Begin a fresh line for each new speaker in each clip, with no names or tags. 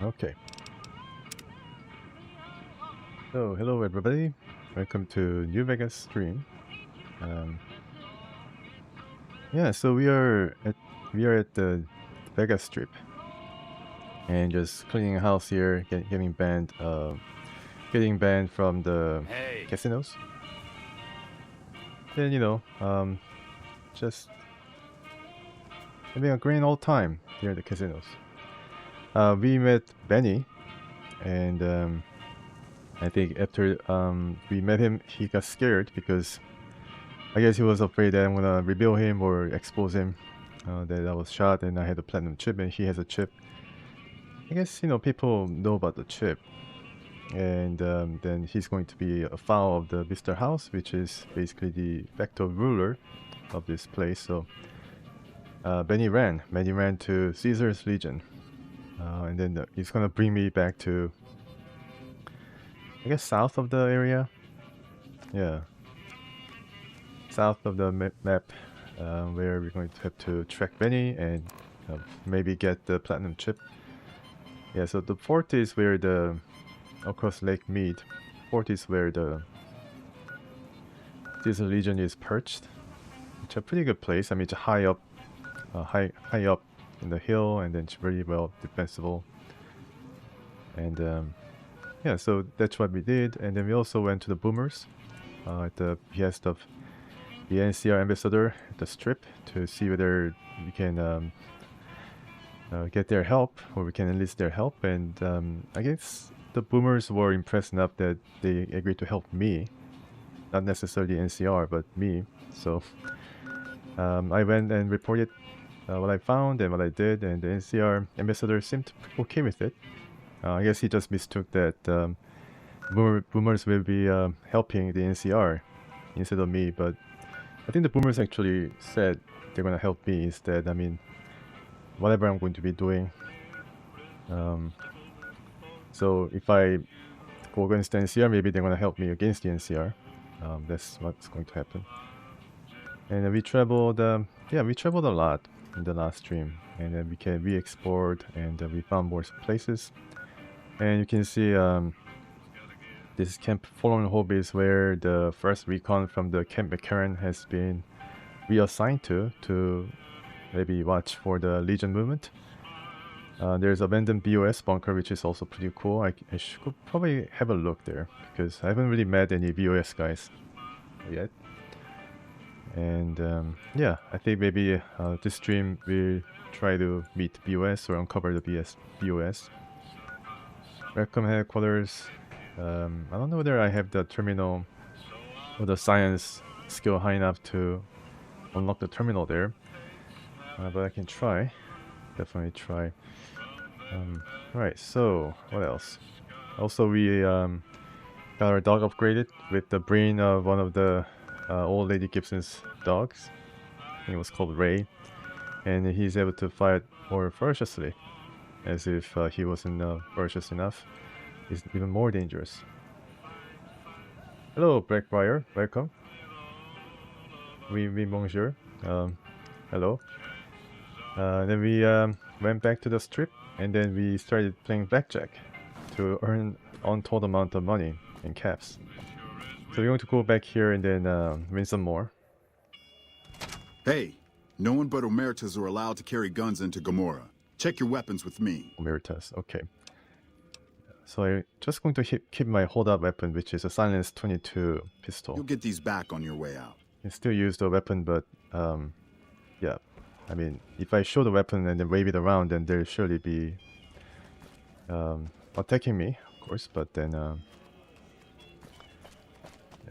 Okay. So, hello everybody. Welcome to New Vegas stream. Um, yeah, so we are at the Vegas Strip and just cleaning house here, getting banned from the
Hey.
casinos. Then just having a grand old time here at the casinos. We met Benny, and I think after we met him, he got scared because I guess he was afraid that I'm gonna reveal him or expose him. That I was shot and I had a platinum chip and he has a chip. I guess people know about the chip, and then he's going to be a fowl of the Mr. House, which is basically de facto ruler of this place. So Benny ran. Benny ran to Caesar's Legion, and then he's gonna bring me back to, I guess, south of the area. Yeah, south of the map, where we're going to have to track Benny and maybe get the platinum chip. Yeah, so the fort is where the across Lake Mead. Fort is where the Caesar Legion is perched. It's a pretty good place. I mean, it's high up, high up in the hill, and then it's very well defensible. And yeah, so that's what we did. And then we also went to the Boomers at the behest of the NCR ambassador at the Strip to see whether we can get their help or we can enlist their help. And I guess the Boomers were impressed enough that they agreed to help me, not necessarily NCR, but me. So I went and reported what I found and what I did, and the NCR ambassador seemed okay with it. I guess he just mistook that Boomers will be helping the NCR instead of me, but I think the Boomers actually said they're gonna help me instead. I mean, whatever I'm going to be doing. So if I go against the NCR, maybe they're gonna help me against the NCR. That's what's going to happen. And we traveled, yeah, we traveled a lot in the last stream, and then we explored and we found more places. And you can see this Camp Fallen Hope is where the first recon from the Camp McCarran has been reassigned to maybe watch for the Legion movement. There's abandoned BOS bunker, which is also pretty cool. I should probably have a look there because I haven't really met any BOS guys yet. And yeah, I think maybe this stream we'll try to meet BOS or uncover the BOS. Welcome headquarters. I don't know whether I have the terminal or the science skill high enough to unlock the terminal there, but I can try. Definitely try. Right, so what else? Also, we got our dog upgraded with the brain of one of the old lady Gibson's dogs. I think it was called Ray, and he's able to fight more ferociously, as if he wasn't ferocious enough. He's even more dangerous. Hello, Blackbriar. Welcome. Oui, bonjour. Hello. Then we went back to the strip, and then we started playing blackjack to earn untold amount of money in caps. So we're going to go back here and then win some more.
Hey, no one but Omertas are allowed to carry guns into Gomorrah. Check your weapons with me.
Omertas, okay. So I'm just going to keep my hold-up weapon, which is a Silence 22 pistol.
You'll get these back on your way out.
I can still use the weapon, but yeah. I mean, if I show the weapon and then wave it around, then they'll surely be attacking me, of course. But then yeah,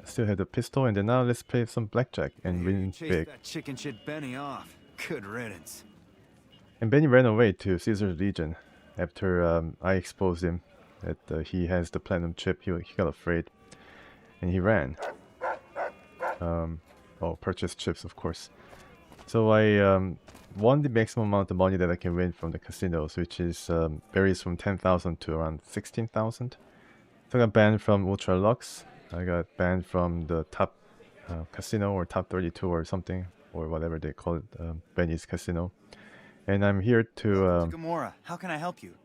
still have the pistol, and then now let's play some blackjack and win big.
That chicken shit Benny off. Good riddance.
And Benny ran away to Caesar's Legion after I exposed him that he has the platinum chip. He got afraid, and he ran. Oh, purchase chips, of course. So I won the maximum amount of money that I can win from the casinos, which is varies from 10,000 to around 16,000. So I got banned from Ultra Lux. I got banned from the top casino or top 32 or something, or whatever they call it, Benny's casino. And I'm here to
Gomorrah, how can I help you?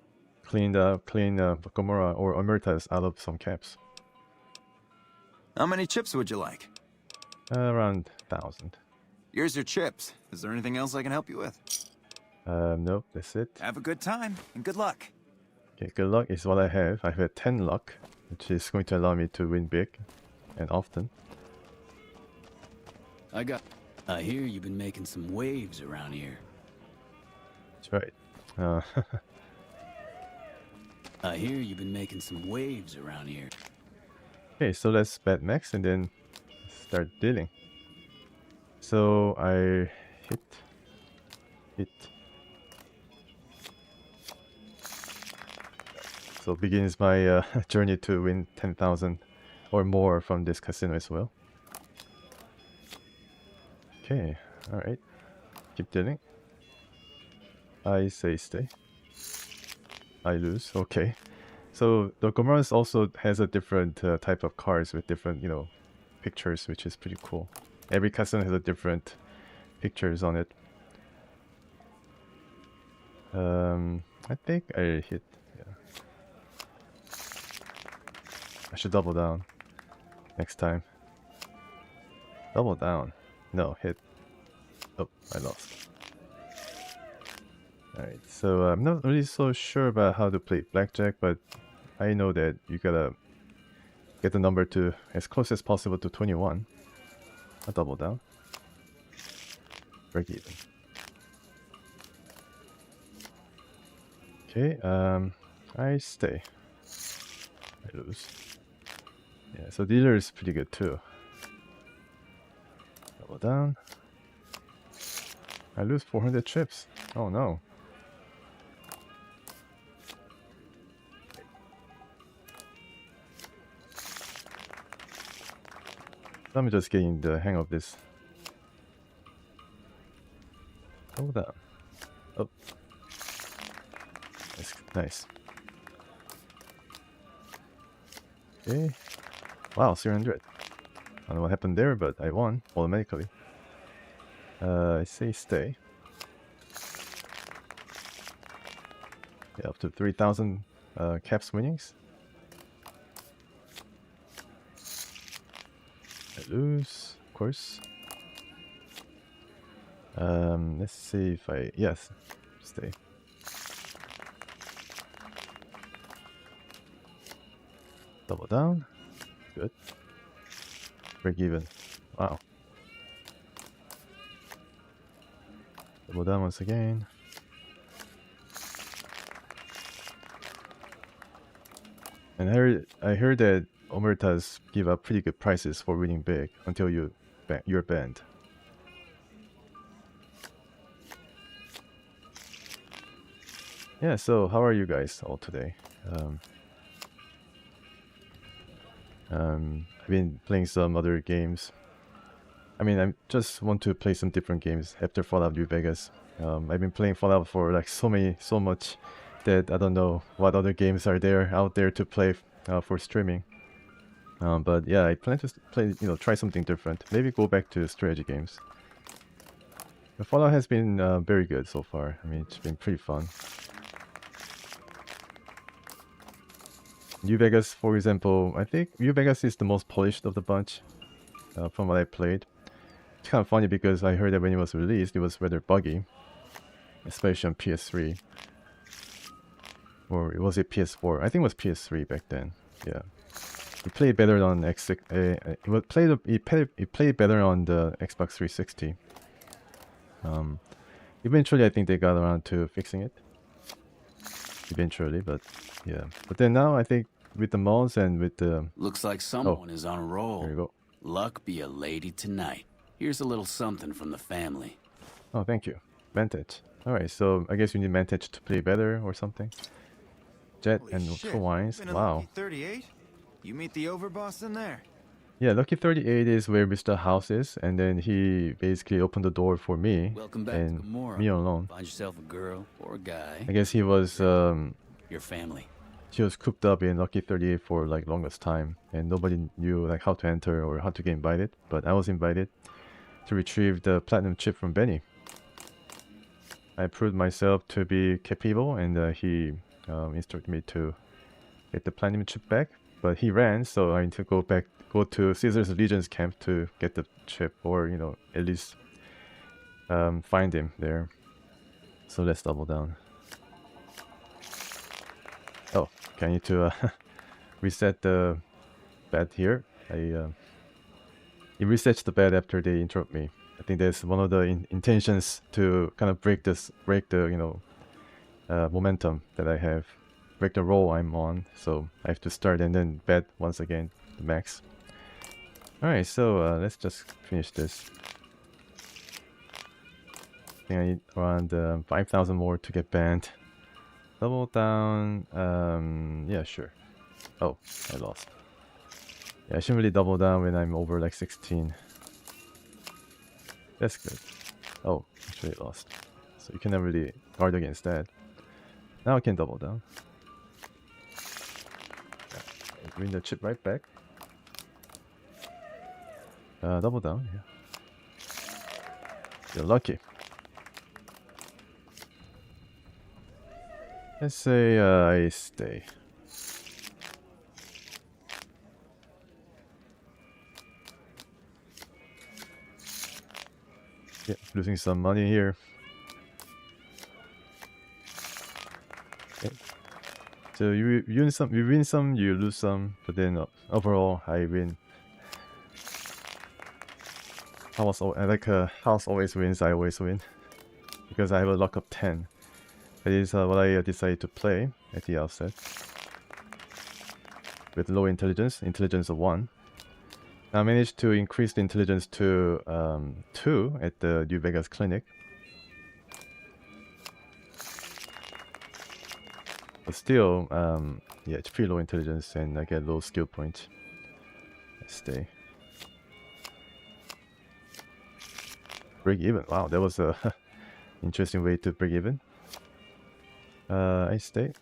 clean Gomorrah or Omertas out of some caps.
How many chips would you like?
Around 1,000.
Here's your chips. Is there anything else I can help you with?
Nope, that's it.
Have a good time and good luck.
Okay, good luck is what I have. I have 10 luck, which is going to allow me to win big and often.
I hear you've been making some waves around here.
That's right.
I hear you've been making some waves around here.
Okay, so let's bet max and then start dealing. So I hit. So begins my journey to win 10,000 or more from this casino as well. Okay, alright. Keep dealing. I say stay. I lose. Okay. So the Gomorrahs also has a different type of cards with different, pictures, which is pretty cool. Every casino has a different pictures on it. I think I hit. Yeah. I should double down next time. Double down. No, hit. Oh, I lost. Alright, so I'm not really so sure about how to play blackjack, but I know that you gotta get the number to as close as possible to 21. I'll double down. Break even. Okay, I stay. I lose. Yeah, so dealer is pretty good too. Double down. I lose 400 chips. Oh no. I'm just getting the hang of this. Hold on. Oh. That's nice. Okay. Wow, 300. I don't know what happened there, but I won automatically. I say stay. Yeah, up to 3,000 caps winnings. I lose, of course. Let's see if I... Yes, stay. Double down. Good. Break even. Wow. Double down once again. And I heard that Omertas give up pretty good prices for winning big until you're banned. Yeah, so how are you guys all today? I've been playing some other games. I mean, I just want to play some different games after Fallout New Vegas. I've been playing Fallout for like so much that I don't know what other games are out there to play for streaming. But yeah, I plan to play, try something different. Maybe go back to strategy games. The Fallout has been very good so far. I mean, it's been pretty fun. New Vegas, for example, I think New Vegas is the most polished of the bunch from what I played. It's kind of funny because I heard that when it was released, it was rather buggy, especially on PS3. Or was it PS4? I think it was PS3 back then. Yeah, it played better on it played better on the Xbox 360. Eventually, I think they got around to fixing it. Eventually, but yeah. But then now I think with the mods and with the...
Looks like someone is on a roll.
There you go.
Luck be a lady tonight. Here's a little something from the family.
Oh, thank you. Vantage. Alright, so I guess you need Vantage to play better or something. Jet
Holy
and
shit,
Wines.
been a
Wow.
lucky 38? You meet the overboss in there?
Yeah, Lucky 38 is where Mr. House is, and then he basically opened the door for me.
Welcome back to
and
Gomorrah.
me alone.
Find yourself a girl or a guy.
I guess he was
Your family.
cooped up in Lucky 38 for like longest time, and nobody knew like how to enter or how to get invited. But I was invited to retrieve the platinum chip from Benny. I proved myself to be capable, and he instructed me to get the platinum chip back, but he ran, so I need to go to Caesar's Legion's camp to get the chip, or at least find him there. So let's double down. Oh, okay, I need to reset the bed here. It resets the bed after they interrupt me. I think that's one of the intentions to kind of break the momentum that I have, break the roll I'm on. So I have to start and then bed once again the max. All right, so let's just finish this. I think I need around 5,000 more to get banned. Double down. Yeah, sure. Oh, I lost. Yeah, I shouldn't really double down when I'm over like 16. That's good. Oh, actually lost. So you cannot really guard against that. Now I can double down. Yeah, bring the chip right back. Double down, yeah. You're lucky. Let's say I stay. Yeah, losing some money here. Okay. So you win some, you lose some, but then overall I win. House always wins, I always win. Because I have a luck of 10. That is what I decided to play at the outset. With low intelligence of 1. I managed to increase the intelligence to 2 at the New Vegas clinic. But still, yeah, it's pretty low intelligence and I get low skill point. Let's stay. Break even. Wow, that was a interesting way to break even. I stay.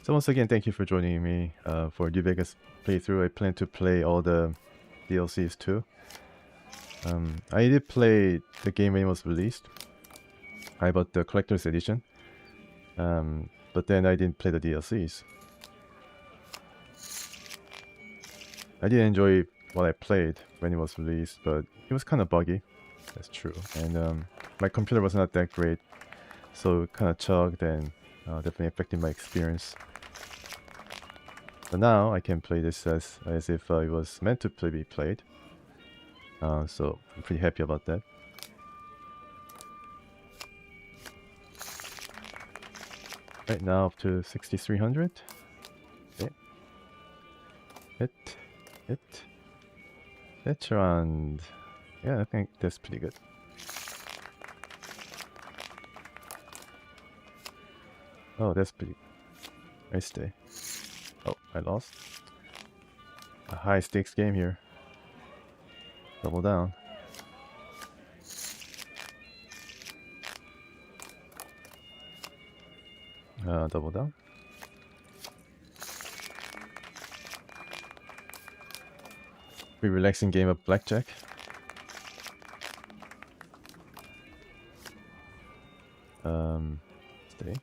So once again, thank you for joining me for New Vegas playthrough. I plan to play all the DLCs too. I did play the game when it was released. I bought the collector's edition. But then I didn't play the DLCs. I did enjoy what I played when it was released, but it was kind of buggy. That's true. And my computer was not that great, so it kind of chugged and definitely affected my experience. But now I can play this as if it was meant to be played. So I'm pretty happy about that. Right now up to 6,300. Okay. That's around. Yeah, I think that's pretty good. Oh, that's pretty. I stay. Oh, I lost. A high stakes game here. Double down. Double down. Pretty relaxing game of blackjack. Stay.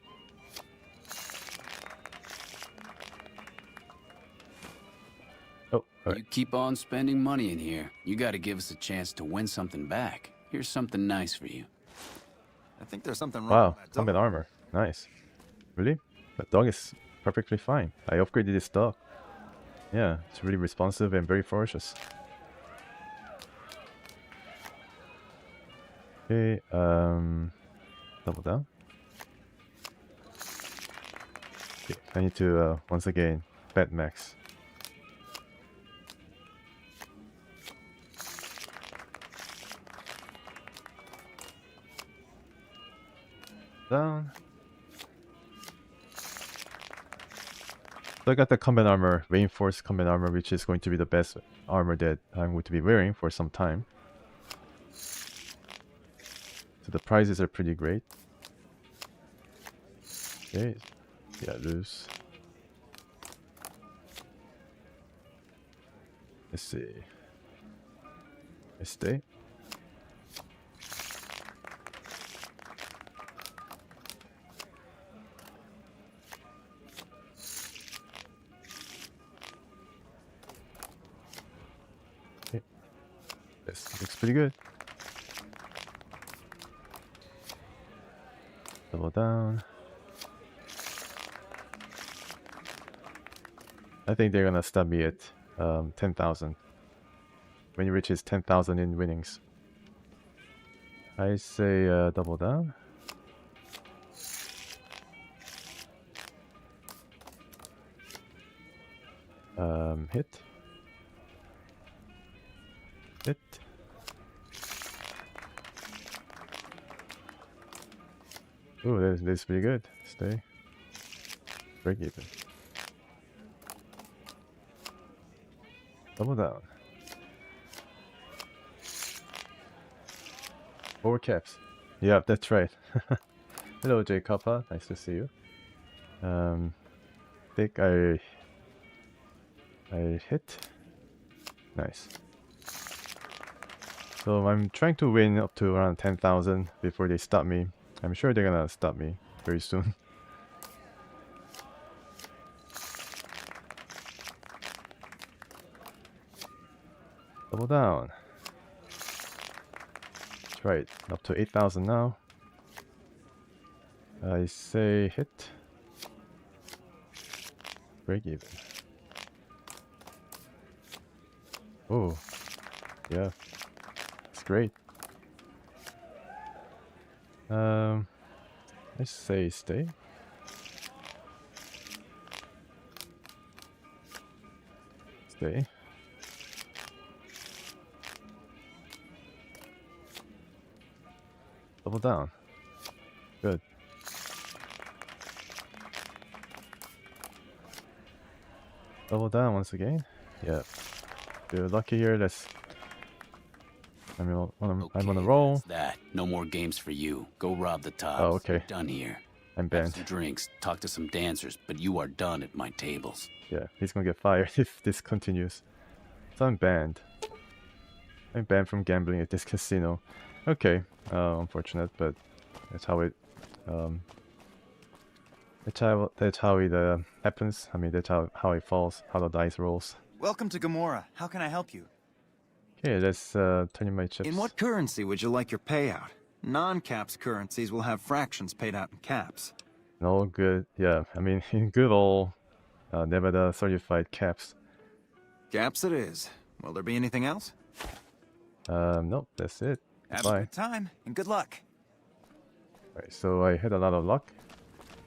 Oh, all right.
You keep on spending money in here. You gotta give us a chance to win something back. Here's something nice for you.
I think there's something wrong
Wow,
with that
combat
dog.
armor. Nice. Really? That dog is perfectly fine. I upgraded this dog. Yeah, it's really responsive and very ferocious. Okay, double down. Okay, I need to once again bet max. Down. So I got the combat armor, reinforced combat armor, which is going to be the best armor that I'm going to be wearing for some time. So the prizes are pretty great. Okay, yeah, lose. Let's see. I stay. This looks pretty good. Double down. I think they're gonna stop me at 10,000. When it reaches 10,000 in winnings. I say double down. Hit. Hit. Ooh, that's pretty good. Stay. Break even. Double down. 4 caps. Yeah, that's right. Hello, J Kappa. Nice to see you. Think I hit. Nice. So I'm trying to win up to around 10,000 before they stop me. I'm sure they're gonna stop me very soon. Double down. That's right, up to 8,000 now. I say hit. Break even. Oh, yeah, it's great. Let's say stay. Stay. Double down. Good. Double down once again. Yeah. You're lucky here. Let's. I'm on a roll.
That's that. No more games for you. Go rob the Tops.
Oh, okay.
You're done here.
I'm
Have
banned.
some drinks, talk to some dancers, but you are done at my tables.
Yeah, he's gonna get fired if this continues. So I'm banned. I'm banned from gambling at this casino. Okay, unfortunate, but that's how it. That's how it happens. I mean, that's how it falls. How the dice rolls.
Welcome to Gomorrah. How can I help you?
Okay, let's turn in my chips.
In what currency would you like your payout? Non-caps currencies will have fractions paid out in caps.
No good. Yeah, I mean, in good old Nevada certified caps.
Caps it is. Will there be anything else?
Nope, that's it.
Have
Bye.
a good time and good luck.
Right, so I had a lot of luck,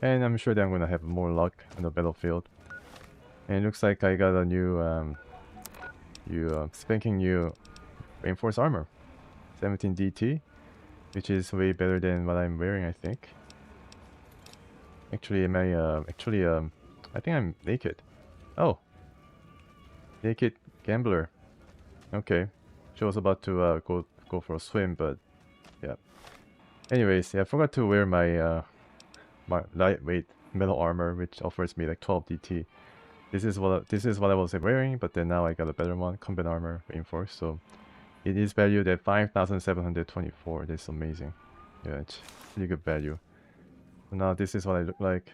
and I'm sure that I'm gonna have more luck on the battlefield. And it looks like I got a new, spanking new reinforced armor, 17 DT, which is way better than what I'm wearing, I think. Actually, am I? I think I'm naked. Oh, naked gambler. Okay, she was about to go for a swim, but yeah. Anyways, yeah, I forgot to wear my my lightweight metal armor, which offers me like 12 DT. This is what I was wearing, but then now I got a better one, combat armor reinforced. So it is valued at 5,724. That's amazing. Yeah, it's really good value. So now this is what I look like.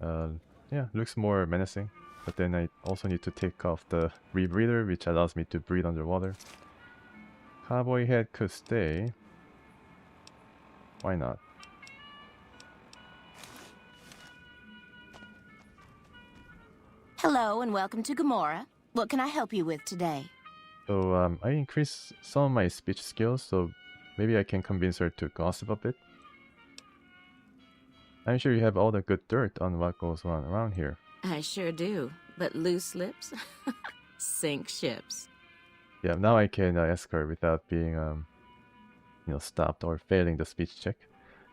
Yeah, looks more menacing. But then I also need to take off the rebreather, which allows me to breathe underwater. Cowboy head could stay. Why not?
Hello and welcome to Gomorrah. What can I help you with today?
So I increased some of my speech skills, so maybe I can convince her to gossip a bit. I'm sure you have all the good dirt on what goes on around here.
I sure do, but loose lips sink ships.
Yeah, now I can ask her without being, stopped or failing the speech check.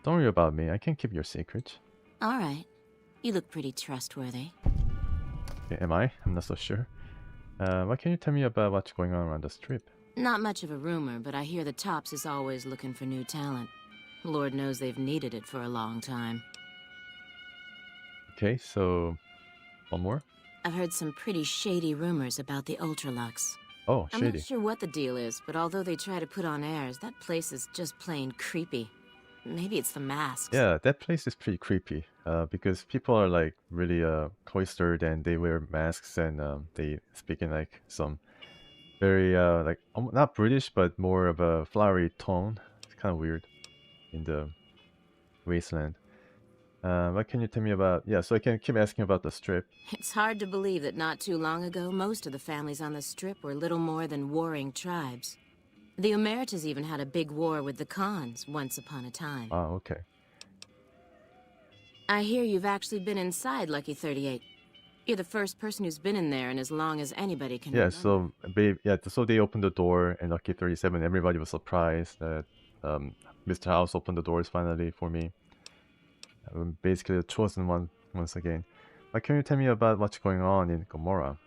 Don't worry about me. I can keep your secret.
All right. You look pretty trustworthy.
Yeah, am I? I'm not so sure. What can you tell me about what's going on around the strip?
Not much of a rumor, but I hear the Tops is always looking for new talent. Lord knows they've needed it for a long time.
Okay, so one more.
I've heard some pretty shady rumors about the Ultralux.
Oh,
I'm
shady.
not sure what the deal is, but although they try to put on airs, that place is just plain creepy. Maybe it's the masks.
Yeah, that place is pretty creepy. Because people are like really cloistered and they wear masks and they speak in like some very like not British, but more of a flowery tone. It's kind of weird in the wasteland. What can you tell me about? Yeah, so I can keep asking about the strip.
It's hard to believe that not too long ago, most of the families on the Strip were little more than warring tribes. The Omertas even had a big war with the Khans once upon a time.
Ah, okay.
I hear you've actually been inside Lucky 38. You're the first person who's been in there in as long as anybody can
Yeah,
remember.
so so they opened the door, and Lucky 37. Everybody was surprised that Mr. House opened the doors finally for me. I'm basically the chosen one once again. But can you tell me about what's going on in Gomorrah?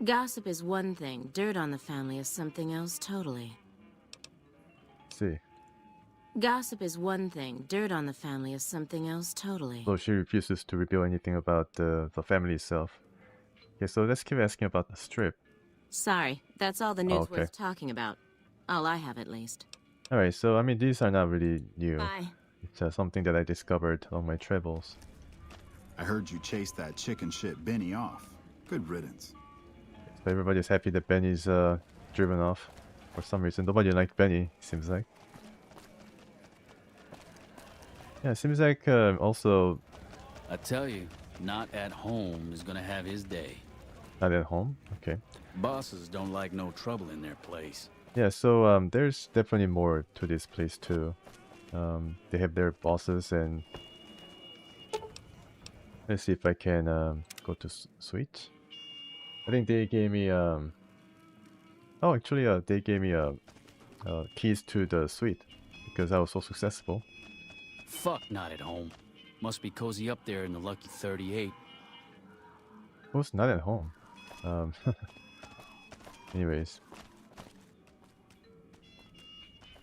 Gossip is one thing, dirt on the family is something else totally.
See,
Gossip is one thing, dirt on the family is something else totally.
so she refuses to reveal anything about the family itself. Okay, so let's keep asking about the strip.
Sorry, that's all the news
okay.
worth talking about. All I have, at least.
All right, so I mean these are not really new.
Bye.
It's something that I discovered on my travels.
I heard you chased that chicken shit Benny off. Good riddance.
So everybody's happy that Benny's driven off. For some reason, nobody liked Benny. Seems like. Yeah, it seems like also
I tell you, not at home is gonna have his day.
not at home. Okay.
Bosses don't like no trouble in their place.
Yeah, so there's definitely more to this place too. They have their bosses, and let's see if I can go to suite. I think they gave me oh, actually they gave me keys to the suite because I was so successful.
Fuck, not at home. Must be cozy up there in the Lucky 38.
Who's not at home? Anyways.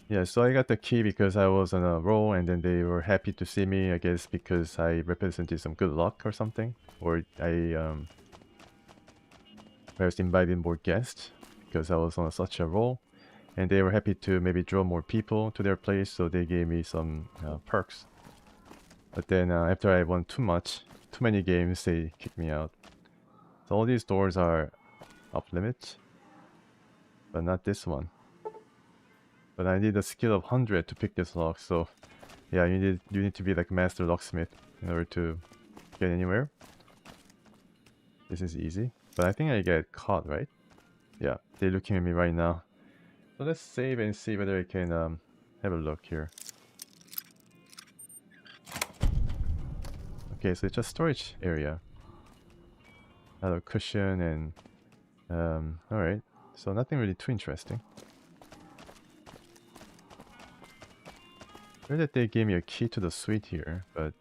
Yeah, so I got the key because I was on a roll, and then they were happy to see me, I guess, because I represented some good luck or something. Or I was invited more guests because I was on such a roll. And they were happy to maybe draw more people to their place, so they gave me some perks. But then after I won too many games, they kicked me out. So all these doors are off limits, but not this one. But I need a skill of 100 to pick this lock, so yeah, you need to be like master locksmith in order to get anywhere. This is easy, but I think I get caught, right? Yeah, they're looking at me right now. So let's save and see whether I can have a look here. Okay, so it's a storage area. Another cushion and alright. So nothing really too interesting. I heard that they gave me a key to the suite here, but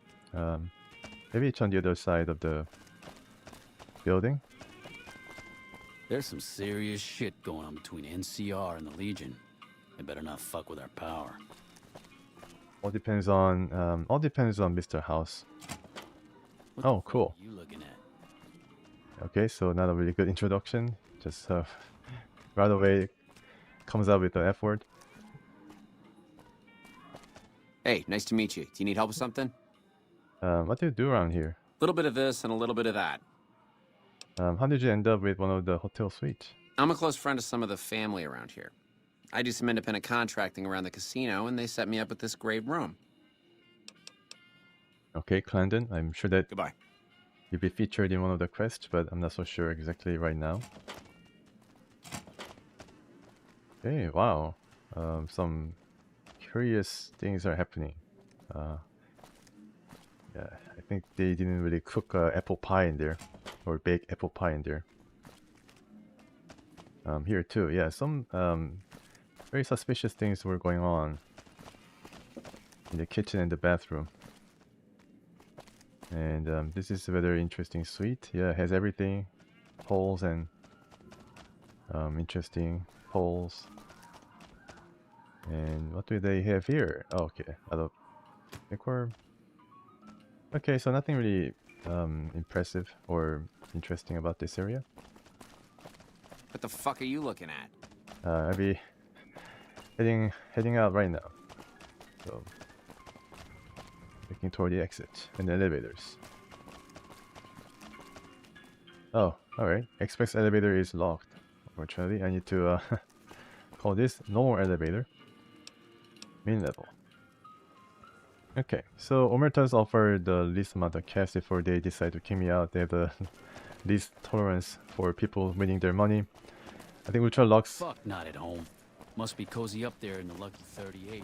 maybe it's on the other side of the building.
There's some serious shit going on between NCR and the Legion. They better not fuck with our power.
All depends on Mr. House.
What
Oh,
the fuck
cool.
are you looking at?
Okay, so not a really good introduction. Just right away comes out with the F word.
Hey, nice to meet you. Do you need help with something?
What do you do around here?
A little bit of this and a little bit of that.
How did you end up with one of the hotel suites?
I'm a close friend of some of the family around here. I do some independent contracting around the casino, and they set me up with this great room.
Okay, Clarendon, I'm sure that
Goodbye.
you'll be featured in one of the quests, but I'm not so sure exactly right now. Okay, wow. Some curious things are happening. Yeah, I think they didn't really cook apple pie in there, or bake apple pie in there. Here too, yeah, some very suspicious things were going on in the kitchen and the bathroom. And this is a very interesting suite. Yeah, it has everything, poles and interesting poles. And what do they have here? Oh, okay, other decor. Okay, so nothing really impressive or interesting about this area.
What the fuck are you looking at?
I'll be heading out right now. So looking toward the exit and the elevators. Oh, alright. Express elevator is locked. unfortunately. I need to call this normal elevator. Main level. Okay, so Omertas offer the least amount of cash before they decide to kick me out. They have the least tolerance for people winning their money. I think Ultra Lux.
Fuck, not at home. Must be cozy up there in the lucky 38.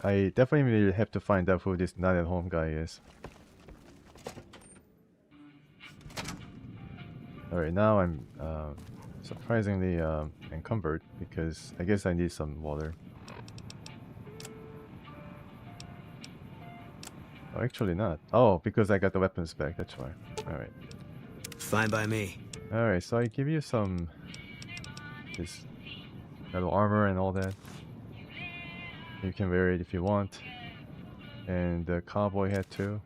I definitely will have to find out who this not at home guy is. Alright, now I'm surprisingly encumbered because I guess I need some water. Oh, actually not. Oh, because I got the weapons back, that's why. Alright.
Fine by me.
Alright, so I give you some... this metal armor and all that. You can wear it if you want. And the cowboy hat too.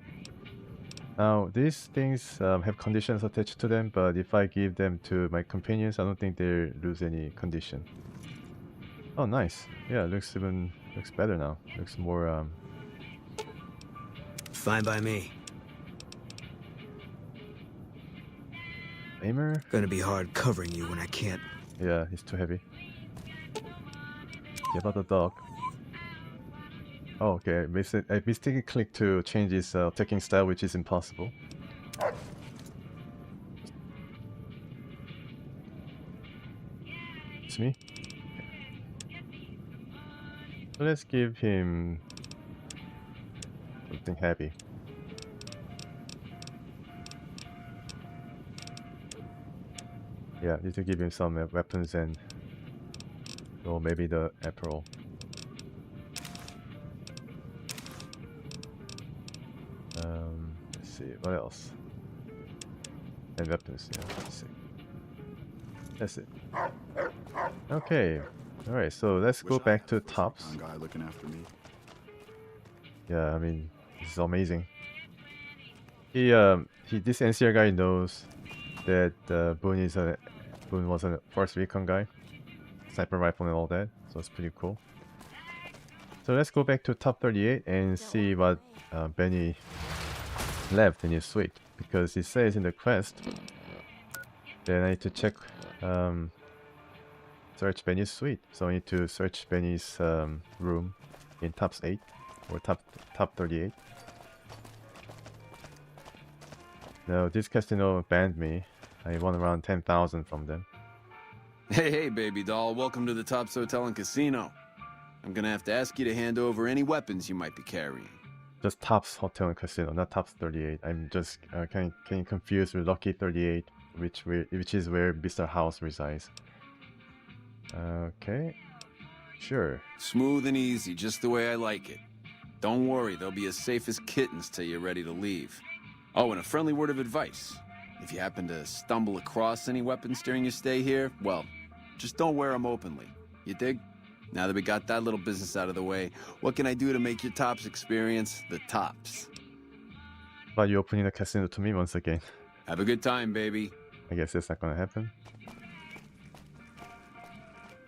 Now, these things have conditions attached to them, but if I give them to my companions, I don't think they lose any condition. Oh, nice. Yeah, looks better now. Looks more
Fine by me.
aimer.
Gonna be hard covering you when I can't.
Yeah, it's too heavy. Yeah, about the dog. Oh, okay. I mistakenly clicked to change his attacking style, which is impossible. It's me. So let's give him something heavy. Yeah, need to give him some weapons and or maybe the apparel. Let's see, what else? And weapons, yeah, let's see. That's it. Okay. Alright, so let's go back to tops.
Guy looking after me.
Yeah, I mean, this is amazing. This NCR guy knows that Boone was a Force Recon guy, sniper rifle and all that, so it's pretty cool. So let's go back to top 38 and see what Benny left in his suite, because it says in the quest that I need to check search Benny's suite. So I need to search Benny's room in top 8 or top 38. Now this casino banned me. I won around 10,000 from them.
Hey, baby doll. Welcome to the Tops Hotel and Casino. I'm gonna have to ask you to hand over any weapons you might be carrying.
Just Tops Hotel and Casino, not Tops 38. I'm just getting confused with Lucky 38, which is where Mr. House resides. Okay, sure.
Smooth and easy, just the way I like it. Don't worry, they'll be as safe as kittens till you're ready to leave. Oh, and a friendly word of advice. If you happen to stumble across any weapons during your stay here, well, just don't wear them openly. You dig? Now that we got that little business out of the way, what can I do to make your Tops experience the tops?
But you opening the casino to me once again.
Have a good time, baby.
I guess that's not gonna happen.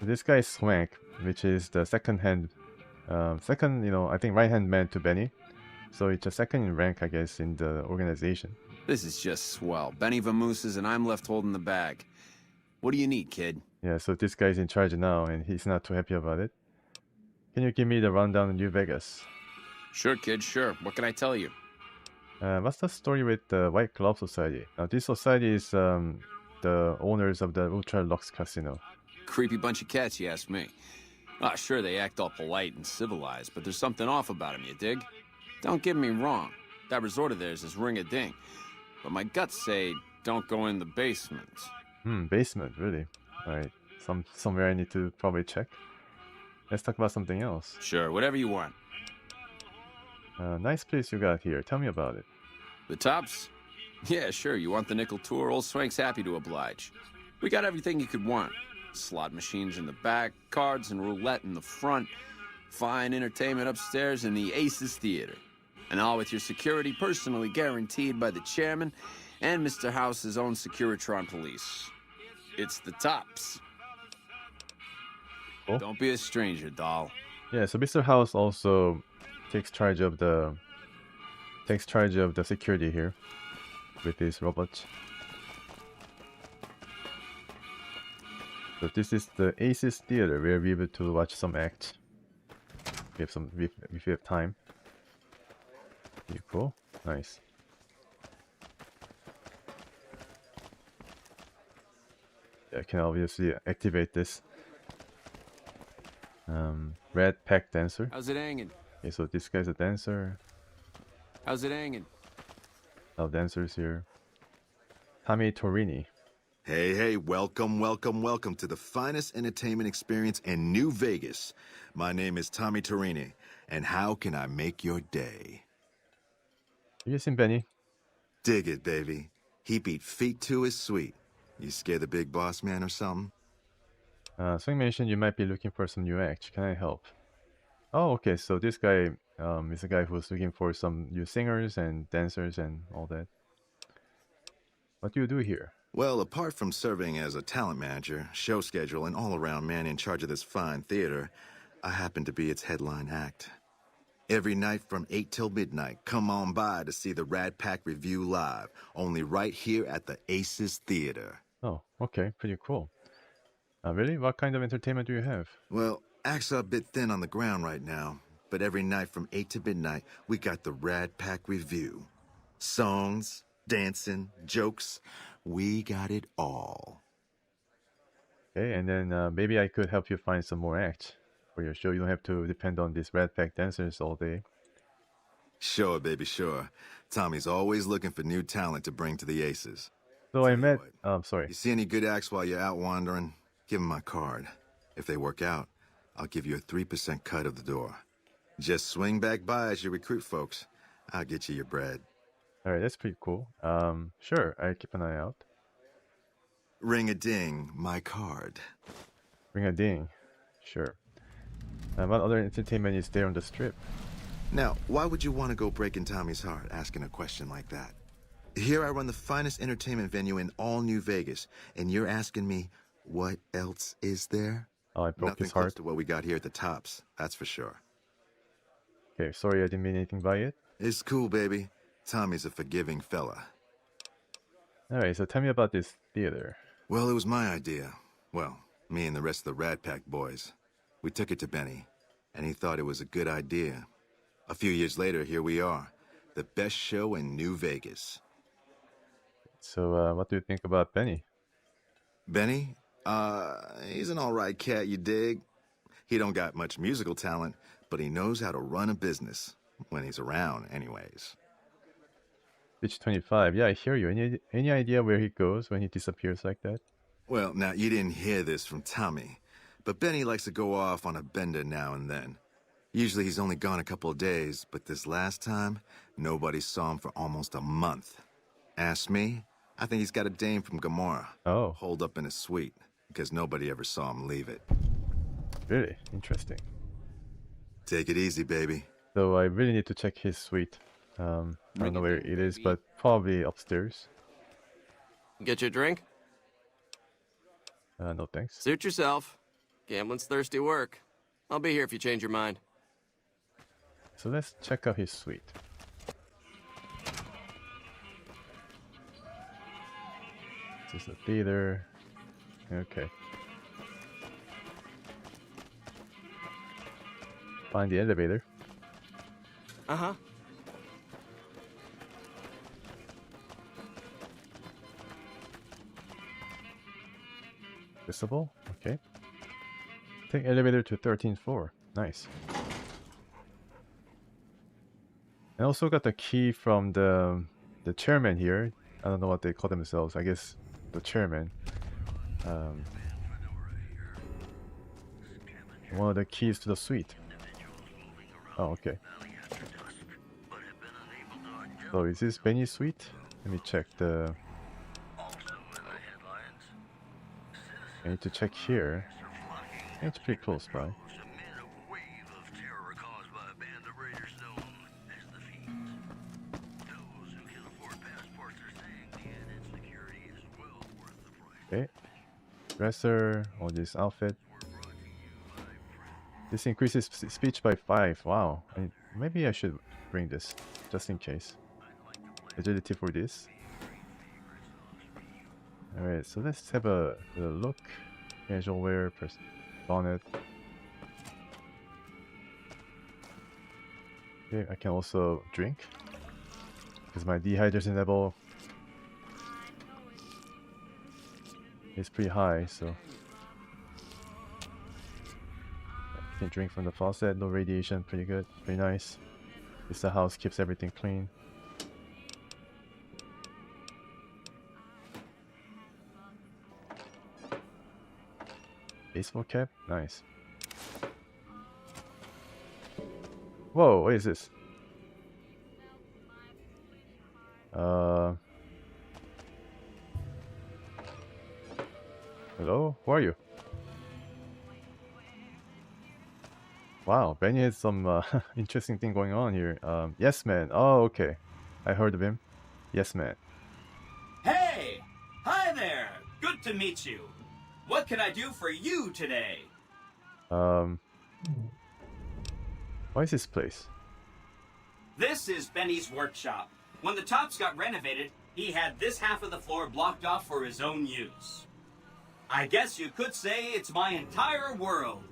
This guy is Swank, which is the second, I think right-hand man to Benny. So it's a second in rank, I guess, in the organization.
This is just swell. Benny vamooses and I'm left holding the bag. What do you need, kid?
Yeah, so this guy's in charge now, and he's not too happy about it. Can you give me the rundown on New Vegas?
Sure, kid, sure. What can I tell you?
What's the story with the White Glove Society? Now, this society is the owners of the Ultra Lux Casino.
Creepy bunch of cats, you ask me. Ah, sure, they act all polite and civilized, but there's something off about them, you dig? Don't get me wrong. That resort of theirs is ring-a-ding. But my guts say don't go in the basement.
Basement, really? Alright, somewhere I need to probably check. Let's talk about something else.
Sure, whatever you want.
Nice place you got here. Tell me about it.
The Tops? Yeah, sure. You want the nickel tour? Old Swank's happy to oblige. We got everything you could want. Slot machines in the back, cards and roulette in the front, fine entertainment upstairs, and the Aces Theater. And all with your security personally guaranteed by the chairman and Mr. House's own Securitron police. It's the Tops.
Cool.
Don't be a stranger, doll.
Yeah, so Mr. House also takes charge of the security here with these robots. So this is the Aces Theater. We'll be able to watch some acts. If we have time. Pretty cool. Nice. I can obviously activate this. Red Pack Dancer.
How's it hanging?
Okay, so this guy's a dancer.
How's it hanging?
Now dancers here. Tommy Torini.
Hey, welcome to the finest entertainment experience in New Vegas. My name is Tommy Torini, and how can I make your day?
You seen Benny?
Dig it, baby. He beat feet to his sweet. You scared the big boss man or something?
Swing mentioned you might be looking for some new acts. Can I help? Oh, okay. So this guy is a guy who's looking for some new singers and dancers and all that. What do you do here?
Well, apart from serving as a talent manager, show schedule, and all-around man in charge of this fine theater, I happen to be its headline act. Every night from 8 till midnight, come on by to see the Rad Pack Review live, only right here at the Aces Theater.
Oh, okay. Pretty cool. Really? What kind of entertainment do you have?
Well, acts are a bit thin on the ground right now, but every night from 8 to midnight, we got the Rad Pack Review. Songs, dancing, jokes, we got it all.
Okay, and then maybe I could help you find some more acts for your show. You don't have to depend on these Red Pack dancers all day.
Sure, baby, sure. Tommy's always looking for new talent to bring to the Aces.
So I
you
met...
what.
sorry.
You see any good acts while you're out wandering? Give them my card. If they work out, I'll give you a 3% cut of the door. Just swing back by as you recruit folks. I'll get you your bread.
Alright, that's pretty cool. Sure, I'll keep an eye out.
Ring-a-ding, my card.
Ring a ding. Sure. What other entertainment is there on the strip?
Now, why would you want to go breaking Tommy's heart asking a question like that? Here I run the finest entertainment venue in all New Vegas, and you're asking me, what else is there?
Oh, I broke
Nothing
his
close
heart.
to what we got here at the Tops, that's for sure.
Okay, sorry I didn't mean anything by it.
It's cool, baby. Tommy's a forgiving fella.
Alright, so tell me about this theater.
Well, it was my idea. Well, me and the rest of the Rad Pack boys. We took it to Benny, and he thought it was a good idea. A few years later, here we are. The best show in New Vegas.
So, what do you think about Benny?
Benny? He's an alright cat, you dig? He don't got much musical talent, but he knows how to run a business. When he's around, anyways.
Pitch 25. Yeah, I hear you. Any idea where he goes when he disappears like that?
Well, now, you didn't hear this from Tommy, but Benny likes to go off on a bender now and then. Usually he's only gone a couple of days, but this last time, nobody saw him for almost a month. Ask me, I think he's got a dame from Gomorrah.
Oh.
Holed up in his suite, because nobody ever saw him leave it.
Really? Interesting.
Take it easy, baby.
So I really need to check his suite. I don't know where it is, but probably upstairs.
Get you a drink?
No thanks.
Suit yourself. Gambling's thirsty work. I'll be here if you change your mind.
So let's check out his suite. This is the theater. Okay. Find the elevator.
Uh-huh.
Visible? Okay. Take elevator to 13th floor. Nice. I also got the key from the chairman here. I don't know what they call themselves. I guess the chairman. One of the keys to the suite. Oh, okay. So is this Benny's suite? Let me check the... I need to check here. It's pretty close by. Okay. Dresser, all this outfit. This increases speech by 5. Wow. Maybe I should bring this, just in case. Agility for this. Alright, so let's have a look. Casual wear, press bonnet. Okay, I can also drink because my dehydration level is pretty high, so I can drink from the faucet, no radiation, pretty good, pretty nice. This the house keeps everything clean. Baseball cap, nice. Whoa, what is this? Hello? Who are you? Wow, Benny has some interesting thing going on here. Yes Man. Oh, okay. I heard of him. Yes Man.
Hey! Hi there! Good to meet you. What can I do for you today?
What is this place?
This is Benny's workshop. When the tops got renovated, he had this half of the floor blocked off for his own use. I guess you could say it's my entire world.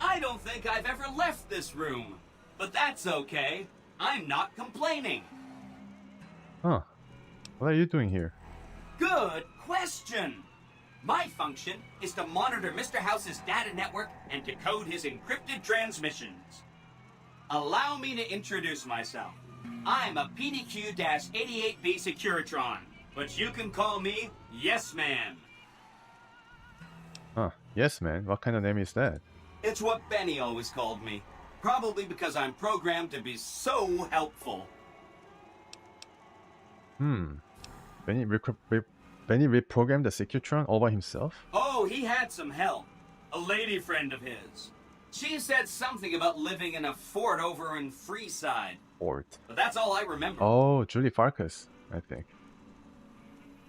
I don't think I've ever left this room, but that's okay. I'm not complaining.
Huh. What are you doing here?
Good question. My function is to monitor Mr. House's data network and decode his encrypted transmissions. Allow me to introduce myself. I'm a PDQ-88B Securitron, but you can call me Yes Man.
Huh. Yes Man. What kind of name is that?
It's what Benny always called me. Probably because I'm programmed to be so helpful.
Benny reprogrammed the Secutron all by himself?
Oh, he had some help. A lady friend of his. She said something about living in a fort over in Freeside.
Fort.
But that's all I remember.
Oh, Julie Farkas, I think.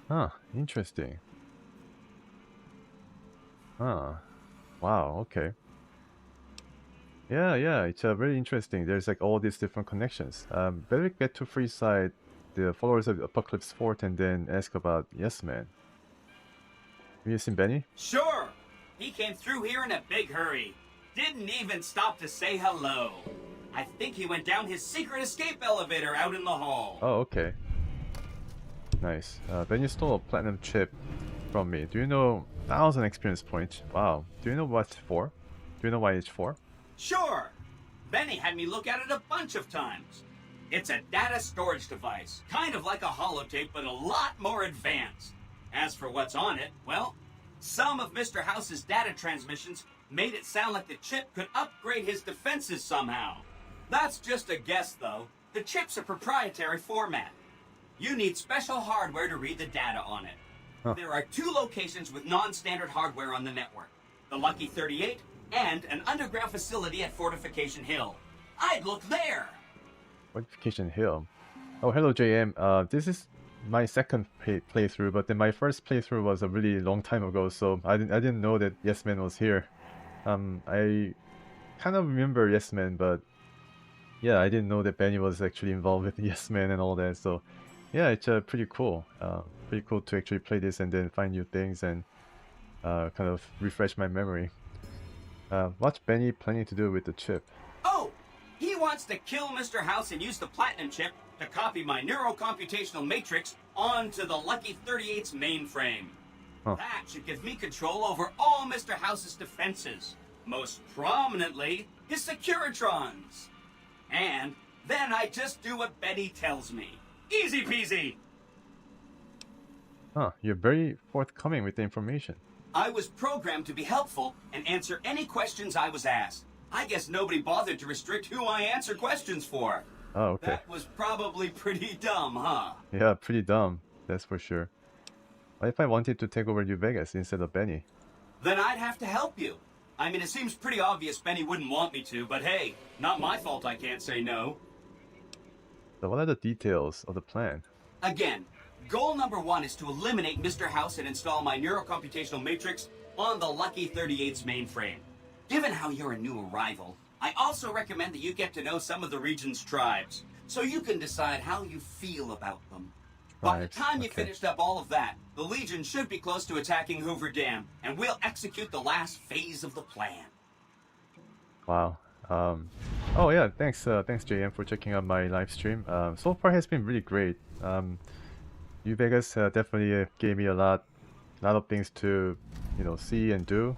Huh, interesting. Huh. Wow, okay. Yeah, it's very interesting. There's like all these different connections. Better get to Freeside, the followers of Apocalypse Fort, and then ask about Yes Man. Have you seen Benny?
Sure! He came through here in a big hurry. Didn't even stop to say hello. I think he went down his secret escape elevator out in the hall.
Oh, okay. Nice. Benny stole a platinum chip from me. Do you know 1,000 experience points? Wow. Do you know what it's for? Do you know why it's for?
Sure! Benny had me look at it a bunch of times. It's a data storage device, kind of like a holotape, but a lot more advanced. As for what's on it, well, some of Mr. House's data transmissions made it sound like the chip could upgrade his defenses somehow. That's just a guess, though. The chip's a proprietary format. You need special hardware to read the data on it.
Huh.
There are 2 locations with non-standard hardware on the network. The Lucky 38 and an underground facility at Fortification Hill. I'd look there!
Fortification Hill. Oh, hello JM. This is my second playthrough, but then my first playthrough was a really long time ago, so I didn't know that Yes Man was here. I kind of remember Yes Man, but yeah, I didn't know that Benny was actually involved with Yes Man and all that. So yeah, it's pretty cool. Pretty cool to actually play this and then find new things and kind of refresh my memory. What's Benny planning to do with the chip?
Oh! He wants to kill Mr. House and use the Platinum chip to copy my neurocomputational matrix onto the Lucky 38's mainframe.
Huh.
That should give me control over all Mr. House's defenses. Most prominently, his Securitrons. And then I just do what Benny tells me. Easy peasy!
Huh, you're very forthcoming with the information.
I was programmed to be helpful and answer any questions I was asked. I guess nobody bothered to restrict who I answer questions for.
Oh, okay.
That was probably pretty dumb, huh?
Yeah, pretty dumb, that's for sure. What if I wanted to take over New Vegas instead of Benny?
Then I'd have to help you. I mean, it seems pretty obvious Benny wouldn't want me to, but hey, not my fault I can't say no.
So what are the details of the plan?
Again, goal number 1 is to eliminate Mr. House and install my neurocomputational matrix on the Lucky 38's mainframe. Given how you're a new arrival, I also recommend that you get to know some of the region's tribes, so you can decide how you feel about them. By the
Right,
time you
okay.
finished up all of that, the Legion should be close to attacking Hoover Dam, and we'll execute the last phase of the plan.
Wow. Oh yeah, thanks JM for checking out my live stream. So far has been really great. New Vegas definitely gave me a lot of things to, see and do.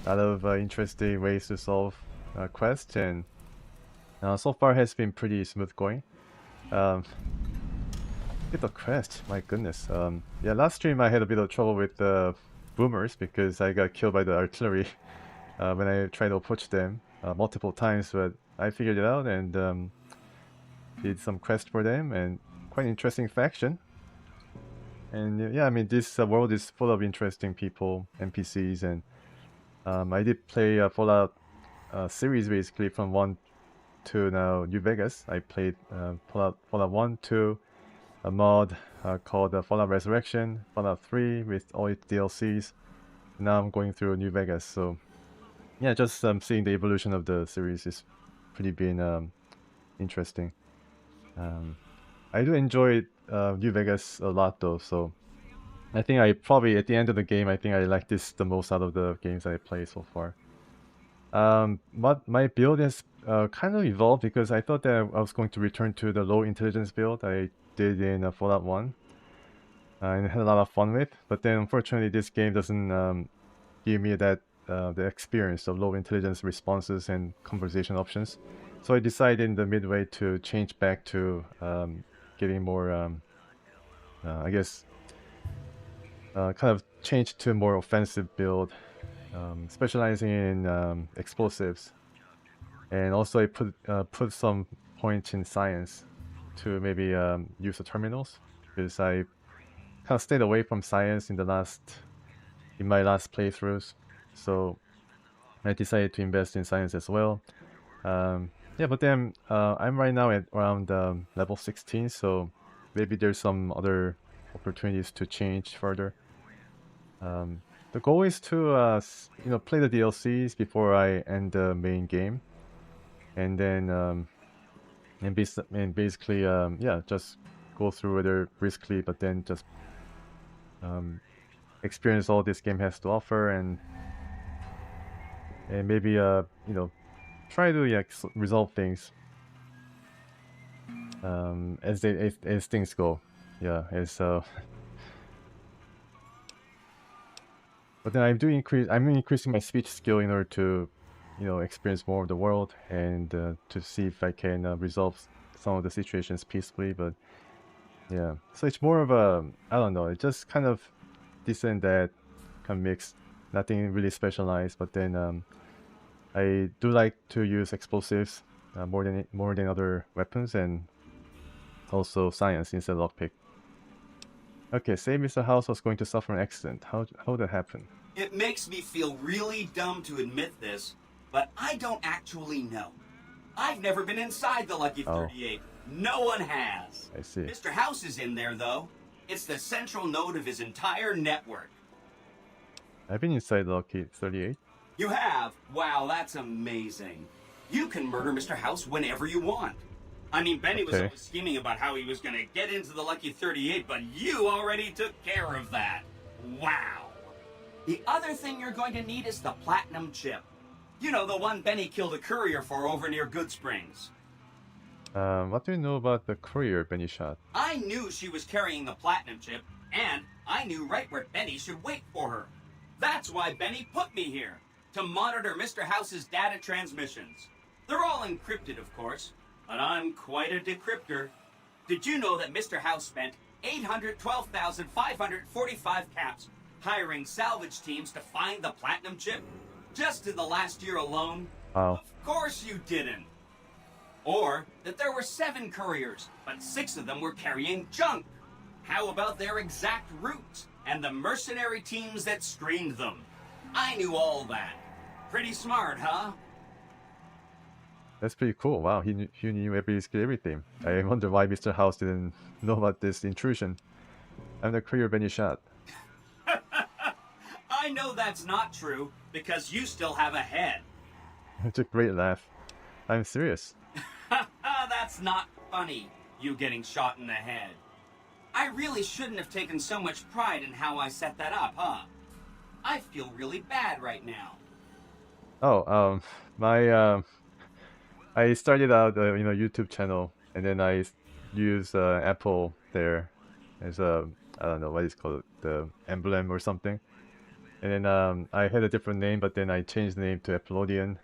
A lot of interesting ways to solve quests, and so far has been pretty smooth going. Bit of quest, my goodness. Yeah, last stream I had a bit of trouble with the boomers because I got killed by the artillery when I tried to approach them multiple times, but I figured it out and did some quest for them, and quite interesting faction. And yeah, I mean, this world is full of interesting people, NPCs, and I did play Fallout series basically from 1 to now New Vegas. I played Fallout 1, 2, a mod called Fallout Resurrection, Fallout 3 with all its DLCs. Now I'm going through New Vegas, so yeah, just seeing the evolution of the series is pretty been interesting. I do enjoy New Vegas a lot though, so I think I probably at the end of the game, I think I like this the most out of the games I played so far. But my build has kind of evolved because I thought that I was going to return to the low intelligence build I did in Fallout 1 and had a lot of fun with. But then unfortunately this game doesn't give me that the experience of low intelligence responses and conversation options. So I decided in the midway to change back to getting more, I guess, kind of change to a more offensive build, specializing in explosives. And also I put some points in science to maybe use the terminals, because I kind of stayed away from science in my last playthroughs. So I decided to invest in science as well. Yeah, but then I'm right now at around level 16, so maybe there's some other opportunities to change further. The goal is to play the DLCs before I end the main game, and then basically yeah, just go through it briskly, but then just experience all this game has to offer, and maybe try to resolve things as things go. Yeah, but then I'm increasing my speech skill in order to experience more of the world, and to see if I can resolve some of the situations peacefully. But yeah, so it's more of a, I don't know, it's just kind of this and that kind of mixed, nothing really specialized. But then I do like to use explosives more than other weapons, and also science instead of lockpick. Okay, say Mr. House was going to suffer an accident. How would that happen?
It makes me feel really dumb to admit this, but I don't actually know. I've never been inside the Lucky 38. No one has.
I see.
Mr. House is in there, though. It's the central node of his entire network.
I've been inside the Lucky 38.
You have? Wow, that's amazing. You can murder Mr. House whenever you want. I mean, Benny was always scheming about how he was going to get into the Lucky 38, but you already took care of that. Wow. The other thing you're going to need is the Platinum chip. You know, the one Benny killed a courier for over near Goodsprings.
What do you know about the courier Benny shot?
I knew she was carrying the Platinum chip, and I knew right where Benny should wait for her. That's why Benny put me here, to monitor Mr. House's data transmissions. They're all encrypted, of course, but I'm quite a decryptor. Did you know that Mr. House spent 812,545 caps hiring salvage teams to find the Platinum chip? Just in the last year alone?
Wow.
Of course you didn't. Or that there were 7 couriers, but 6 of them were carrying junk. How about their exact routes and the mercenary teams that screened them? I knew all that. Pretty smart, huh?
That's pretty cool. Wow, he knew everything. I wonder why Mr. House didn't know about this intrusion. I'm the courier Benny shot.
I know that's not true, because you still have a head.
It's a great laugh. I'm serious.
That's not funny, you getting shot in the head. I really shouldn't have taken so much pride in how I set that up, huh? I feel really bad right now.
Oh, I started out YouTube channel, and then I use Apple there as a, I don't know what it's called, the emblem or something. And then I had a different name, but then I changed the name to Applodian.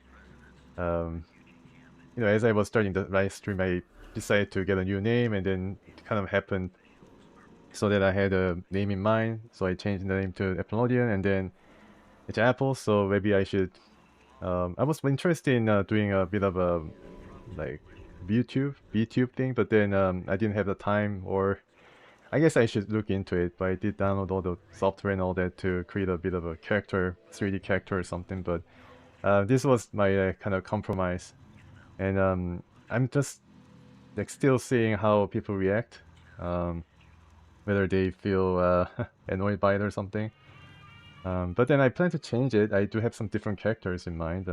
As I was starting the live stream, I decided to get a new name, and then it kind of happened so that I had a name in mind. So I changed the name to Applodian, and then it's Apple. So maybe I should. I was interested in doing a bit of a like VTube thing, but then I didn't have the time, or I guess I should look into it. But I did download all the software and all that to create a bit of a character, 3D character or something. But this was my kind of compromise, and I'm just like still seeing how people react, whether they feel annoyed by it or something. But then I plan to change it. I do have some different characters in mind,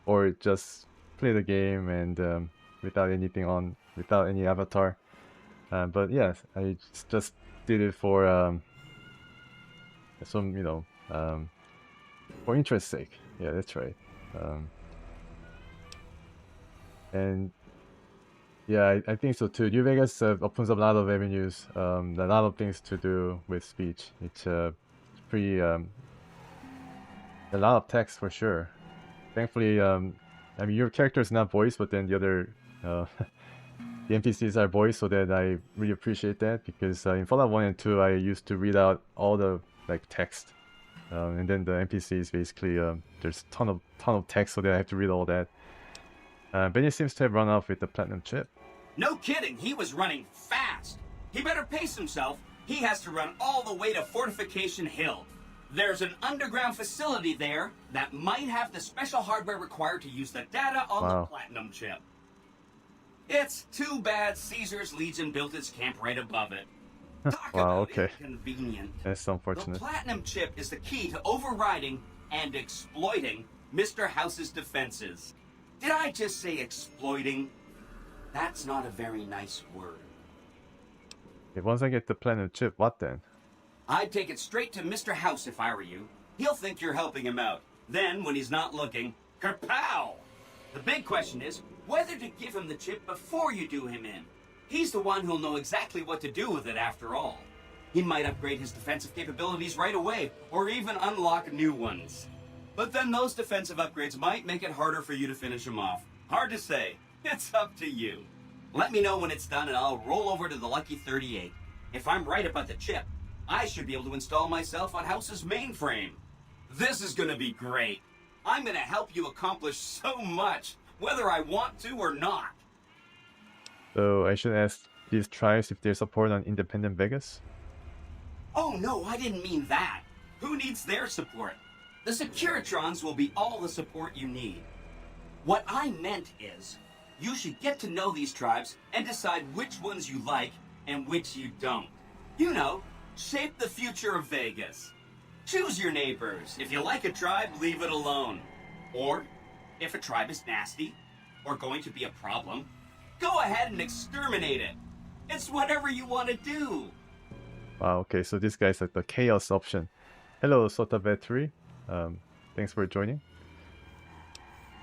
or just play the game and without any avatar. But yeah, I just did it for some for interest's sake. Yeah, that's right. And yeah, I think so too. New Vegas opens up a lot of avenues, a lot of things to do with speech. It's pretty a lot of text for sure. Thankfully, I mean, your character is not voiced, but then the other the NPCs are voiced, so that I really appreciate that, because in Fallout 1 and 2 I used to read out all the like text, and then the NPCs basically there's ton of text, so that I have to read all that. Benny seems to have run off with the platinum chip.
No kidding, he was running fast. He better pace himself. He has to run all the way to Fortification Hill. There's an underground facility there that might have the special hardware required to use the data on the platinum chip. It's too bad Caesar's Legion built its camp right above it. Talk about inconvenient.
That's unfortunate.
The platinum chip is the key to overriding and exploiting Mr. House's defenses. Did I just say exploiting? That's not a very nice word.
Okay, once I get the platinum chip, what then?
I'd take it straight to Mr. House if I were you. He'll think you're helping him out. Then, when he's not looking, kerpow! The big question is whether to give him the chip before you do him in. He's the one who'll know exactly what to do with it after all. He might upgrade his defensive capabilities right away, or even unlock new ones. But then those defensive upgrades might make it harder for you to finish him off. Hard to say. It's up to you. Let me know when it's done and I'll roll over to the Lucky 38. If I'm right about the chip, I should be able to install myself on House's mainframe. This is gonna be great. I'm gonna help you accomplish so much, whether I want to or not.
So I should ask these tribes if they support on Independent Vegas?
Oh no, I didn't mean that. Who needs their support? The Securitrons will be all the support you need. What I meant is, you should get to know these tribes and decide which ones you like and which you don't. You know, shape the future of Vegas. Choose your neighbors. If you like a tribe, leave it alone. Or, if a tribe is nasty, or going to be a problem, go ahead and exterminate it. It's whatever you want to do.
Wow, okay, so this guy's like the chaos option. Hello, Sotavetri. Thanks for joining.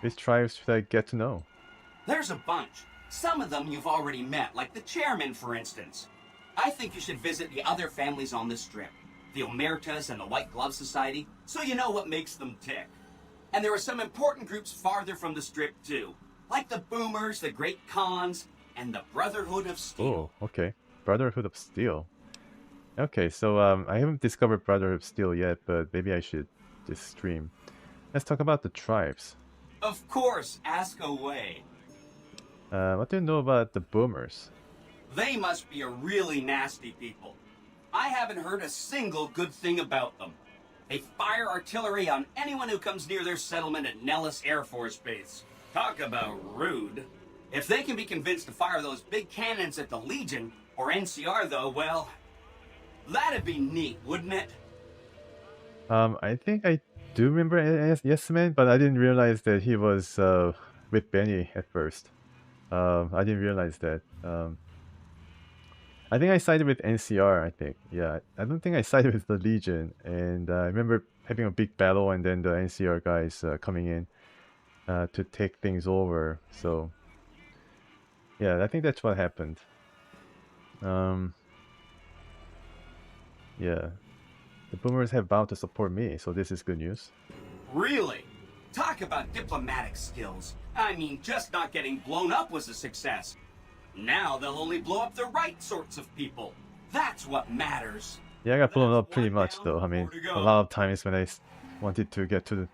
Which tribes should I get to know?
There's a bunch. Some of them you've already met, like the chairman, for instance. I think you should visit the other families on the Strip, the Omertas and the White Glove Society, so you know what makes them tick. And there are some important groups farther from the Strip, too, like the Boomers, the Great Khans, and the Brotherhood of Steel.
Oh, okay. Brotherhood of Steel. Okay, so I haven't discovered Brotherhood of Steel yet, but maybe I should just stream. Let's talk about the tribes.
Of course, ask away.
What do you know about the Boomers?
They must be a really nasty people. I haven't heard a single good thing about them. They fire artillery on anyone who comes near their settlement at Nellis Air Force Base. Talk about rude. If they can be convinced to fire those big cannons at the Legion, or NCR though, well, that'd be neat, wouldn't it?
I think I do remember Yes Man, but I didn't realize that he was with Benny at first. I didn't realize that. I think I sided with NCR. I think, yeah. I don't think I sided with the Legion. And I remember having a big battle, and then the NCR guys coming in to take things over. So, yeah, I think that's what happened. Yeah, the Boomers have vowed to support me, so this is good news.
Really? Talk about diplomatic skills. I mean, just not getting blown up was a success. Now they'll only blow up the right sorts of people. That's what matters.
Yeah, I got blown up pretty much though. I mean, a lot of times when I wanted to get to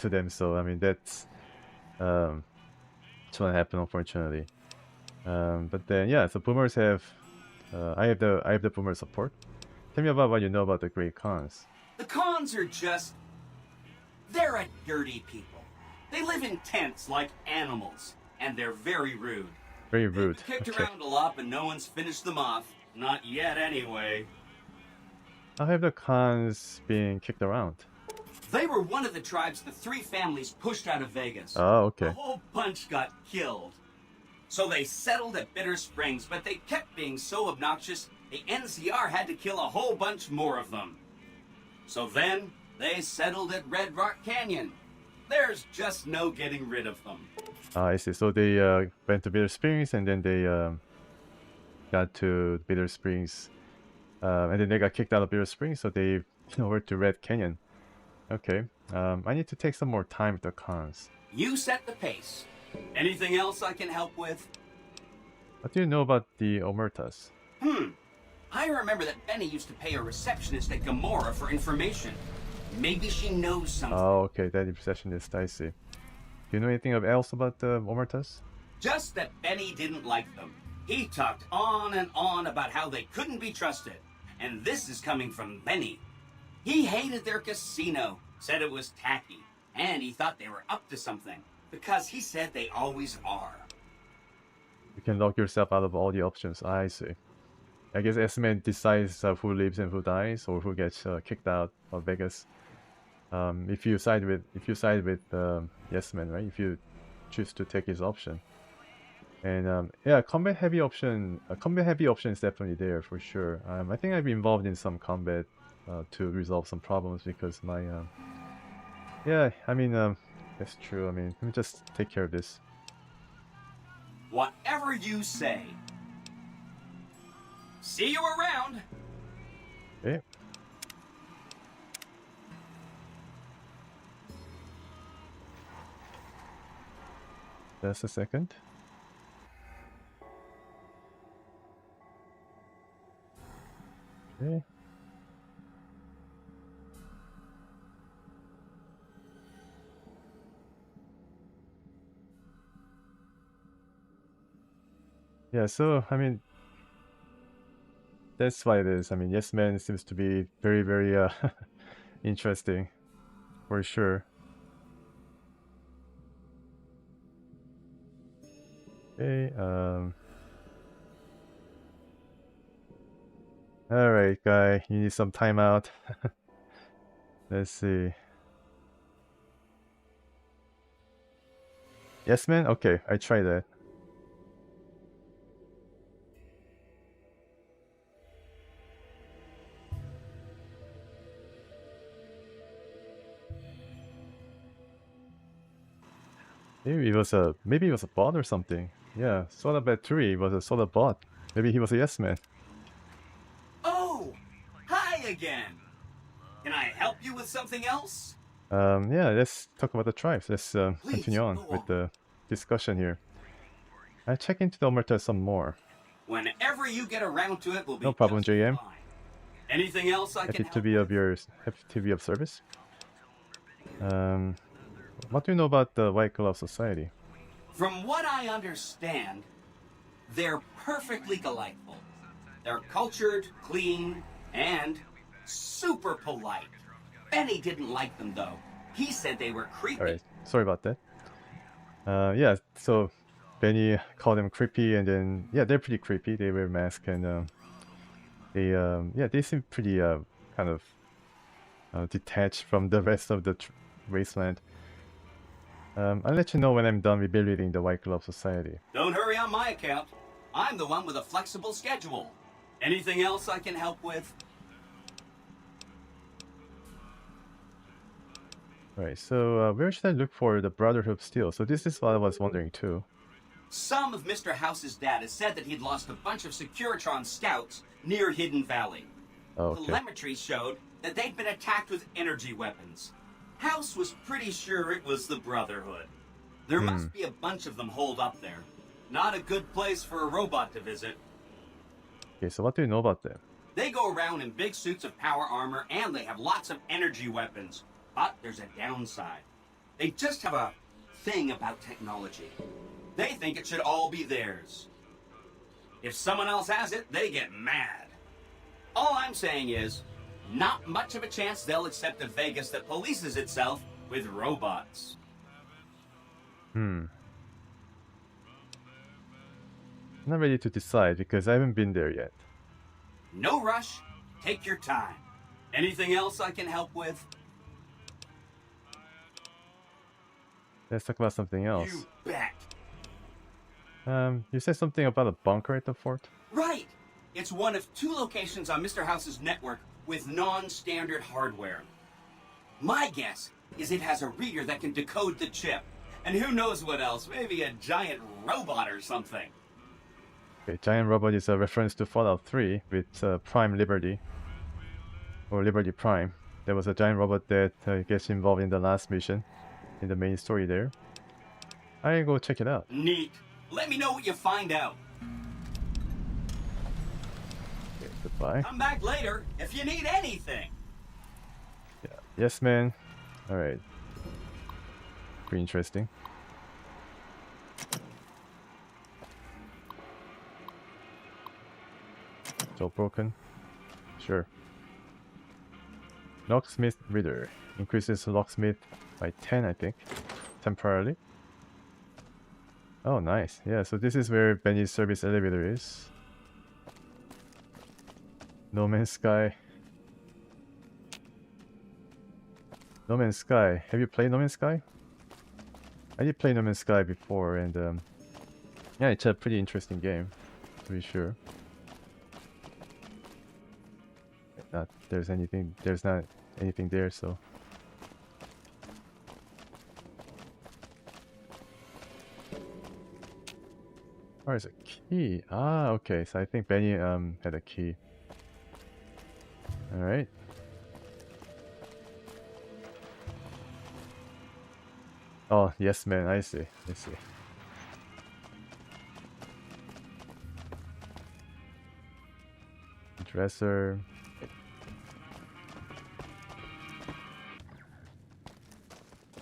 them, so I mean that's what happened, unfortunately. But then yeah, so Boomers have I have the Boomer support. Tell me about what you know about the Great Khans.
The Khans are just... they're a dirty people. They live in tents like animals, and they're very rude.
Very rude.
They've kicked
Okay.
around a lot, but no one's finished them off. Not yet, anyway.
How have the Khans been kicked around?
They were one of the tribes the three families pushed out of Vegas.
Oh, okay.
The whole bunch got killed. So they settled at Bitter Springs, but they kept being so obnoxious, the NCR had to kill a whole bunch more of them. So then, they settled at Red Rock Canyon. There's just no getting rid of them.
I see. So they went to Bitter Springs, and then they got to Bitter Springs, and then they got kicked out of Bitter Springs, so they went over to Red Canyon. Okay. I need to take some more time with the Khans.
You set the pace. Anything else I can help with?
What do you know about the Omertas?
I remember that Benny used to pay a receptionist at Gamora for information. Maybe she knows something.
Oh, okay. That receptionist, I see. Do you know anything else about the Omertas?
Just that Benny didn't like them. He talked on and on about how they couldn't be trusted. And this is coming from Benny. He hated their casino, said it was tacky, and he thought they were up to something, because he said they always are.
You can lock yourself out of all the options. I see. I guess S-Man decides who lives and who dies, or who gets kicked out of Vegas. If you side with Yes-Man, right? If you choose to take his option. And yeah, combat heavy option is definitely there for sure. I think I've been involved in some combat to resolve some problems because my yeah, I mean that's true. I mean, let me just take care of this.
Whatever you say. See you around.
Okay. Just a second. Okay. Yeah, so I mean that's why it is. I mean, Yes Man seems to be very, very interesting for sure. Okay, alright, guy, you need some time out. Let's see. Yes, man? Okay, I try that. Maybe it was a bot or something. Yeah, Soda Battery was a Soda bot. Maybe he was a Yes Man.
Oh, hi again. Can I help you with something else?
Yeah, let's talk about the tribes. Let's continue on with the discussion here. I check into the Omerta some more.
Whenever you get around to it, will be
No problem,
just
JM.
fine. Anything else I
Happy
can
to
help
be of service. What do you know about the White Glove Society?
From what I understand, they're perfectly delightful. They're cultured, clean, and super polite. Benny didn't like them, though. He said they were creepy.
Alright, sorry about that. Yeah, so Benny called them creepy, and then, yeah, they're pretty creepy. They wear masks, and they seem pretty kind of detached from the rest of the wasteland. I'll let you know when I'm done rebuilding the White Glove Society.
Don't hurry on my account. I'm the one with a flexible schedule. Anything else I can help with?
Right, so where should I look for the Brotherhood of Steel? So this is what I was wondering too.
Some of Mr. House's data said that he'd lost a bunch of Securitron scouts near Hidden Valley.
Okay.
Telemetry showed that they'd been attacked with energy weapons. House was pretty sure it was the Brotherhood. There must be a bunch of them holed up there. Not a good place for a robot to visit.
Okay, so what do you know about them?
They go around in big suits of power armor and they have lots of energy weapons. But there's a downside. They just have a thing about technology. They think it should all be theirs. If someone else has it, they get mad. All I'm saying is, not much of a chance they'll accept a Vegas that polices itself with robots.
I'm not ready to decide because I haven't been there yet.
No rush. Take your time. Anything else I can help with?
Let's talk about something else.
You bet.
You said something about a bunker at the fort?
Right. It's one of 2 locations on Mr. House's network with non-standard hardware. My guess is it has a reader that can decode the chip. And who knows what else, maybe a giant robot or something.
Okay, Giant Robot is a reference to Fallout 3 with Prime Liberty. Or Liberty Prime. There was a giant robot that gets involved in the last mission. In the main story there. I'll go check it out.
Neat. Let me know what you find out.
Okay, goodbye.
Come back later if you need anything.
Yeah. Yes, man. Alright. Pretty interesting. Still broken? Sure. Locksmith Reader. Increases locksmith by 10, I think. Temporarily. Oh, nice. Yeah, so this is where Benny's service elevator is. No Man's Sky. No Man's Sky. Have you played No Man's Sky? I did play No Man's Sky before, and yeah, it's a pretty interesting game, to be sure. There's not anything there, so. Where's a key? Ah, okay. So I think Benny had a key. All right. Oh, yes, man. I see. I see. Dresser.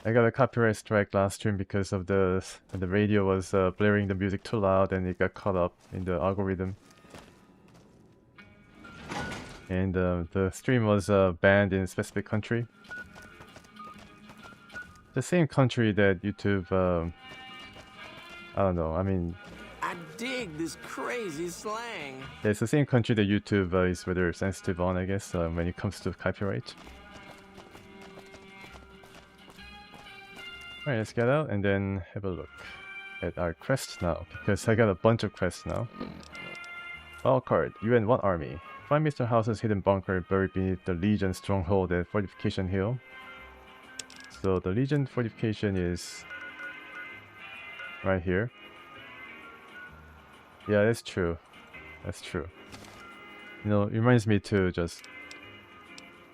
I got a copyright strike last stream because of the radio was blaring the music too loud and it got caught up in the algorithm. And the stream was banned in a specific country. The same country that YouTube, I don't know, I mean...
I dig this crazy slang.
Yeah, it's the same country that YouTube is rather sensitive on, I guess, when it comes to copyright. Alright, let's get out and then have a look at our quest now, because I got a bunch of quests now. Wild card, UN 1 Army. Find Mr. House's hidden bunker buried beneath the Legion stronghold at Fortification Hill. So the Legion fortification is right here. Yeah, that's true. That's true. You know, it reminds me to just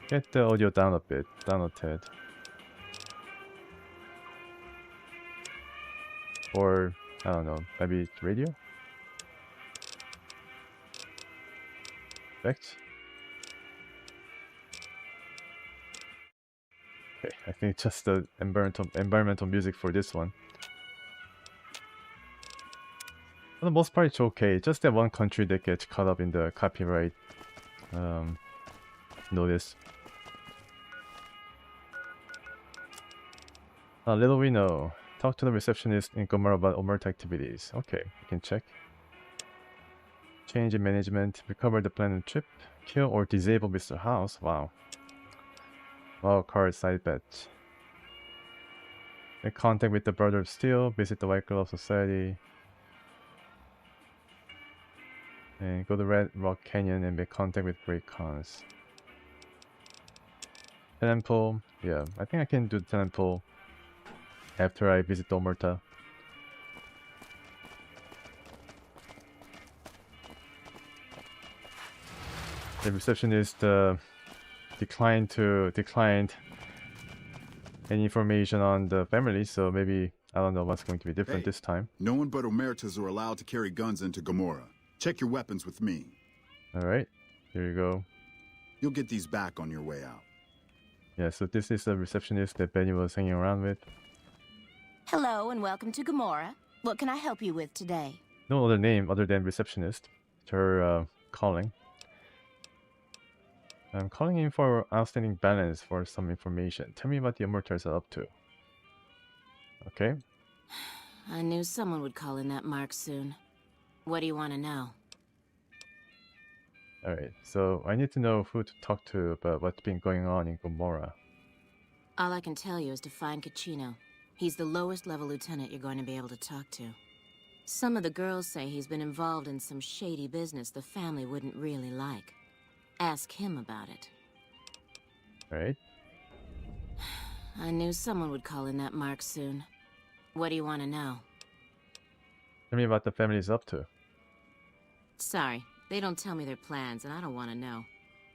get the audio down a bit, down a tad. Or, I don't know, maybe radio? Effects? Okay, I think just the environmental music for this one. For the most part it's okay, just that one country that gets caught up in the copyright notice. Little we know. Talk to the receptionist in Gomorrah about Omerta activities. Okay, we can check. Change in management. Recover the planned trip. Kill or disable Mr. House. Wow. Wow, card side bet. Make contact with the Brother of Steel. Visit the White Glove Society. And go to Red Rock Canyon and make contact with Great Khans. Temple, yeah, I think I can do the temple after I visit Omerta. The receptionist declined any information on the family, so maybe I don't know what's going to be different this time.
No one but Omertas are allowed to carry guns into Gomorrah. Check your weapons with me.
Alright, here you go.
You'll get these back on your way out.
Yeah, so this is the receptionist that Benny was hanging around with.
Hello and welcome to Gomorrah. What can I help you with today?
No other name other than receptionist. It's her calling. I'm calling in for outstanding balance for some information. Tell me what the Omertas are up to. Okay.
I knew someone would call in that mark soon. What do you want to know?
Alright, so I need to know who to talk to about what's been going on in Gomorrah.
All I can tell you is to find Kachino. He's the lowest level lieutenant you're going to be able to talk to. Some of the girls say he's been involved in some shady business the family wouldn't really like. Ask him about it.
Alright.
I knew someone would call in that mark soon. What do you want to know?
Tell me what the family's up to.
Sorry, they don't tell me their plans, and I don't want to know.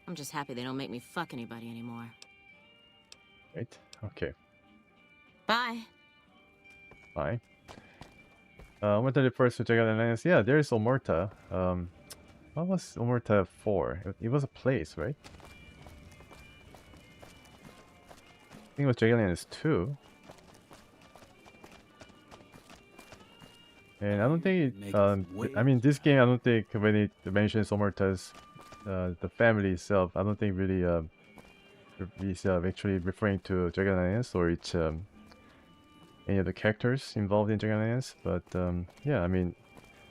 I'm just happy they don't make me fuck anybody anymore.
Right, okay.
Bye.
Bye. Omerta refers to Jagat Alliance. Yeah, there's Omerta. What was Omerta for? It was a place, right? I think it was Jagat Alliance 2. And I don't think it, I mean, this game, I don't think when it mentions Omerta's, the family itself, I don't think really is actually referring to Dragon Alliance or it's any of the characters involved in Dragon Alliance. But yeah, I mean,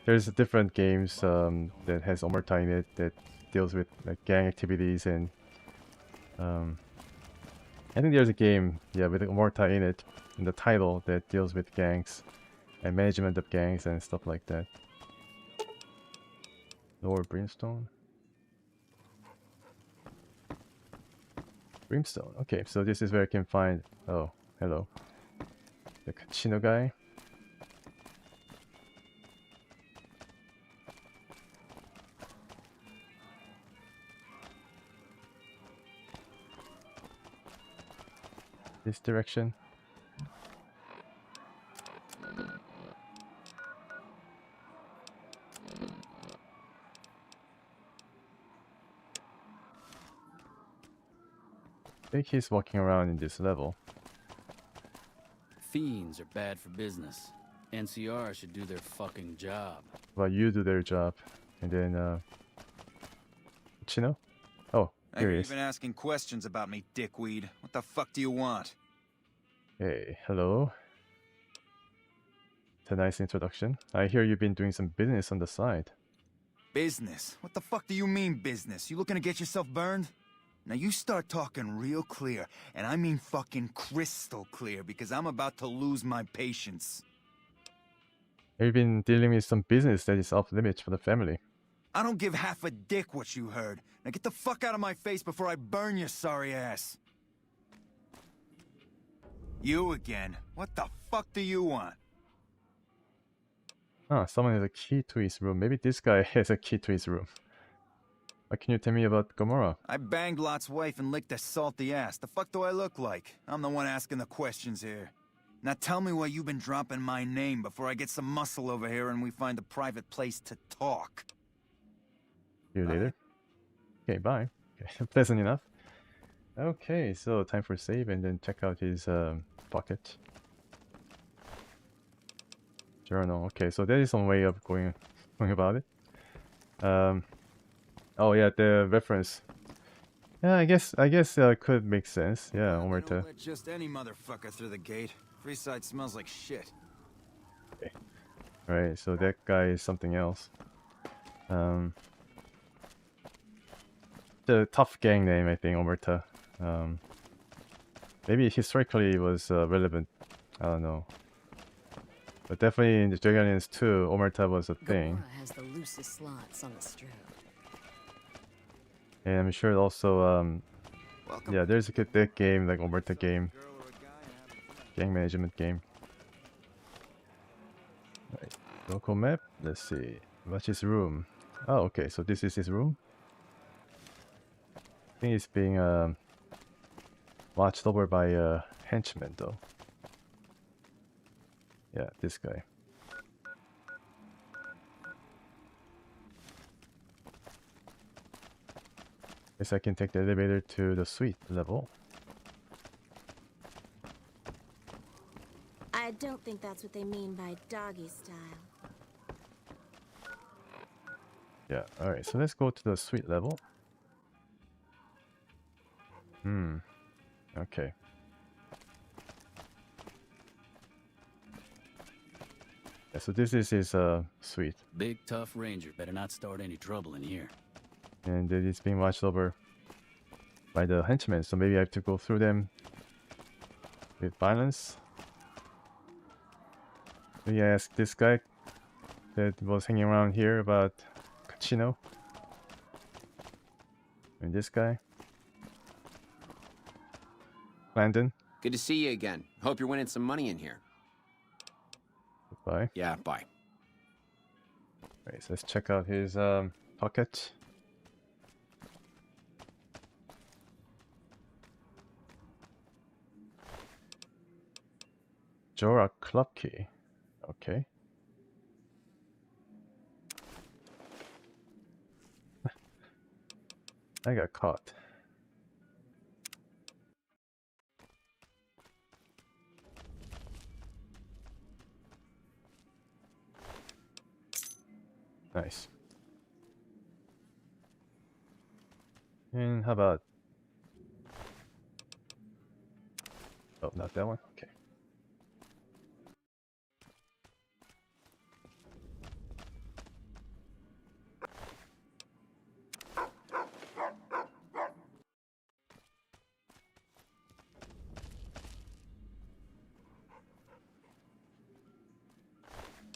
there's different games that has Omerta in it that deals with like gang activities, and I think there's a game, yeah, with Omerta in it, in the title, that deals with gangs and management of gangs and stuff like that. Lower Brimstone. Brimstone. Okay, so this is where I can find. Oh, hello. The Kachino guy. This direction. I think he's walking around in this level.
Fiends are bad for business. NCR should do their fucking job.
Well, you do their job, and then Chino? Oh, here he
You're
is.
even asking questions about me, dickweed. What the fuck do you want?
Hey, hello. It's a nice introduction. I hear you've been doing some business on the side.
Business? What the fuck do you mean business? You looking to get yourself burned? Now you start talking real clear, and I mean fucking crystal clear, because I'm about to lose my patience.
You've been dealing with some business that is off limits for the family.
I don't give half a dick what you heard. Now get the fuck out of my face before I burn your sorry ass. You again. What the fuck do you want?
Ah, someone has a key to his room. Maybe this guy has a key to his room. What can you tell me about Gomorrah?
I banged Lot's wife and licked her salty ass. The fuck do I look like? I'm the one asking the questions here. Now tell me why you've been dropping my name before I get some muscle over here and we find a private place to talk.
See you later. Okay, bye. Okay, pleasant enough. Okay, so time for save and then check out his pocket. Journal. Okay, so there is some way of going about it. Oh yeah, the reference. Yeah, I guess could make sense. Yeah, Omerta.
Don't let just any motherfucker through the gate. Freeside smells like shit.
Okay. Alright, so that guy is something else. The tough gang name, I think, Omerta. Maybe historically it was relevant. I don't know. But definitely in the Dragon Age 2, Omerta was a thing.
Gamora has the loosest slots on the strip.
And I'm sure also, yeah, there's a good that game, like Omerta game. Gang management game. Right. Local map, let's see. What's his room? Oh, okay, so this is his room. I think it's being watched over by a henchman though. Yeah, this guy. Guess I can take the elevator to the suite level.
I don't think that's what they mean by doggy style.
Yeah, alright, so let's go to the suite level. Okay. Yeah, so this is his suite.
Big tough ranger better not start any trouble in here.
And it's being watched over by the henchmen, so maybe I have to go through them with violence. Maybe I ask this guy that was hanging around here about Kachino. And this guy. Landon.
Good to see you again. Hope you're winning some money in here.
Goodbye.
Yeah, bye.
Alright, so let's check out his pocket. Jorah club key. Okay. I got caught. Nice. And how about... Oh, not that one? Okay.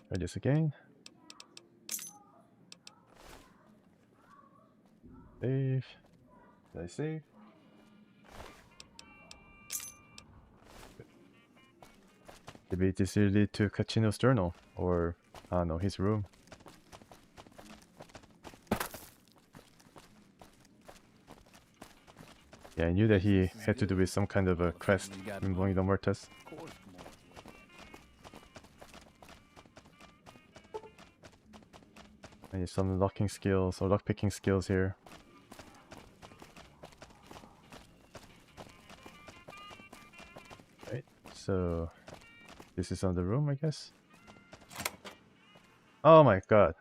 Try this again. Save. Did I save? Maybe this will lead to Kachino's journal, or I don't know, his room. Yeah, I knew that he had to do with some kind of a quest involving the Mortas. I need some locking skills or lockpicking skills here. Right, so this is on the room, I guess. Oh my god.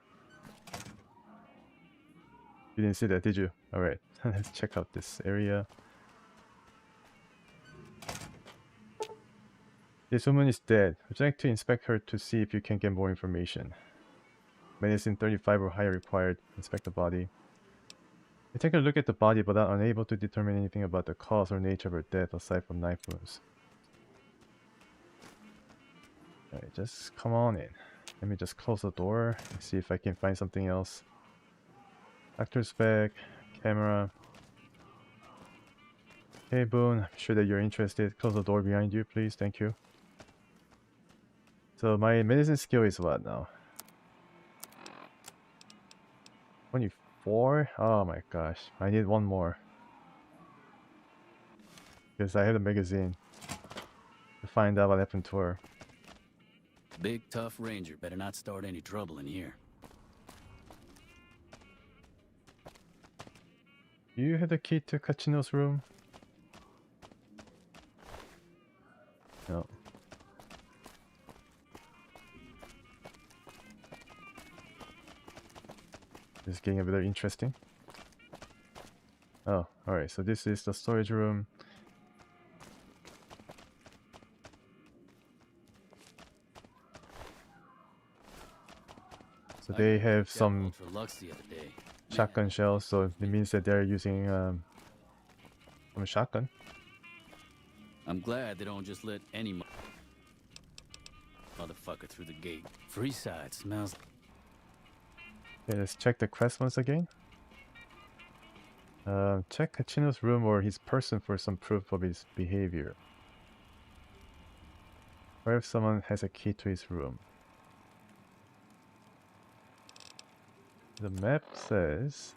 You didn't see that, did you? Alright, let's check out this area. This woman is dead. Would you like to inspect her to see if you can get more information? Medicine 35 or higher required. Inspect the body. I take a look at the body but are unable to determine anything about the cause or nature of her death aside from knife wounds. Alright, just come on in. Let me just close the door and see if I can find something else. Actor's bag, camera. Hey Boone, I'm sure that you're interested. Close the door behind you, please. Thank you. So my medicine skill is what now? 24? Oh my gosh. I need one more. Because I have a magazine to find out what happened to her.
Big tough ranger better not start any trouble in here.
You have the key to Kachino's room? No. This is getting a bit interesting. Oh, alright, so this is the storage room. So they have some shotgun shells, so it means that they're using some shotgun.
I'm glad they don't just let any motherfucker through the gate. Free side smells.
Okay, let's check the quest once again. Check Kachino's room or his person for some proof of his behavior. Or if someone has a key to his room. The map says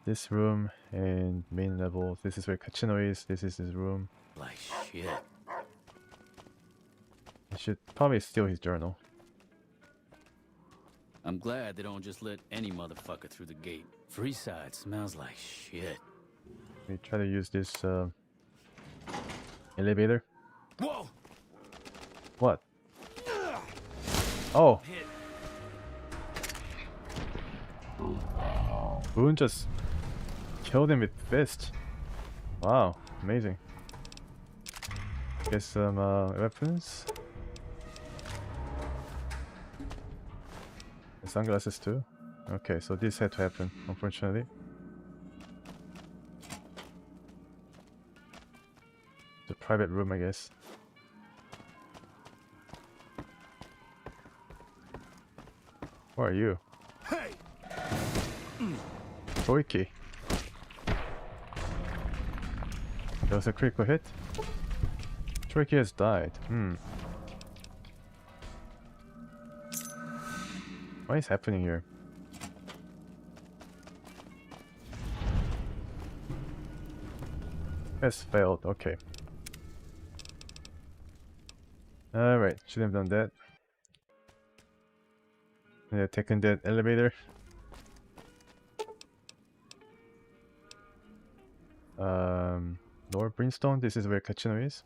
this room and main level. This is where Kachino is. This is his room.
Like shit.
I should probably steal his journal.
I'm glad they don't just let any motherfucker through the gate. Free side smells like shit.
We try to use this elevator.
Whoa!
What? Oh! Boone just killed him with fist. Wow, amazing. Get some weapons. And sunglasses too. Okay, so this had to happen, unfortunately. The private room, I guess. Who are you?
Hey!
Koiki. That was a critical hit. Koiki has died. What is happening here? Has failed. Okay. Alright, should have done that. Yeah, taken that elevator. Lower Brimstone, this is where Kachino is.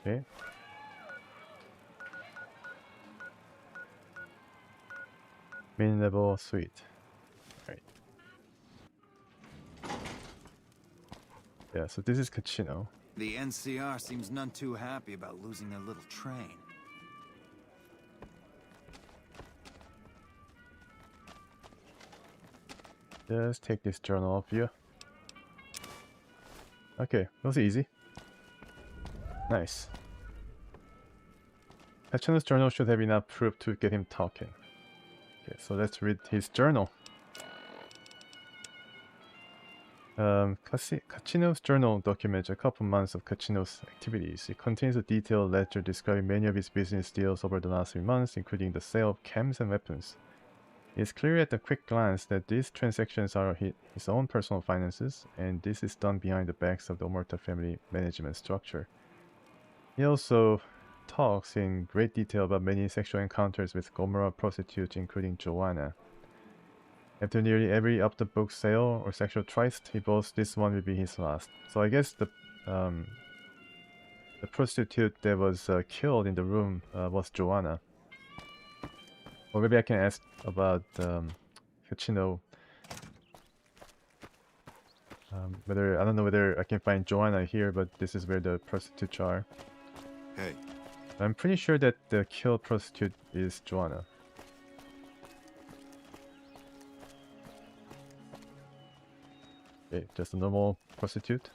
Okay. Main level suite. Right. Yeah, so this is Kachino.
The NCR seems none too happy about losing their little train.
Just take this journal off you. Okay, that was easy. Nice. Kachino's journal should have enough proof to get him talking. Okay, so let's read his journal. Kachino's journal documents a couple months of Kachino's activities. It contains a detailed ledger describing many of his business deals over the last 3 months, including the sale of chems and weapons. It's clear at a quick glance that these transactions are his own personal finances, and this is done behind the backs of the Omerta family management structure. He also talks in great detail about many sexual encounters with Gomorrah prostitutes, including Joanna. After nearly every up-the-book sale or sexual tryst, he boasts this one will be his last. So I guess the prostitute that was killed in the room was Joanna. Or maybe I can ask about Kachino. I don't know whether I can find Joanna here, but this is where the prostitutes are.
Hey.
I'm pretty sure that the killed prostitute is Joanna. Okay, just a normal prostitute.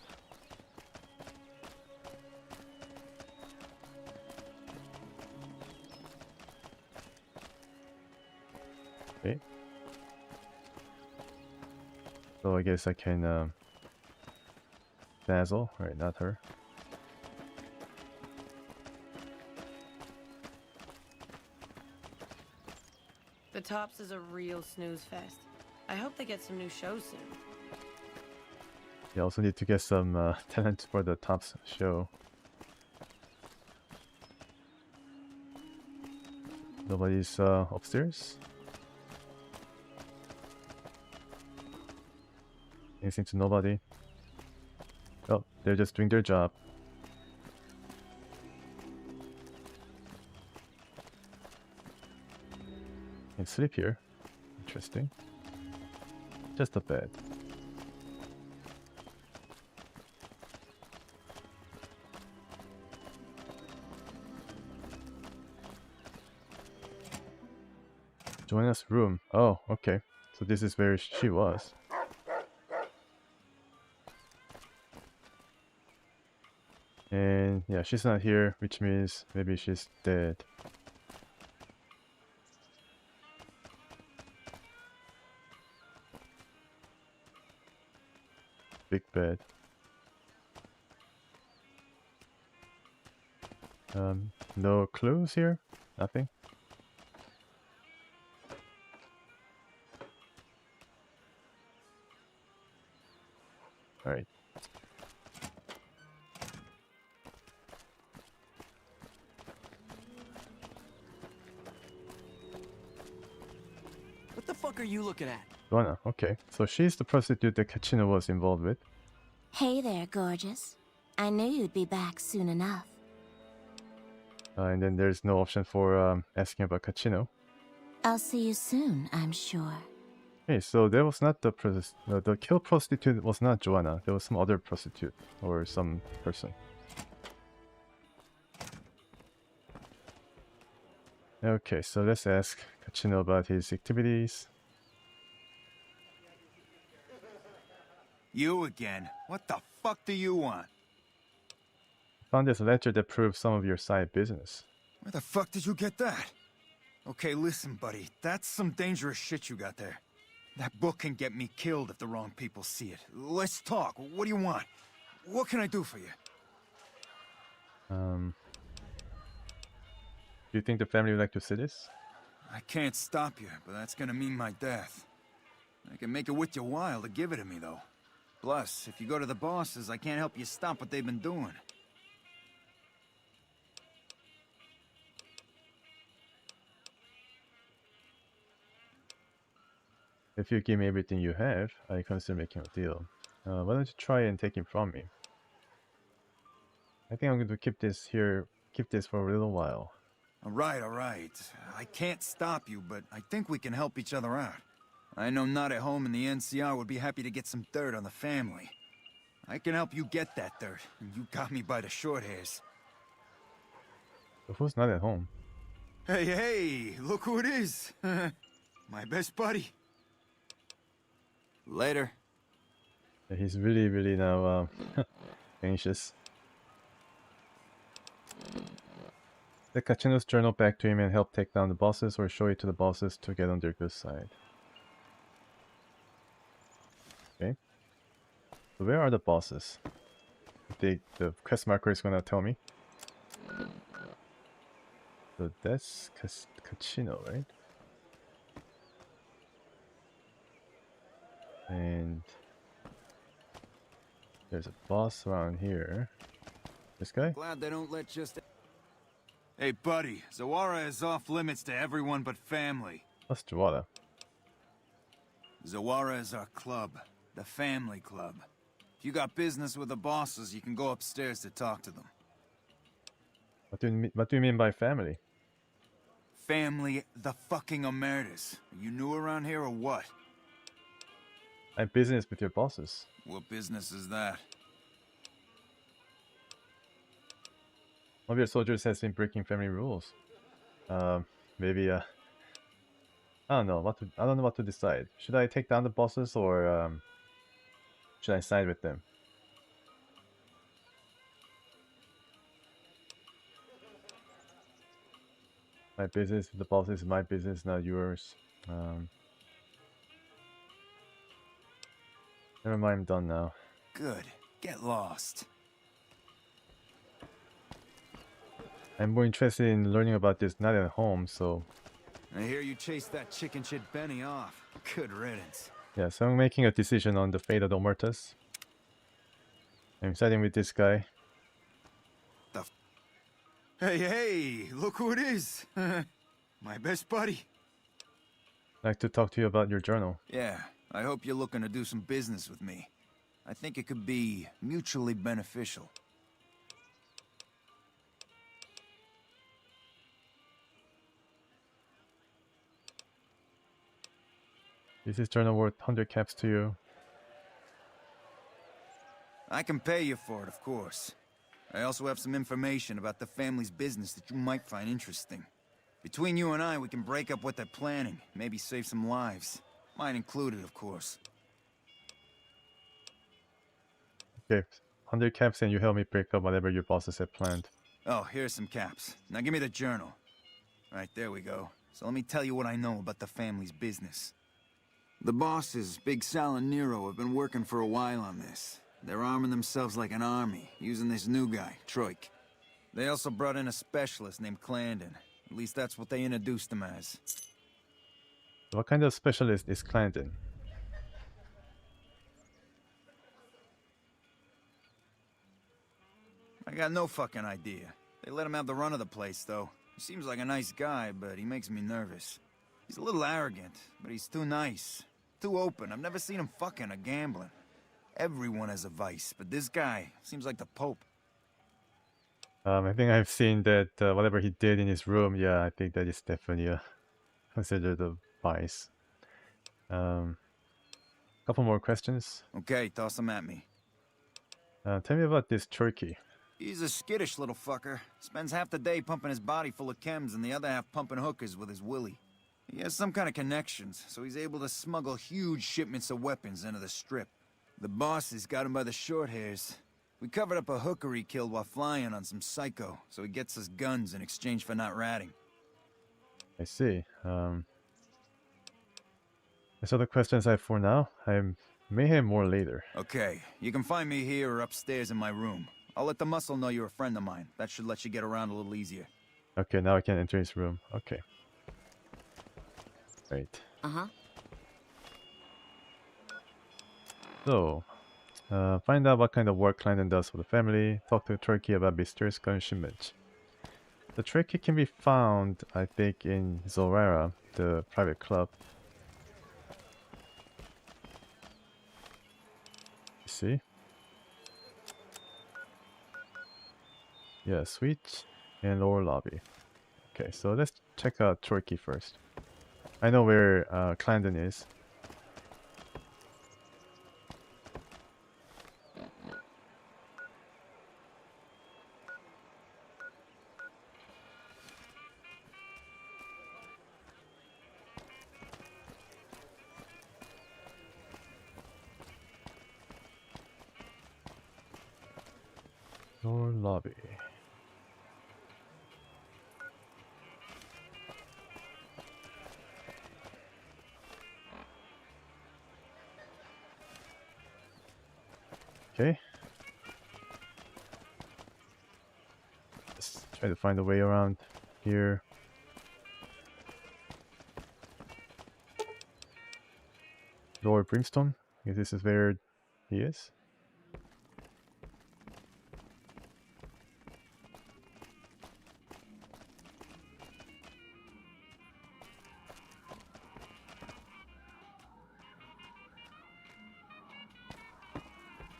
Okay. So I guess I can dazzle, right? Not her.
The Tops is a real snooze fest. I hope they get some new shows soon.
You also need to get some talent for the Tops show. Nobody's upstairs. Anything to nobody. Oh, they're just doing their job. Can sleep here. Interesting. Just a bed. Joanna's room. Oh, okay. So this is where she was. And yeah, she's not here, which means maybe she's dead. Big bed. No clues here? Nothing? Alright.
What the fuck are you looking at?
Joanna, okay. So she's the prostitute that Kachino was involved with.
Hey there, gorgeous. I knew you'd be back soon enough.
And then there's no option for asking about Kachino.
I'll see you soon, I'm sure.
Okay, so there was not the kill prostitute was not Joanna. There was some other prostitute or some person. Okay, so let's ask Kachino about his activities.
You again? What the fuck do you want?
Found this ledger that proves some of your side business.
Where the fuck did you get that? Okay, listen, buddy. That's some dangerous shit you got there. That book can get me killed if the wrong people see it. Let's talk. What do you want? What can I do for you?
Do you think the family would like to see this?
I can't stop you, but that's gonna mean my death. I can make it worth your while to give it to me, though. Plus, if you go to the bosses, I can't help you stop what they've been doing.
If you give me everything you have, I consider making a deal. Why don't you try and take him from me? I think I'm going to keep this for a little while.
Alright. I can't stop you, but I think we can help each other out. I know Not at Home in the NCR would be happy to get some dirt on the family. I can help you get that dirt, and you got me by the short hairs.
But who's not at home?
Hey, look who it is. My best buddy. Later.
Yeah, he's really now anxious. Take Kachino's journal back to him and help take down the bosses, or show it to the bosses to get on their good side. Okay. So where are the bosses? The quest marker is gonna tell me. So that's Kachino, right? And there's a boss around here. This guy?
Glad they don't let just... Hey, buddy. Zawara is off limits to everyone but family.
What's Zawara?
Zawara is our club. The family club. If you got business with the bosses, you can go upstairs to talk to them.
What do you mean by family?
Family the fucking Emeritus. Are you new around here or what?
I have business with your bosses.
What business is that?
One of your soldiers has been breaking family rules. Maybe I don't know what to decide. Should I take down the bosses, or should I side with them? My business with the bosses is my business, not yours. Never mind, I'm done now.
Good. Get lost.
I'm more interested in learning about this Not at Home, so...
I hear you chased that chicken shit Benny off. Good riddance.
Yeah, so I'm making a decision on the fate of the Omertas. I'm siding with this guy.
Hey, look who it is. My best buddy.
I'd like to talk to you about your journal.
Yeah, I hope you're looking to do some business with me. I think it could be mutually beneficial.
This is journal worth 100 caps to you.
I can pay you for it, of course. I also have some information about the family's business that you might find interesting. Between you and I, we can break up what they're planning. Maybe save some lives. Mine included, of course.
Okay, 100 caps and you help me break up whatever your bosses have planned.
Oh, here's some caps. Now give me the journal. Right, there we go. So let me tell you what I know about the family's business. The bosses, Big Sal and Nero, have been working for a while on this. They're arming themselves like an army, using this new guy, Troik. They also brought in a specialist named Clarendon. At least that's what they introduced him as.
What kind of specialist is Clarendon?
I got no fucking idea. They let him have the run of the place, though. He seems like a nice guy, but he makes me nervous. He's a little arrogant, but he's too nice. Too open. I've never seen him fucking or gambling. Everyone has a vice, but this guy seems like the Pope.
I think I've seen that whatever he did in his room, yeah, I think that is definitely considered a vice. Couple more questions.
Okay, toss them at me.
Tell me about this turkey.
He's a skittish little fucker. Spends half the day pumping his body full of chems and the other half pumping hookers with his willy. He has some kind of connections, so he's able to smuggle huge shipments of weapons into the Strip. The bosses got him by the short hairs. We covered up a hooker he killed while flying on some psycho, so he gets us guns in exchange for not ratting.
I see. That's all the questions I have for now. I may have more later.
Okay, you can find me here or upstairs in my room. I'll let the muscle know you're a friend of mine. That should let you get around a little easier.
Okay, now I can enter his room. Okay. Right.
Uh-huh.
So, find out what kind of work Clarendon does for the family. Talk to Turkey about mysterious gun shipment. The Turkey can be found, I think, in Zorara, the private club. See? Yeah, suite and lower lobby. Okay, so let's check out Turkey first. I know where Clarendon is. Lower lobby. Okay. Let's try to find a way around here. Lower Brimstone. I guess this is where he is.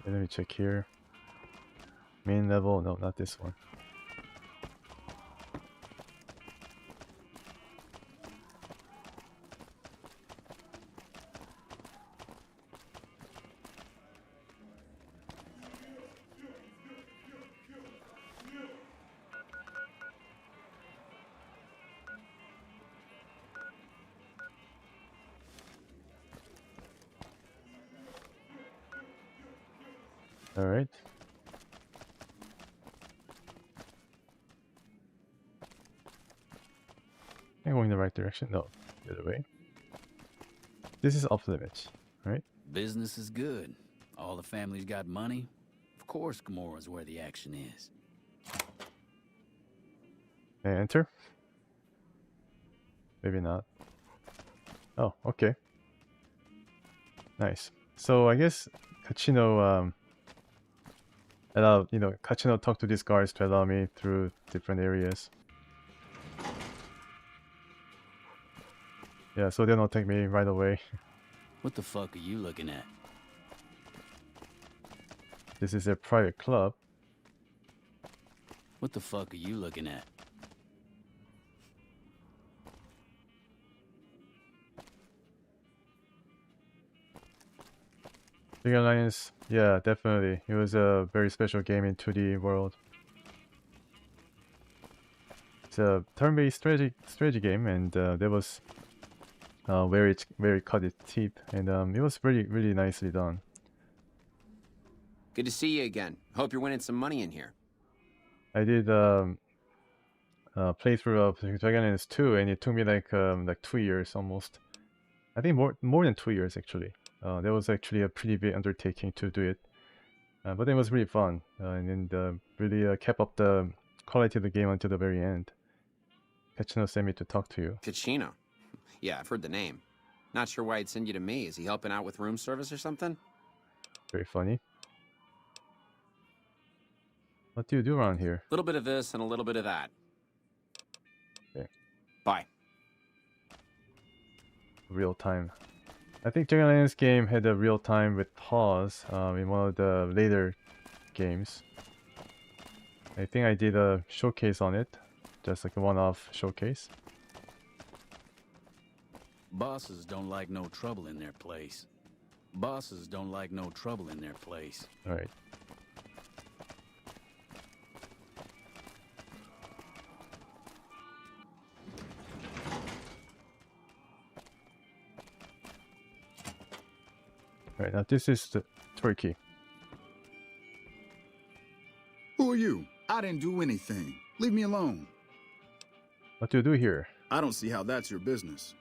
Let me check here. Main level, no, not this one. All right. I'm going the right direction. No, the other way. This is off limits, right?
Business is good. All the family's got money. Of course, Gamora's where the action is.
Can I enter? Maybe not. Oh, okay. Nice. So I guess Kachino Kachino talked to these guards to allow me through different areas. Yeah, so they don't take me right away.
What the fuck are you looking at?
This is a private club.
What the fuck are you looking at?
Big Alliance, yeah, definitely. It was a very special game in 2D world. It's a turn-based strategy game, and that was where it cut its teeth, and it was really nicely done.
Good to see you again. Hope you're winning some money in here.
I did playthrough of Dragonlance 2, and it took me like 2 years almost. I think more than 2 years actually. That was actually a pretty big undertaking to do it, but it was really fun, and really kept up the quality of the game until the very end. Kachino sent me to talk to you.
Kachino? Yeah, I've heard the name. Not sure why he'd send you to me. Is he helping out with room service or something?
Very funny. What do you do around here?
A little bit of this and a little bit of that.
Okay.
Bye.
Real time. I think Dragonlance game had a real time with pause in one of the later games. I think I did a showcase on it, just like a one-off showcase.
Bosses don't like no trouble in their place. Bosses don't like no trouble in their place.
All right. Alright, now this is the Turkey.
Who are you? I didn't do anything. Leave me alone.
What do you do here?
I don't see how that's your business.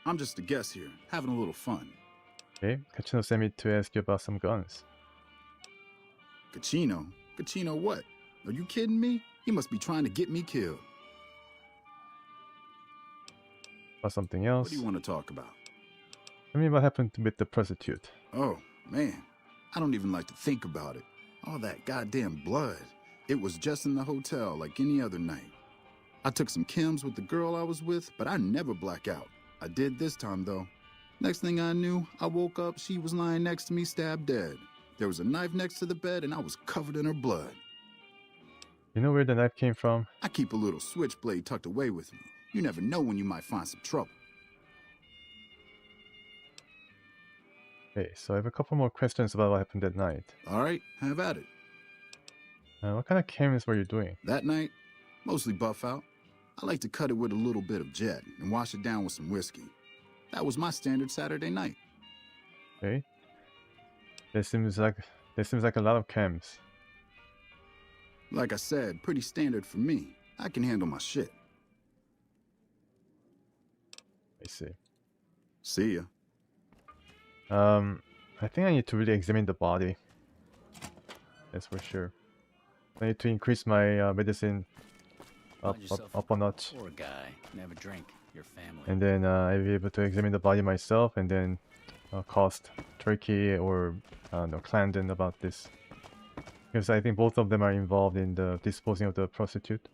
I'm just a guest here, having a little fun.
Okay, Kachino sent me to ask you about some guns.
Kachino? Kachino what? Are you kidding me? He must be trying to get me killed.
About something else?
What do you want to talk about?
Tell me what happened with the prostitute.
Oh, man. I don't even like to think about it. All that goddamn blood. It was just in the hotel like any other night. I took some chems with the girl I was with, but I never black out. I did this time, though. Next thing I knew, I woke up, she was lying next to me, stabbed dead. There was a knife next to the bed, and I was covered in her blood.
You know where the knife came from?
I keep a little switchblade tucked away with me. You never know when you might find some trouble.
Okay, so I have a couple more questions about what happened that night.
All right, have at it.
What kind of chems were you doing?
That night, mostly buff out. I like to cut it with a little bit of jet and wash it down with some whiskey. That was my standard Saturday night.
Okay. There seems like a lot of chems.
Like I said, pretty standard for me. I can handle my shit.
I see.
See ya.
I think I need to really examine the body. That's for sure. I need to increase my medicine up a notch.
Poor guy, never drink. Your family.
And then I'll be able to examine the body myself, and then cost Turkey or Clarendon about this, because I think both of them are involved in the disposing of the prostitute.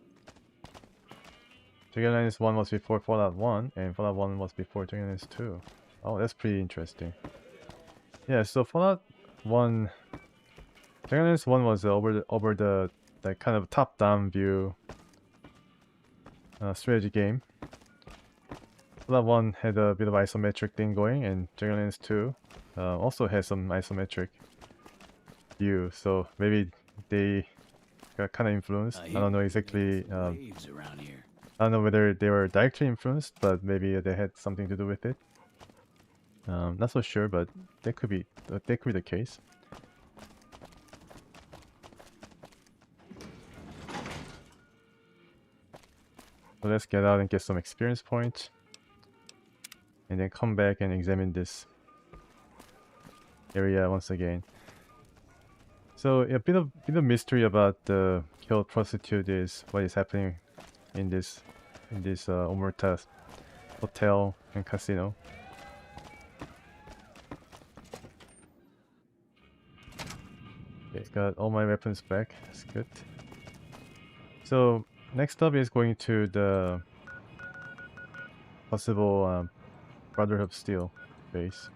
Dragonlance 1 was before Fallout 1, and Fallout 1 was before Dragonlance 2. Oh, that's pretty interesting. Yeah, so Fallout 1, Dragonlance 1 was over the like kind of top-down view strategy game. Fallout 1 had a bit of isometric thing going, and Dragonlance 2 also has some isometric view, so maybe they got kind of influenced. I don't know exactly.
Waves around here.
I don't know whether they were directly influenced, but maybe they had something to do with it. Not so sure, but that could be the case. So let's get out and get some experience points, and then come back and examine this area once again. So a bit of mystery about the killed prostitute is what is happening in this Omerta hotel and casino. Okay, got all my weapons back. That's good. So next up is going to the possible Brotherhood of Steel base.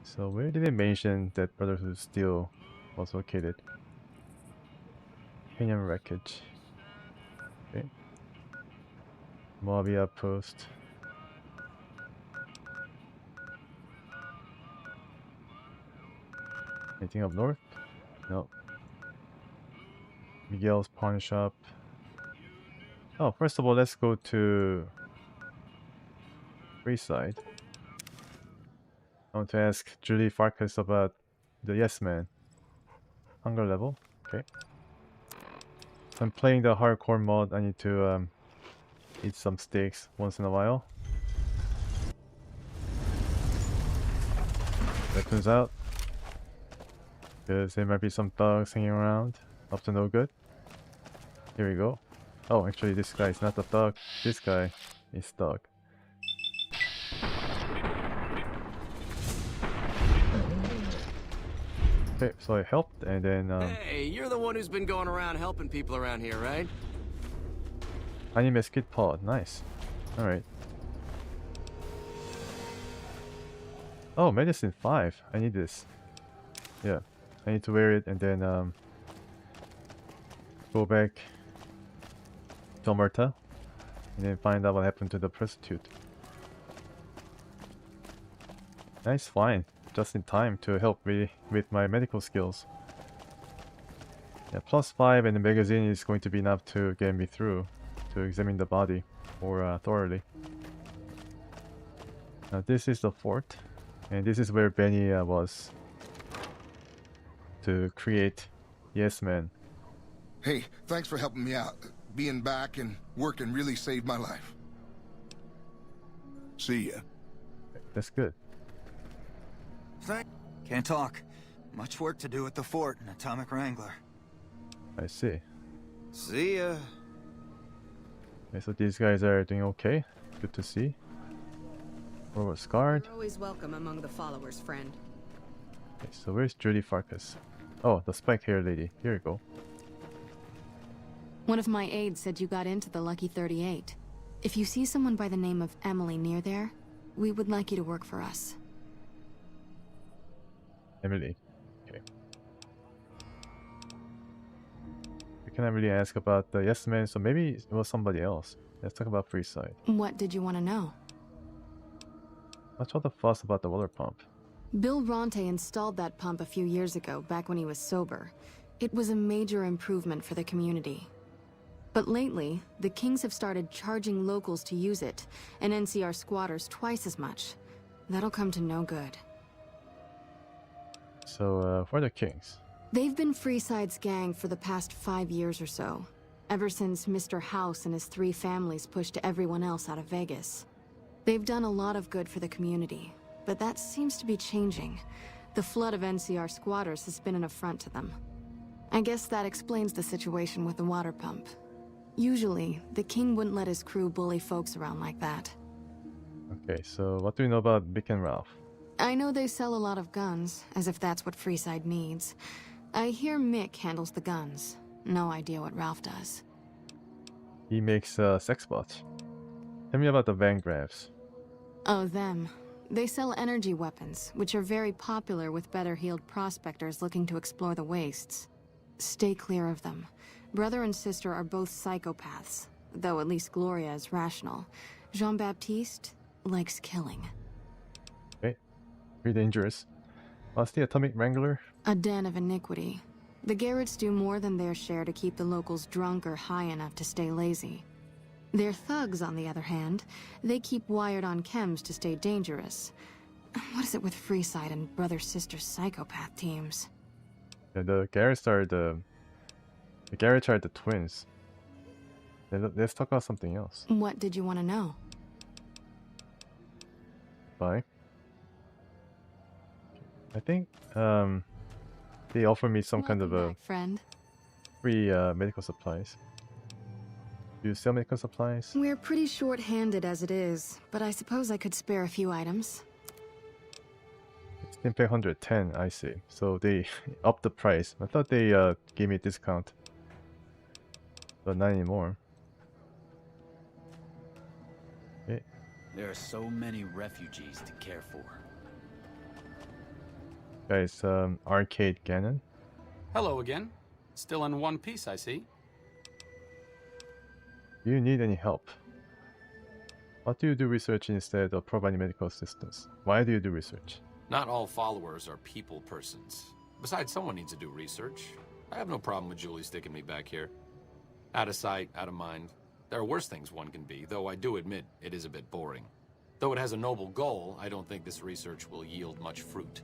So where did they mention that Brotherhood of Steel was located? Canyon wreckage. Okay. Moabi outpost. Anything up north? No. Miguel's pawn shop. Oh, first of all, let's go to Freeside. I want to ask Julie Farkas about the Yes Man. Hunger level. Okay. I'm playing the hardcore mod. I need to eat some steaks once in a while. Weapons out. Because there might be some thugs hanging around. Up to no good. Here we go. Oh, actually this guy is not a thug. This guy is thug. Okay, so I helped and then
Hey, you're the one who's been going around helping people around here, right?
Honey Mesquite Pod. Nice. Alright. Oh, medicine 5. I need this. Yeah. I need to wear it and then go back to Omerta and then find out what happened to the prostitute. Nice find. Just in time to help me with my medical skills. Yeah, +5 and the magazine is going to be enough to get me through to examine the body more thoroughly. Now this is the fort, and this is where Benny was to create Yes Man.
Hey, thanks for helping me out. Being back and working really saved my life. See ya.
That's good.
Can't talk. Much work to do at the fort in Atomic Wrangler.
I see.
See ya.
Okay, so these guys are doing okay. Good to see. Or scarred.
You're always welcome among the followers, friend.
Okay, so where's Judy Farkas? Oh, the spike hair lady. Here you go.
One of my aides said you got into the Lucky 38. If you see someone by the name of Emily near there, we would like you to work for us.
Emily. Okay. We cannot really ask about the Yes Man, so maybe it was somebody else. Let's talk about Freeside.
What did you want to know?
What's all the fuss about the water pump?
Bill Ronte installed that pump a few years ago, back when he was sober. It was a major improvement for the community. But lately, the Kings have started charging locals to use it, and NCR squatters twice as much. That'll come to no good.
So, for the Kings.
They've been Freeside's gang for the past 5 years or so, ever since Mr. House and his 3 families pushed everyone else out of Vegas. They've done a lot of good for the community, but that seems to be changing. The flood of NCR squatters has been an affront to them. I guess that explains the situation with the water pump. Usually, the King wouldn't let his crew bully folks around like that.
Okay, so what do you know about Vic and Ralph?
I know they sell a lot of guns, as if that's what Freeside needs. I hear Mick handles the guns. No idea what Ralph does.
He makes sex bots. Tell me about the Van Graffs.
Oh, them. They sell energy weapons, which are very popular with better-heeled prospectors looking to explore the wastes. Stay clear of them. Brother and sister are both psychopaths, though at least Gloria is rational. Jean-Baptiste likes killing.
Okay, pretty dangerous. What's the Atomic Wrangler?
A den of iniquity. The Garretts do more than their share to keep the locals drunk or high enough to stay lazy. Their thugs, on the other hand, they keep wired on chems to stay dangerous. What is it with Freeside and brother-sister psychopath teams?
Yeah, the Garretts are the Garretts are the twins. Let's talk about something else.
What did you want to know?
Bye. I think they offer me some kind of a
friend.
free medical supplies. Do you sell medical supplies?
We're pretty short-handed as it is, but I suppose I could spare a few items.
It's Impact 110, I see. So they upped the price. I thought they gave me a discount. But not anymore. Okay.
There are so many refugees to care for.
Guys, Arcade Ganon.
Hello again. Still in one piece, I see.
Do you need any help? What do you do research instead of providing medical assistance? Why do you do research?
Not all followers are people persons. Besides, someone needs to do research. I have no problem with Julie sticking me back here. Out of sight, out of mind. There are worse things one can be, though I do admit it is a bit boring. Though it has a noble goal, I don't think this research will yield much fruit.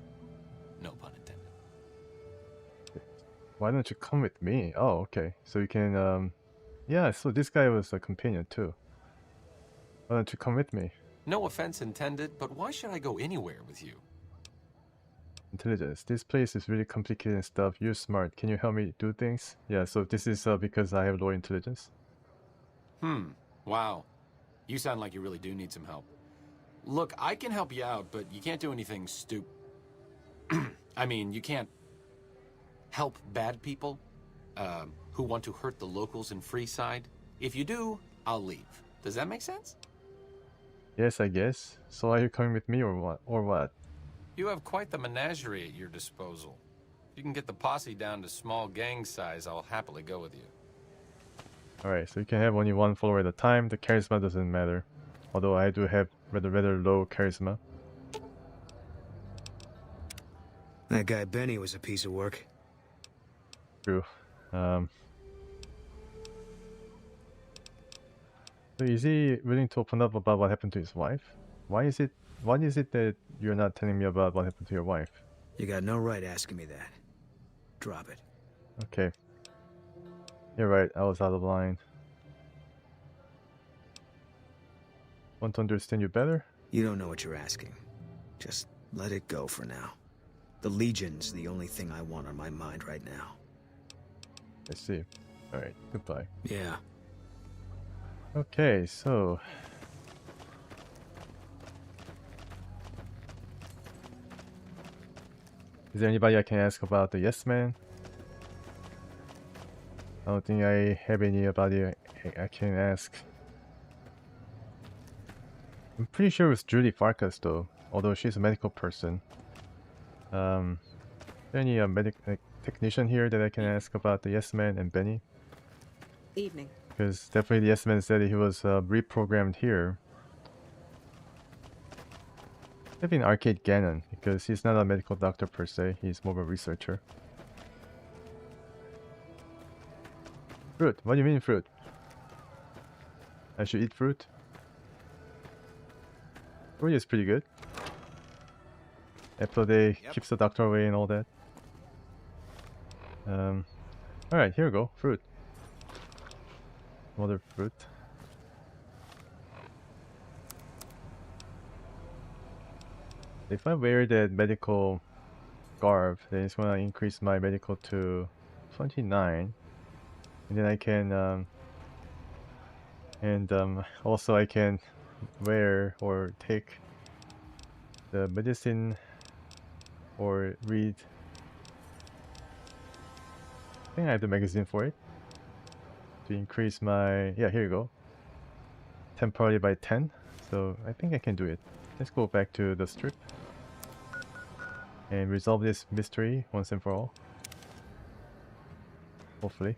No pun intended.
Why don't you come with me? Oh, okay. So you can, yeah, so this guy was a companion too. Why don't you come with me?
No offense intended, but why should I go anywhere with you?
Intelligence. This place is really complicated and stuff. You're smart. Can you help me do things? Yeah, so this is because I have low intelligence.
Wow. You sound like you really do need some help. Look, I can help you out, but you can't do anything I mean, you can't help bad people who want to hurt the locals in Freeside. If you do, I'll leave. Does that make sense?
Yes, I guess. So are you coming with me or what? Or what?
You have quite the menagerie at your disposal. If you can get the posse down to small gang size, I'll happily go with you.
Alright, so you can have only one follower at a time. The charisma doesn't matter. Although I do have rather low charisma.
That guy Benny was a piece of work.
True. So is he willing to open up about what happened to his wife? What is it that you're not telling me about what happened to your wife?
You got no right asking me that. Drop it.
Okay. You're right, I was out of line. Want to understand you better?
You don't know what you're asking. Just let it go for now. The Legion's the only thing I want on my mind right now.
I see. Alright, goodbye.
Yeah.
Okay, so... is there anybody I can ask about the Yes Man? I don't think I have anybody I can ask. I'm pretty sure it was Judy Farkas though, although she's a medical person. Is there any technician here that I can ask about the Yes Man and Benny?
Evening.
Because definitely the Yes Man said he was reprogrammed here. Maybe an Arcade Gannon, because he's not a medical doctor per se, he's more of a researcher. Fruit? What do you mean fruit? I should eat fruit? Fruit is pretty good. Apple Day keeps the doctor away and all that. Alright, here we go. Fruit. Other fruit. If I wear that medical garb, then it's gonna increase my medical to 29. And then I can also I can wear or take the medicine or read. I think I have the magazine for it to increase my, yeah, here you go, temporarily by 10. So I think I can do it. Let's go back to the strip and resolve this mystery once and for all, hopefully.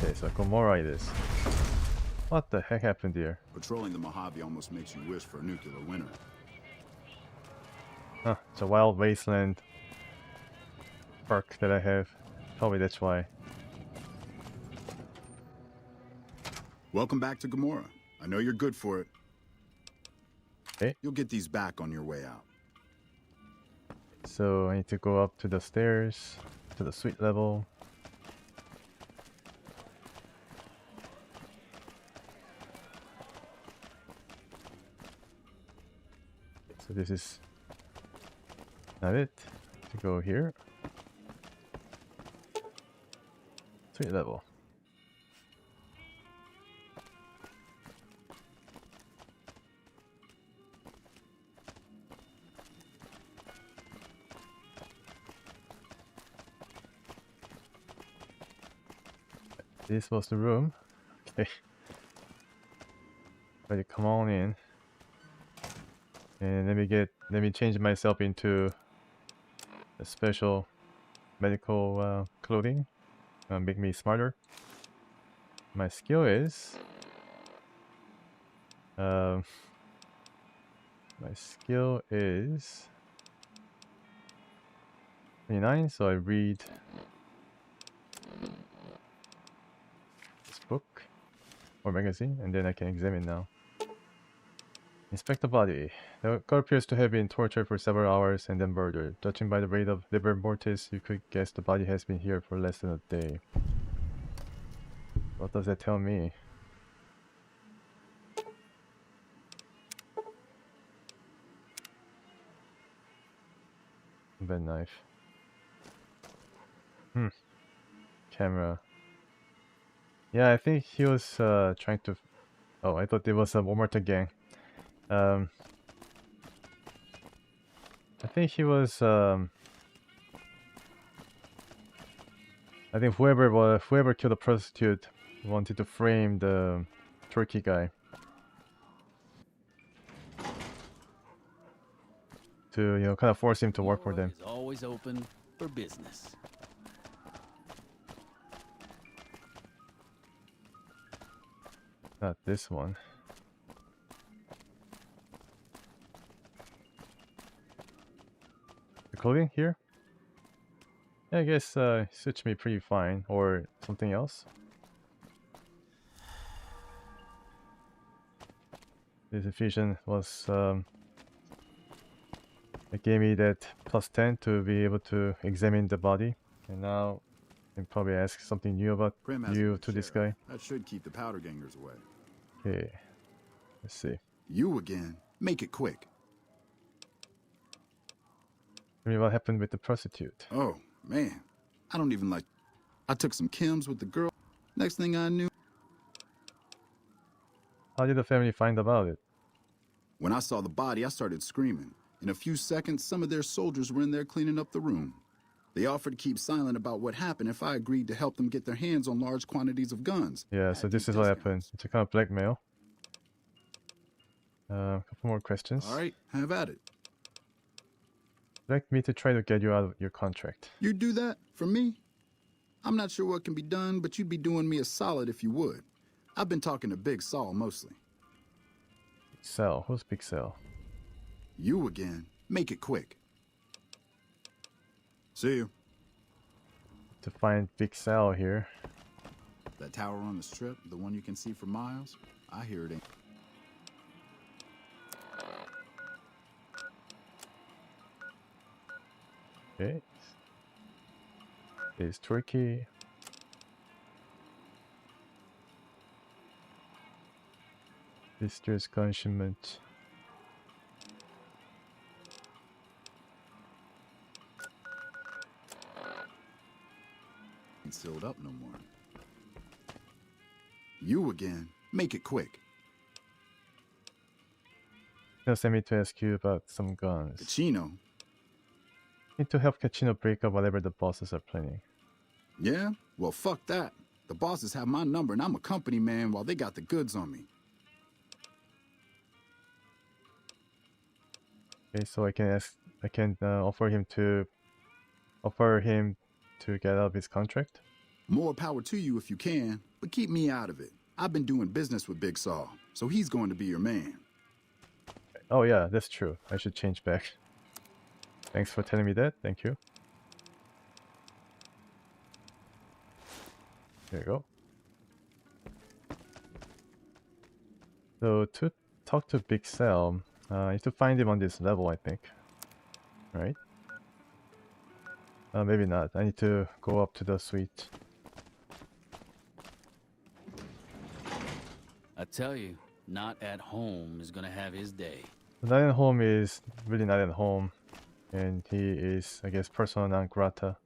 Okay, so Gomorrah it is. What the heck happened here?
Patrolling the Mojave almost makes you wish for a nuclear winter.
Huh, it's a wild wasteland park that I have. Probably that's why.
Welcome back to Gomorrah. I know you're good for it.
Okay.
You'll get these back on your way out.
So I need to go up to the stairs, to the suite level. So this is not it. To go here. Suite level. This was the room. Okay. Ready, come on in. And let me change myself into a special medical clothing. Make me smarter. My skill is My skill is 29, so I read this book or magazine, and then I can examine now. Inspect the body. The girl appears to have been tortured for several hours and then murdered. Judging by the rate of livor mortis, you could guess the body has been here for less than a day. What does that tell me? Bad knife. Camera. Yeah, I think he was trying to... Oh, I thought it was a Omota gang. I think he was... I think whoever killed the prostitute wanted to frame the Turkey guy. To, you know, kind of force him to work for them.
Is always open for business.
Not this one. The clothing here? Yeah, I guess suits me pretty fine. Or something else? This efficient was it gave me that +10 to be able to examine the body, and now I can probably ask something new about you to this guy.
That should keep the powder gangers away.
Okay, let's see.
You again. Make it quick.
Tell me what happened with the prostitute.
Oh, man. I don't even like... I took some chems with the girl. Next thing I knew...
How did the family find about it?
When I saw the body, I started screaming. In a few seconds, some of their soldiers were in there cleaning up the room. They offered to keep silent about what happened if I agreed to help them get their hands on large quantities of guns.
Yeah, so this is what happened. It's a kind of blackmail. A couple more questions.
All right, have at it.
Would you like me to try to get you out of your contract?
You'd do that for me? I'm not sure what can be done, but you'd be doing me a solid if you would. I've been talking to Big Saul mostly.
Sal? Who's Big Sal?
You again. Make it quick. See you.
To find Big Sal here.
That tower on the strip, the one you can see for miles? I hear it ain't.
Okay. Is Turkey. Visitor's consignment.
Ain't sealed up no more. You again. Make it quick.
Now send me to ask you about some guns.
Kachino.
Need to help Kachino break up whatever the bosses are planning.
Yeah? Well, fuck that. The bosses have my number and I'm a company man while they got the goods on me.
Okay, so I can offer him to get out of his contract.
More power to you if you can, but keep me out of it. I've been doing business with Big Saul, so he's going to be your man.
Oh yeah, that's true. I should change back. Thanks for telling me that. Thank you. There you go. So to talk to Big Sal, I need to find him on this level, I think. Right? Maybe not. I need to go up to the suite.
I tell you, not at home is gonna have his day.
Not at home is really not at home. And he is, I guess, persona non grata.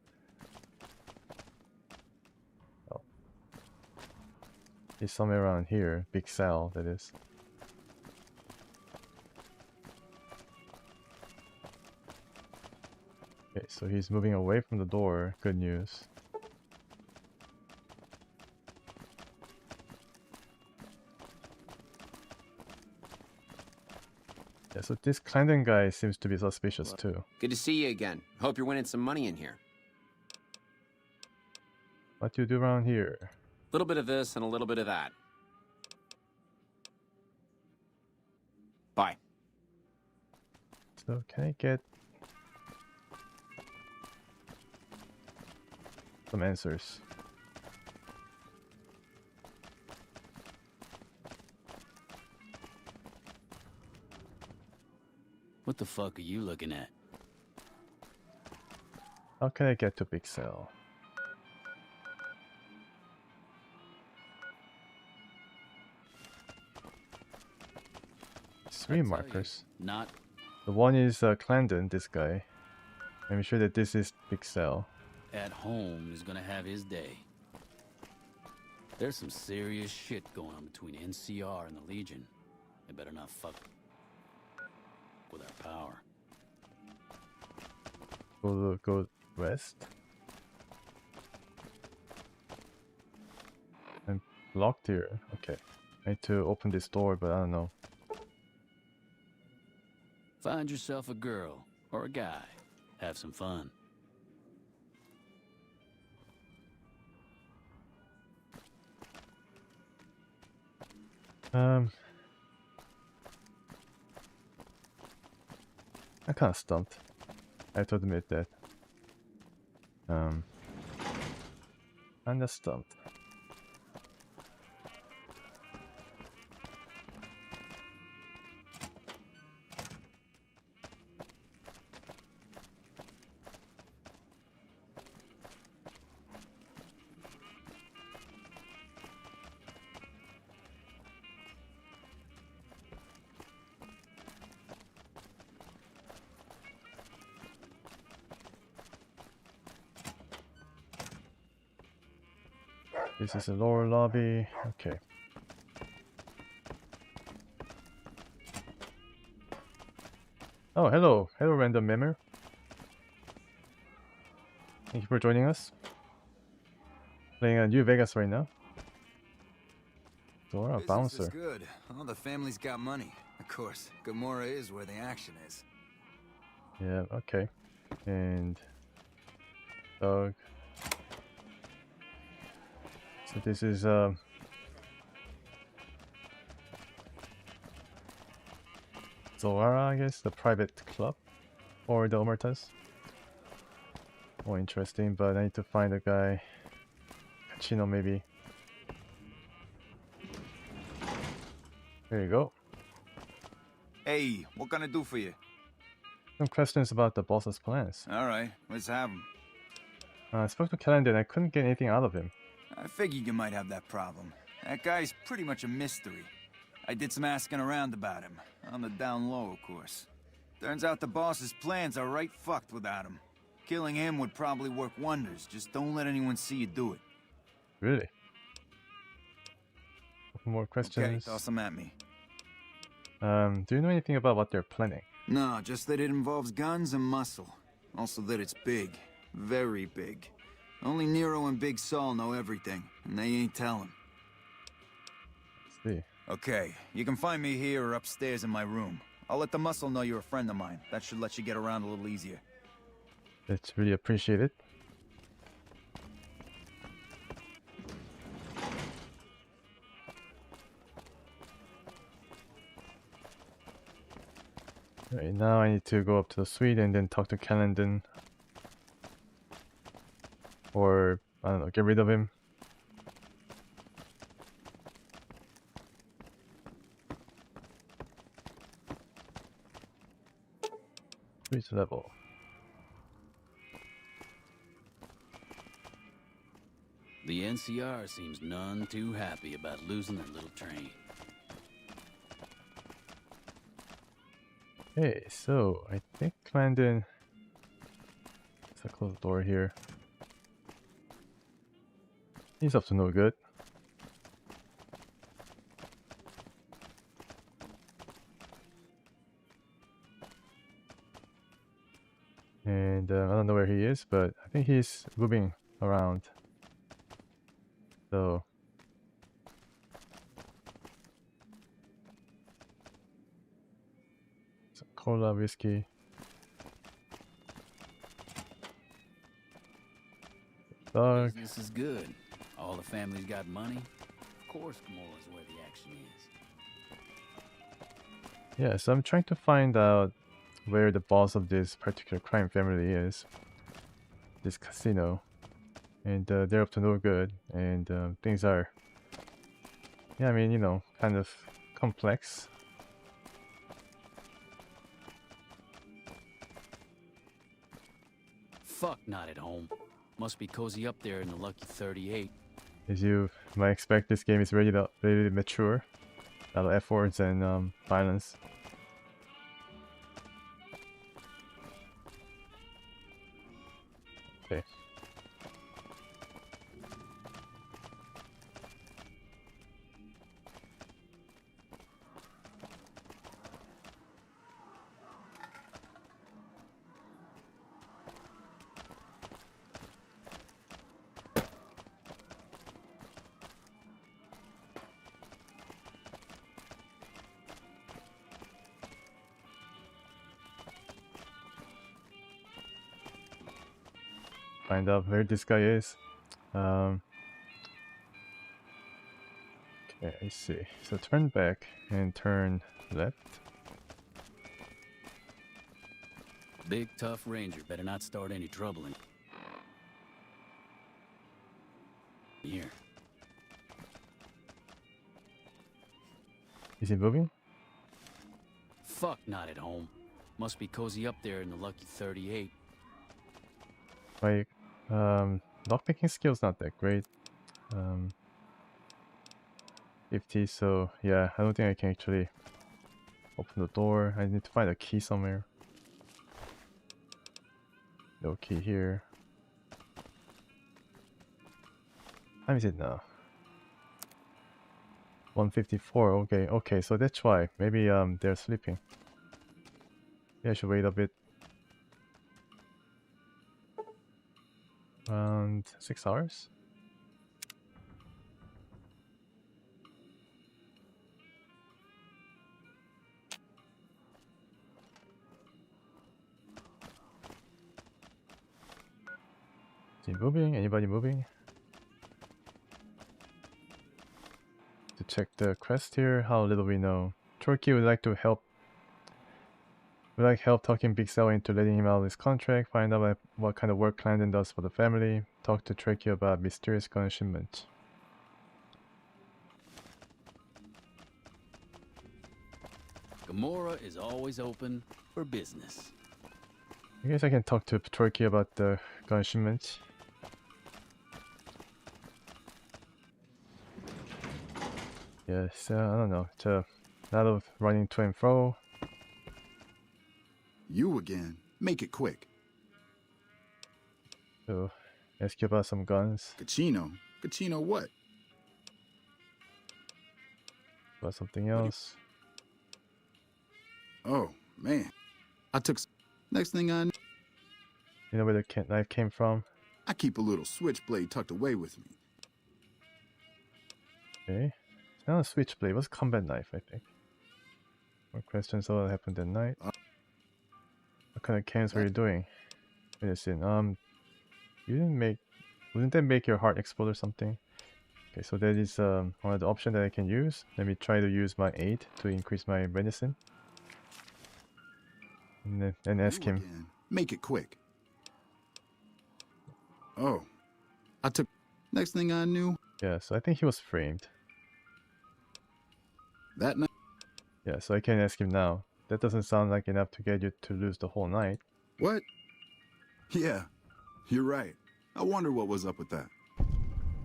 Oh. He's somewhere around here. Big Sal, that is. Okay, so he's moving away from the door. Good news. Yeah, so this Clandon guy seems to be suspicious too.
Good to see you again. Hope you're winning some money in here.
What do you do around here?
A little bit of this and a little bit of that. Bye.
So can I get some answers?
What the fuck are you looking at?
How can I get to Big Cell? Three markers.
Not.
The one is Clandon, this guy. I'm sure that this is Big Cell.
At home is gonna have his day. There's some serious shit going on between NCR and the Legion. They better not fuck with our power.
Go west. I'm blocked here. Okay. I need to open this door, but I don't know.
Find yourself a girl or a guy. Have some fun.
I'm kind of stumped. I have to admit that. Kinda stumped. This is the lower lobby. Okay. Oh, hello. Hello, random member. Thank you for joining us. Playing New Vegas right now. Dora,
Business
bouncer.
is good. All the family's got money. Of course, Gamora is where the action is.
Yeah, okay. And Doug. So this is Zoara, I guess, the private club for the Omertas. More interesting, but I need to find a guy. Kachino, maybe. There you go.
Hey, what can I do for you?
Some questions about the boss's plans.
Alright, let's have them.
I spoke to Calendar and I couldn't get anything out of him.
I figured you might have that problem. That guy's pretty much a mystery. I did some asking around about him. On the down low, of course. Turns out the boss's plans are right fucked without him. Killing him would probably work wonders. Just don't let anyone see you do it.
Really? More questions?
Okay, toss them at me.
Do you know anything about what they're planning?
No, just that it involves guns and muscle. Also that it's big. Very big. Only Nero and Big Saul know everything, and they ain't telling.
See.
Okay, you can find me here or upstairs in my room. I'll let the muscle know you're a friend of mine. That should let you get around a little easier.
That's really appreciated. Alright, now I need to go up to the suite and then talk to Calendon. Or, I don't know, get rid of him. Suite level.
The NCR seems none too happy about losing their little train.
Okay, so I think Clandon. Let's close the door here. He's up to no good. And I don't know where he is, but I think he's moving around. So some cola, whiskey. Dog.
Business is good. All the family's got money. Of course, Gamora's where the action is.
Yeah, so I'm trying to find out where the boss of this particular crime family is. This casino. And they're up to no good. And things are, yeah, I mean, you know, kind of complex.
Fuck, not at home. Must be cozy up there in the Lucky 38.
As you might expect, this game is ready to mature. A lot of efforts and violence. Okay. Find out where this guy is. Okay, I see. So turn back and turn left.
Big tough ranger better not start any trouble in here.
Is he moving?
Fuck, not at home. Must be cozy up there in the Lucky 38.
My lockpicking skill's not that great. 50, so yeah, I don't think I can actually open the door. I need to find a key somewhere. No key here. What time is it now? 1:54. Okay, so that's why. Maybe they're sleeping. Yeah, I should wait a bit. Around 6 hours? Is he moving? Anybody moving? To check the quest here, how little we know. Turkey would like to help. Would like help talking Big Sal into letting him out of his contract, find out what kind of work Clarendon does for the family, talk to Turkey about mysterious gun shipment.
Gamora is always open for business.
I guess I can talk to Turkey about the gun shipment. Yes, I don't know. It's a lot of running to and fro.
You again. Make it quick.
So, ask you about some guns.
Kachino? Kachino what?
About something else.
Oh, man. I took... Next thing I knew...
You know where the knife came from?
I keep a little switchblade tucked away with me.
Okay. It's not a switchblade. It was a combat knife, I think. More questions about what happened that night. What kind of cans were you doing? Medicine. You didn't make... Wouldn't that make your heart explode or something? Okay, so that is one of the options that I can use. Let me try to use my 8 to increase my medicine. And then ask him.
Again. Make it quick. Oh. I took... Next thing I knew...
Yeah, so I think he was framed.
That night...
Yeah, so I can ask him now. That doesn't sound like enough to get you to lose the whole night.
What? Yeah, you're right. I wonder what was up with that.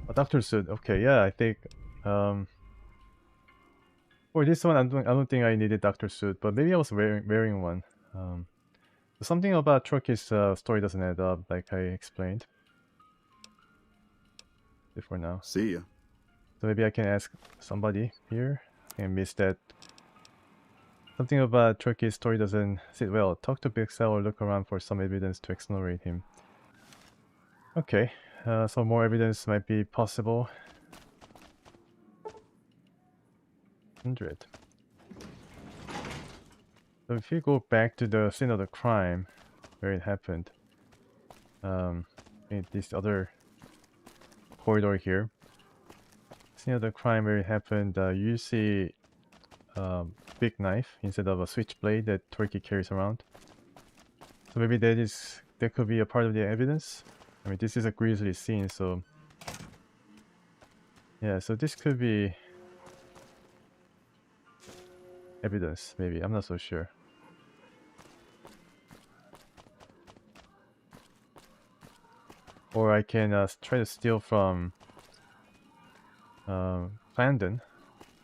A doctor suit. Okay, yeah, I think for this one I don't think I needed doctor suit, but maybe I was wearing one. Something about Turkey's story doesn't add up, like I explained before now.
See ya.
So maybe I can ask somebody here. I missed that. Something about Turkey's story doesn't sit well. Talk to Big Sal or look around for some evidence to exonerate him. Okay, so more evidence might be possible. 100. So if you go back to the scene of the crime, where it happened, in this other corridor here, scene of the crime where it happened, you see big knife instead of a switchblade that Turkey carries around. So maybe that could be a part of the evidence. I mean, this is a grisly scene, so yeah. So this could be evidence, maybe. I'm not so sure. Or I can try to steal from Clandon,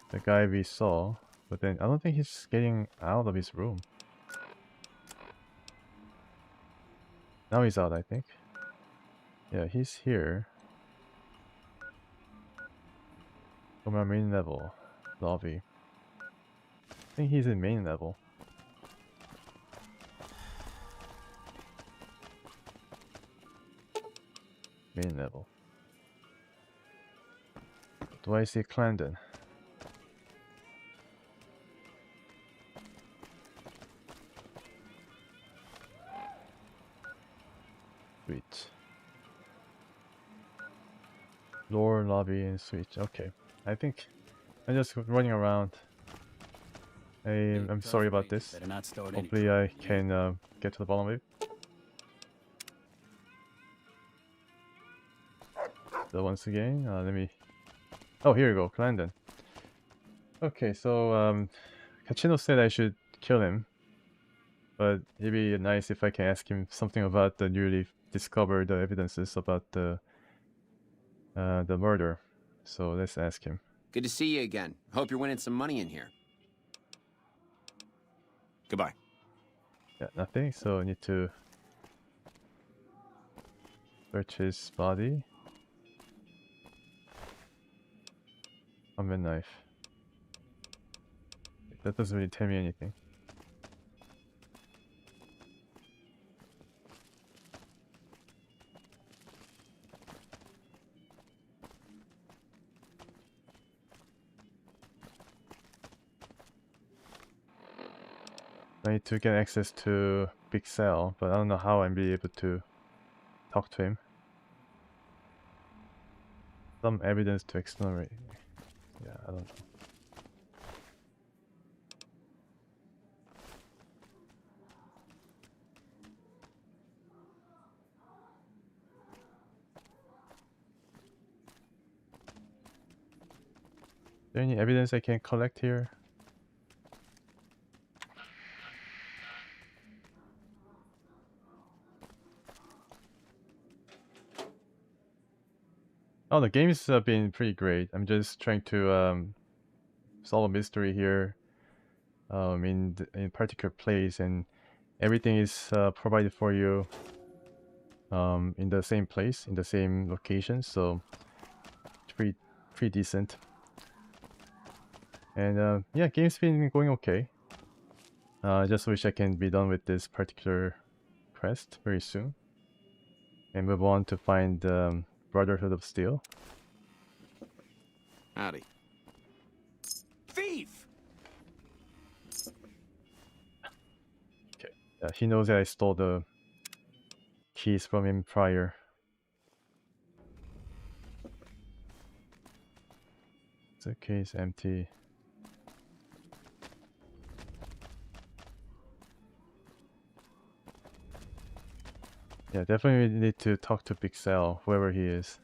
the guy we saw, but then I don't think he's getting out of his room. Now he's out, I think. Yeah, he's here. From our main level lobby. I think he's in main level. Main level. Do I see Clandon? Sweet. Lower lobby and switch. Okay. I think I'm just running around. I'm sorry about this. Hopefully I can get to the bottom of it. So once again, let me... Oh, here you go, Clandon. Okay, so Kachino said I should kill him. But it'd be nice if I can ask him something about the newly discovered evidences about the murder. So let's ask him.
Good to see you again. Hope you're winning some money in here.
Goodbye.
Yeah, nothing. So I need to search his body. Combat knife. That doesn't really tell me anything. I need to get access to Big Cell, but I don't know how I'll be able to talk to him. Some evidence to exonerate. Yeah, I don't know. Is there any evidence I can collect here? Oh, the game's been pretty great. I'm just trying to solve a mystery here in a particular place, and everything is provided for you in the same place, in the same location, so it's pretty decent. And yeah, game's been going okay. I just wish I can be done with this particular quest very soon and move on to find Brotherhood of Steel.
Howdy.
Thief!
Okay. He knows that I stole the keys from him prior. The case empty. Yeah, definitely need to talk to Big Cell, whoever he is.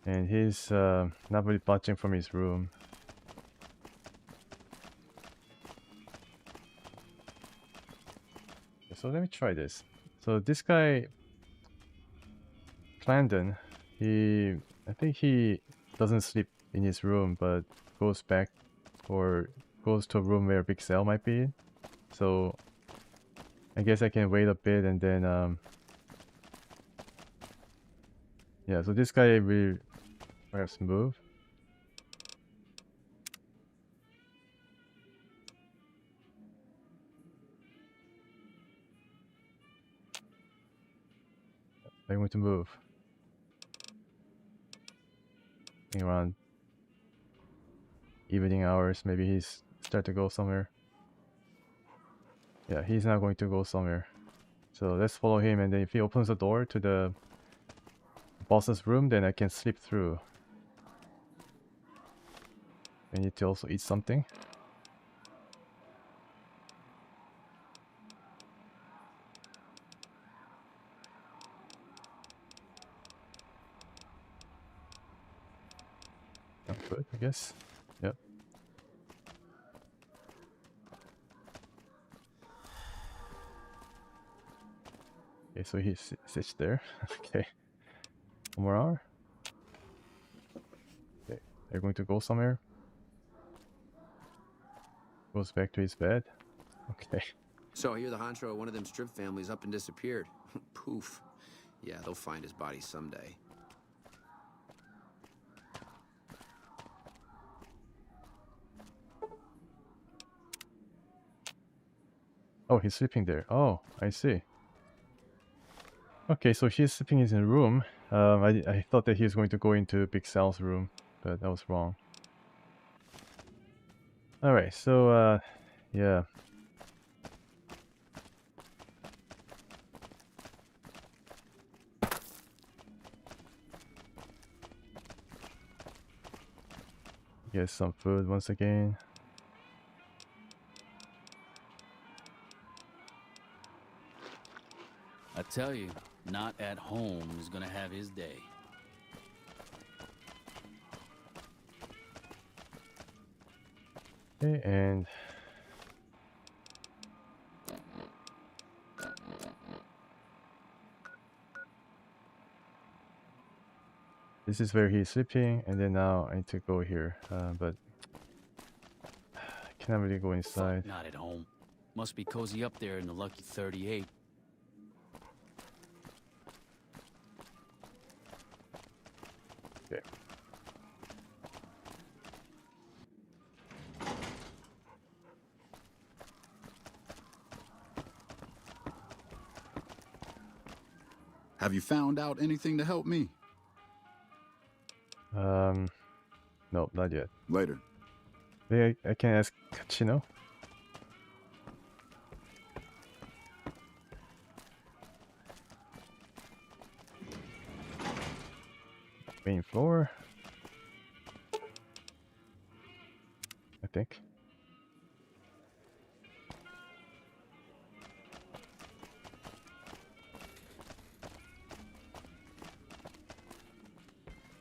And he's not really budging from his room. So let me try this. So this guy, Clandon, I think he doesn't sleep in his room, but goes back or goes to a room where Big Cell might be in. So I guess I can wait a bit and then yeah, so this guy will perhaps move. I'm going to move. Around evening hours, maybe he's start to go somewhere. Yeah, he's not going to go somewhere. So let's follow him, and then if he opens the door to the boss's room, then I can slip through. I need to also eat something. Good, I guess. Yep. Okay, so he sits there. Okay. 1 more hour. Okay, they're going to go somewhere. Goes back to his bed. Okay.
So I hear the honcho of one of them strip families up and disappeared. Poof. Yeah, they'll find his body someday.
Oh, he's sleeping there. Oh, I see. Okay, so he's sleeping in his room. I thought that he was going to go into Big Sal's room, but that was wrong. Alright, so, yeah. Get some food once again.
I tell you, not at home is gonna have his day.
Okay, and this is where he's sleeping, and then now I need to go here, but I can't really go inside.
Not at home. Must be cozy up there in the lucky 38.
Okay.
Have you found out anything to help me?
No, not yet.
Later.
Maybe I can ask Kachino. Main floor. I think.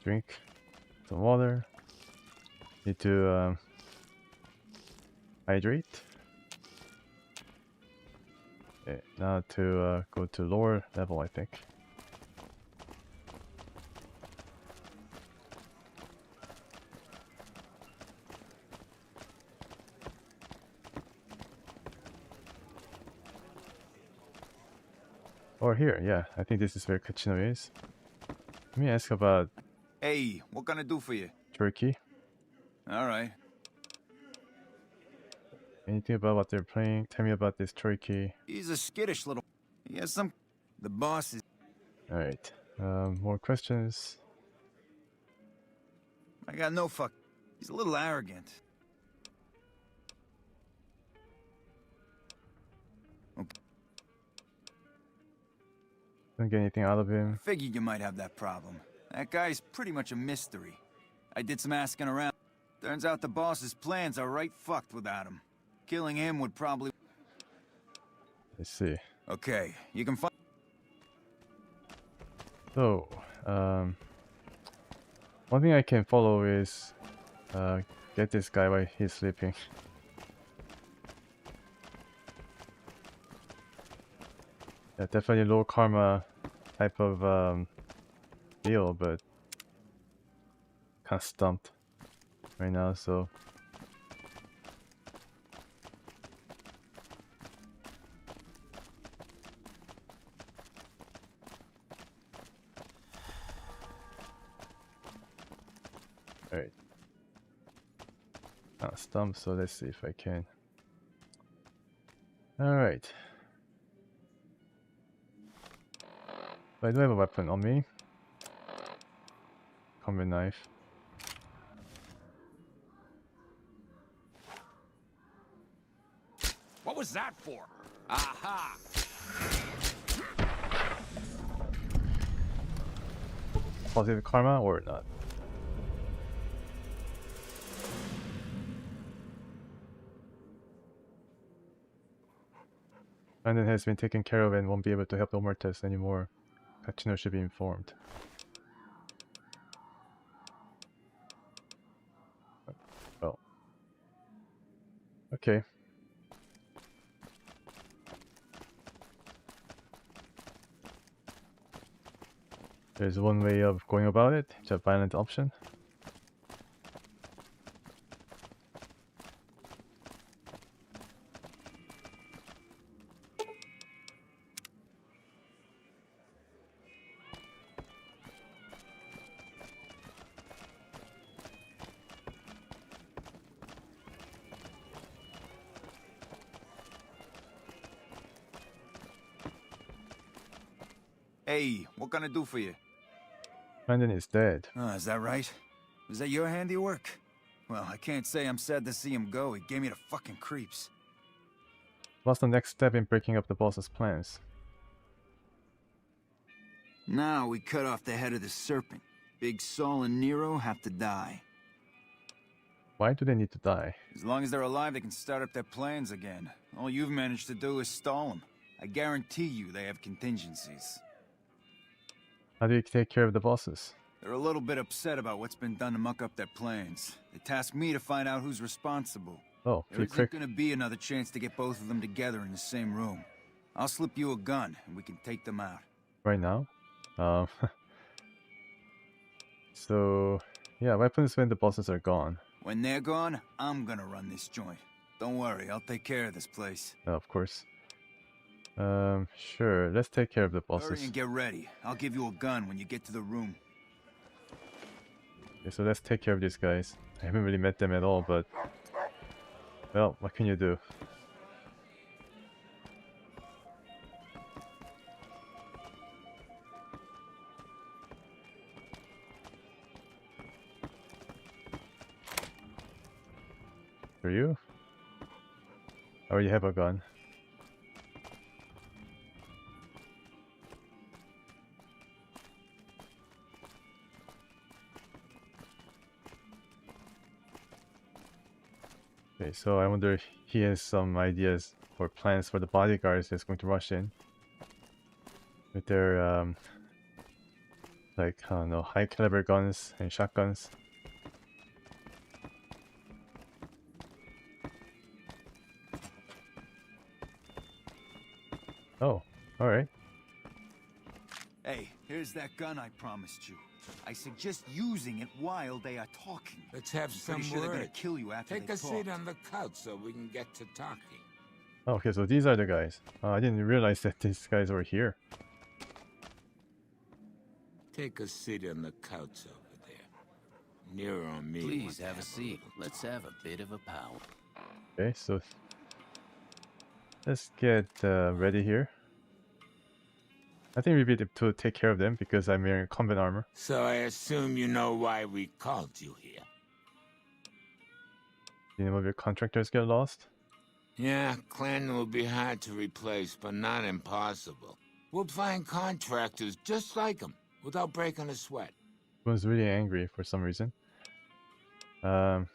Drink some water. Need to hydrate. Okay, now to go to lower level, I think. Or here, yeah. I think this is where Kachino is. Let me ask about
Hey, what can I do for you?
Turkey.
Alright.
Anything about what they're playing? Tell me about this Turkey.
He's a skittish little... He has some... The boss is...
Alright. More questions.
I got no fuck... He's a little arrogant. Okay.
Don't get anything out of him.
Figured you might have that problem. That guy's pretty much a mystery. I did some asking around. Turns out the boss's plans are right fucked without him. Killing him would probably...
Let's see.
Okay, you can find...
So, one thing I can follow is get this guy while he's sleeping. Yeah, definitely low karma type of deal, but kind of stumped right now, so alright. Kind of stumped, so let's see if I can. Alright. I do have a weapon on me. Combat knife.
What was that for? Aha!
Positive karma or not? Brandon has been taken care of and won't be able to help the Omertas anymore. Kachino should be informed. Okay. There's one way of going about it. It's a violent option.
Hey, what can I do for you?
Brandon is dead.
Is that right? Is that your handiwork? Well, I can't say I'm sad to see him go. He gave me the fucking creeps.
What's the next step in breaking up the boss's plans?
Now we cut off the head of the serpent. Big Saul and Nero have to die.
Why do they need to die?
As long as they're alive, they can start up their plans again. All you've managed to do is stall them. I guarantee you they have contingencies.
How do you take care of the bosses?
They're a little bit upset about what's been done to muck up their plans. They tasked me to find out who's responsible.
Oh,
there isn't gonna be another chance to get both of them together in the same room. I'll slip you a gun, and we can take them out.
Right now? So, yeah, what happens when the bosses are gone?
When they're gone, I'm gonna run this joint. Don't worry, I'll take care of this place.
Of course. Sure, let's take care of the
Hurry
bosses.
and get ready. I'll give you a gun when you get to the room.
Okay, so let's take care of these guys. I haven't really met them at all, but... well, what can you do? For you? I already have a gun. Okay, so I wonder if he has some ideas or plans for the bodyguards that's going to rush in with their like, I don't know, high caliber guns and shotguns. Oh, alright.
Hey, here's that gun I promised you. I suggest using it while they are talking.
Let's have
I'm
some
pretty sure they're gonna
word.
kill you after
Take
they
a seat
talk.
on the couch so we can get to talking.
Okay, so these are the guys. I didn't realize that these guys were here.
Take a seat on the couch over there. Nero and me.
Please have a seat. Let's have a bit of a powwow.
Okay, so let's get ready here. I think we need to take care of them because I'm wearing combat armor.
So I assume you know why we called you here.
You know, if your contractors get lost?
Yeah, Clan will be hard to replace, but not impossible. We'll find contractors just like them, without breaking a sweat.
Everyone's really angry for some reason. Can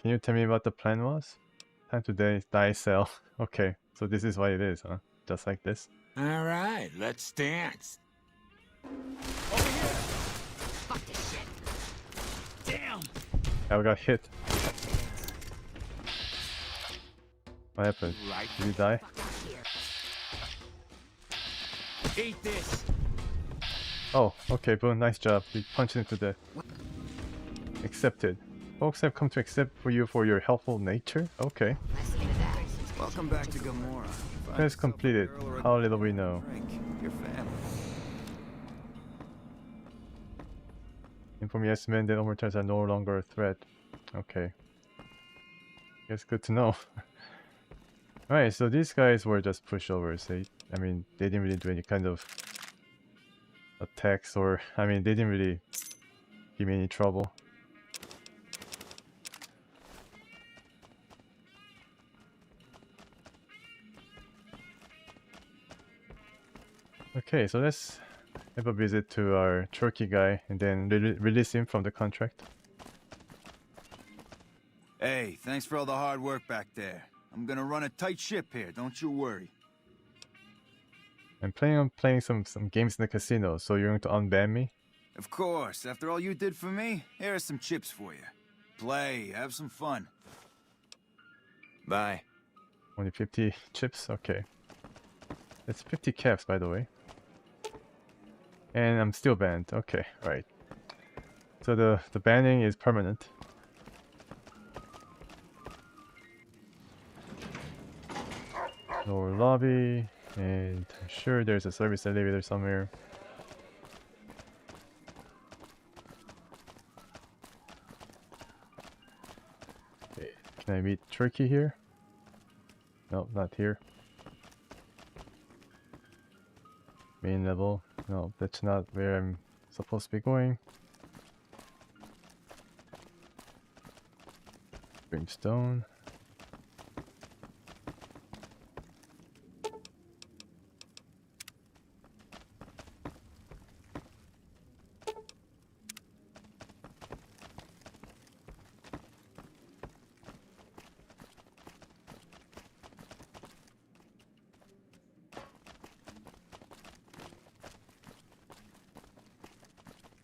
you tell me what the plan was? Time to die sell. Okay, so this is what it is, huh? Just like this.
All right, let's dance.
Over here! Fuck this shit! Damn!
I got hit. What happened?
Right.
Did you die?
Eat this!
Oh, okay, Boone, nice job. You punched into death. Accepted. Folks have come to accept you for your helpful nature? Okay.
Welcome back to Gamora.
Quest completed. How little we know.
Your family.
Inform yes men that Overtures are no longer a threat. Okay. Guess good to know. Alright, so these guys were just pushovers. They didn't really do any kind of attacks or, they didn't really give me any trouble. Okay, so let's have a visit to our Turkey guy and then release him from the contract.
Hey, thanks for all the hard work back there. I'm gonna run a tight ship here, don't you worry.
I'm planning on playing some games in the casino, so you're going to unban me?
Of course, after all you did for me, here are some chips for you. Play, have some fun. Bye.
Only 50 chips? Okay. It's 50 caps, by the way. And I'm still banned. Okay, right. So the banning is permanent. Lower lobby, and I'm sure there's a service elevator somewhere. Okay, can I meet Turkey here? No, not here. Main level. No, that's not where I'm supposed to be going. Brimstone.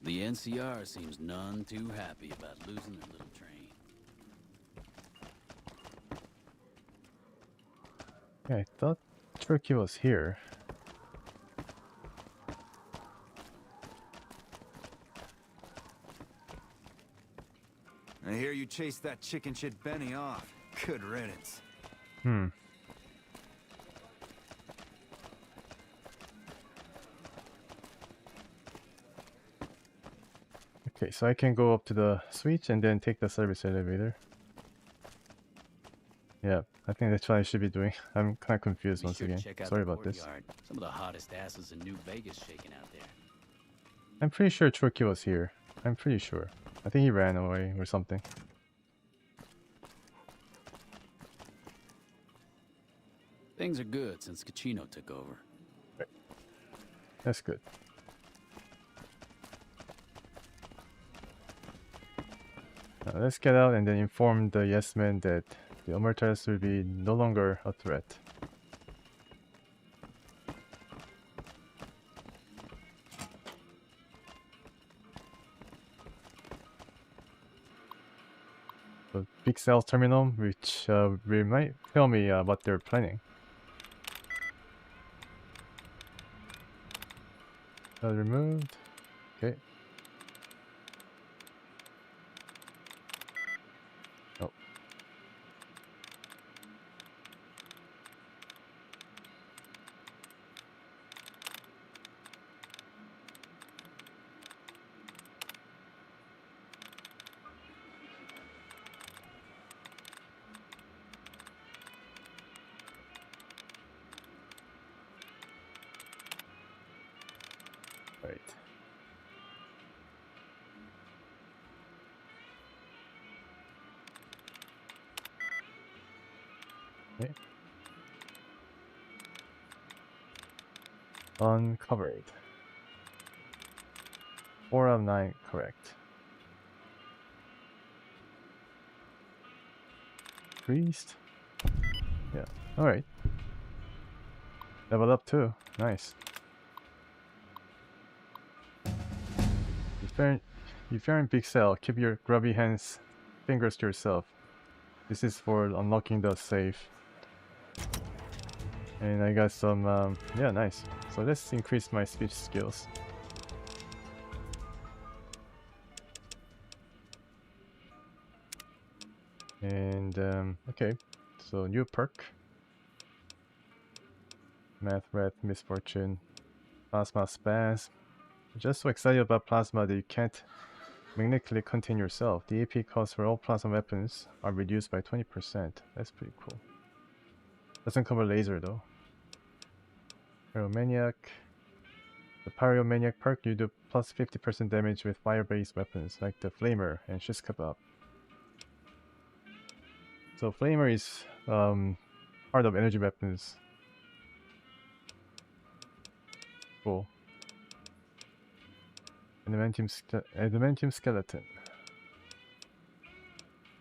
The NCR seems none too happy about losing their little train.
Yeah, I thought Turkey was here.
I hear you chased that chicken shit Benny off. Good riddance.
Hmm. Okay, so I can go up to the switch and then take the service elevator. Yeah, I think that's what I should be doing. I'm kind of confused
Be
once
sure to
again.
check out
Sorry
the
about this.
courtyard. Some of the hottest asses in New Vegas shaking out there.
I'm pretty sure Turkey was here. I'm pretty sure. I think he ran away or something.
Things are good since Cachino took over.
Right. That's good. Now let's get out and then inform the yes men that the Omertas will be no longer a threat. The big sales terminal, which might tell me what they're planning. Removed. Okay. Oh. Right. Okay. Uncovered. 4 out of 9 correct. Priest. Yeah. Alright. Leveled up too. Nice. If you're in Big Cell, keep your grubby fingers to yourself. This is for unlocking the safe. And I got some, yeah, nice. So let's increase my speech skills. And, okay. So new perk. Math, Red, Misfortune, Plasma Spaz. Just so excited about Plasma that you can't magnetically contain yourself. The AP costs for all Plasma weapons are reduced by 20%. That's pretty cool. Doesn't cover laser though. Pyromaniac. The Pyromaniac perk, you do plus 50% damage with fire-based weapons like the Flamer and Shish Kebab. So Flamer is part of energy weapons. Cool. Adamantium skeleton.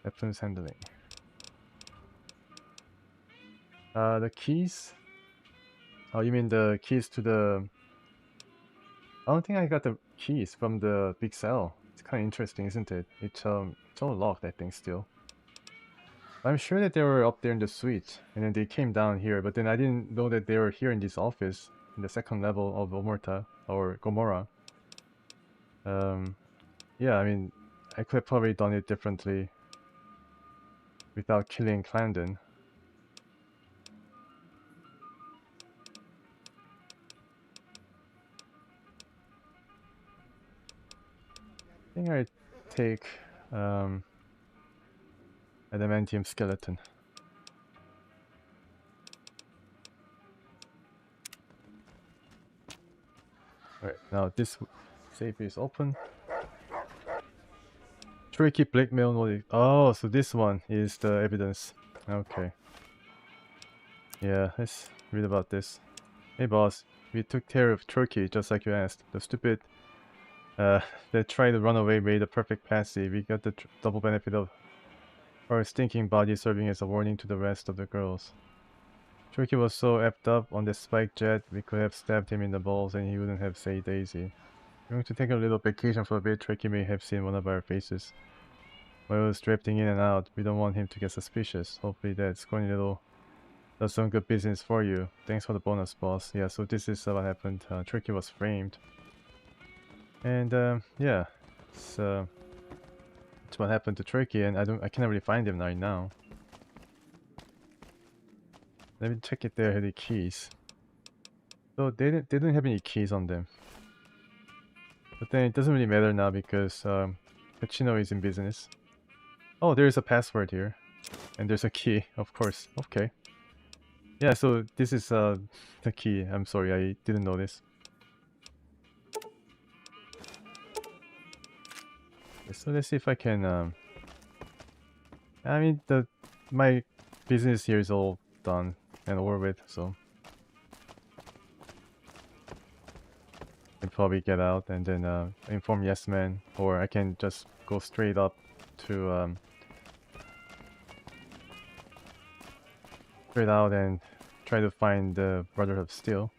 Weapons handling. The keys? Oh, you mean the keys to the... I don't think I got the keys from the big cell. It's kind of interesting, isn't it? It's all locked, I think, still. I'm sure that they were up there in the suite, and then they came down here, but then I didn't know that they were here in this office, in the second level of Omorta, or Gomorrah. Yeah, I mean, I could have probably done it differently without killing Clandon. I think I take adamantium skeleton. Alright, now this safe is open. Tricky blackmail notice. Oh, so this one is the evidence. Okay. Yeah, let's read about this. Hey boss, we took care of Turkey just like you asked. The stupid that tried to run away made a perfect patsy. We got the double benefit of her stinking body serving as a warning to the rest of the girls. Turkey was so effed up on the spike jet, we could have stabbed him in the balls and he wouldn't have said Daisy. We're going to take a little vacation for a bit. Turkey may have seen one of our faces while he was drifting in and out. We don't want him to get suspicious. Hopefully that scrawny little does some good business for you. Thanks for the bonus, boss. Yeah, so this is what happened. Turkey was framed. And yeah, it's what happened to Turkey, and I cannot really find him right now. Let me check if they had any keys. So they didn't have any keys on them. But then it doesn't really matter now because Pacino is in business. Oh, there's a password here. And there's a key, of course. Okay. Yeah, so this is the key. I'm sorry, I didn't notice. Okay, so let's see if I can I mean my business here is all done and over with, so I can probably get out and then inform Yes Man, or I can just go straight up to straight out and try to find the Brotherhood of Steel.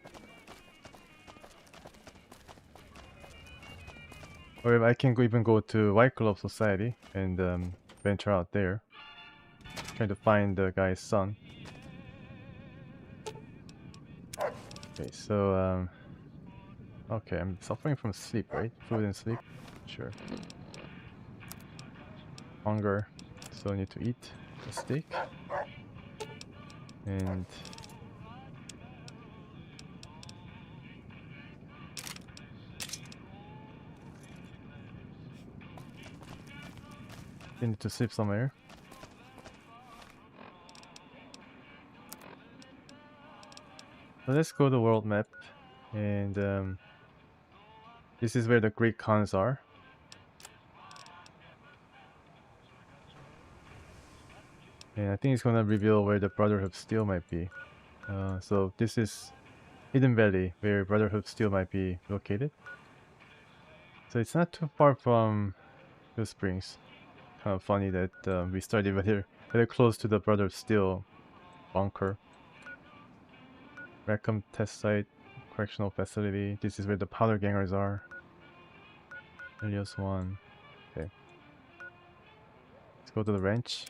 Or if I can even go to White Glove Society and venture out there, trying to find the guy's son. Okay, so okay, I'm suffering from sleep, right? Food and sleep? Sure. Hunger, so I need to eat a steak. And I need to sleep somewhere. So let's go to world map, and this is where the Greek cons are. And I think it's gonna reveal where the Brotherhood of Steel might be. So this is Hidden Valley, where Brotherhood of Steel might be located. So it's not too far from the Springs. Kind of funny that we started very close to the Brotherhood of Steel bunker. Rackham test site, correctional facility. This is where the powder gangers are. Helios 1. Okay. Let's go to the ranch.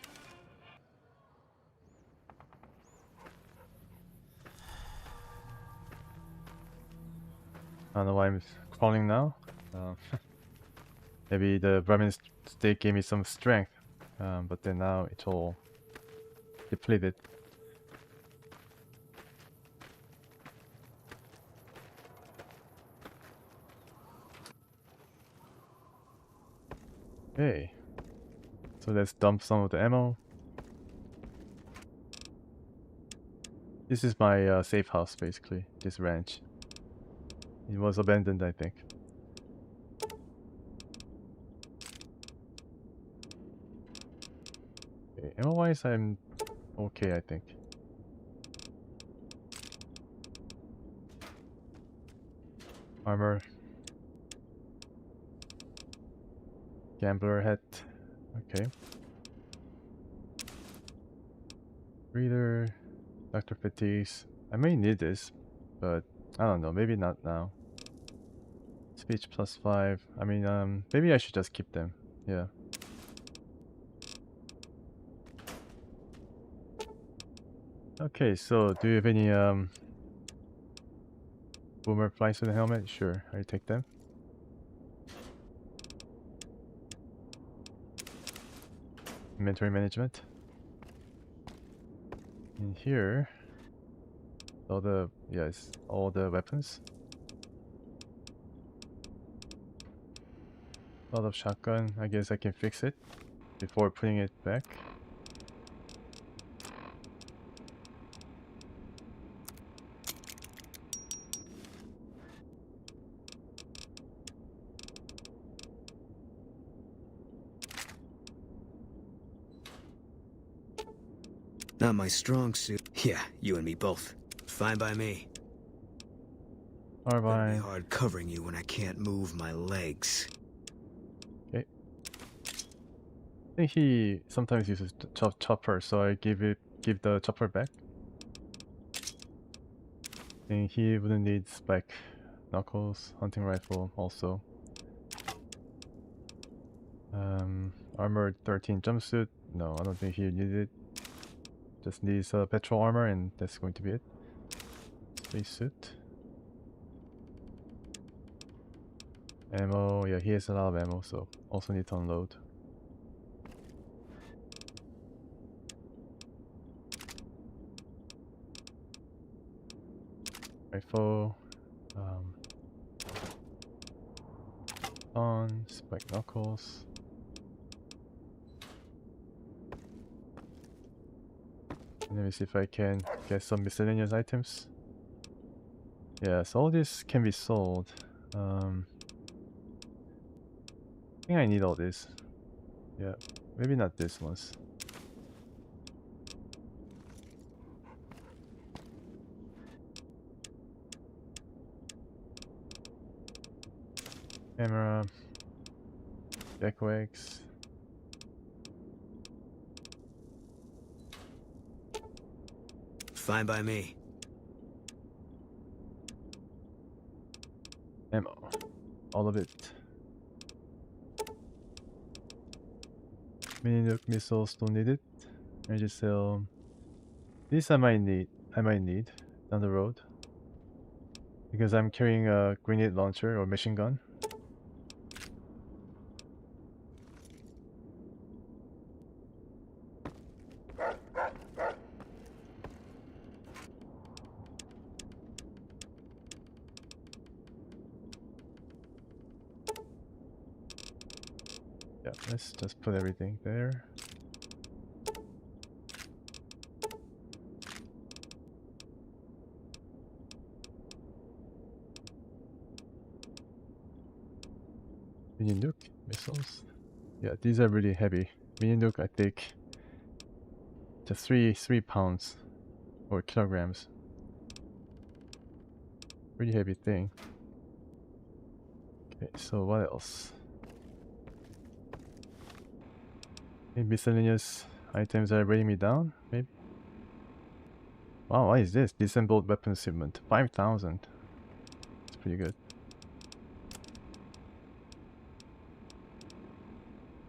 I don't know why I'm crawling now. Maybe the ramen steak gave me some strength, but then now it's all depleted. Okay, so let's dump some of the ammo. This is my safe house, basically, this ranch. It was abandoned, I think. Okay, ammo-wise, I'm okay, I think. Armor. Gambler hat. Okay. Reader. Dr. Fatigues. I may need this, but I don't know, maybe not now. Speech +5. I mean, maybe I should just keep them. Yeah. Okay, so do you have any boomer flies with a helmet? Sure, I'll take them. Inventory management. In here, all the all the weapons. A lot of shotgun. I guess I can fix it before putting it back.
Not my strong suit. Yeah, you and me both. Fine by me. It'll be hard covering you when I can't move my legs.
Okay. I think he sometimes uses chopper, so I give the chopper back. And he wouldn't need spec knuckles, hunting rifle also. Armored 13 jumpsuit. No, I don't think he needed it. Just needs petrol armor, and that's going to be it. Spacesuit. Ammo, yeah, he has a lot of ammo, so also need to unload. Rifle. On spike knuckles. Let me see if I can get some miscellaneous items. Yeah, so all this can be sold. I think I need all this. Yeah, maybe not this ones. Camera, deck wags.
Fine by me.
Ammo, all of it. Mini nuke missiles, don't need it. Energy cell. This I might need down the road because I'm carrying a grenade launcher or machine gun. Yeah, let's just put everything there. Mini nuke missiles. Yeah, these are really heavy. Mini nuke, I think, just 3 pounds or kilograms. Pretty heavy thing. Okay, so what else? Any miscellaneous items are bringing me down, maybe? Wow, what is this? Disassembled weapon shipment. 5,000. It's pretty good.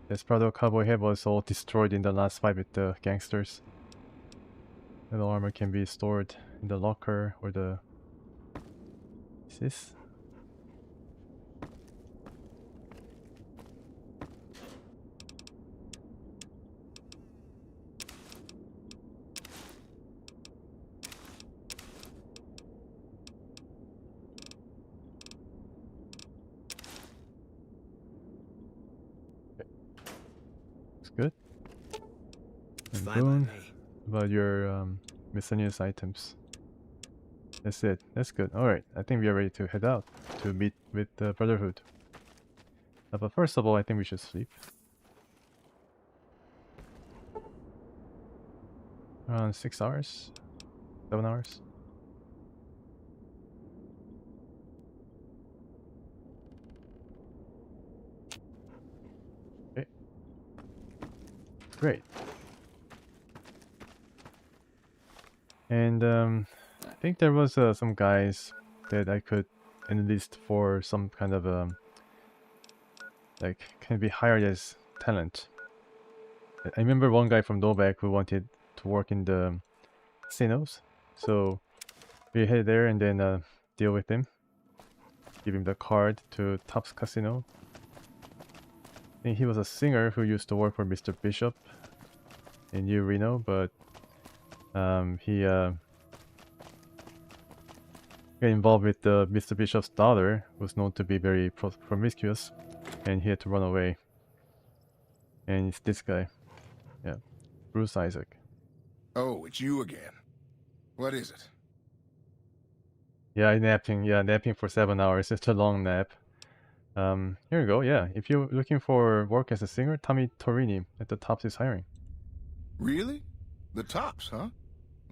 Desperado cowboy head was all destroyed in the last fight with the gangsters. Metal armor can be stored in the locker or the... Is this? Good. And boom. About your miscellaneous items. That's it. That's good. Alright, I think we are ready to head out to meet with the Brotherhood. But first of all, I think we should sleep. Around 6 hours? 7 hours? Okay. Great. And I think there was some guys that I could enlist for some kind of like can be hired as talent. I remember one guy from Novak who wanted to work in the casinos. So we head there and then deal with him. Give him the card to Tops Casino. I think he was a singer who used to work for Mr. Bishop in New Reno, but he got involved with Mr. Bishop's daughter, who's known to be very promiscuous, and he had to run away. And it's this guy. Yeah, Bruce Isaac.
Oh, it's you again. What is it?
Yeah, napping for 7 hours. It's a long nap. Here you go. Yeah, if you're looking for work as a singer, Tommy Torini at the Tops is hiring.
Really? The Tops, huh?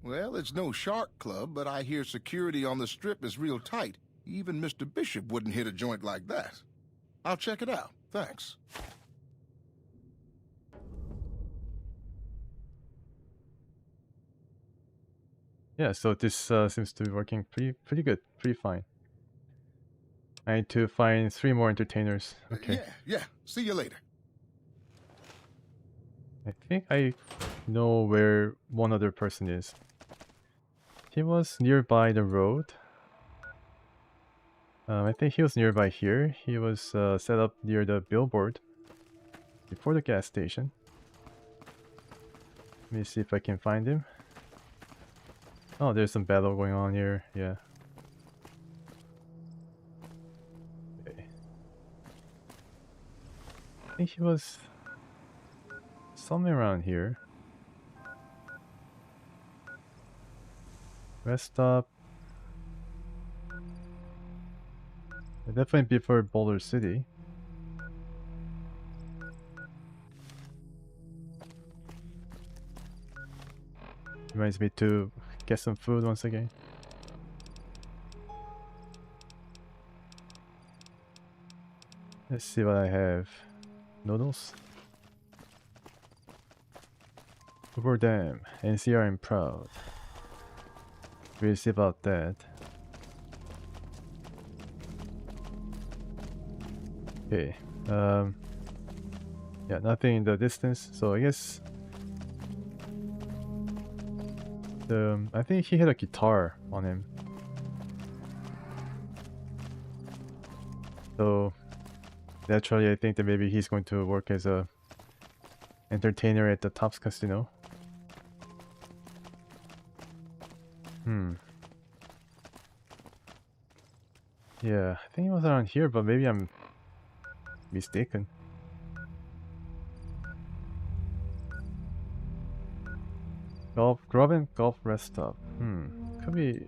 Well, it's no shark club, but I hear security on the strip is real tight. Even Mr. Bishop wouldn't hit a joint like that. I'll check it out. Thanks.
Yeah, so this seems to be working pretty good, pretty fine. I need to find 3 more entertainers. Okay.
Yeah. See you later.
I think I know where one other person is. He was nearby the road. I think he was nearby here. He was set up near the billboard before the gas station. Let me see if I can find him. Oh, there's some battle going on here. Yeah. Okay. I think he was somewhere around here. Rest stop. Definitely before Boulder City. Reminds me to get some food once again. Let's see what I have. Noodles. Hoover Dam. NCR and proud. We'll see about that. Okay. Yeah, nothing in the distance. So I guess I think he had a guitar on him. So naturally, I think that maybe he's going to work as a entertainer at the Tops Casino. Yeah, I think he was around here, but maybe I'm mistaken. Grub and Golf Rest Stop. Could be.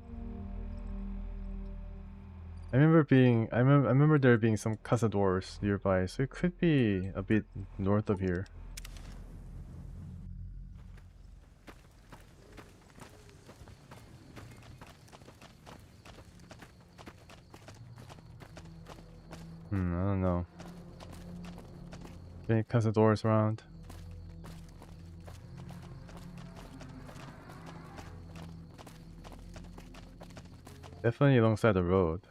I remember there being some cazadores nearby, so it could be a bit north of here. I don't know. Any cazadores around? Definitely alongside the road.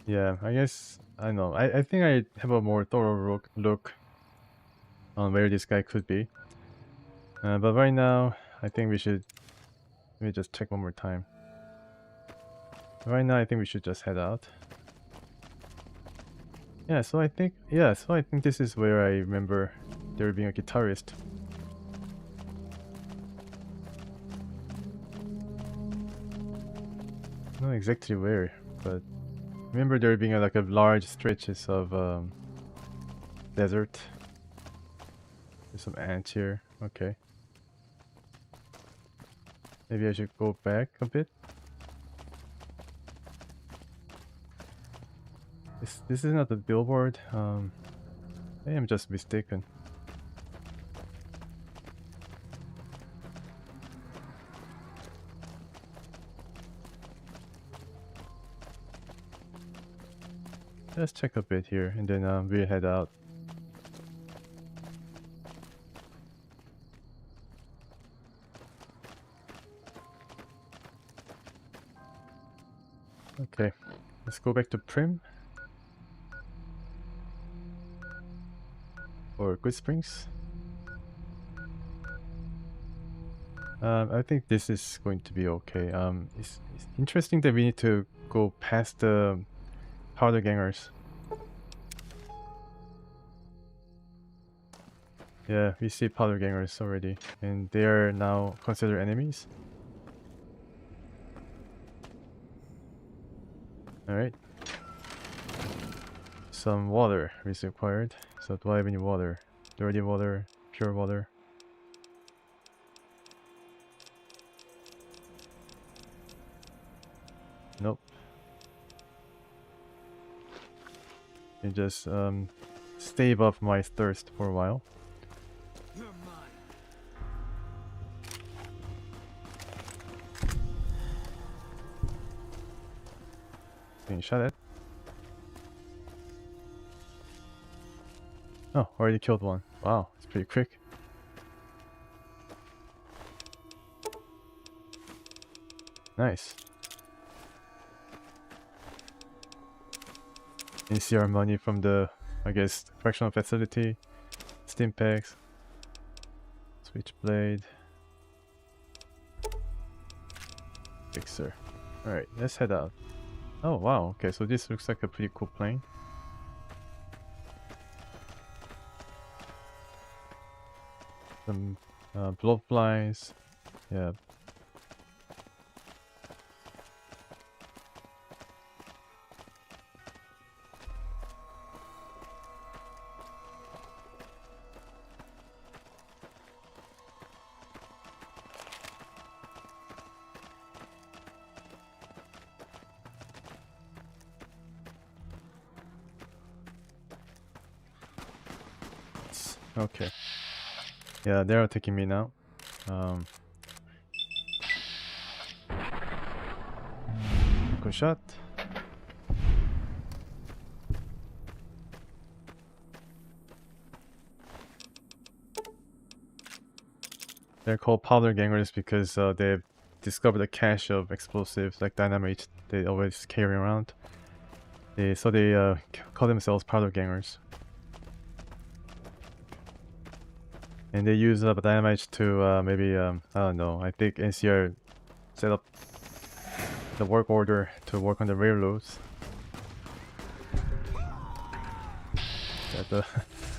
Yeah, I guess, I don't know. I think I have a more thorough look on where this guy could be. But right now, I think we should... Let me just check one more time. Right now, I think we should just head out. Yeah, so I think this is where I remember there being a guitarist. Not exactly where, but remember there being like a large stretches of desert. There's some ants here. Okay. Maybe I should go back a bit. This is not the billboard. Maybe I'm just mistaken. let's check a bit here, and then we'll head out. Okay, let's go back to Prim. Or Goodsprings. I think this is going to be okay. It's interesting that we need to go past the powder gangers. Yeah, we see powder gangers already, and they are now considered enemies. Alright. Some water is required. So do I have any water? Dirty water, pure water. Nope. And just stave off my thirst for a while. Being shot at. Oh, already killed one. Wow, it's pretty quick. Nice. NCR money from the, I guess, correctional facility. Steam packs. Switchblade. Fixer. Alright, let's head out. Oh wow, okay, so this looks like a pretty cool plane. Some blowflies. Yeah. Okay. Yeah, they're attacking me now. Good shot. They're called powder gangers because they've discovered a cache of explosives like dynamite they always carry around. So they call themselves powder gangers. And they use dynamite to maybe, I don't know, I think NCR set up the work order to work on the railroads. Yeah, the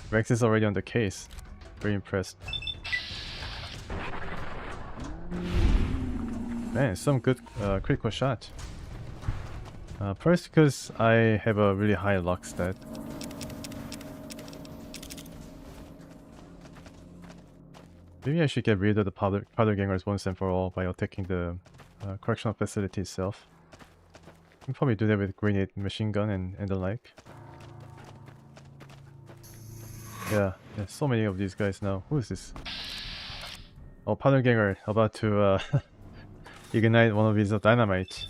Rex is already on the case. Very impressed. Man, some good critical shot. First because I have a really high luck stat. Maybe I should get rid of the powder gangers once and for all by attacking the correctional facility itself. I can probably do that with grenade machine gun and the like. Yeah, there's so many of these guys now. Who is this? Oh, powder ganger about to ignite one of his dynamite.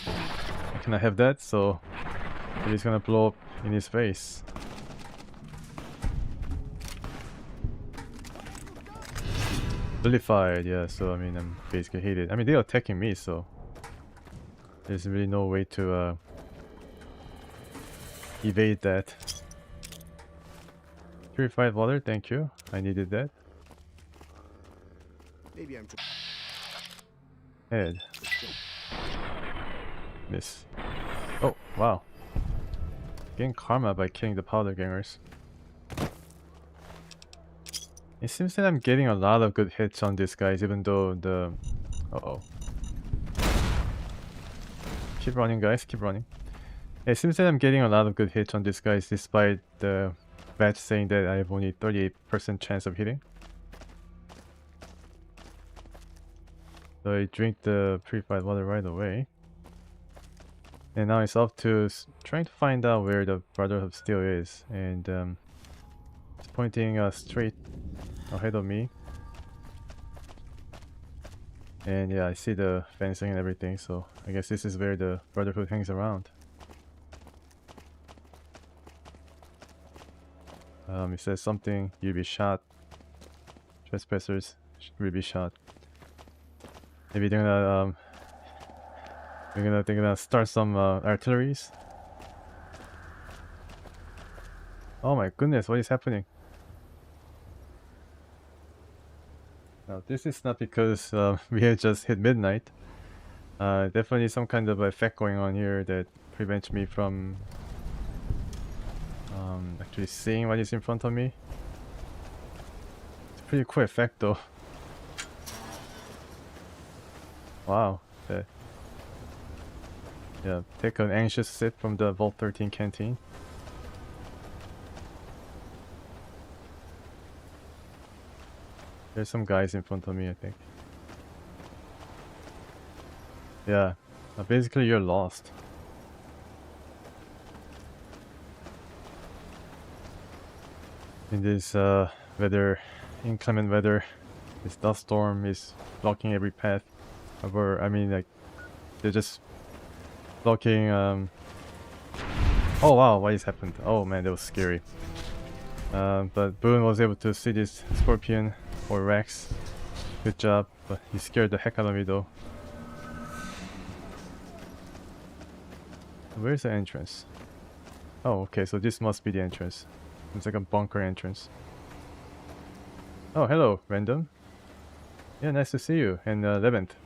I cannot have that, so he's gonna blow up in his face. Vilified, yeah, so I mean I'm basically hated. I mean they're attacking me, so there's really no way to evade that. Purified water, thank you. I needed that.
Maybe I'm
Head. Miss. Oh, wow. Getting karma by killing the powder gangers. It seems that I'm getting a lot of good hits on these guys, even though the... Uh-oh. Keep running, guys, keep running. It seems that I'm getting a lot of good hits on these guys, despite the badge saying that I have only 38% chance of hitting. So I drink the purified water right away. And now it's up to trying to find out where the Brotherhood of Steel is. And it's pointing straight ahead of me. And yeah, I see the fencing and everything, so I guess this is where the Brotherhood hangs around. It says something, you'll be shot. Trespassers will be shot. Maybe they're gonna start some artilleries. Oh my goodness, what is happening? Now this is not because we had just hit midnight. Definitely some kind of effect going on here that prevents me from actually seeing what is in front of me. It's a pretty cool effect though. Wow. Yeah, take an anxious sip from the Vault 13 canteen. There's some guys in front of me, I think. Yeah, basically you're lost. In this weather, inclement weather, this dust storm is blocking every path. I mean, like, they're just blocking. Oh wow, what has happened? Oh man, that was scary. But Boone was able to see this Scorpion or Rex. Good job, but he scared the heck out of me though. Where's the entrance? Oh, okay, so this must be the entrance. It's like a bunker entrance. Oh, hello, random. Yeah, nice to see you. And Levent.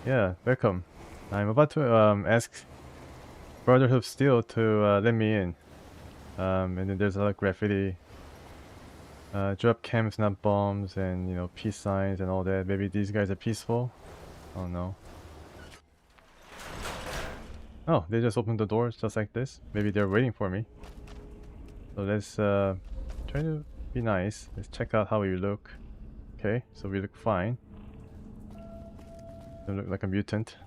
Yeah, welcome. I'm about to ask Brotherhood of Steel to let me in. And then there's a lot of graffiti. Drop camps, not bombs, and you know, peace signs and all that. Maybe these guys are peaceful? Oh no. Oh, they just opened the doors just like this. Maybe they're waiting for me. So let's try to be nice. Let's check out how we look. Okay, so we look fine. Don't look like a mutant.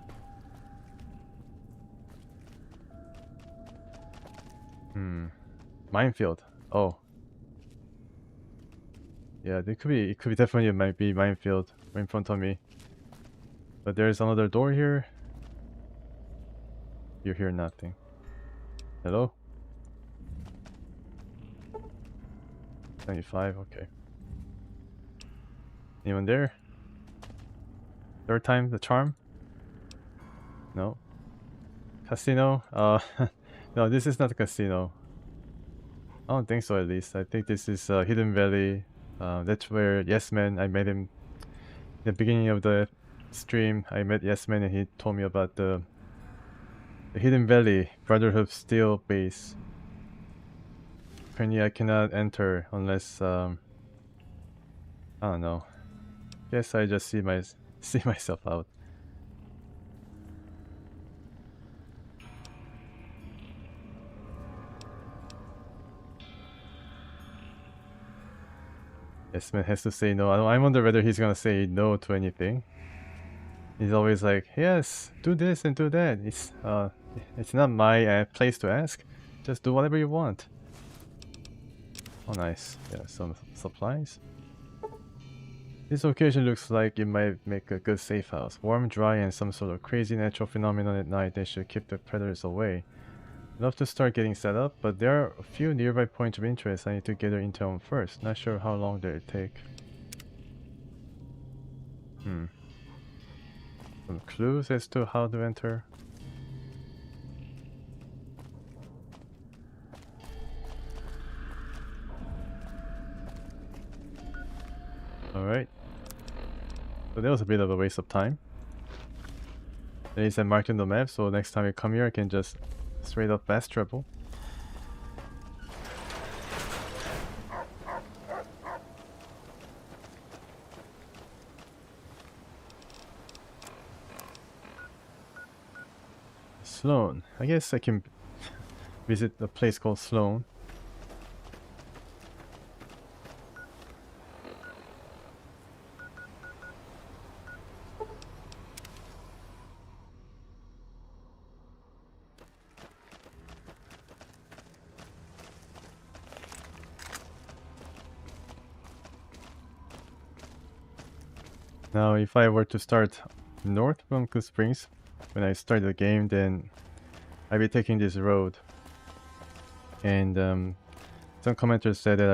Minefield. Oh. Yeah, it could be definitely might be minefield right in front of me. But there's another door here. You hear nothing. Hello? 95, okay. Anyone there? Third time the charm? No. Casino? No, this is not a casino. I don't think so, at least. I think this is Hidden Valley. That's where Yes Man, I met him in the beginning of the stream. I met Yes Man and he told me about the Hidden Valley Brotherhood of Steel base. Apparently I cannot enter unless I don't know. Guess I just see myself out. Yes Man has to say no. I wonder whether he's gonna say no to anything. He's always like, yes, do this and do that. It's not my place to ask. Just do whatever you want. Oh, nice. Yeah, some supplies. This location looks like it might make a good safe house. Warm, dry, and some sort of crazy natural phenomenon at night. They should keep the predators away. Love to start getting set up, but there are a few nearby points of interest I need to gather intel on first. Not sure how long they'll take. Some clues as to how to enter. Alright. So that was a bit of a waste of time. There is a mark in the map, so next time I come here I can just straight up fast travel. Sloan. I guess I can visit a place called Sloan. Now, if I were to start north from Good Springs, when I start the game, then I'll be taking this road. And some commenters said that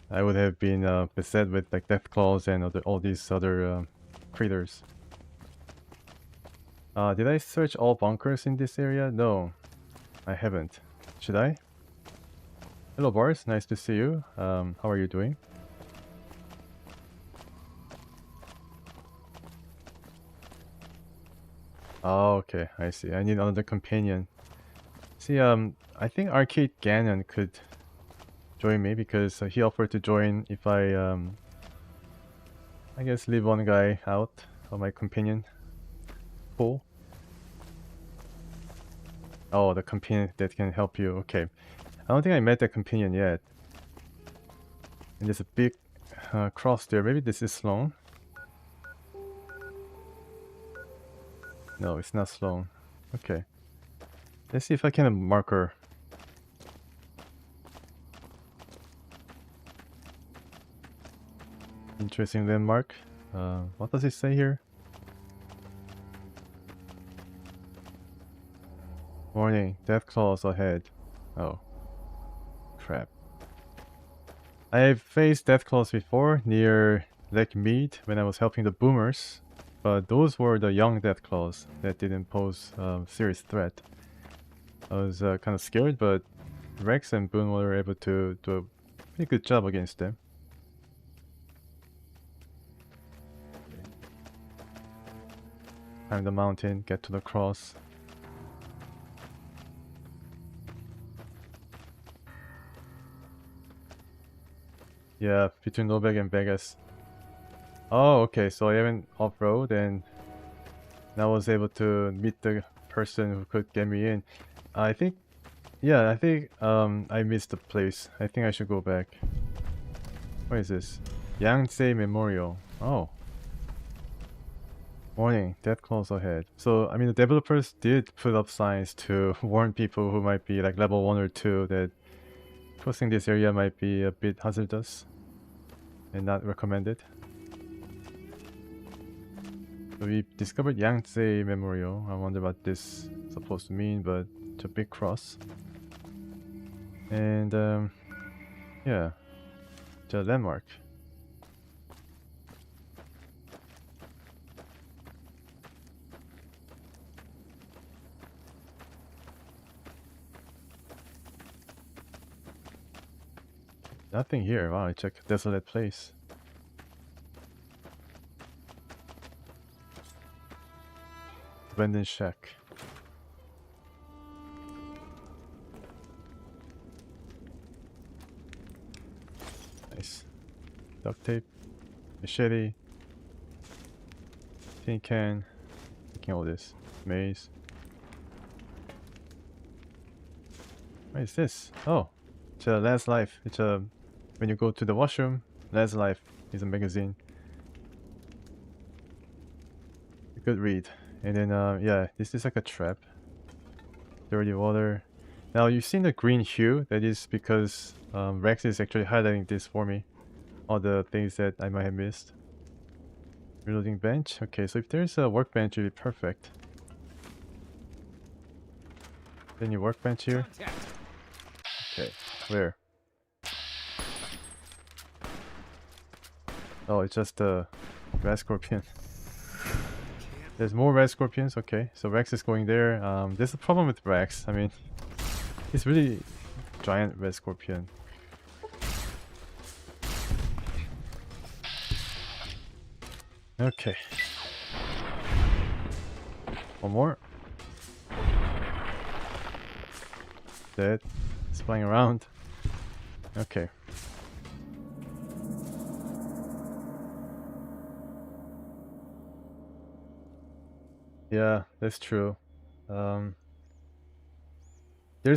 I would have been beset with like death claws and all these other critters. Did I search all bunkers in this area? No, I haven't. Should I? Hello Boris, nice to see you. How are you doing? Oh, okay, I see. I need another companion. See, I think Arcade Ganon could join me because he offered to join if I guess leave one guy out of my companion pool. Oh, the companion that can help you. Okay. I don't think I met that companion yet. And there's a big cross there. Maybe this is Sloan. No, it's not Sloan. Okay. Let's see if I can mark her. Interesting landmark. What does it say here? Warning, death claws ahead. Oh. Crap. I've faced death claws before near Lake Mead when I was helping the boomers, but those were the young death claws that didn't pose a serious threat. I was kind of scared, but Rex and Boone were able to do a pretty good job against them. Climb the mountain, get to the cross. Yeah, between Lobeg and Vegas. Oh, okay, so I went off-road and I was able to meet the person who could get me in. I think I missed the place. I think I should go back. What is this? Yangtze Memorial. Oh. Warning, death claws ahead. So, I mean, the developers did put up signs to warn people who might be like level 1 or 2 that crossing this area might be a bit hazardous and not recommended. So we discovered Yangtze Memorial. I wonder what this is supposed to mean, but it's a big cross. And yeah, it's a landmark. Nothing here. Wow, it's a desolate place. Abandoned shack. Nice. Duct tape, machete, tin can, taking all this. Maze. What is this? Oh, it's a Last Life. It's a when you go to the washroom, Last Life is a magazine. You could read. And then yeah, this is like a trap. Dirty water. Now you've seen the green hue. That is because Rex is actually highlighting this for me. All the things that I might have missed. Reloading bench. Okay, so if there's a workbench, it would be perfect. Any workbench here? Okay, where? Oh, it's just a red scorpion. There's more red scorpions. Okay, so Rex is going there. There's a problem with Rex. I mean, he's really giant red scorpion. Okay. One more. Dead. It's flying around. Okay. Yeah, that's true. There's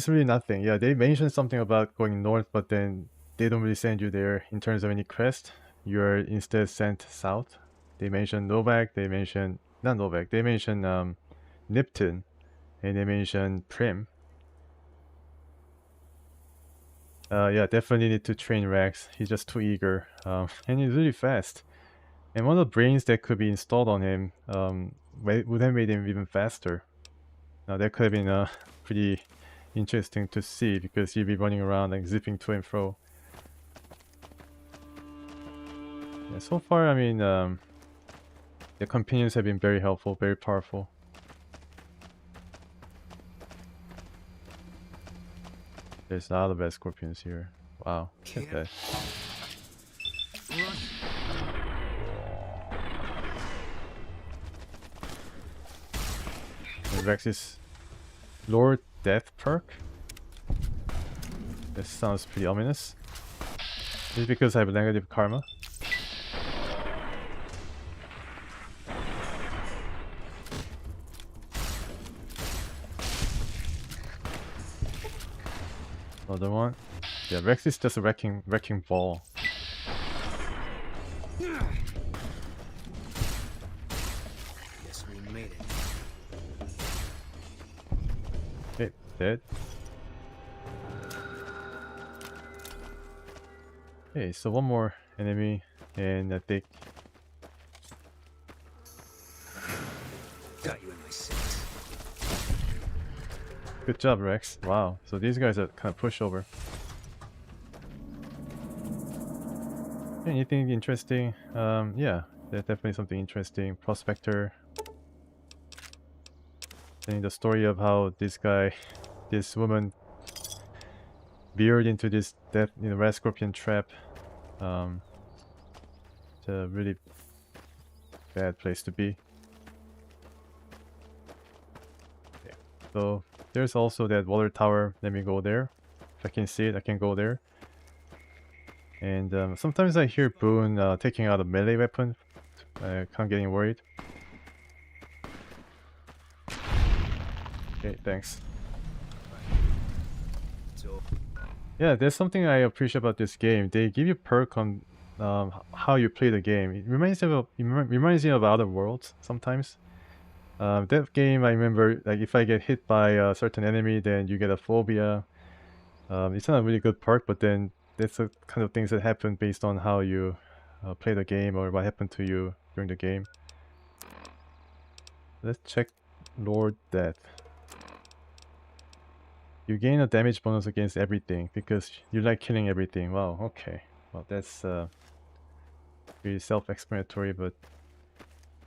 really nothing. Yeah, they mentioned something about going north, but then they don't really send you there in terms of any quest. You're instead sent south. They mentioned Novak, they mentioned not Novak, they mentioned Nipton, and they mentioned Prim. Yeah, definitely need to train Rex. He's just too eager, and he's really fast. And one of the brains that could be installed on him would have made him even faster. Now that could have been pretty interesting to see because you'll be running around like zipping to and fro. Yeah, so far, I mean, the companions have been very helpful, very powerful. There's a lot of bad scorpions here. Wow. Okay. Rex's Lord Death perk. This sounds pretty ominous. Is it because I have negative karma? Another one. Yeah, Rex is just a wrecking ball.
Guess we made it.
Okay, dead. Okay, so one more enemy, and I think.
Got you in my sights.
Good job, Rex. Wow. So these guys are kind of pushover. Anything interesting? Yeah, there's definitely something interesting. Prospector. And the story of how this woman veered into this red scorpion trap. It's a really bad place to be. Okay. So there's also that water tower. Let me go there. If I can see it, I can go there. And sometimes I hear Boone taking out a melee weapon. Kind of getting worried. Okay, thanks. Yeah, there's something I appreciate about this game. They give you perk on how you play the game. It reminds me of Outer Worlds sometimes. That game, I remember, like if I get hit by a certain enemy, then you get a phobia. It's not a really good perk, but then that's the kind of things that happen based on how you play the game or what happened to you during the game. Let's check Lord Death. You gain a damage bonus against everything because you like killing everything. Wow, okay. Well, that's pretty self-explanatory, but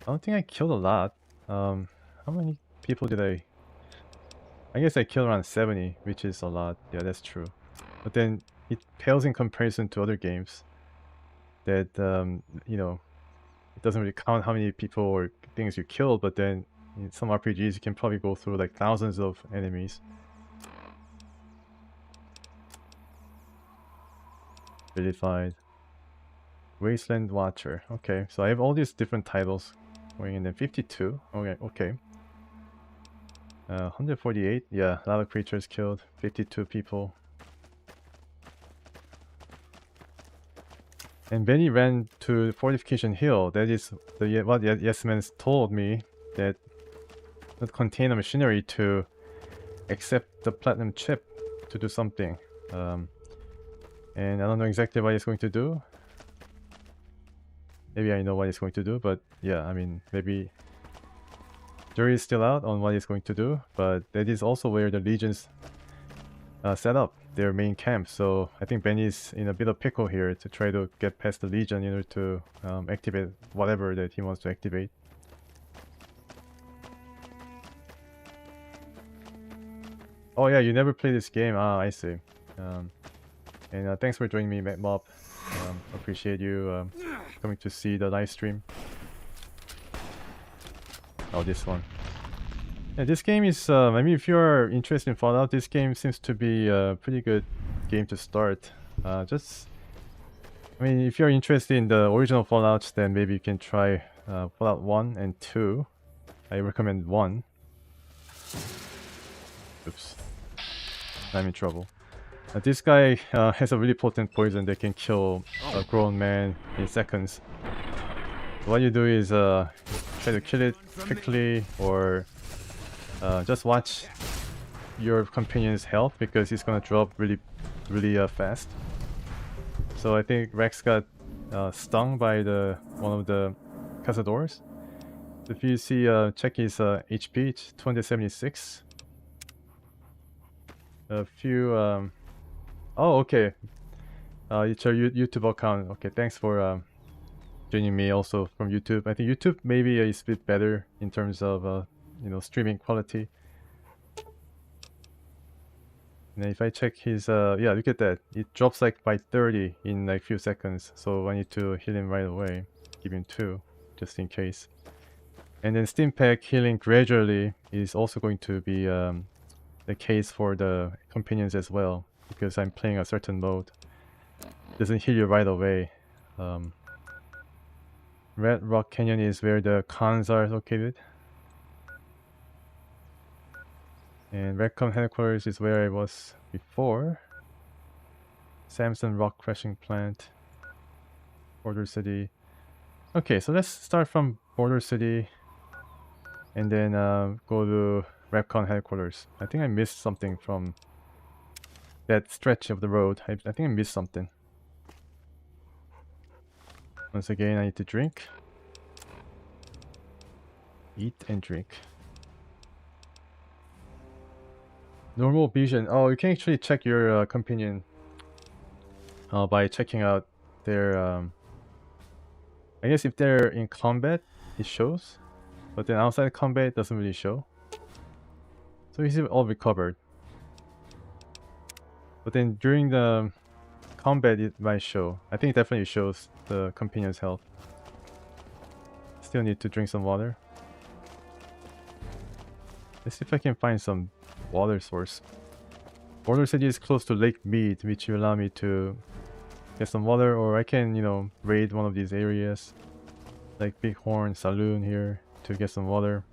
I don't think I killed a lot. How many people did I guess I killed around 70, which is a lot. Yeah, that's true. But then it pales in comparison to other games that, you know, it doesn't really count how many people or things you killed, but then in some RPGs you can probably go through like thousands of enemies. Vilified. Wasteland Watcher. Okay, so I have all these different titles going in. Then 52. Okay, okay. 148. Yeah, a lot of creatures killed. 52 people. And Benny ran to Fortification Hill. That is what Yes-Man told me, that would contain a machinery to accept the platinum chip to do something. And I don't know exactly what it's going to do. Maybe I know what it's going to do, but yeah, I mean, maybe jury is still out on what it's going to do, but that is also where the Legions set up their main camp. So I think Benny's in a bit of pickle here to try to get past the Legion in order to activate whatever that he wants to activate. Oh yeah, you never played this game. Ah, I see. And thanks for joining me, MacMob. Appreciate you coming to see the live stream. Oh, this one. Yeah, this game is, I mean, if you're interested in Fallout, this game seems to be a pretty good game to start. I mean, if you're interested in the original Fallouts, then maybe you can try Fallout 1 and 2. I recommend 1. Oops. I'm in trouble. This guy has a really potent poison that can kill a grown man in seconds. So what you do is try to kill it quickly, or just watch your companion's health because he's gonna drop really fast. So I think Rex got stung by one of the cazadores. If you see, check his HP, it's 276. a few. Oh, okay. It's our YouTube account. Okay, thanks for joining me also from YouTube. I think YouTube maybe is a bit better in terms of streaming quality. And if I check his yeah, look at that. It drops like by 30 in like few seconds. So I need to heal him right away. Give him 2 just in case. And then Stimpack healing gradually is also going to be the case for the companions as well, because I'm playing a certain mode. It doesn't heal you right away. Red Rock Canyon is where the cons are located. And Redcom headquarters is where I was before. Samson Rock Crushing Plant. Border City. Okay, so let's start from Border City and then go to Redcon headquarters. I think I missed something from that stretch of the road. I think I missed something. Once again, I need to drink. Eat and drink. Normal vision. Oh, you can actually check your companion by checking out their... I guess if they're in combat, it shows. But then outside combat, it doesn't really show. So he's all recovered. But then during the combat, it might show. I think it definitely shows the companion's health. Still need to drink some water. Let's see if I can find some water source. Border City is close to Lake Mead, which will allow me to get some water, or I can, raid one of these areas like Bighorn Saloon here to get some water.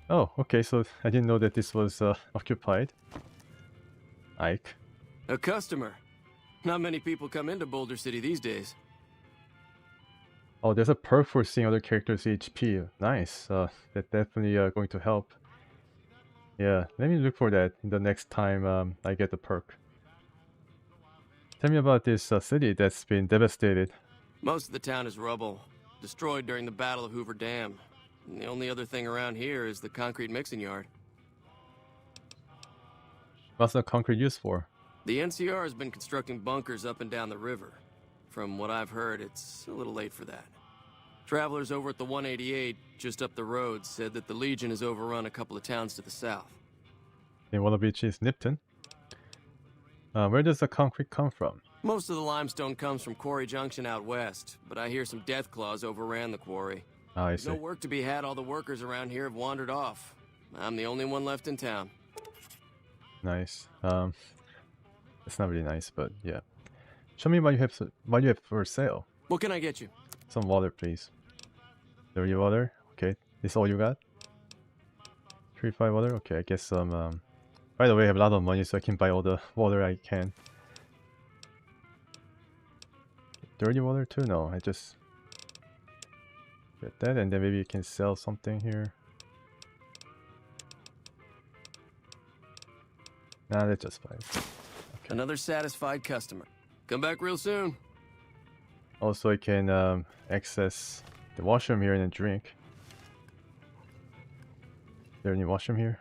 Oh, okay, so I didn't know that this was occupied. Ike.
A customer. Not many people come into Boulder City these days.
Oh, there's a perk for seeing other characters' HP. Nice. That's definitely going to help. Yeah, let me look for that in the next time I get the perk. Tell me about this city that's been devastated.
Most of the town is rubble, destroyed during the Battle of Hoover Dam. And the only other thing around here is the concrete mixing yard.
What's the concrete used for?
The NCR has been constructing bunkers up and down the river. From what I've heard, it's a little late for that. Travelers over at the 188, just up the road, said that the Legion has overrun a couple of towns to the south.
And one of which is Nipton. Where does the concrete come from?
Most of the limestone comes from Quarry Junction out west, but I hear some Deathclaws overran the quarry.
I see.
No work to be had, all the workers around here have wandered off. I'm the only one left in town.
Nice. It's not really nice, but yeah. Show me what you have for sale.
What can I get you?
Some water, please. Dirty water. Okay, this is all you got? Purified water. Okay, I guess some. By the way, I have a lot of money, so I can buy all the water I can. Dirty water too? No, I just get that, and then maybe you can sell something here. Nah, that's just fine. Okay.
Another satisfied customer. Come back real soon.
Also, I can access the washroom here and then drink. Is there any washroom here?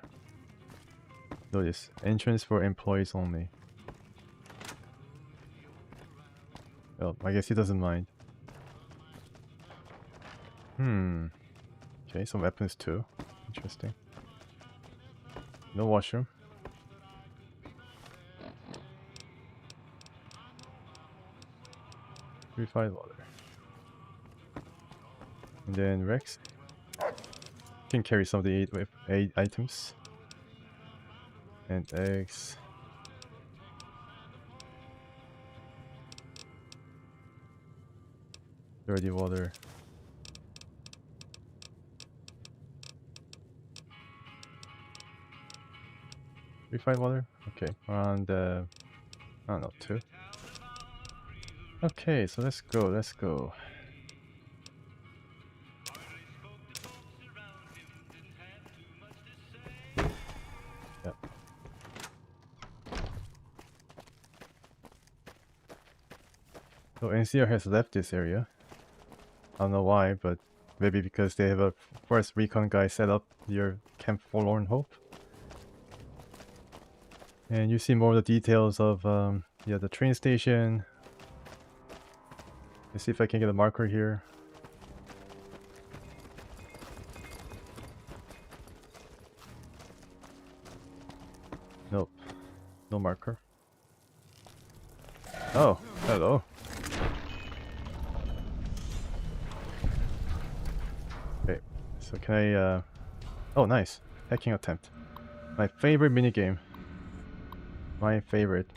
Notice, entrance for employees only. Well, I guess he doesn't mind. Okay, some weapons too. Interesting. No washroom. Purified water. And then Rex can carry some of the 8 items. And eggs. Dirty water. Purified water? Okay, around I don't know, 2. Okay, so let's go. Yep. So NCR has left this area. I don't know why, but Maybe because they have a first recon guy set up near Camp Forlorn Hope. And you see more of the details of yeah, the train station. Let's see if I can get a marker here. Nope, no marker. Oh, hello. Okay, so can I oh, nice. Hacking attempt. My favorite minigame. My favorite.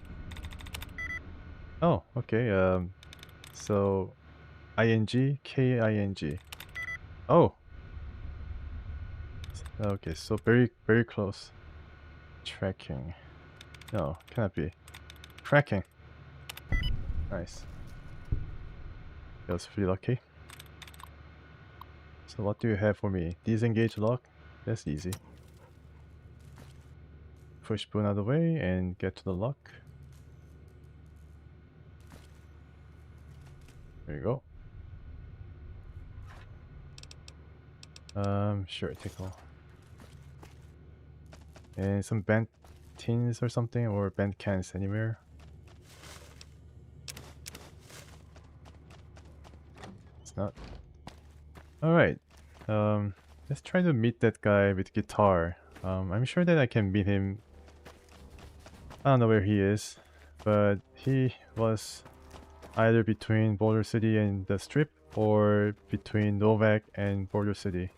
Oh, okay, so ing, king. Oh! Okay, so very close. Tracking. No, cannot be. Tracking. Nice. That was pretty lucky. So what do you have for me? Disengage lock? That's easy. Push Boone out of the way and get to the lock. There you go. Sure, take all. And some bent tins or something, or bent cans anywhere. It's not. Alright. Let's try to meet that guy with guitar. I'm sure that I can meet him. I don't know where he is, but he was either between Boulder City and the Strip, or between Novak and Boulder City.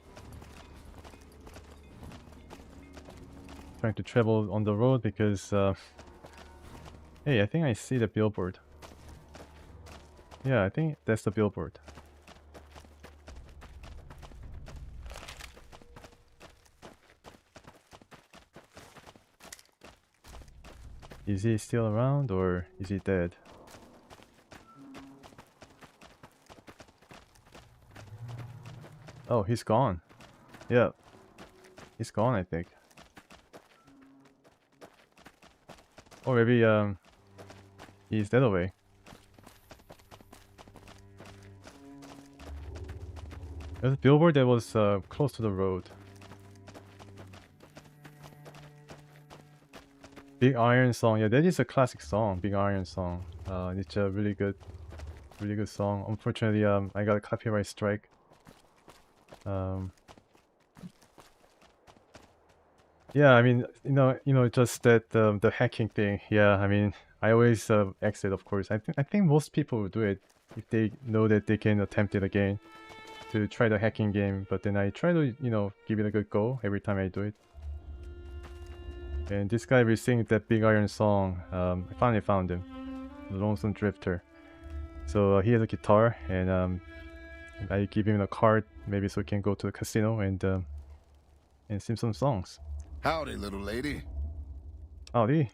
Trying to travel on the road because hey, I think I see the billboard. Yeah, I think that's the billboard. Is he still around or is he dead? Oh, he's gone. Yeah. He's gone, I think. Or maybe he's that away. There's a billboard that was close to the road. Big Iron Song. Yeah, that is a classic song. Big Iron Song. It's a really good song. Unfortunately, I got a copyright strike. Yeah, I mean, just that the hacking thing. Yeah, I mean, I always exit, of course. I think most people would do it if they know that they can attempt it again to try the hacking game. But then I try to, give it a good go every time I do it. And this guy will sing that Big Iron Song. I finally found him, the Lonesome Drifter. So he has a guitar, and I give him a card maybe so he can go to the casino and sing some songs.
Howdy, little lady.
Howdy.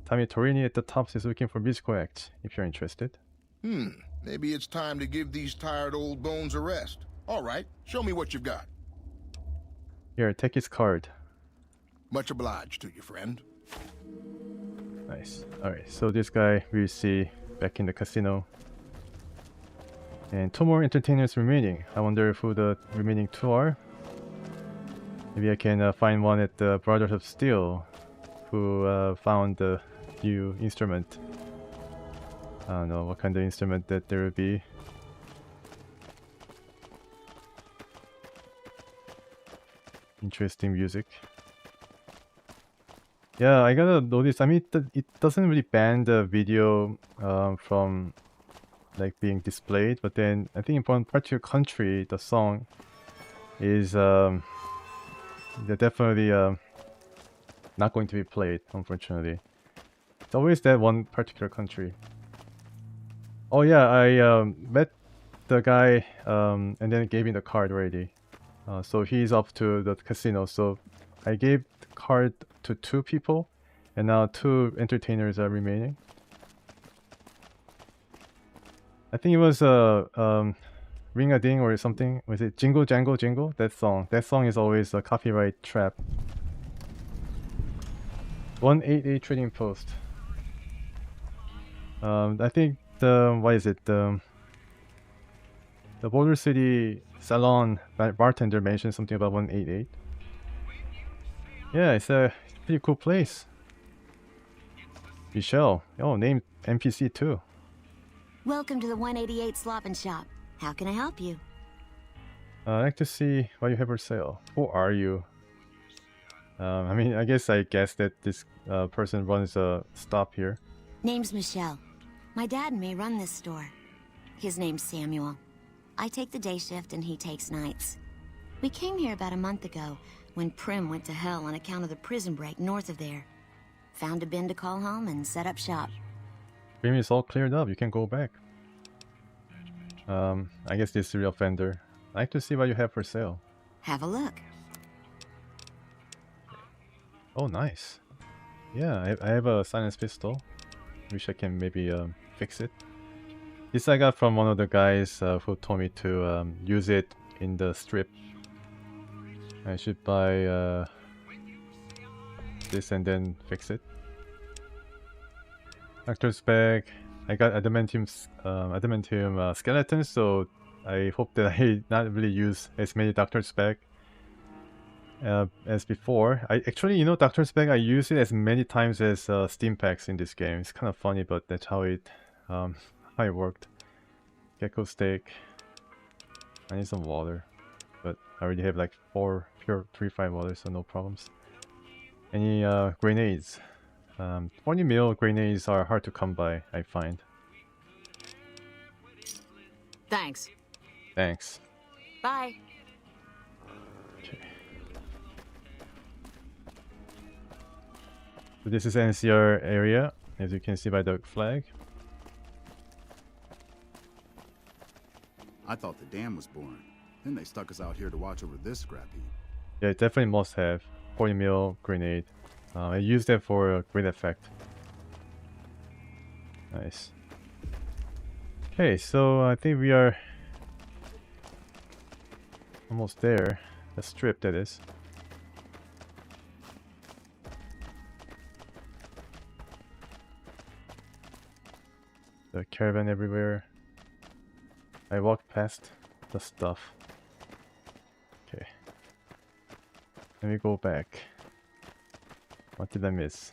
Tommy Torini at the Tops is looking for musical acts, if you're interested.
Maybe it's time to give these tired old bones a rest. All right, show me what you've got.
Here, take his card.
Much obliged to you, friend.
Nice. Alright, so this guy we'll see back in the casino. And 2 more entertainers remaining. I wonder who the remaining 2 are. Maybe I can find one at the Brothers of Steel, who found the new instrument. I don't know what kind of instrument that there would be. Interesting music. Yeah, I gotta notice. I mean, it doesn't really ban the video from like being displayed, but then I think in one particular country, the song is they're definitely not going to be played, unfortunately. It's always that one particular country. Oh yeah, I met the guy and then gave him the card already. So he's off to the casino. So I gave the card to 2 people, and now 2 entertainers are remaining. I think it was Ring a Ding or something. Was it Jingle Jangle Jingle? That song. That song is always a copyright trap. 188 Trading Post. I think the what is it? The Boulder City salon bartender mentioned something about 188. Yeah, it's a pretty cool place. Michelle. Oh, named NPC too.
Welcome to the 188 Slop and Shop. How can I help you?
I'd like to see what you have for sale. Who are you? I mean, I guess that this person runs a stop here.
Name's Michelle. My dad may run this store. His name's Samuel. I take the day shift and he takes nights. We came here about a month ago when Prim went to hell on account of the prison break north of there. Found a bin to call home and set up shop.
Prim is all cleared up. You can go back. I guess this is a real vendor. I'd like to see what you have for sale.
Have a look.
Oh, nice. Yeah, I have a silenced pistol. Wish I can maybe fix it. This I got from one of the guys who told me to use it in the strip. I should buy this and then fix it. Doctor's bag. I got adamantium skeletons, so I hope that I not really use as many doctor's bag as before. I actually, you know, doctor's bag, I use it as many times as steam packs in this game. It's kind of funny, but that's how it worked. Gecko steak. I need some water, but I already have like 4 pure purified water, so no problems. Any grenades? 20 mil grenades are hard to come by, I find.
Thanks.
Thanks.
Bye.
Okay. So this is NCR area, as you can see by the flag.
I thought the dam was boring. Then they stuck us out here to watch over this scrap heap.
Yeah, it definitely must have 40 mil grenade. I used that for a great effect. Nice. Okay, so I think we are almost there. The strip, that is. The caravan everywhere. I walked past the stuff. Okay. Let me go back. What did I miss?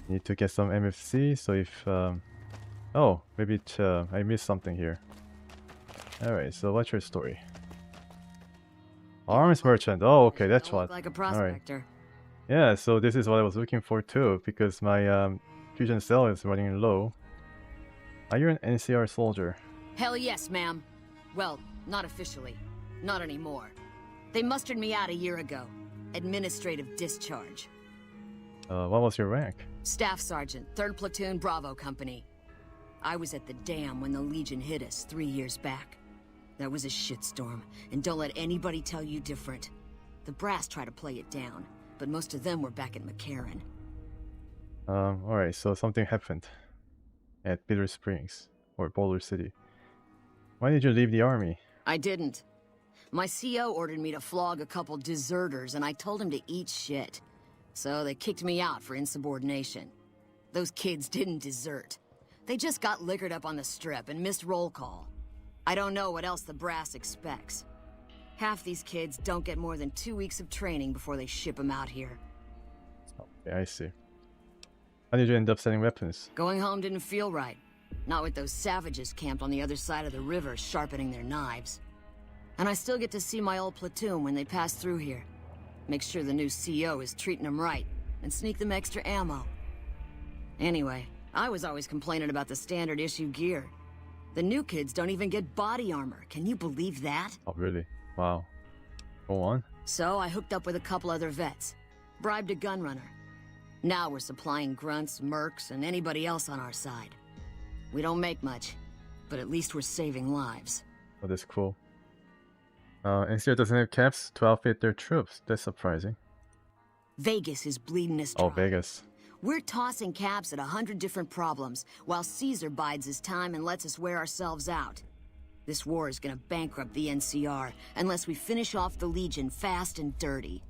Need to get some MFC, so if oh, maybe I missed something here. Alright, so what's your story? Arms merchant. Oh, okay, that's what.
Like a prospector.
Right. Yeah, so this is what I was looking for too, because my fusion cell is running low. Are you an NCR soldier?
Hell yes, ma'am. Well, not officially. Not anymore. They mustered me out a year ago. Administrative discharge.
What was your rank?
Staff Sergeant, 3rd Platoon Bravo Company. I was at the dam when the Legion hit us 3 years back. That was a shitstorm, and don't let anybody tell you different. The brass tried to play it down, but most of them were back at McCarran.
Alright, so something happened at Bitter Springs, or Boulder City. Why did you leave the army?
I didn't. My CO ordered me to flog a couple deserters, and I told him to eat shit. So they kicked me out for insubordination. Those kids didn't desert. They just got liquored up on the strip and missed roll call. I don't know what else the brass expects. Half these kids don't get more than 2 weeks of training before they ship them out here.
Okay, I see. How did you end up selling weapons?
Going home didn't feel right. Not with those savages camped on the other side of the river sharpening their knives. And I still get to see my old platoon when they pass through here. Make sure the new CO is treating them right, and sneak them extra ammo. Anyway, I was always complaining about the standard issue gear. The new kids don't even get body armor. Can you believe that?
Oh, really? Wow. Go on.
So I hooked up with a couple other vets. Bribed a gunrunner. Now we're supplying grunts, mercs, and anybody else on our side. We don't make much, but at least we're saving lives.
Oh, that's cool. NCR doesn't have caps to outfit their troops. That's surprising.
Vegas is bleeding us dry.
Oh, Vegas.
We're tossing caps at 100 different problems, while Caesar bides his time and lets us wear ourselves out. This war is gonna bankrupt the NCR, unless we finish off the Legion fast and dirty.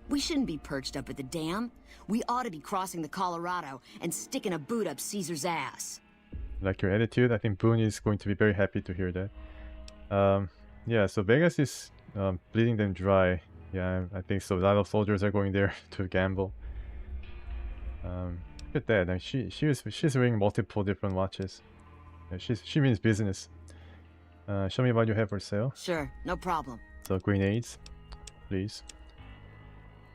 We shouldn't be perched up at the dam. We ought to be crossing the Colorado and sticking a boot up Caesar's ass.
Like your attitude, I think Boone is going to be very happy to hear that. Yeah, so Vegas is bleeding them dry. Yeah, I think so. A lot of soldiers are going there to gamble. Look at that. And she's wearing multiple different watches. Yeah, she means business. Show me what you have for sale.
Sure, no problem.
So grenades, please.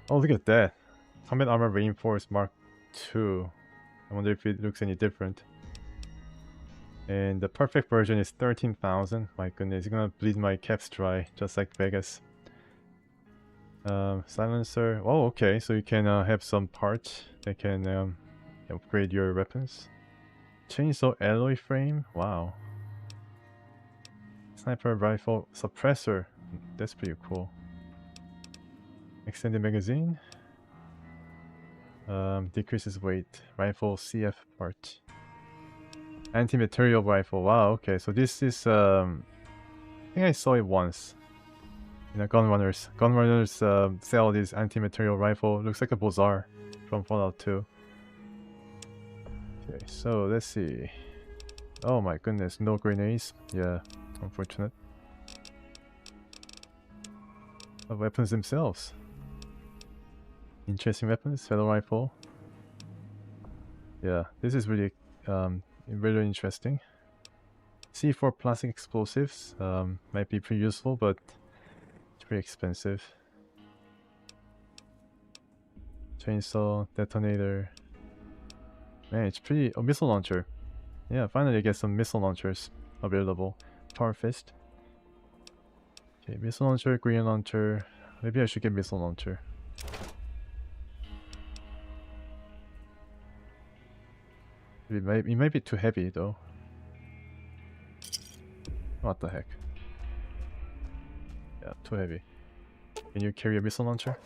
Oh, look at that. Combat armor reinforced Mark II. I wonder if it looks any different. And the perfect version is 13,000. My goodness, it's gonna bleed my caps dry, just like Vegas. Silencer. Oh, okay. So you can have some parts that can upgrade your weapons. Chainsaw alloy frame. Wow. Sniper rifle suppressor. That's pretty cool. Extended magazine. Decreases weight. Rifle CF part. Anti-material rifle. Wow, okay. So this is I think I saw it once. You know, Gunrunners. Gunrunners sell this anti-material rifle. Looks like a Bozar from Fallout 2. Okay, so let's see. Oh my goodness, no grenades. Yeah, unfortunate. The weapons themselves. Interesting weapons. Feather rifle. Yeah, this is really really interesting. C4 plastic explosives might be pretty useful, but it's pretty expensive. Chainsaw, detonator. Man, it's pretty... Oh, missile launcher. Yeah, finally I get some missile launchers available. Power fist. Okay, missile launcher, green launcher. Maybe I should get missile launcher. It might be too heavy though. What the heck? Yeah, too heavy. Can you carry a missile launcher?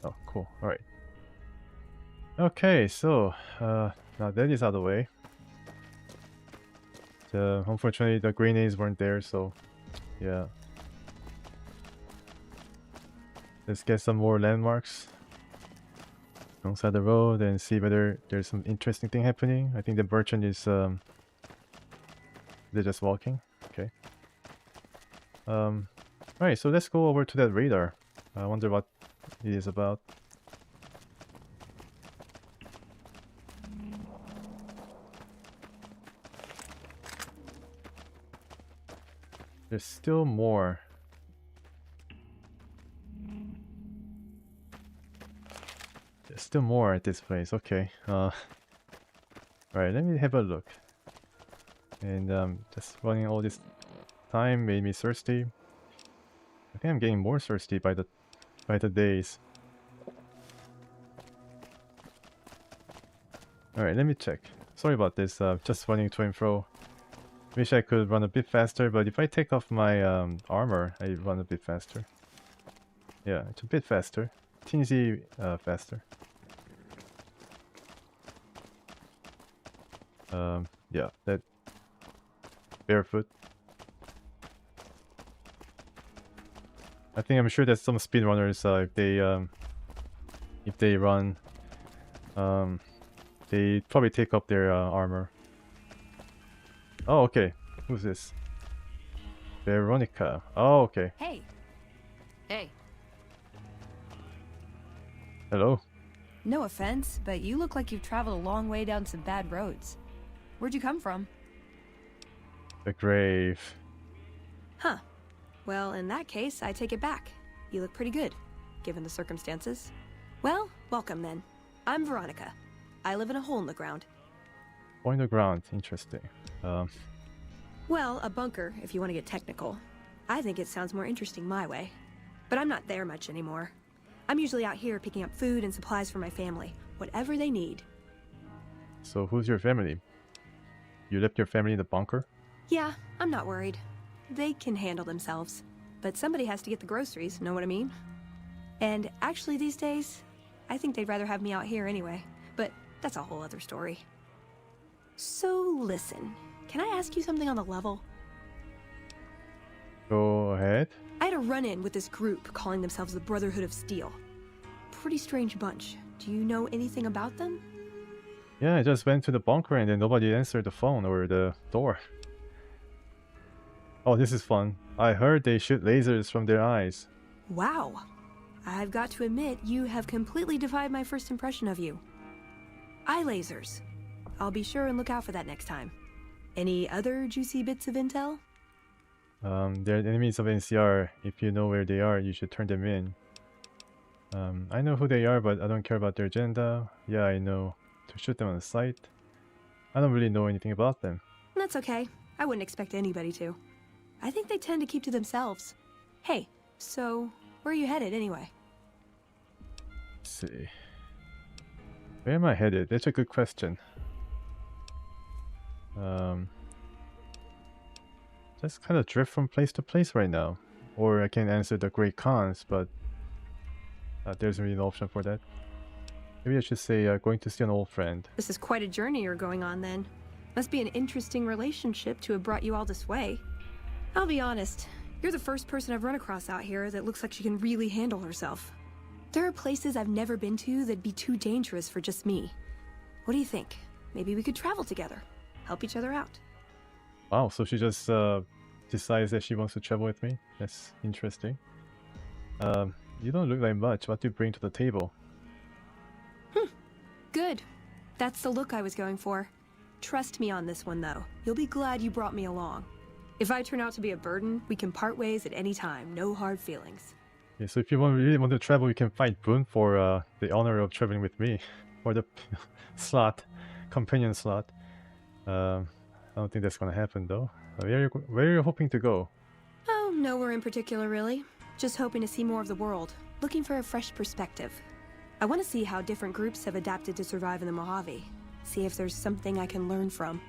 Oh, cool. Alright. Okay, so now that is out of the way. Unfortunately, the grenades weren't there, so yeah. Let's get some more landmarks alongside the road and see whether there's some interesting thing happening. I think the merchant is they're just walking. Okay. Alright, so let's go over to that radar. I wonder what it is about. There's still more. There's still more at this place. Okay. Alright, let me have a look. And just running all this time made me thirsty. I think I'm getting more thirsty by the days. Alright, let me check. Sorry about this, just running to and fro. Wish I could run a bit faster, but if I take off my armor, I run a bit faster. Yeah, it's a bit faster. Teensy faster. Yeah, that barefoot. I think I'm sure that some speedrunners, if they run, they probably take up their armor. Oh, okay. Who's this? Veronica. Oh, okay.
Hey. Hey.
Hello.
No offense, but you look like you've traveled a long way down some bad roads. Where'd you come from?
The grave.
Huh. Well, in that case, I take it back. You look pretty good, given the circumstances. Well, welcome then. I'm Veronica. I live in a hole in the ground.
Hole in the ground. Interesting.
Well, a bunker, if you want to get technical. I think it sounds more interesting my way. But I'm not there much anymore. I'm usually out here picking up food and supplies for my family. Whatever they need.
So who's your family? You left your family in the bunker?
Yeah, I'm not worried. They can handle themselves. But somebody has to get the groceries, know what I mean? And actually these days, I think they'd rather have me out here anyway. But that's a whole other story. So listen, can I ask you something on the level?
Go ahead.
I had a run-in with this group calling themselves the Brotherhood of Steel. Pretty strange bunch. Do you know anything about them?
Yeah, I just went to the bunker and then nobody answered the phone or the door. Oh, this is fun. I heard they shoot lasers from their eyes.
Wow. I've got to admit, you have completely defied my first impression of you. Eye lasers. I'll be sure and look out for that next time. Any other juicy bits of intel?
They're enemies of NCR. If you know where they are, you should turn them in. I know who they are, but I don't care about their agenda. Yeah, I know to shoot them on the site. I don't really know anything about them.
That's okay. I wouldn't expect anybody to. I think they tend to keep to themselves. Hey, so where are you headed anyway?
Let's see. Where am I headed? That's a good question. Just kind of drift from place to place right now. Or I can answer the Great Khans, but there's really no option for that. Maybe I should say going to see an old friend.
This is quite a journey you're going on then. Must be an interesting relationship to have brought you all this way. I'll be honest, you're the first person I've run across out here that looks like she can really handle herself. There are places I've never been to that'd be too dangerous for just me. What do you think? Maybe we could travel together, help each other out.
Wow, so she just decides that she wants to travel with me? That's interesting. You don't look like much. What do you bring to the table?
Good. That's the look I was going for. Trust me on this one, though. You'll be glad you brought me along. If I turn out to be a burden, we can part ways at any time. No hard feelings.
Yeah, so if you really want to travel, you can find Boone for the honor of traveling with me. For the companion slot. I don't think that's gonna happen, though. Where are you hoping to go?
Oh, nowhere in particular, really. Just hoping to see more of the world. Looking for a fresh perspective. I want to see how different groups have adapted to survive in the Mojave. See if there's something I can learn from.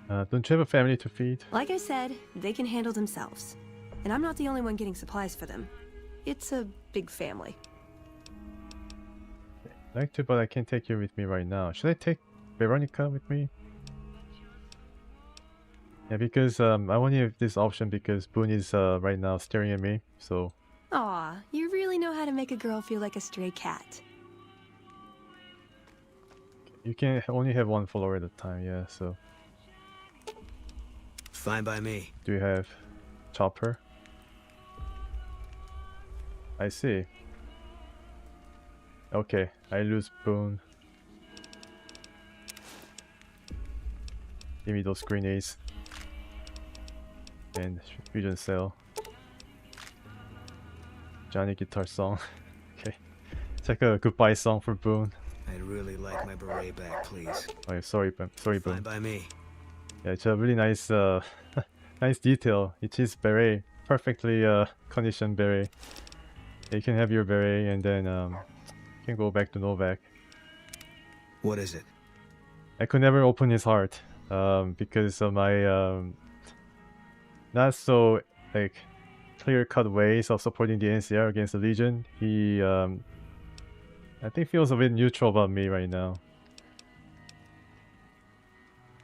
Don't you have a family to feed?
Like I said, they can handle themselves. And I'm not the only one getting supplies for them. It's a big family.
I'd like to, but I can't take you with me right now. Should I take Veronica with me? Yeah, because I only have this option because Boone is right now staring at me, so...
Aw, you really know how to make a girl feel like a stray cat.
You can only have one follower at a time, yeah, so...
Fine by me.
Do you have Chopper? I see. Okay, I lose Boone. Give me those grenades. And fusion cell. Johnny guitar song. Okay. It's like a goodbye song for Boone.
I'd really like my beret back, please.
Oh, sorry, Boone.
Fine by me.
Yeah, it's a really nice, nice detail. It is beret, perfectly conditioned beret. You can have your beret, and then you can go back to Novak.
What is it?
I could never open his heart, because of my not so like clear-cut ways of supporting the NCR against the Legion. He, I think, feels a bit neutral about me right now.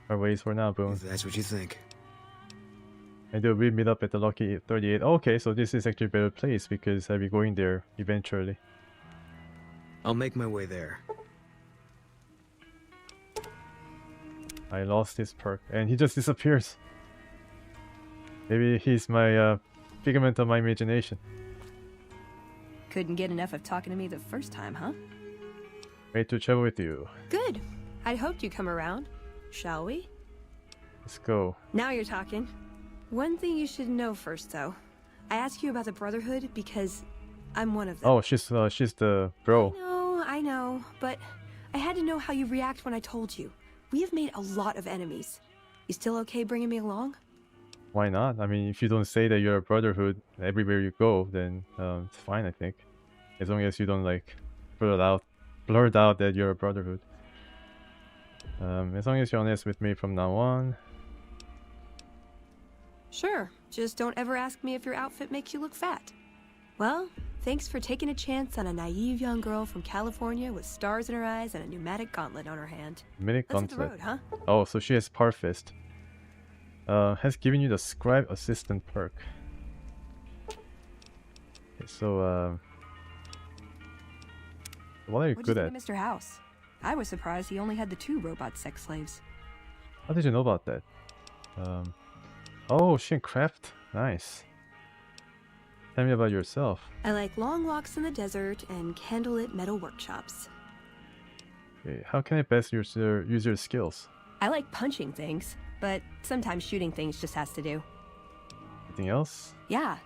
Our ways for now, Boone.
If that's what you think.
And then we meet up at the Lucky 38. Okay, so this is actually a better place because I'll be going there eventually.
I'll make my way there.
I lost his perk and he just disappears. Maybe he's my figment of my imagination.
Couldn't get enough of talking to me the first time, huh?
Great to travel with you.
Good. I'd hoped you'd come around. Shall we?
Let's go.
Now you're talking. One thing you should know first, though. I asked you about the Brotherhood because I'm one of them.
Oh, she's the bro.
I know, but I had to know how you react when I told you. We have made a lot of enemies. You still okay bringing me along?
Why not? I mean, if you don't say that you're a Brotherhood everywhere you go, then it's fine, I think. As long as you don't like blurt out that you're a Brotherhood. As long as you're honest with me from now on.
Sure, just don't ever ask me if your outfit makes you look fat. Well, thanks for taking a chance on a naive young girl from California with stars in her eyes and a pneumatic gauntlet on her hand.
Pneumatic
Let's hit the
gauntlet.
road, huh?
Oh, so she has Parfist. Has given you the Scribe Assistant perk. So, what are you
What'd
good
you
at?
think of Mr. House? I was surprised he only had the 2 robot sex slaves.
How did you know about that? Oh, she can craft. Nice. Tell me about yourself.
I like long walks in the desert and candlelit metal workshops.
Okay, how can I best use your skills?
I like punching things, but sometimes shooting things just has to do.
Anything else?
Yeah,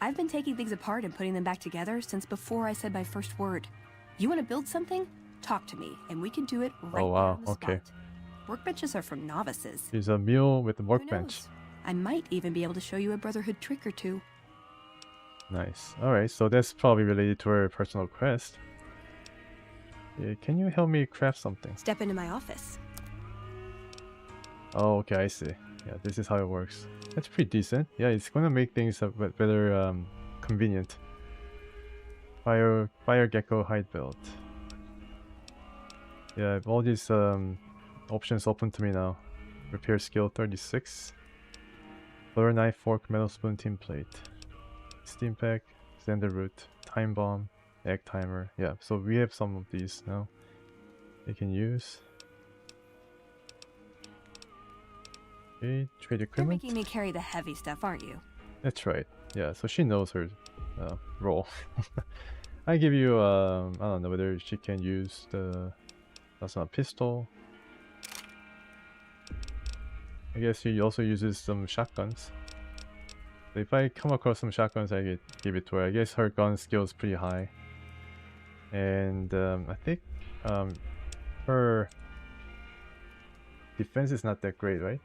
I've been taking things apart and putting them back together since before I said my first word. You want to build something? Talk to me, and we can do it right
Oh wow,
now on the
okay.
spot. Workbenches are for novices.
She's a mule with a
Who
workbench.
knows? I might even be able to show you a Brotherhood trick or two.
Nice. Alright, so that's probably related to her personal quest. Yeah, can you help me craft something?
Step into my office.
Oh, okay, I see. Yeah, this is how it works. That's pretty decent. Yeah, it's gonna make things a bit better convenient. Fire gecko hide build. Yeah, I have all these options open to me now. Repair skill 36. Butter knife, fork, metal spoon, tin plate. Steam pack, xander root, time bomb, egg timer. Yeah, so we have some of these now. We can use. Okay, trade
You're
equipment.
making me carry the heavy stuff, aren't you?
That's right. Yeah, so she knows her role. I give you I don't know whether she can use that's not a pistol. I guess she also uses some shotguns. So if I come across some shotguns, I could give it to her. I guess her gun skill is pretty high. And I think her defense is not that great, right?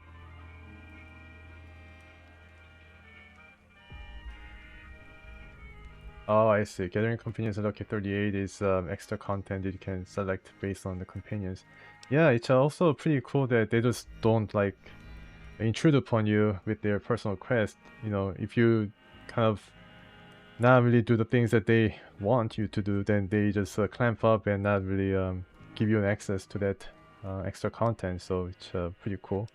Oh, I see. Gathering companions at OK 38 is extra content that you can select based on the companions. Yeah, it's also pretty cool that they just don't like intrude upon you with their personal quest. You know, if you kind of not really do the things that they want you to do, then they just clamp up and not really give you an access to that extra content. So it's pretty cool.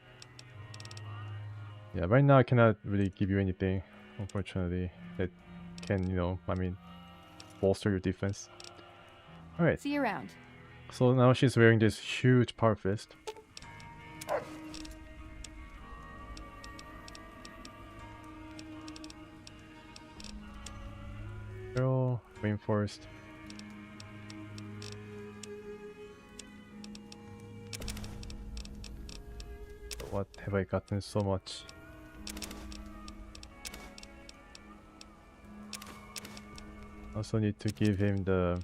Yeah, right now I cannot really give you anything, unfortunately, that can, you know, I mean, bolster your defense. Alright.
See you around.
So now she's wearing this huge power fist. Girl, reinforced. What have I gotten so much? Also need to give him the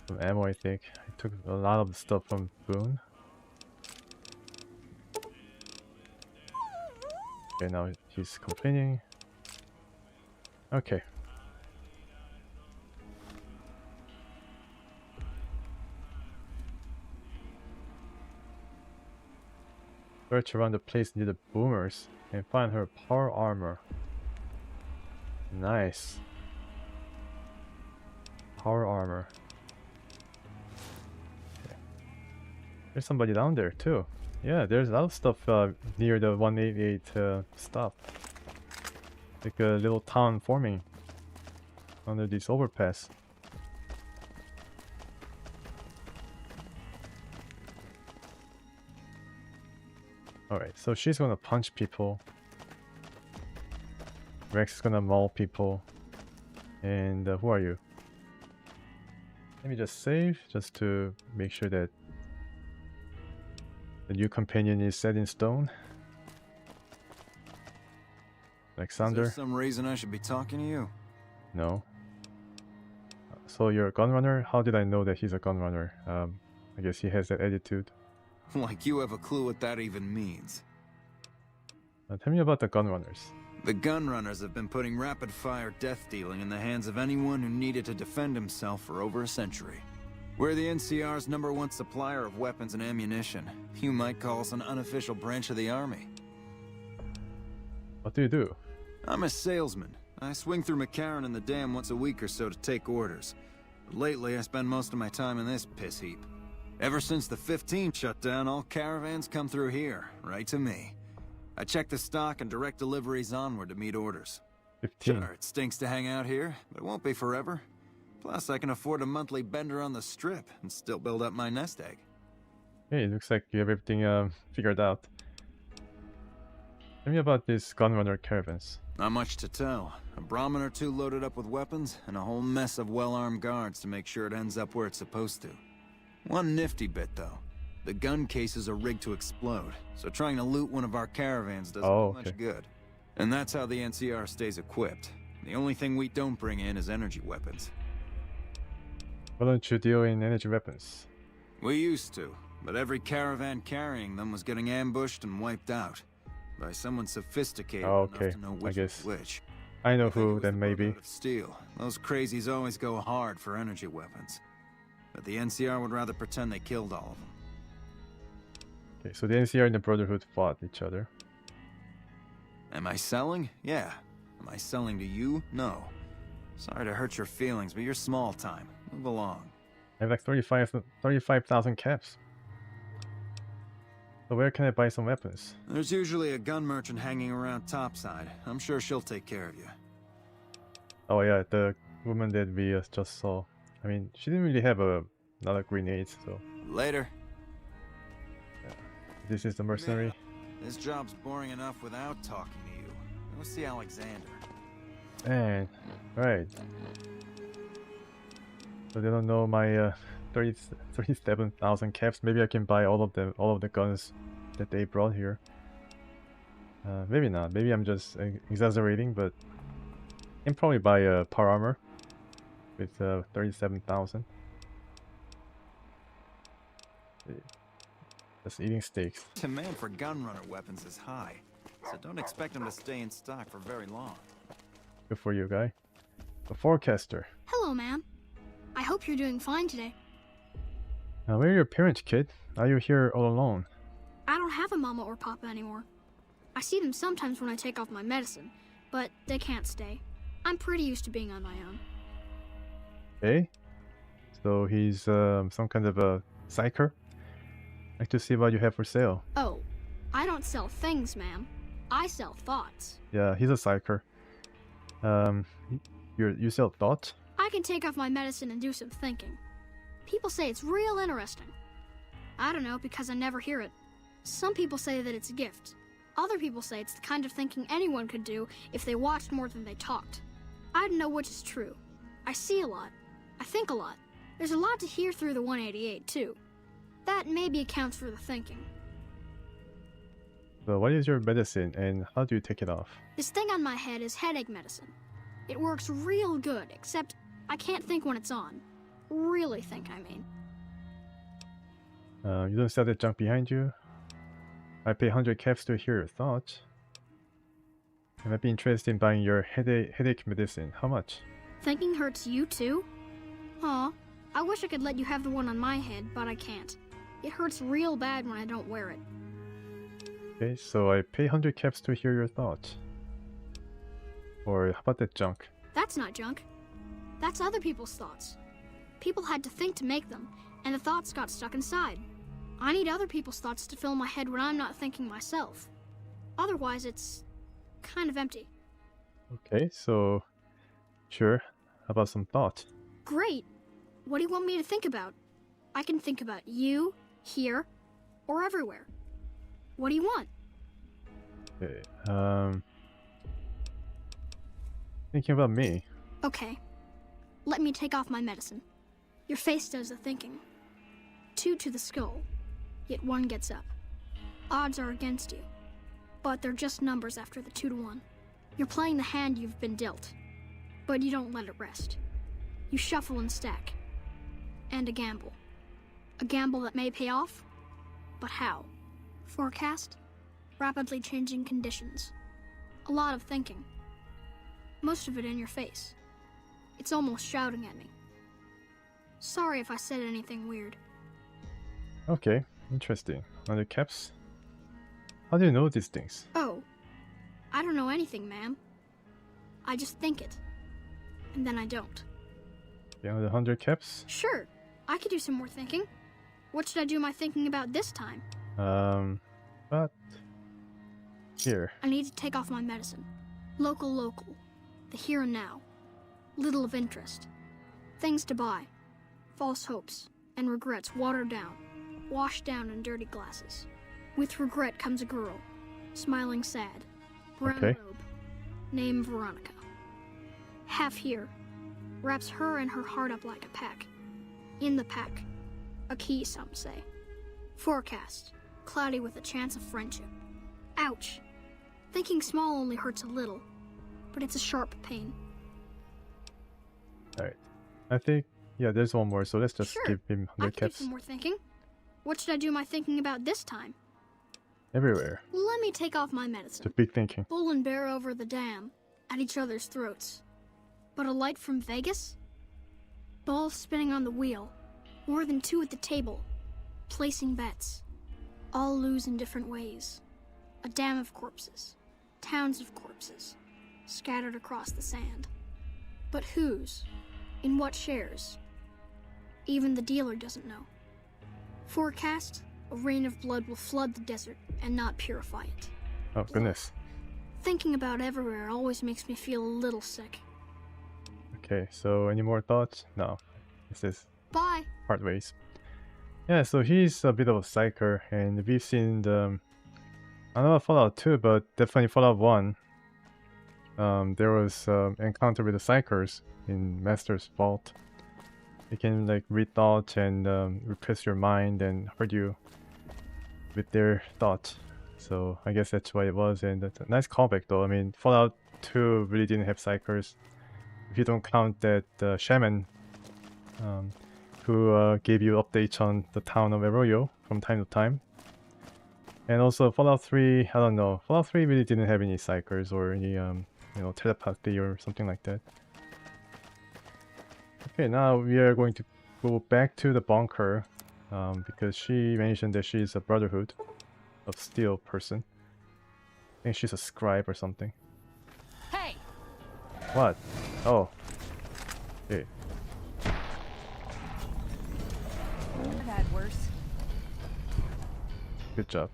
some ammo, I think. I took a lot of the stuff from Boone. Okay, now he's complaining. Okay. Search around the place near the boomers and find her power armor. Nice. Power armor. Okay. There's somebody down there too. Yeah, there's a lot of stuff near the 188 stop. Like a little town forming under this overpass. Alright, so she's gonna punch people. Rex is gonna maul people. And who are you? Let me just save, just to make sure that the new companion is set in stone. Alexander?
Is there some reason I should be talking to you?
No. So you're a gunrunner? How did I know that he's a gunrunner? I guess he has that attitude.
Like you have a clue what that even means.
Tell me about the gunrunners.
The gunrunners have been putting rapid-fire death dealing in the hands of anyone who needed to defend himself for over a century. We're the NCR's #1 supplier of weapons and ammunition. You might call us an unofficial branch of the army.
What do you do?
I'm a salesman. I swing through McCarran and the Dam once a week or so to take orders. But lately, I spend most of my time in this piss heap. Ever since the 15 shut down, all caravans come through here, right to me. I checked the stock and direct deliveries onward to meet orders.
15.
Sure, it stinks to hang out here, but it won't be forever. Plus, I can afford a monthly bender on the strip and still build up my nest egg.
Hey, it looks like you have everything figured out. Tell me about these gunrunner caravans.
Not much to tell. A Brahmin or two loaded up with weapons, and a whole mess of well-armed guards to make sure it ends up where it's supposed to. One nifty bit, though. The gun cases are rigged to explode, so trying to loot one of our caravans doesn't do much good. And that's how the NCR stays equipped. The only thing we don't bring in is energy weapons.
Why don't you deal in energy weapons?
We used to, but every caravan carrying them was getting ambushed and wiped out. By someone sophisticated enough to know which is which.
I know who that may be.
Steel. Those crazies always go hard for energy weapons. But the NCR would rather pretend they killed all of them.
Okay, so the NCR and the Brotherhood fought each other.
Am I selling? Yeah. Am I selling to you? No. Sorry to hurt your feelings, but you're small time. Move along.
I have like 35,000 caps. So where can I buy some weapons?
There's usually a gun merchant hanging around topside. I'm sure she'll take care of you.
Oh yeah, the woman that we just saw. I mean, she didn't really have a lot of grenades, so...
Later.
Yeah. This is the mercenary.
Yeah, this job's boring enough without talking to you. Go see Alexander.
And right. So they don't know my 37,000 caps. Maybe I can buy all of the guns that they brought here. Maybe not. Maybe I'm just exaggerating, but I can probably buy a power armor with 37,000. Just eating steaks.
Demand for gunrunner weapons is high, so don't expect them to stay in stock for very long.
Good for you, guy. A forecaster.
Hello, ma'am. I hope you're doing fine today.
Now, where are your parents, kid? Are you here all alone?
I don't have a mama or papa anymore. I see them sometimes when I take off my medicine, but they can't stay. I'm pretty used to being on my own.
Okay. So he's some kind of a psyker. I'd like to see what you have for sale.
Oh, I don't sell things, ma'am. I sell thoughts.
Yeah, he's a psyker. You sell thoughts?
I can take off my medicine and do some thinking. People say it's real interesting. I don't know, because I never hear it. Some people say that it's a gift. Other people say it's the kind of thinking anyone could do if they watched more than they talked. I don't know which is true. I see a lot. I think a lot. There's a lot to hear through the 188, too. That maybe accounts for the thinking.
So what is your medicine and how do you take it off?
This thing on my head is headache medicine. It works real good, except I can't think when it's on. Really think, I mean.
You don't sell that junk behind you? I pay 100 caps to hear your thoughts. I might be interested in buying your headache medicine. How much?
Thinking hurts you too? Aw, I wish I could let you have the one on my head, but I can't. It hurts real bad when I don't wear it.
Okay, so I pay 100 caps to hear your thoughts. Or how about that junk?
That's not junk. That's other people's thoughts. People had to think to make them, and the thoughts got stuck inside. I need other people's thoughts to fill my head when I'm not thinking myself. Otherwise, it's kind of empty.
Okay, so sure. How about some thoughts?
Great. What do you want me to think about? I can think about you, here, or everywhere. What do you want?
Okay, thinking about me.
Okay. Let me take off my medicine. Your face does the thinking. 2 to the skull, yet 1 gets up. Odds are against you, but they're just numbers after the 2 to 1. You're playing the hand you've been dealt, but you don't let it rest. You shuffle and stack. And a gamble. A gamble that may pay off, but how? Forecast? Rapidly changing conditions. A lot of thinking. Most of it in your face. It's almost shouting at me. Sorry if I said anything weird.
Okay, interesting. 100 caps? How do you know these things?
Oh, I don't know anything, ma'am. I just think it. And then I don't.
Yeah, the 100 caps?
Sure, I could do some more thinking. What should I do my thinking about this time?
But... Here.
I need to take off my medicine. Local. The here and now. Little of interest. Things to buy. False hopes and regrets watered down, washed down in dirty glasses. With regret comes a girl, smiling sad, brown robe, named Veronica. Half here, wraps her and her heart up like a pack. In the pack, a key, some say. Forecast, cloudy with a chance of friendship. Ouch! Thinking small only hurts a little, but it's a sharp pain.
Alright. I think, yeah, there's one more, so let's just give him 100
I can do
caps.
some more thinking. What should I do my thinking about this time?
Everywhere.
Let me take off my medicine.
It's a big thinking.
Bull and bear over the dam, at each other's throats. But a light from Vegas? Balls spinning on the wheel, more than two at the table, placing bets. All lose in different ways. A dam of corpses, towns of corpses, scattered across the sand. But whose? In what shares? Even the dealer doesn't know. Forecast, a rain of blood will flood the desert and not purify it.
Oh, goodness.
Thinking about everywhere always makes me feel a little sick.
Okay, so any more thoughts? No. This is
Bye.
part ways. Yeah, so he's a bit of a psyker, and we've seen the... I don't know about Fallout 2, but definitely Fallout 1. There was encounter with the psychers in Master's Vault. They can like read thoughts and repress your mind and hurt you with their thoughts. So I guess that's why it was, and that's a nice callback though. I mean, Fallout 2 really didn't have psychers. If you don't count that shaman who gave you updates on the town of Arroyo from time to time. And also Fallout 3, I don't know. Fallout 3 really didn't have any psychers or any you know, telepathy or something like that. Okay, now we are going to go back to the bunker because she mentioned that she's a Brotherhood of Steel person. I think she's a scribe or something.
Hey!
What? Oh. Hey.
I've had worse.
Good job.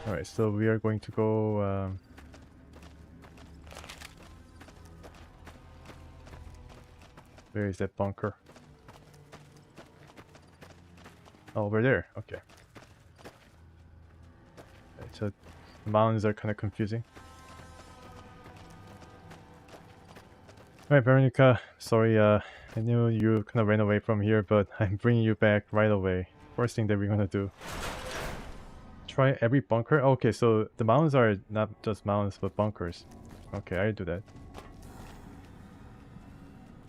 Alright, so we are going to go... where is that bunker? Oh, over there. Okay. Right, so the mountains are kind of confusing. Alright, Veronica. Sorry, I knew you kind of ran away from here, but I'm bringing you back right away. First thing that we're gonna do. Try every bunker? Okay, so the mountains are not just mountains, but bunkers. Okay, I'll do that.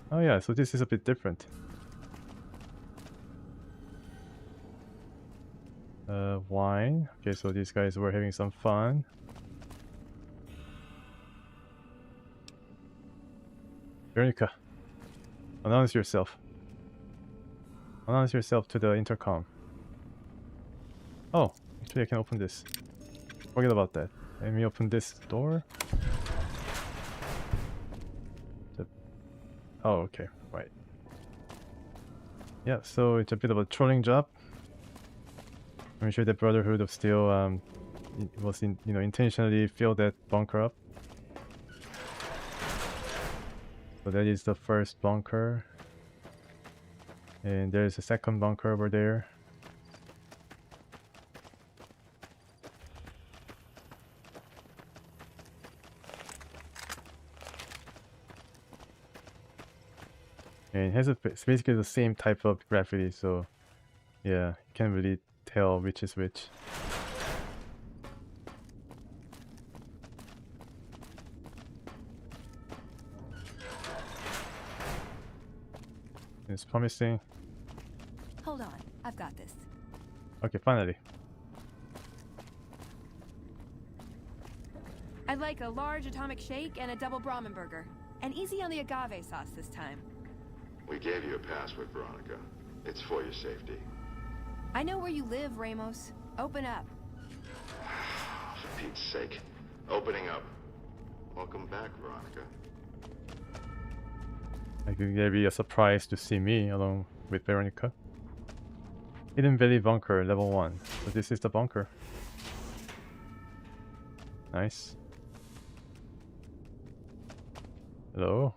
Oh yeah, so this is a bit different. Wine. Okay, so these guys were having some fun. Veronica, announce yourself. Announce yourself to the intercom. Oh, actually I can open this. Forget about that. Let me open this door. Oh, okay, right. Yeah, so it's a bit of a trolling job. I'm sure the Brotherhood of Steel was intentionally filled that bunker up. So that is the first bunker. And there's a second bunker over there. And it has it's basically the same type of graffiti, so yeah, you can't really tell which is which. It's promising.
Hold on, I've got this.
Okay, finally.
I'd like a large atomic shake and a double Brahmin burger. And easy on the agave sauce this time.
We gave you a password, Veronica. It's for your safety.
I know where you live, Ramos. Open up.
For Pete's sake. Opening up. Welcome back, Veronica.
I think there'll be a surprise to see me along with Veronica. Hidden Valley Bunker, level 1. So this is the bunker. Nice. Hello.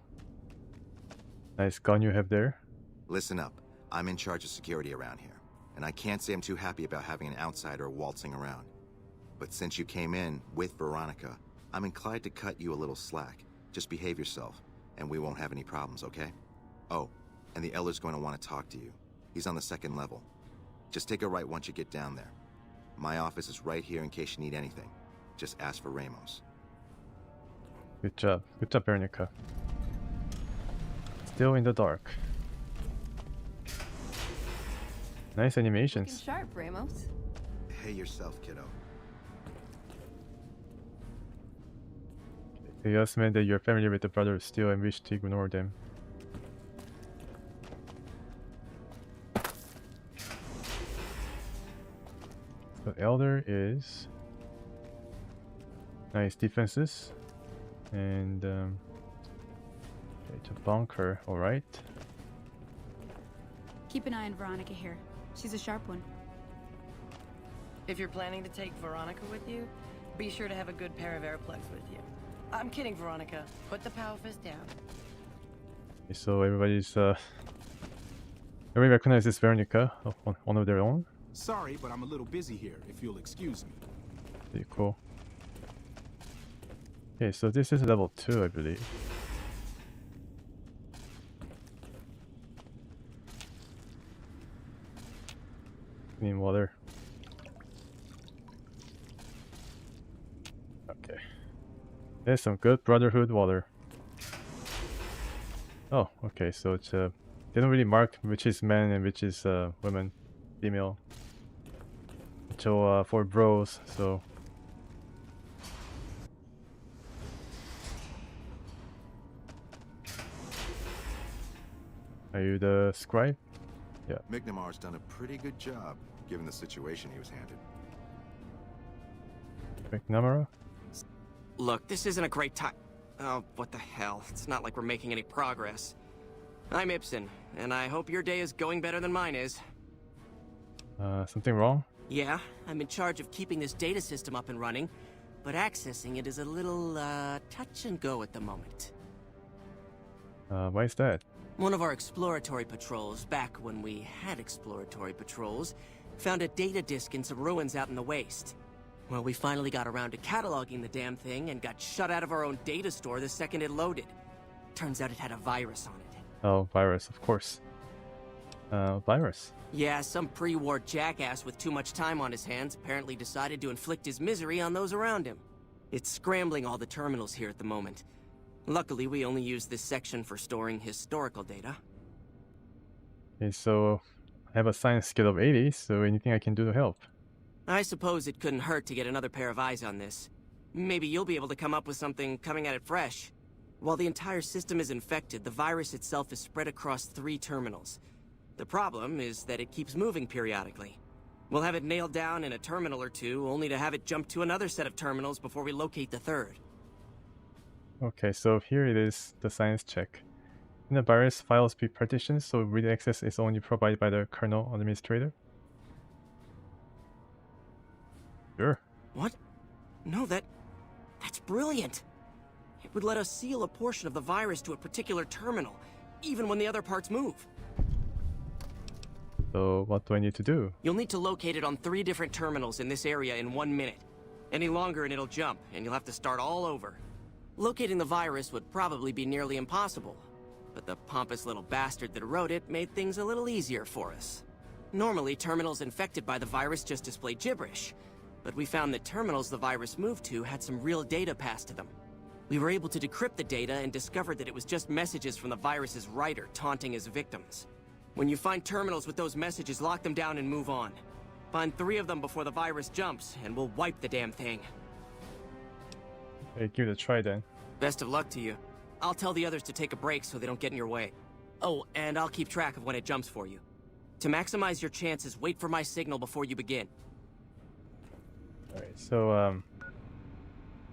Nice gun you have there.
Listen up. I'm in charge of security around here, and I can't say I'm too happy about having an outsider waltzing around. But since you came in with Veronica, I'm inclined to cut you a little slack. Just behave yourself, and we won't have any problems, okay? Oh, and the Elder's going to want to talk to you. He's on the 2nd level. Just take a right once you get down there. My office is right here in case you need anything. Just ask for Ramos.
Good job. Good job, Veronica. Still in the dark. Nice animations.
Looking sharp, Ramos.
Hey yourself, kiddo.
They just meant that you're familiar with the brothers still and wish to ignore them. The Elder is nice defenses and it's a bunker, alright.
Keep an eye on Veronica here. She's a sharp one.
If you're planning to take Veronica with you, be sure to have a good pair of airplugs with you. I'm kidding, Veronica. Put the power fist down.
Okay, so everybody recognizes Veronica, one of their own.
Sorry, but I'm a little busy here, if you'll excuse me.
Pretty cool. Okay, so this is level 2, I believe. Clean water. Okay. There's some good Brotherhood water. Oh, okay, so it's they don't really mark which is man and which is women, female. So for bros, so are you the scribe? Yeah.
Mignamar's done a pretty good job, given the situation he was handed.
McNamara?
Look, this isn't a great time. Oh, what the hell. It's not like we're making any progress. I'm Ibsen, and I hope your day is going better than mine is.
Something wrong?
Yeah, I'm in charge of keeping this data system up and running, but accessing it is a little, touch and go at the moment.
Why is that?
One of our exploratory patrols, back when we had exploratory patrols, found a data disk in some ruins out in the waste. Well, we finally got around to cataloging the damn thing and got shut out of our own data store the second it loaded. Turns out it had a virus on it.
Oh, virus, of course. Virus?
Yeah, some pre-war jackass with too much time on his hands apparently decided to inflict his misery on those around him. It's scrambling all the terminals here at the moment. Luckily, we only use this section for storing historical data.
Okay, so I have a science skill of 80, so anything I can do to help?
I suppose it couldn't hurt to get another pair of eyes on this. Maybe you'll be able to come up with something coming at it fresh. While the entire system is infected, the virus itself is spread across 3 terminals. The problem is that it keeps moving periodically. We'll have it nailed down in a terminal or 2, only to have it jump to another set of terminals before we locate the 3rd.
Okay, so here it is, the science check. In the virus, files be partitioned, so read access is only provided by the kernel administrator. Sure.
What? No, that's brilliant. It would let us seal a portion of the virus to a particular terminal, even when the other parts move.
So what do I need to do?
You'll need to locate it on 3 different terminals in this area in 1 minute. Any longer and it'll jump, and you'll have to start all over. Locating the virus would probably be nearly impossible, but the pompous little bastard that wrote it made things a little easier for us. Normally, terminals infected by the virus just display gibberish, but we found that terminals the virus moved to had some real data passed to them. We were able to decrypt the data and discovered that it was just messages from the virus's writer taunting his victims. When you find terminals with those messages, lock them down and move on. Find 3 of them before the virus jumps, and we'll wipe the damn thing.
Hey, give it a try then.
Best of luck to you. I'll tell the others to take a break so they don't get in your way. Oh, and I'll keep track of when it jumps for you. To maximize your chances, wait for my signal before you begin.
Alright, so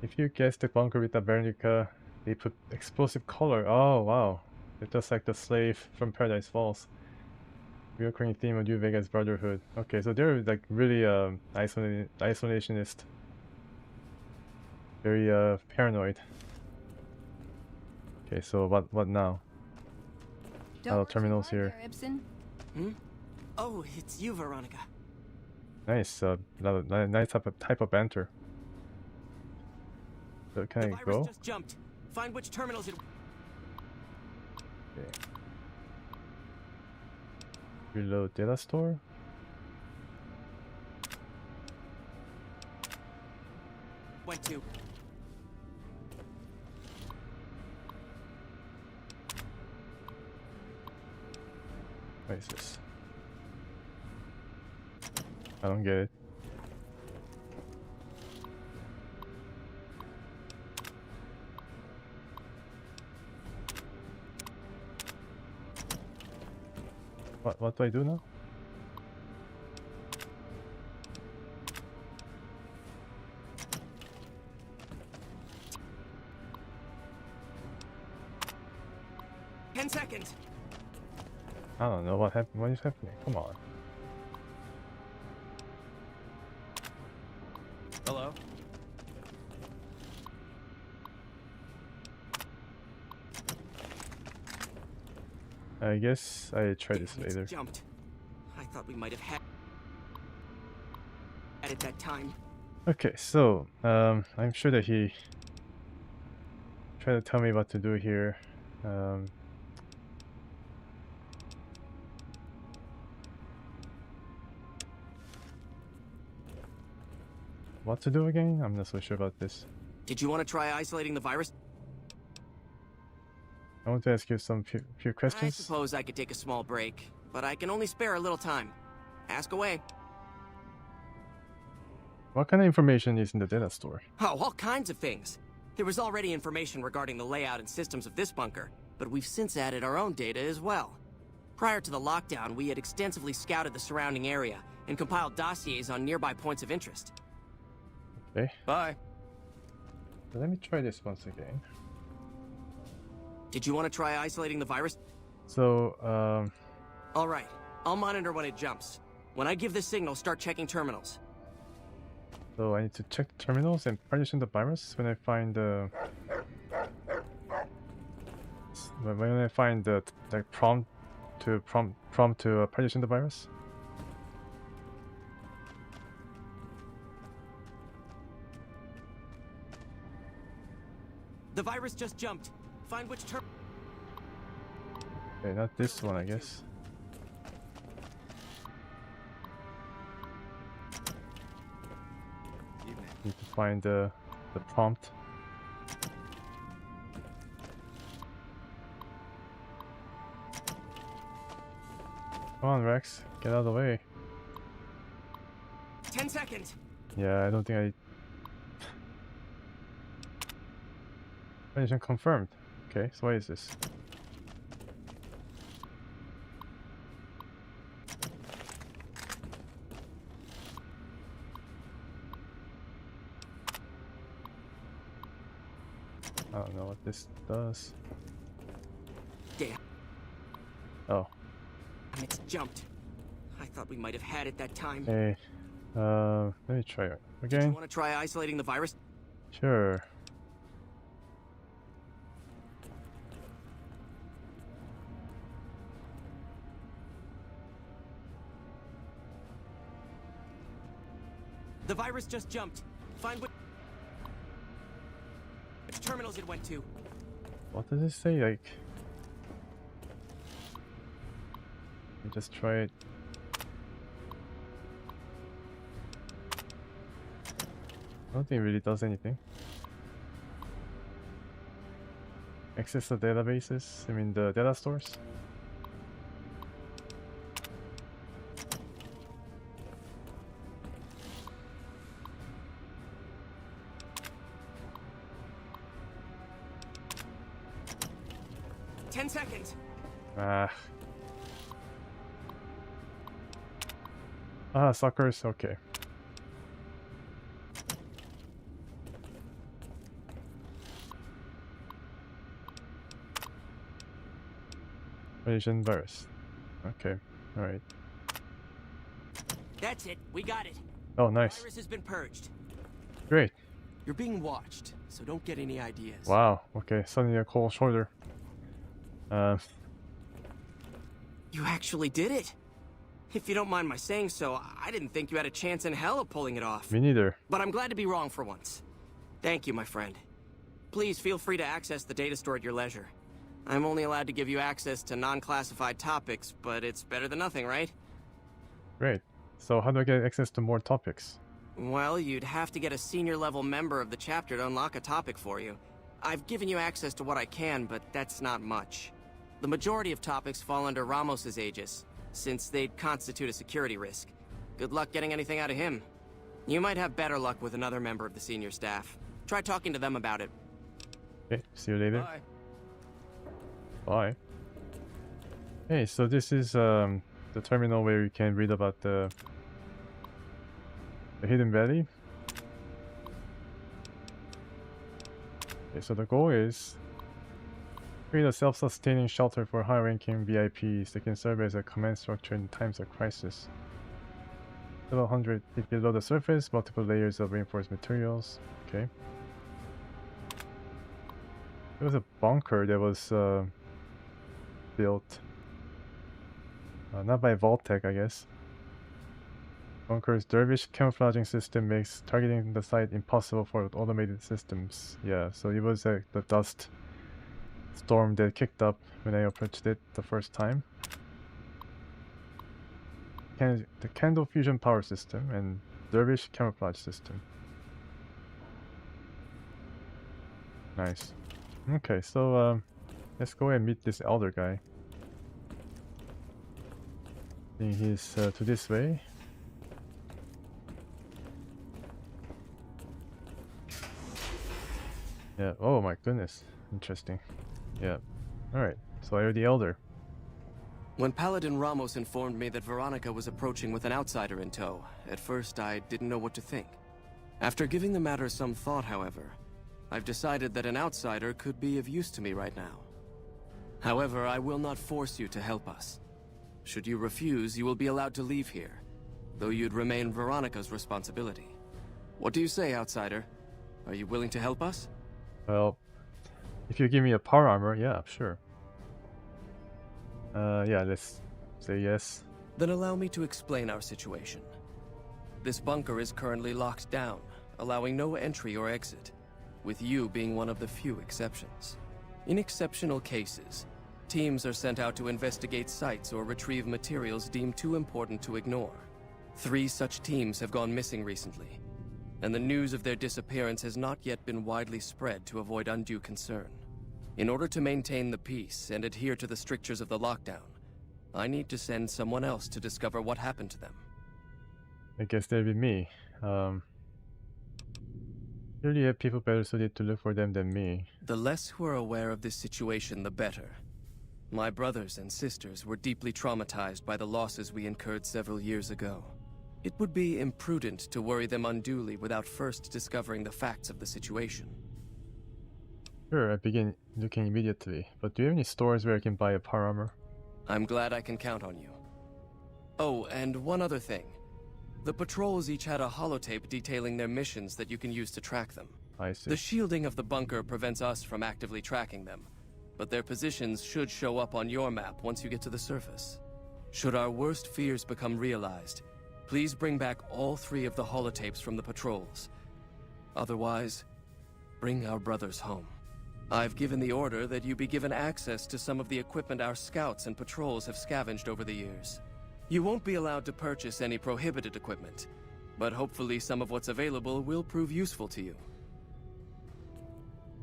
if you guess the bunker with the Veronica, they put explosive color. Oh wow, it's just like the slave from Paradise Falls. Recurring theme of New Vegas Brotherhood. Okay, so they're like really isolationist. Very paranoid. Okay, so what now? Terminals here.
Ibsen? Hmm? Oh, it's you, Veronica.
Nice, nice type of banter. So can I go?
Just jumped. Find which terminals it.
Okay. Reload data store.
Went to.
What is this? I don't get it. What do I do now?
Seconds.
I don't know what happened. What is happening? Come on.
Hello.
I guess I try this later.
Jumped. I thought we might have had it that time.
Okay, so I'm sure that he tried to tell me what to do here. What to do again? I'm not so sure about this.
Did you want to try isolating the virus?
I want to ask you some few
I
questions.
suppose I could take a small break, but I can only spare a little time. Ask away.
What kind of information is in the data store?
Oh, all kinds of things. There was already information regarding the layout and systems of this bunker, but we've since added our own data as well. Prior to the lockdown, we had extensively scouted the surrounding area and compiled dossiers on nearby points of interest.
Okay.
Bye.
So let me try this once again.
Did you want to try isolating the virus?
So,
All right. I'll monitor when it jumps. When I give the signal, start checking terminals.
So I need to check the terminals and partition the virus when I find the prompt to partition the virus.
The virus just jumped. Find which term.
Okay, not this one, I guess. Need to find the prompt. Come on, Rex, get out of the way.
10 seconds.
Yeah, I don't think I. Mission confirmed. Okay, so what is this? I don't know what this does.
Damn.
Oh.
It's jumped. I thought we might have had it that time.
Hey, let me try it again.
Do you want to try isolating the virus?
Sure.
The virus just jumped. Find which terminals it went to.
What does it say? Like, let me just try it. I don't think it really does anything. Access the databases, I mean the data stores. Ah, suckers, okay. Asian virus. Okay. Alright.
That's it. We got it.
Oh, nice.
Virus has been purged.
Great.
You're being watched, so don't get any ideas.
Wow. Okay. Suddenly a cold shoulder.
You actually did it. If you don't mind my saying so, I didn't think you had a chance in hell of pulling it off.
Me neither.
But I'm glad to be wrong for once. Thank you, my friend. Please feel free to access the data store at your leisure. I'm only allowed to give you access to non-classified topics, but it's better than nothing, right?
Great. So how do I get access to more topics?
Well, you'd have to get a senior-level member of the chapter to unlock a topic for you. I've given you access to what I can, but that's not much. The majority of topics fall under Ramos's aegis, since they'd constitute a security risk. Good luck getting anything out of him. You might have better luck with another member of the senior staff. Try talking to them about it.
Okay, see you later.
Bye.
Bye. Hey, so this is the terminal where you can read about the Hidden Valley. Okay, so the goal is create a self-sustaining shelter for high-ranking VIPs that can serve as a command structure in times of crisis. Several hundred feet below the surface, multiple layers of reinforced materials. Okay. There was a bunker that was built. Not by Vault-Tec, I guess. Bunker's Dervish camouflaging system makes targeting the site impossible for automated systems. Yeah, so it was the dust storm that kicked up when I approached it the first time. The Candle fusion power system and Dervish camouflage system. Nice. Okay, so let's go and meet this elder guy. I think he's to this way. Yeah, oh my goodness. Interesting. Yeah. Alright, so I heard the elder.
When Paladin Ramos informed me that Veronica was approaching with an outsider in tow, at first I didn't know what to think. After giving the matter some thought, however, I've decided that an outsider could be of use to me right now. However, I will not force you to help us. Should you refuse, you will be allowed to leave here, though you'd remain Veronica's responsibility. What do you say, outsider? Are you willing to help us?
Well, if you give me a power armor, yeah, sure. Yeah, let's say yes.
Then allow me to explain our situation. This bunker is currently locked down, allowing no entry or exit, with you being one of the few exceptions. In exceptional cases, teams are sent out to investigate sites or retrieve materials deemed too important to ignore. 3 such teams have gone missing recently, and the news of their disappearance has not yet been widely spread to avoid undue concern. In order to maintain the peace and adhere to the strictures of the lockdown, I need to send someone else to discover what happened to them.
I guess that'd be me. Surely you have people better suited to look for them than me.
The less who are aware of this situation, the better. My brothers and sisters were deeply traumatized by the losses we incurred several years ago. It would be imprudent to worry them unduly without first discovering the facts of the situation.
Sure, I begin looking immediately, but do you have any stores where I can buy a power armor?
I'm glad I can count on you. Oh, and one other thing. The patrols each had a holotape detailing their missions that you can use to track them.
I see.
The shielding of the bunker prevents us from actively tracking them, but their positions should show up on your map once you get to the surface. Should our worst fears become realized, please bring back all 3 of the holotapes from the patrols. Otherwise, bring our brothers home. I've given the order that you be given access to some of the equipment our scouts and patrols have scavenged over the years. You won't be allowed to purchase any prohibited equipment, but hopefully some of what's available will prove useful to you.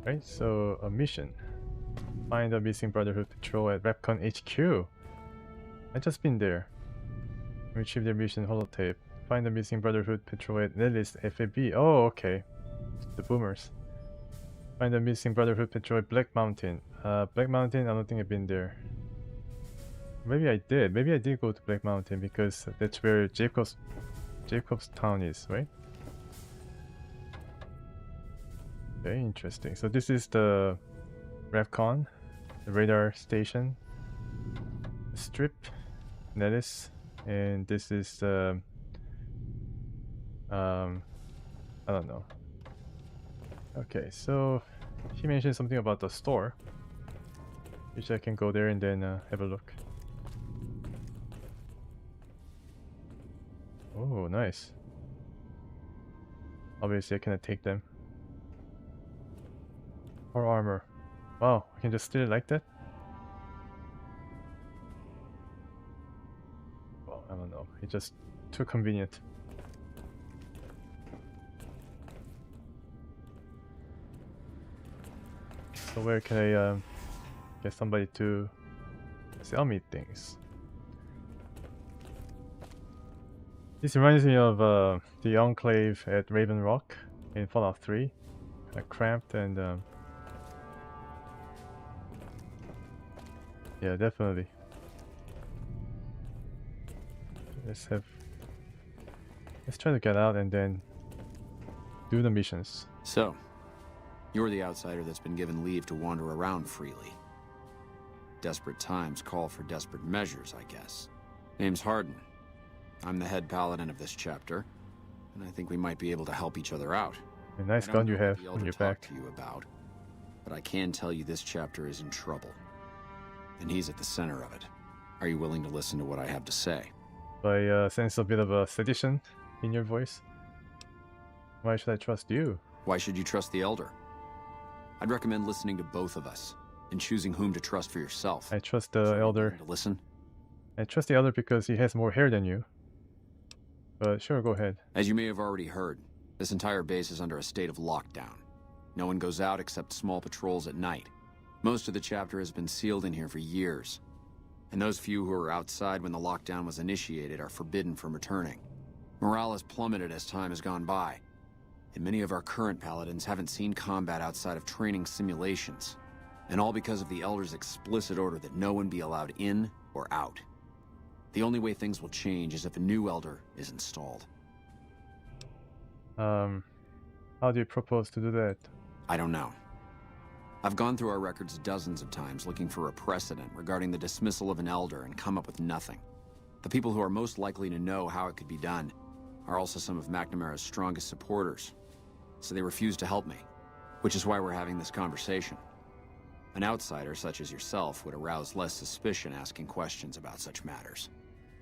Right, so a mission. Find a missing Brotherhood patrol at Repcon HQ. I just been there. Retrieve their mission holotape. Find the missing Brotherhood patrol at Nellis FAB. Oh, okay. The boomers. Find the missing Brotherhood patrol at Black Mountain. Black Mountain, I don't think I've been there. Maybe I did. Maybe I did go to Black Mountain because that's where Jacob's town is, right? Very interesting. So this is the Repcon, the radar station, the strip. Nettis, and this is I don't know. Okay, so he mentioned something about the store, which I can go there and then have a look. Oh, nice. Obviously I cannot take them. Or armor. Wow, I can just steal it like that? Well, I don't know. It's just too convenient. So where can I get somebody to sell me things? This reminds me of the Enclave at Raven Rock in Fallout 3. Cramped and yeah, definitely. Let's try to get out and then do the missions.
So, you're the outsider that's been given leave to wander around freely. Desperate times call for desperate measures, I guess. Name's Hardin. I'm the head paladin of this chapter, and I think we might be able to help each other out.
A nice gun you have on your back.
To you about, but I can tell you this chapter is in trouble, and he's at the center of it. Are you willing to listen to what I have to say?
I sense a bit of a sedition in your voice. Why should I trust you?
Why should you trust the Elder? I'd recommend listening to both of us and choosing whom to trust for yourself.
I trust the Elder.
To listen?
I trust the Elder because he has more hair than you. But sure, go ahead.
As you may have already heard, this entire base is under a state of lockdown. No one goes out except small patrols at night. Most of the chapter has been sealed in here for years, and those few who were outside when the lockdown was initiated are forbidden from returning. Morale has plummeted as time has gone by, and many of our current paladins haven't seen combat outside of training simulations, and all because of the Elder's explicit order that no one be allowed in or out. The only way things will change is if a new Elder is installed.
How do you propose to do that?
I don't know. I've gone through our records dozens of times looking for a precedent regarding the dismissal of an Elder and come up with nothing. The people who are most likely to know how it could be done are also some of McNamara's strongest supporters, so they refuse to help me, which is why we're having this conversation. An outsider such as yourself would arouse less suspicion asking questions about such matters.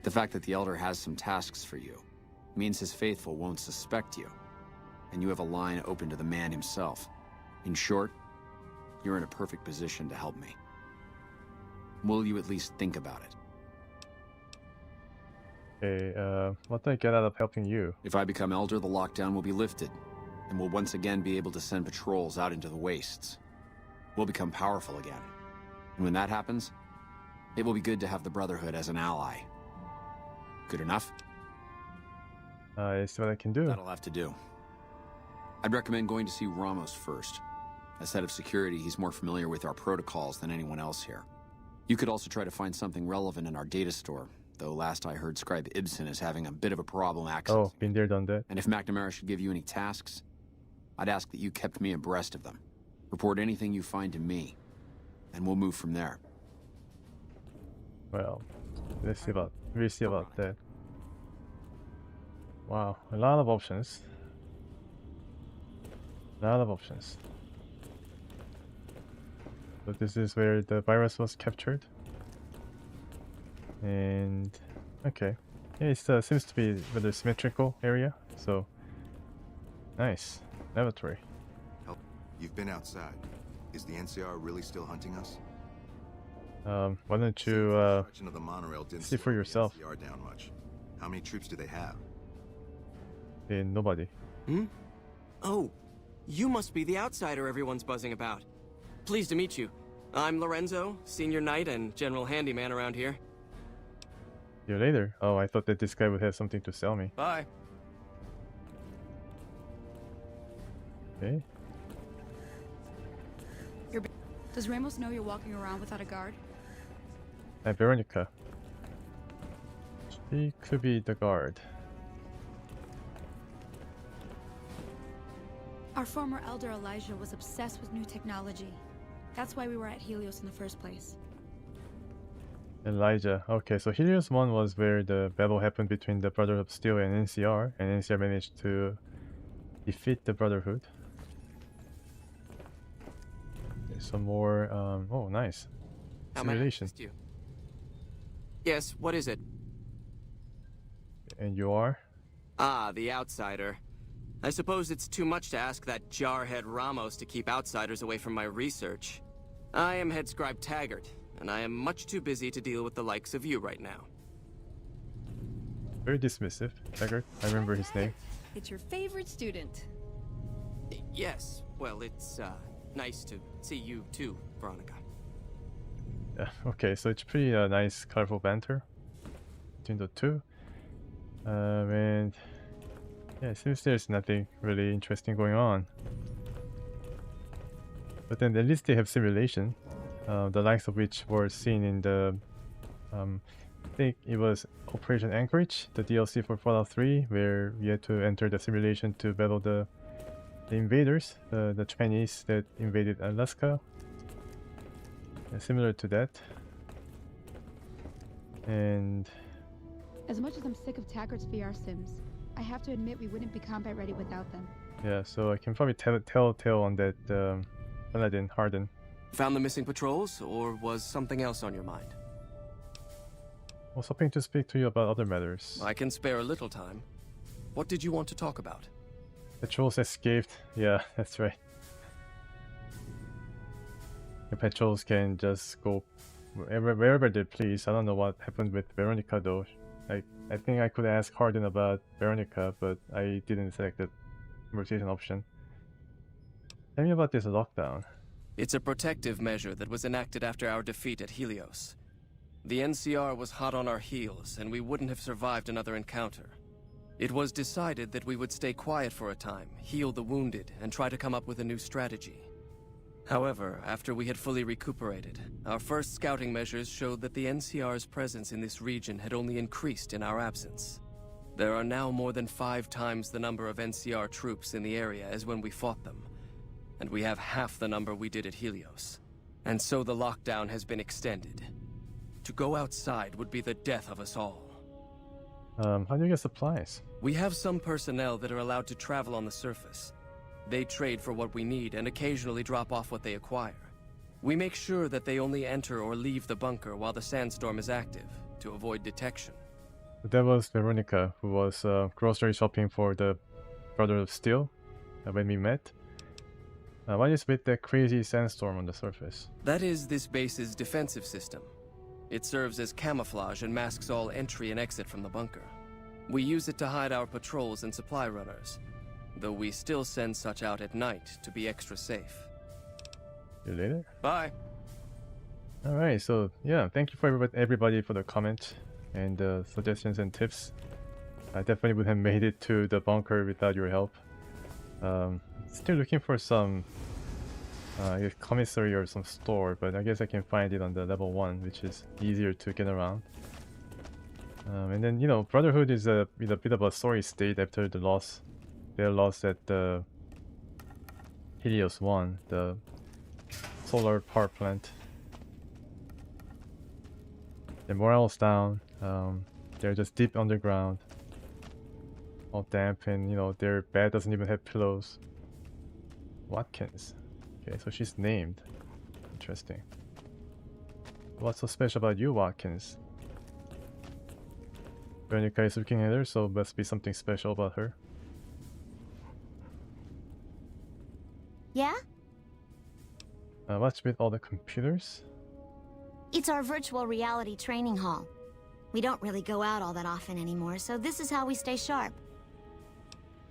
The fact that the Elder has some tasks for you means his faithful won't suspect you, and you have a line open to the man himself. In short, you're in a perfect position to help me. Will you at least think about it?
Okay, what do I get out of helping you?
If I become Elder, the lockdown will be lifted, and we'll once again be able to send patrols out into the wastes. We'll become powerful again. And when that happens, it will be good to have the Brotherhood as an ally. Good enough?
I see what I can do.
That'll have to do. I'd recommend going to see Ramos first. As head of security, he's more familiar with our protocols than anyone else here. You could also try to find something relevant in our data store, though last I heard Scribe Ibsen is having a bit of a problem accessing.
Oh, been there, done that.
And if McNamara should give you any tasks, I'd ask that you kept me abreast of them. Report anything you find to me, and we'll move from there.
Well, we'll see about that. Wow, a lot of options. But this is where the virus was captured. And okay, yeah, it seems to be a rather symmetrical area. So nice laboratory.
You've been outside. Is the NCR really still hunting us?
Why don't you see for yourself?
NCR down much. How many troops do they have?
Nobody.
Oh, you must be the outsider everyone's buzzing about. Pleased to meet you. I'm Lorenzo, senior knight and general handyman around here.
See you later. Oh, I thought that this guy would have something to sell me.
Bye.
Okay.
Does Ramos know you're walking around without a guard?
Veronica. She could be the guard.
Our former Elder Elijah was obsessed with new technology. That's why we were at Helios in the first place.
Elijah. Okay, so Helios 1 was where the battle happened between the Brotherhood of Steel and NCR, and NCR managed to defeat the Brotherhood. There's some more, oh, nice.
How may I
Simulation.
assist you? Yes, what is it?
And you are?
Ah, the outsider. I suppose it's too much to ask that jarhead Ramos to keep outsiders away from my research. I am Head Scribe Taggart, and I am much too busy to deal with the likes of you right now.
Very dismissive, Taggart. I remember his name.
It's your favorite student.
Yes, well, it's nice to see you too, Veronica.
Yeah, okay, so it's pretty nice, colorful banter between the two. And yeah, it seems there's nothing really interesting going on. But then at least they have simulation, the likes of which were seen in the, I think it was Operation Anchorage, the DLC for Fallout 3, where we had to enter the simulation to battle the invaders, the Chinese that invaded Alaska. Yeah, similar to that. And
As much as I'm sick of Taggart's VR sims, I have to admit we wouldn't be combat ready without them.
yeah, so I can probably tell on that Paladin, Harden.
Found the missing patrols, or was something else on your mind?
I was hoping to speak to you about other matters.
I can spare a little time. What did you want to talk about?
The trolls escaped. Yeah, that's right. The patrols can just go wherever they please. I don't know what happened with Veronica though. I think I could ask Harden about Veronica, but I didn't select the conversation option. Tell me about this lockdown.
It's a protective measure that was enacted after our defeat at Helios. The NCR was hot on our heels, and we wouldn't have survived another encounter. It was decided that we would stay quiet for a time, heal the wounded, and try to come up with a new strategy. However, after we had fully recuperated, our first scouting measures showed that the NCR's presence in this region had only increased in our absence. There are now more than 5 times the number of NCR troops in the area as when we fought them, and we have half the number we did at Helios. And so the lockdown has been extended. To go outside would be the death of us all.
How do you get supplies?
We have some personnel that are allowed to travel on the surface. They trade for what we need and occasionally drop off what they acquire. We make sure that they only enter or leave the bunker while the sandstorm is active, to avoid detection.
That was Veronica, who was grocery shopping for the Brother of Steel when we met. What is with that crazy sandstorm on the surface?
That is this base's defensive system. It serves as camouflage and masks all entry and exit from the bunker. We use it to hide our patrols and supply runners, though we still send such out at night to be extra safe.
See you later.
Bye.
Alright, so yeah, thank you for everybody for the comment and suggestions and tips. I definitely would have made it to the bunker without your help. Still looking for some commissary or some store, but I guess I can find it on the level 1, which is easier to get around. And then, you know, Brotherhood is in a bit of a sorry state after the loss. Their loss at the Helios 1, the solar power plant. Their morale's down. They're just deep underground, all damp, and you know their bed doesn't even have pillows. Watkins. Okay, so she's named. Interesting. What's so special about you, Watkins? Veronica is looking at her, so must be something special about her.
Yeah?
What's with all the computers?
It's our virtual reality training hall. We don't really go out all that often anymore, so this is how we stay sharp.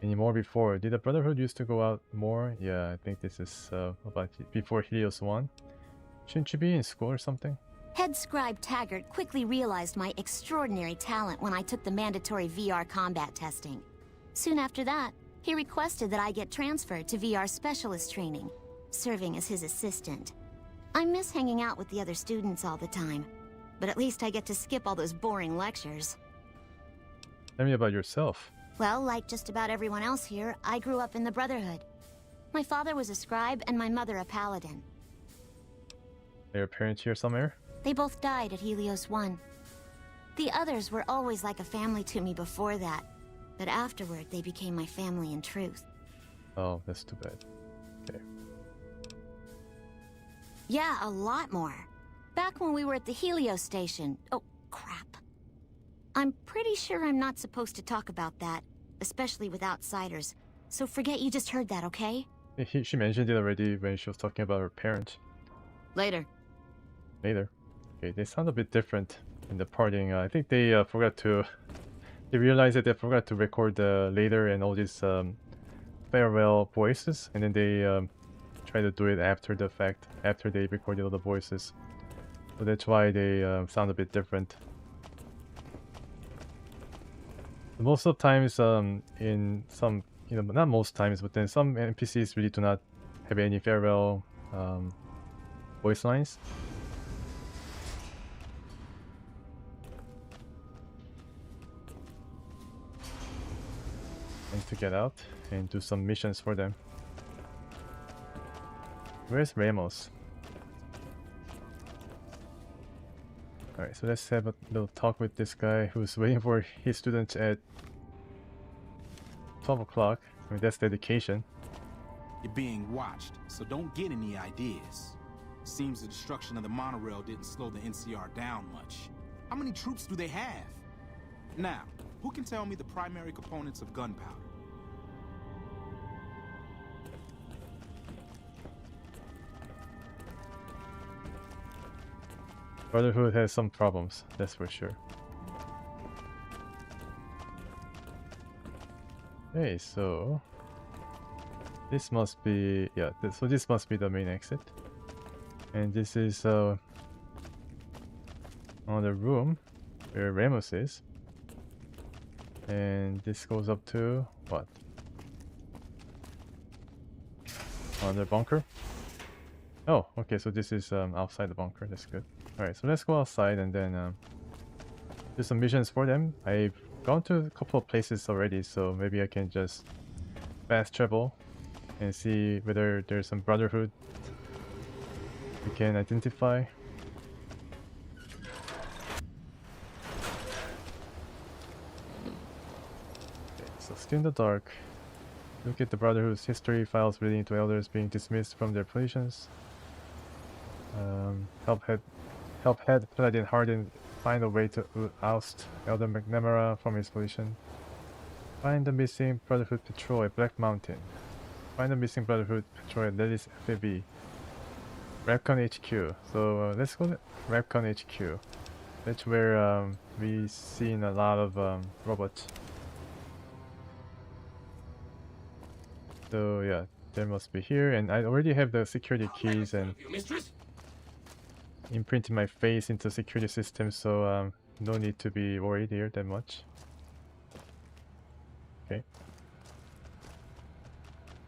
Anymore before. Did the Brotherhood used to go out more? Yeah, I think this is about before Helios 1. Shouldn't you be in school or something?
Head Scribe Taggart quickly realized my extraordinary talent when I took the mandatory VR combat testing. Soon after that, he requested that I get transferred to VR specialist training, serving as his assistant. I miss hanging out with the other students all the time, but at least I get to skip all those boring lectures.
Tell me about yourself.
Well, like just about everyone else here, I grew up in the Brotherhood. My father was a scribe and my mother a paladin.
Are your parents here somewhere?
They both died at Helios 1. The others were always like a family to me before that, but afterward they became my family in truth.
Oh, that's too bad. Okay.
Yeah, a lot more. Back when we were at the Helios station. Oh, crap. I'm pretty sure I'm not supposed to talk about that, especially with outsiders. So forget you just heard that, okay?
She mentioned it already when she was talking about her parents.
Later.
Later. Okay, they sound a bit different in the parting. I think they forgot to... They realized that they forgot to record the later and all these farewell voices, and then they try to do it after the fact, after they recorded all the voices. So that's why they sound a bit different. Most of the times, in some, not most times, but then some NPCs really do not have any farewell voice lines. And to get out and do some missions for them. Where's Ramos? Alright, so let's have a little talk with this guy who's waiting for his students at 12 o'clock. I mean, that's dedication.
You're being watched, so don't get any ideas. Seems the destruction of the monorail didn't slow the NCR down much. How many troops do they have? Now, who can tell me the primary components of gunpowder?
Brotherhood has some problems, that's for sure. Okay, so this must be, yeah, so this must be the main exit. And this is on the room where Ramos is. And this goes up to what? On the bunker? Oh, okay, so this is outside the bunker, that's good. Alright, so let's go outside and then do some missions for them. I've gone to a couple of places already, so maybe I can just fast travel and see whether there's some Brotherhood we can identify. Okay, so still in the dark. Look at the Brotherhood's history files relating to elders being dismissed from their positions. Help head Paladin Hardin find a way to oust Elder McNamara from his position. Find the missing Brotherhood patrol at Black Mountain. Find the missing Brotherhood patrol at Lely's FAB. Rapcon HQ. So let's go to Rapcon HQ. That's where we've seen a lot of robots. So yeah, they must be here, and I already have the security keys and imprinting my face into security system, so no need to be worried here that much. Okay.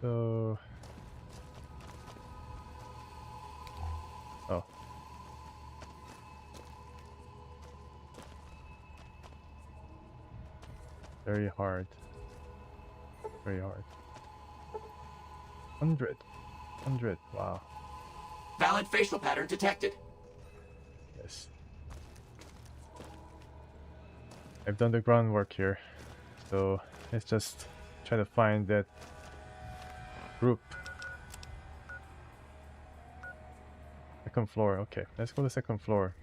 So... oh. Very hard. Very hard. 100. Wow.
Valid facial pattern detected.
Yes. I've done the groundwork here. So let's just try to find that group. Second floor. Okay, let's go to second floor.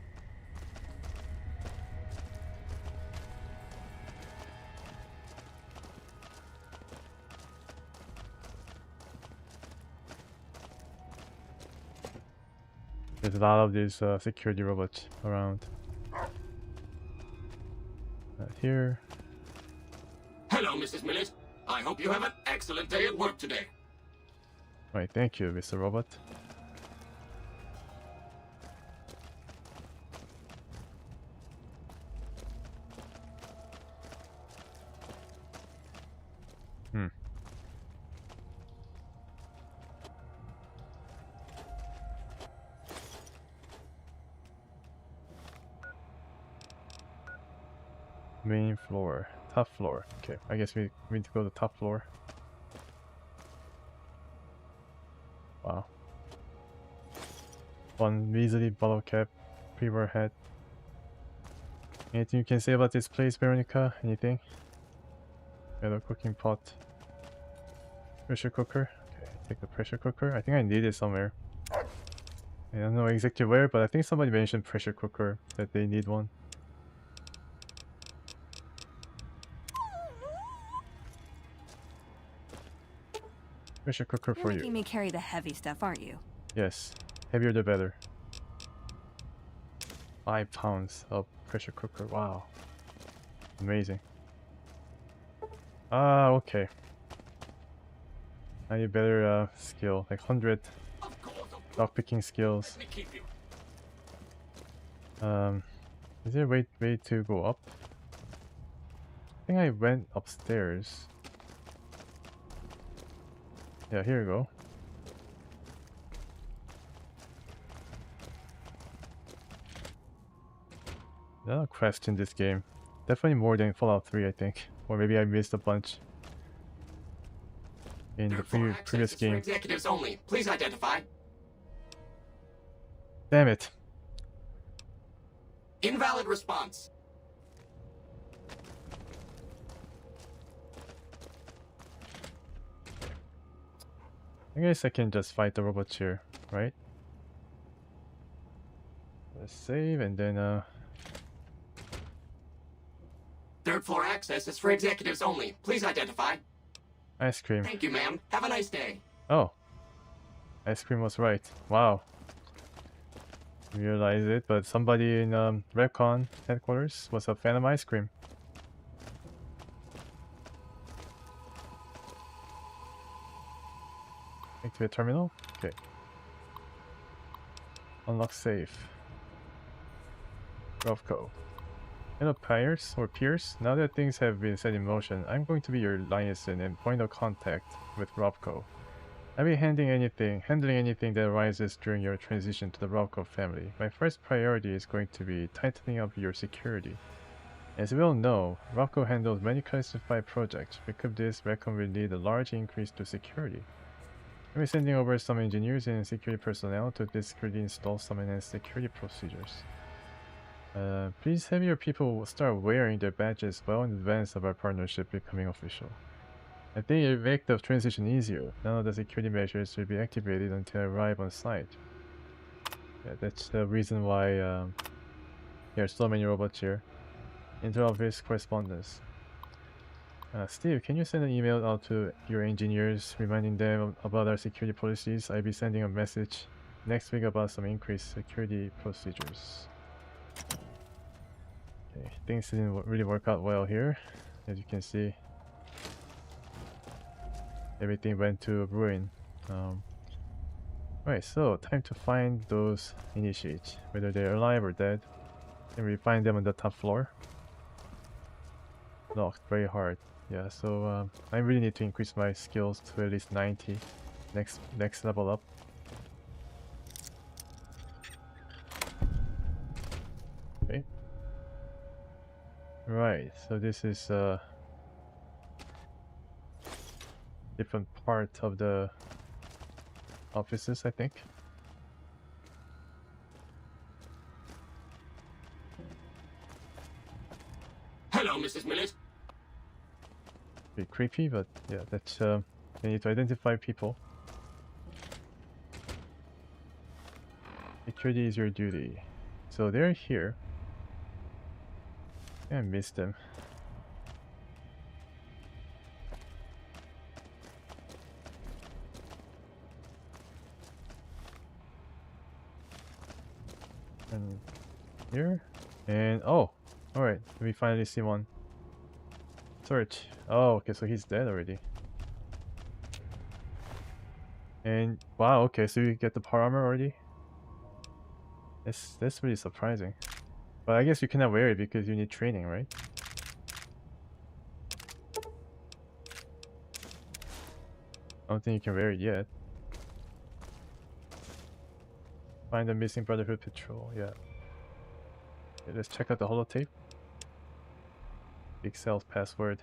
There's a lot of these security robots around. Here.
Hello, Mrs. Millet. I hope you have an excellent day at work today.
Right, thank you, Mr. Robot. Main floor, top floor. Okay, I guess we need to go to the top floor. Wow. One measly bottle cap pre-war hat. Anything you can say about this place, Veronica? Anything? Metal cooking pot. Pressure cooker. Okay, take the pressure cooker. I think I need it somewhere. I don't know exactly where, but I think somebody mentioned pressure cooker, that they need one. Pressure cooker for
You're
you.
making me carry the heavy stuff, aren't you?
Yes, heavier the better. 5 pounds of pressure cooker. Wow, amazing. Ah, okay. I need better skill, like 100 lockpicking skills. Is there a way to go up? I think I went upstairs. Yeah, here we go. There's a quest in this game. Definitely more than Fallout 3, I think. Or maybe I missed a bunch in the previous game.
Executives only. Please identify.
Damn it.
Invalid response.
I guess I can just fight the robots here, right? Let's save and then
Third floor access is for executives only. Please identify.
ice cream.
Thank you, ma'am. Have a nice day.
Oh. Ice cream was right. Wow. Realize it, but somebody in Redcon headquarters was a fan of ice cream. Activate terminal? Okay. Unlock safe. Rovco. Hello Pierce, now that things have been set in motion, I'm going to be your liaison and point of contact with Rovco. I'll be handling anything that arises during your transition to the Rovco family. My first priority is going to be tightening up your security. As we all know, Rovco handles many classified projects. Because of this, Redcon will need a large increase to security. I'll be sending over some engineers and security personnel to discreetly install some enhanced security procedures. Please have your people start wearing their badges well in advance of our partnership becoming official. I think it will make the transition easier. None of the security measures will be activated until I arrive on site. Yeah, that's the reason why there are so many robots here. Inter-office correspondence. Steve, can you send an email out to your engineers reminding them about our security policies? I'll be sending a message next week about some increased security procedures. Okay, things didn't really work out well here. As you can see, everything went to ruin. Right, so time to find those initiates, whether they're alive or dead. Can we find them on the top floor? Locked, very hard. Yeah, so I really need to increase my skills to at least 90 next level up. Okay. Right, so this is a different part of the offices, I think.
Hello, Mrs. Millet.
Bit creepy, but yeah, that's you need to identify people. Security is your duty. So they're here. I missed them. And here, and oh, all right, we finally see one. Search. Oh, okay, so he's dead already. And wow, okay, so you get the power armor already. That's really surprising. But I guess you cannot wear it because you need training, right? I don't think you can wear it yet. Find the missing Brotherhood patrol, yeah. Okay, let's check out the holotape. Big Cell's password.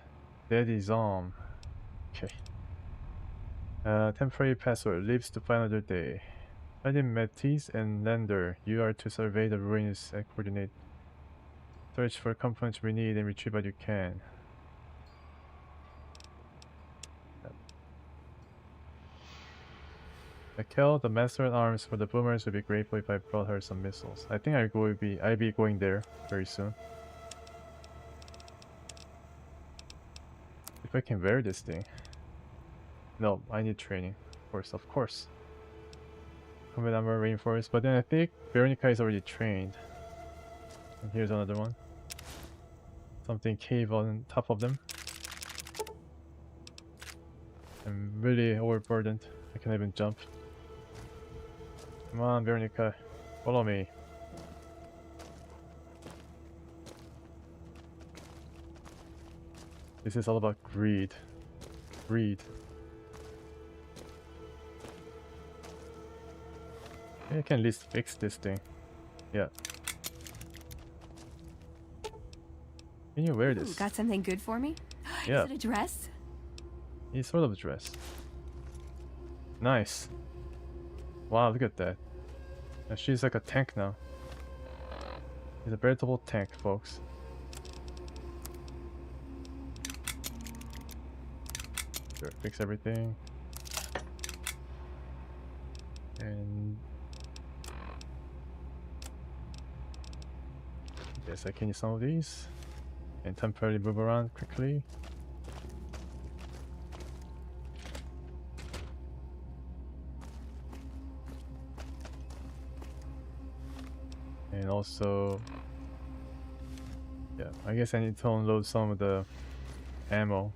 Daddy Zom. Okay. Temporary password. Lives to find another day. Vadim, Matisse, and Lander, you are to survey the ruins and coordinate. Search for components we need and retrieve what you can. Raquel, the master at arms for the boomers, would be grateful if I brought her some missiles. I think I'll be going there very soon. If I can wear this thing. No, I need training. Of course. Combat armor reinforced, but then I think Veronica is already trained. And here's another one. Something cave on top of them. I'm really overburdened. I can't even jump. Come on, Veronica. Follow me. This is all about greed. Greed. I can at least fix this thing. Yeah. Can you wear this?
Ooh, got something good for me?
Yeah.
Is it a dress?
It's sort of a dress. Nice. Wow, look at that. Now she's like a tank now. She's a veritable tank, folks. Sure, fix everything. And yes, I can use some of these and temporarily move around quickly. And also, yeah, I guess I need to unload some of the ammo.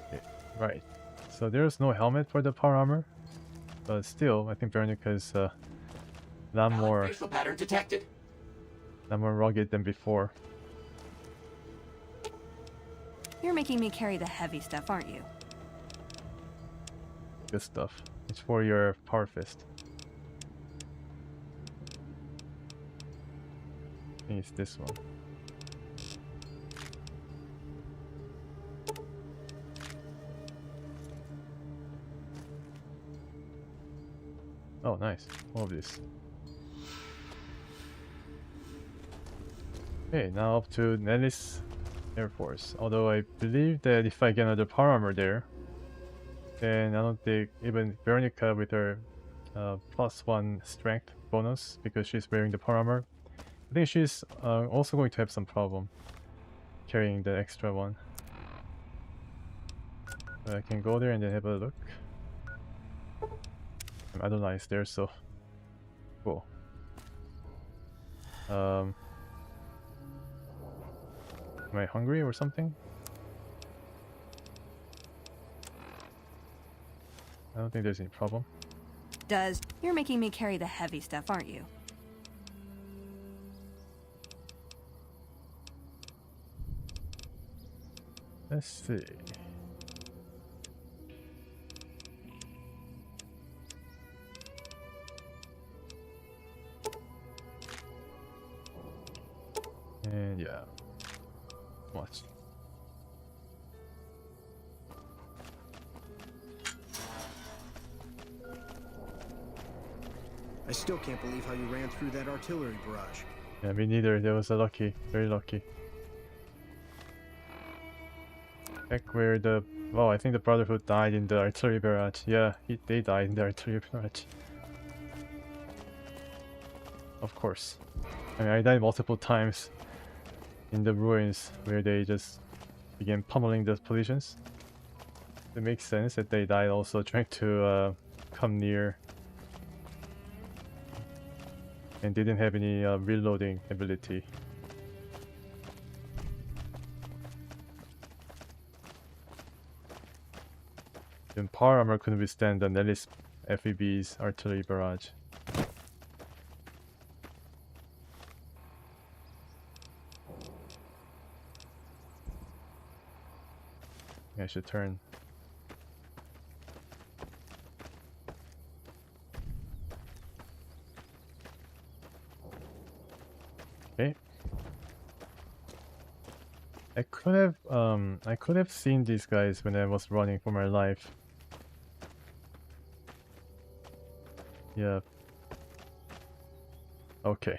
Okay, right. So there's no helmet for the power armor, but still, I think Veronica is a lot more
Facial pattern detected.
rugged than before.
You're making me carry the heavy stuff, aren't you?
Good stuff. It's for your power fist. I think it's this one. Oh, nice. All of this. Okay, now up to Nellis Air Force. Although I believe that if I get another power armor there, then I don't think even Veronica with her +1 strength bonus, because she's wearing the power armor, I think she's also going to have some problem carrying the extra one. But I can go there and then have a look. I don't know, it's there, so cool. Am I hungry or something? I don't think there's any problem.
You're making me carry the heavy stuff, aren't you?
Let's see. And yeah. What?
I still can't believe how you ran through that artillery barrage.
Yeah, me neither. That was a lucky, very lucky. Heck, where the... Oh, I think the Brotherhood died in the artillery barrage. Yeah, they died in the artillery barrage. Of course. I mean, I died multiple times in the ruins where they just began pummeling the positions. It makes sense that they died also trying to come near and didn't have any reloading ability. Then power armor couldn't withstand the Nellis FEB's artillery barrage. I should turn. Okay. I could have seen these guys when I was running for my life. Yeah. Okay.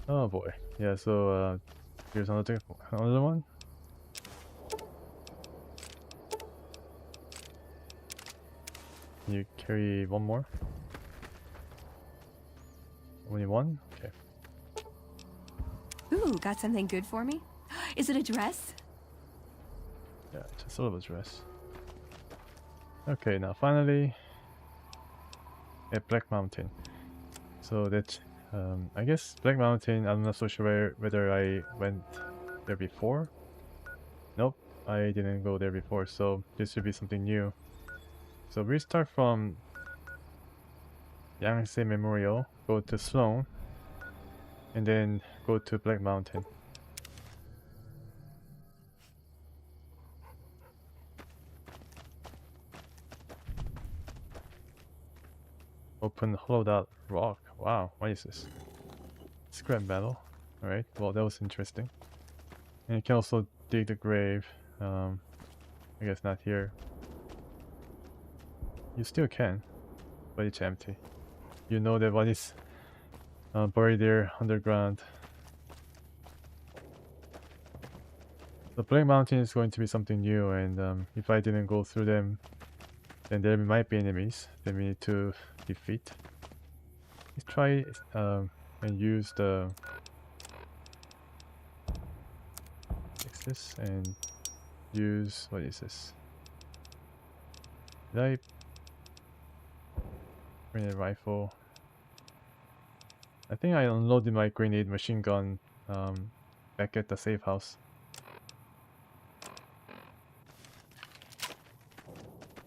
Oh boy. Yeah, so here's another one. Can you carry one more? Only one? Okay.
Ooh, got something good for me? Is it a dress?
Yeah, it's a sort of a dress. Okay, now finally at Black Mountain. So that I guess Black Mountain, I'm not so sure whether I went there before. Nope, I didn't go there before, so this should be something new. So we start from Yangtze Memorial, go to Sloan, and then go to Black Mountain. Open hollowed out rock. Wow, what is this? Scrap metal. Alright, well that was interesting. And you can also dig the grave. I guess not here. You still can, but it's empty. You know that what is buried there underground. The Black Mountain is going to be something new, and if I didn't go through them, then there might be enemies that we need to defeat. Let's try and use the this and use, what is this? Did I grenade rifle? I think I unloaded my grenade machine gun back at the safe house.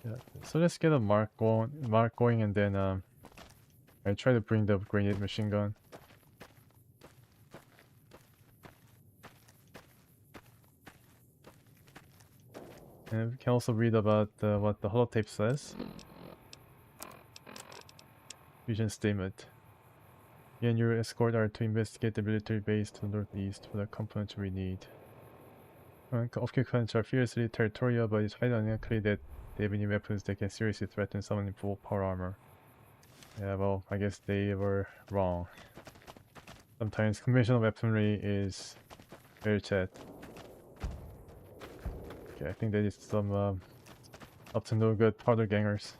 Yeah, so let's get a mark going, and then I try to bring the grenade machine gun. And we can also read about what the holotape says. Vision statement. You and your escort are to investigate the military base to the northeast for the components we need. Occupants are fiercely territorial, but it's highly unlikely that they have any weapons that can seriously threaten someone in full power armor. Yeah, well, I guess they were wrong. Sometimes conventional weaponry is very chat. Okay, I think that is some up to no good powder gangers.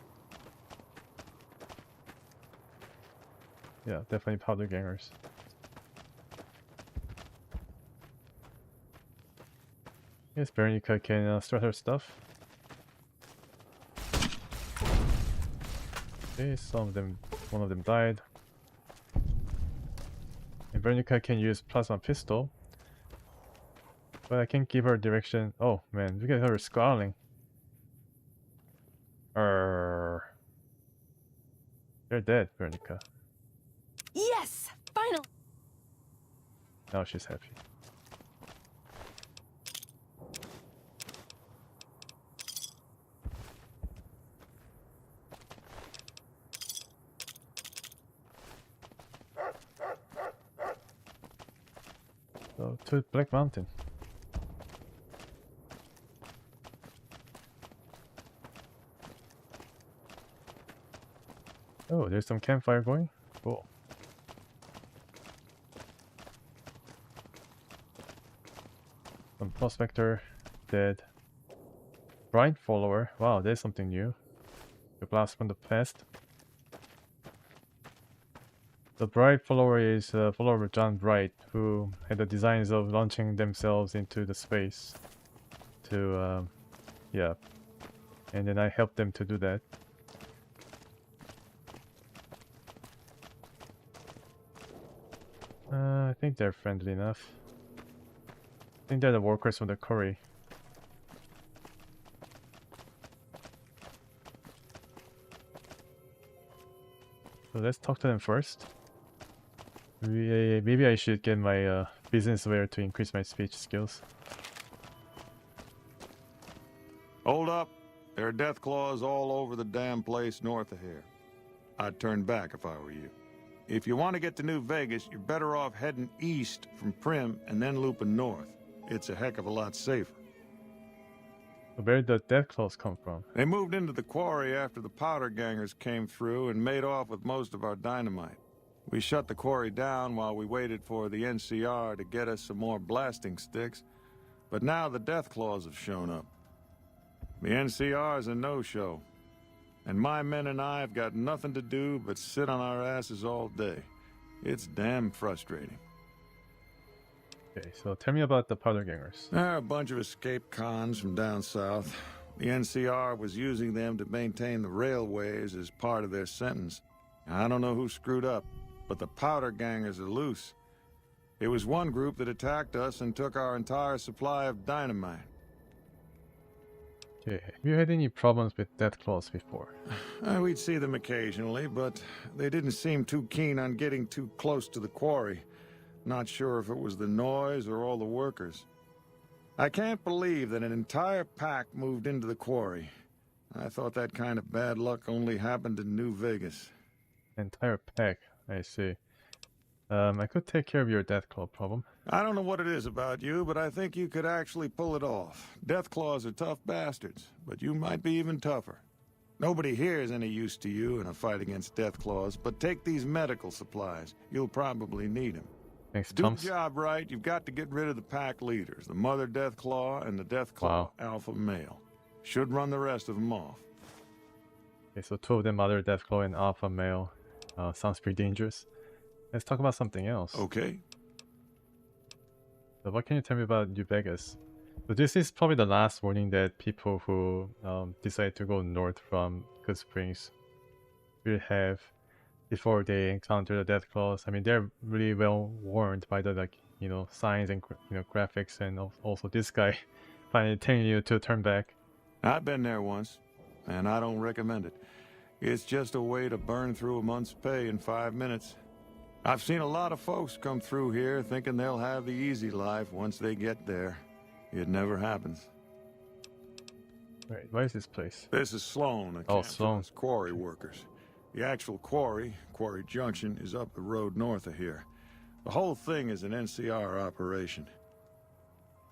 Yeah, definitely powder gangers. Yes, Veronica can start her stuff. Okay, one of them died. And Veronica can use plasma pistol. But I can't give her direction. Oh man, look at her scowling. You're dead, Veronica.
Yes! Finally!
Now she's happy. So, to Black Mountain. Oh, there's some campfire going? Cool. Some prospector dead. Bright follower. Wow, there's something new. The blast from the past. The Bright follower is a follower of John Bright, who had the designs of launching themselves into the space to, yeah. And then I helped them to do that. I think they're friendly enough. I think they're the workers from the quarry. So let's talk to them first. Maybe I should get my business wear to increase my speech skills.
Hold up. There are death claws all over the damn place north of here. I'd turn back if I were you. If you want to get to New Vegas, you're better off heading east from Primm and then looping north. It's a heck of a lot safer.
Where did the Deathclaws come from?
They moved into the quarry after the powder gangers came through and made off with most of our dynamite. We shut the quarry down while we waited for the NCR to get us some more blasting sticks, but now the Deathclaws have shown up. The NCR's a no-show, and my men and I have got nothing to do but sit on our asses all day. It's damn frustrating.
Okay, so tell me about the powder gangers.
They're a bunch of escaped cons from down south. The NCR was using them to maintain the railways as part of their sentence. I don't know who screwed up, but the powder gangers are loose. It was one group that attacked us and took our entire supply of dynamite.
Okay, have you had any problems with Deathclaws before?
We'd see them occasionally, but they didn't seem too keen on getting too close to the quarry. Not sure if it was the noise or all the workers. I can't believe that an entire pack moved into the quarry. I thought that kind of bad luck only happened in New Vegas.
Entire pack, I see. I could take care of your Deathclaw problem.
I don't know what it is about you, but I think you could actually pull it off. Deathclaws are tough bastards, but you might be even tougher. Nobody here is any use to you in a fight against Deathclaws, but take these medical supplies. You'll probably need them.
Thanks,
Do
Thomas.
the job right, you've got to get rid of the pack leaders, the Mother Deathclaw and the Deathclaw Alpha Male. Should run the rest of them off.
Okay, so two of them, Mother Deathclaw and Alpha Male. Sounds pretty dangerous. Let's talk about something else.
Okay.
So what can you tell me about New Vegas? So this is probably the last warning that people who decide to go north from Good Springs will have before they encounter the Deathclaws. I mean, they're really well warned by the signs and graphics, and also this guy finally telling you to turn back.
I've been there once, and I don't recommend it. It's just a way to burn through a month's pay in 5 minutes. I've seen a lot of folks come through here thinking they'll have the easy life once they get there. It never happens.
Wait, where is this place?
This is Sloan, a camp for us quarry workers. The actual quarry, Quarry Junction, is up the road north of here. The whole thing is an NCR operation.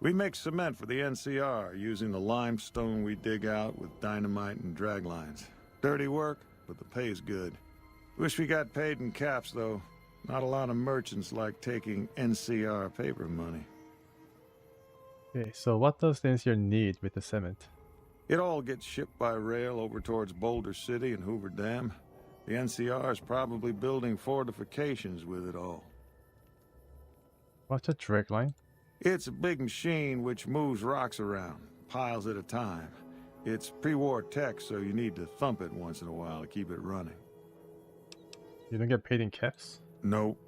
We make cement for the NCR using the limestone we dig out with dynamite and drag lines. Dirty work, but the pay's good. Wish we got paid in caps, though. Not a lot of merchants like taking NCR paper money.
Okay, so what does the NCR need with the cement?
It all gets shipped by rail over towards Boulder City and Hoover Dam. The NCR is probably building fortifications with it all.
What's a drag line?
It's a big machine which moves rocks around, piles at a time. It's pre-war tech, so you need to thump it once in a while to keep it running.
You don't get paid in caps?
Nope.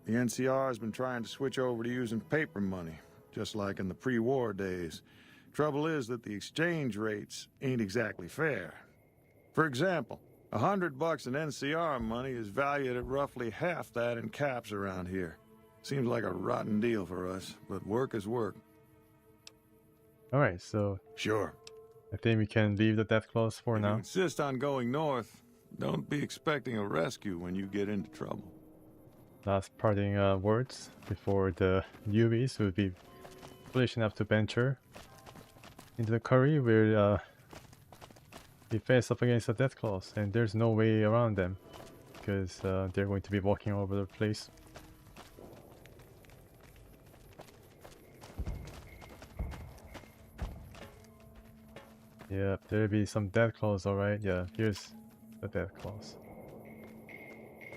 The NCR has been trying to switch over to using paper money, just like in the pre-war days. Trouble is that the exchange rates ain't exactly fair. For example, $100 in NCR money is valued at roughly half that in caps around here. Seems like a rotten deal for us, but work is work.
Alright, so...
Sure.
I think we can leave the Deathclaws for now.
If you insist on going north, don't be expecting a rescue when you get into trouble.
Last parting words before the newbies will be foolish enough to venture into the quarry where we face up against the Deathclaws, and there's no way around them because they're going to be walking all over the place. Yep, there'll be some Deathclaws, alright. Yeah, here's the Deathclaws.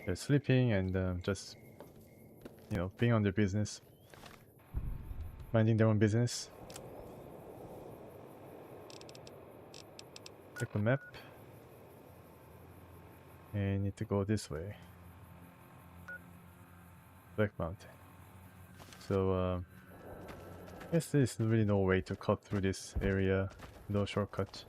They're sleeping and just, being on their business. Minding their own business. Check the map. And need to go this way. Black Mountain. So, I guess there's really no way to cut through this area. No shortcut.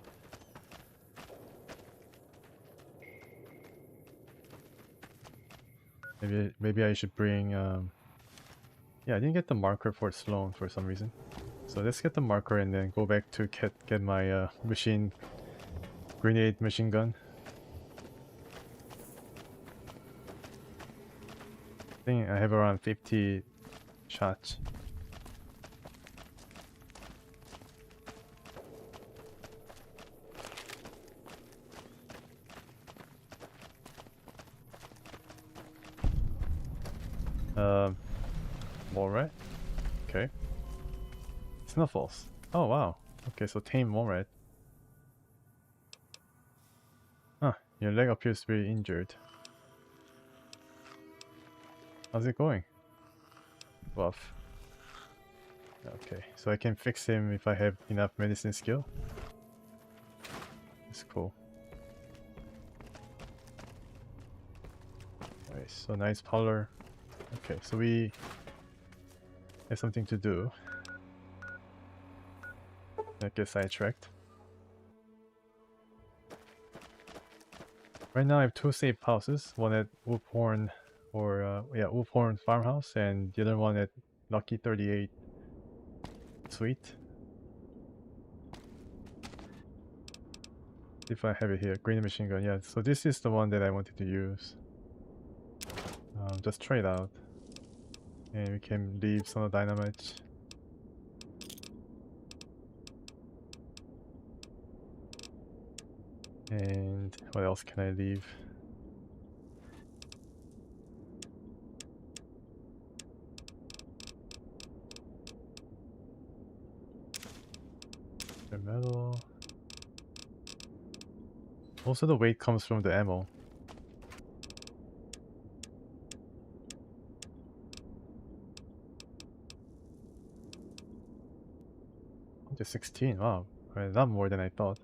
Maybe I should bring yeah, I didn't get the marker for Sloan for some reason. So let's get the marker and then go back to get my grenade machine gun. think I have around 50 shots. More rat. Okay. Snuffles. Oh wow. Okay, so tame more rat. Huh, your leg appears to be injured. How's it going? Rough. Okay, so I can fix him if I have enough medicine skill. That's cool. Alright, so nice color. Okay, so we have something to do. I get sidetracked. Right now I have two safe houses, one at Wolfhorn Wolfhorn Farmhouse and the other one at Lucky 38 Suite. If I have it here, green machine gun, yeah. So this is the one that I wanted to use. Just try it out. And we can leave some of the dynamite. And what else can I leave? The metal. Most of the weight comes from the ammo. Just 16, wow. A lot more than I thought.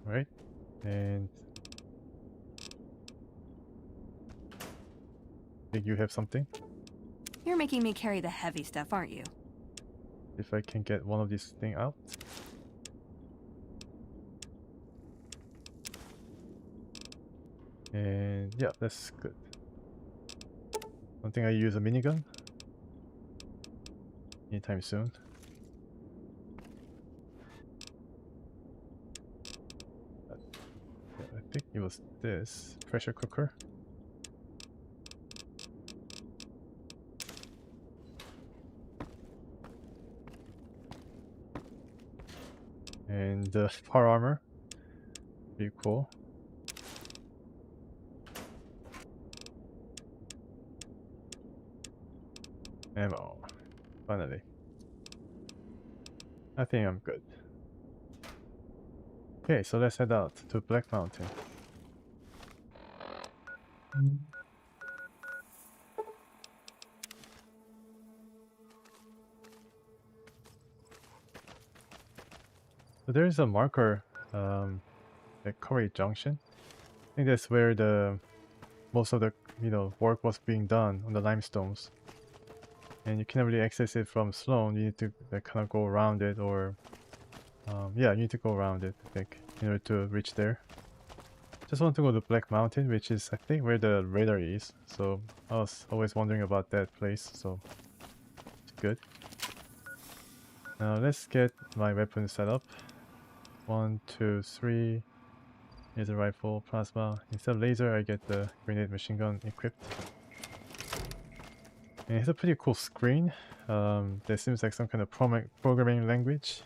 Right, and think you have something?
You're making me carry the heavy stuff, aren't you?
If I can get one of these things out. And yeah, that's good. Don't think I use a minigun anytime soon. I think it was this pressure cooker. And the power armor, pretty cool. Ammo, finally. I think I'm good. Okay, so let's head out to Black Mountain. So there is a marker at Quarry Junction. I think that's where the most of the work was being done on the limestones. And you cannot really access it from Sloan. You need to kind of go around it, or yeah, you need to go around it, I think, in order to reach there. Just want to go to Black Mountain, which is I think where the radar is. So I was always wondering about that place. So it's good. Now let's get my weapon set up. 1, 2, 3. Here's a rifle, plasma. Instead of laser, I get the grenade machine gun equipped. And it's a pretty cool screen. There seems like some kind of programming language.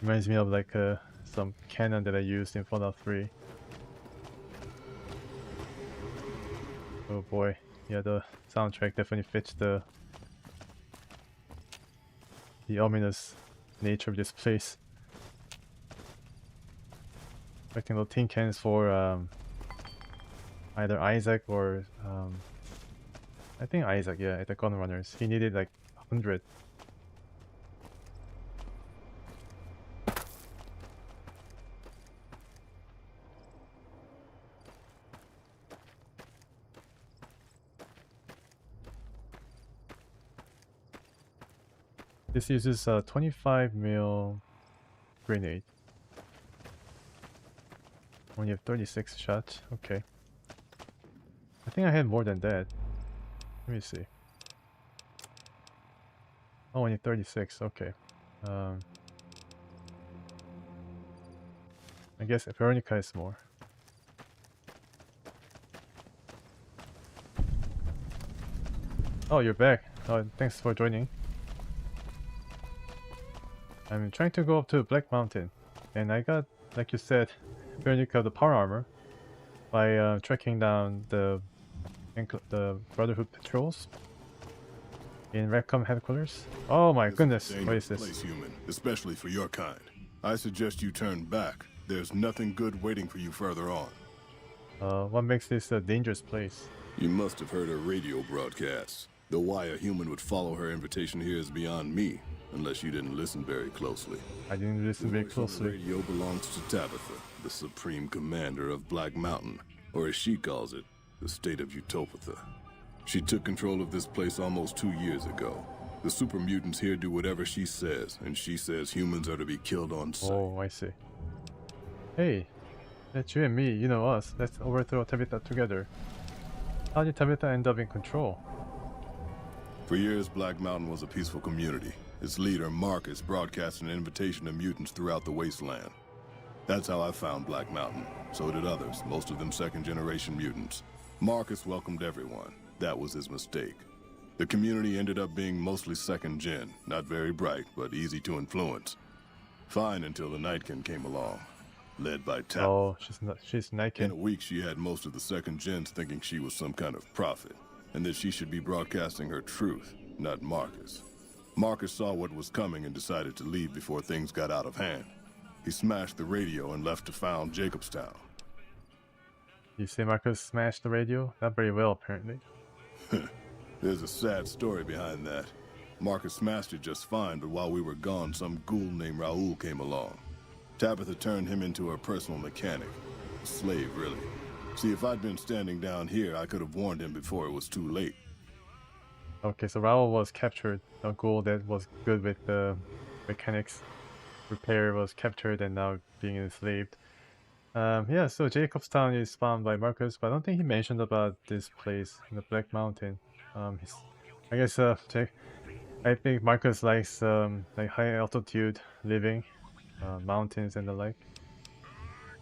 Reminds me of like some cannon that I used in Fallout 3. Oh boy, yeah, the soundtrack definitely fits the ominous nature of this place. Collecting little tin cans for either Isaac or I think Isaac, yeah, at the gun runners. He needed like 100. This uses a 25mm grenade. Only have 36 shots. Okay. I think I had more than that. Let me see. Oh, only 36. Okay. I guess Veronica is more. Oh, you're back. Oh, thanks for joining. I'm trying to go up to Black Mountain, and I got, like you said, Veronica the power armor by tracking down the Brotherhood patrols in Redcom headquarters. Oh my goodness, what is this?
Place, human, especially for your kind. I suggest you turn back. There's nothing good waiting for you further on.
What makes this a dangerous place?
You must have heard her radio broadcasts. Though why a human would follow her invitation here is beyond me, unless you didn't listen very closely.
I didn't listen very closely.
The radio belongs to Tabitha, the supreme commander of Black Mountain, or as she calls it, the state of Utopia. She took control of this place almost 2 years ago. The super mutants here do whatever she says, and she says humans are to be killed on sight.
Oh, I see. Hey, that's you and me, you know us. Let's overthrow Tabitha together. How did Tabitha end up in control?
For years, Black Mountain was a peaceful community. Its leader, Marcus, broadcast an invitation to mutants throughout the wasteland. That's how I found Black Mountain. So did others, most of them second-generation mutants. Marcus welcomed everyone. That was his mistake. The community ended up being mostly second-gen, not very bright, but easy to influence. Fine until the Nightkin came along, led by Tabitha.
Oh, she's Nightkin.
In a week, she had most of the second-gens thinking she was some kind of prophet, and that she should be broadcasting her truth, not Marcus. Marcus saw what was coming and decided to leave before things got out of hand. He smashed the radio and left to found Jacobstown.
You say Marcus smashed the radio? Not very well, apparently.
There's a sad story behind that. Marcus smashed it just fine, but while we were gone, some ghoul named Raoul came along. Tabitha turned him into her personal mechanic. A slave, really. See, if I'd been standing down here, I could have warned him before it was too late.
Okay, so Raoul was captured. A ghoul that was good with the mechanics repair was captured and now being enslaved. Yeah, so Jacobstown is found by Marcus, but I don't think he mentioned about this place in the Black Mountain. I guess I think Marcus likes like high altitude living, mountains and the like.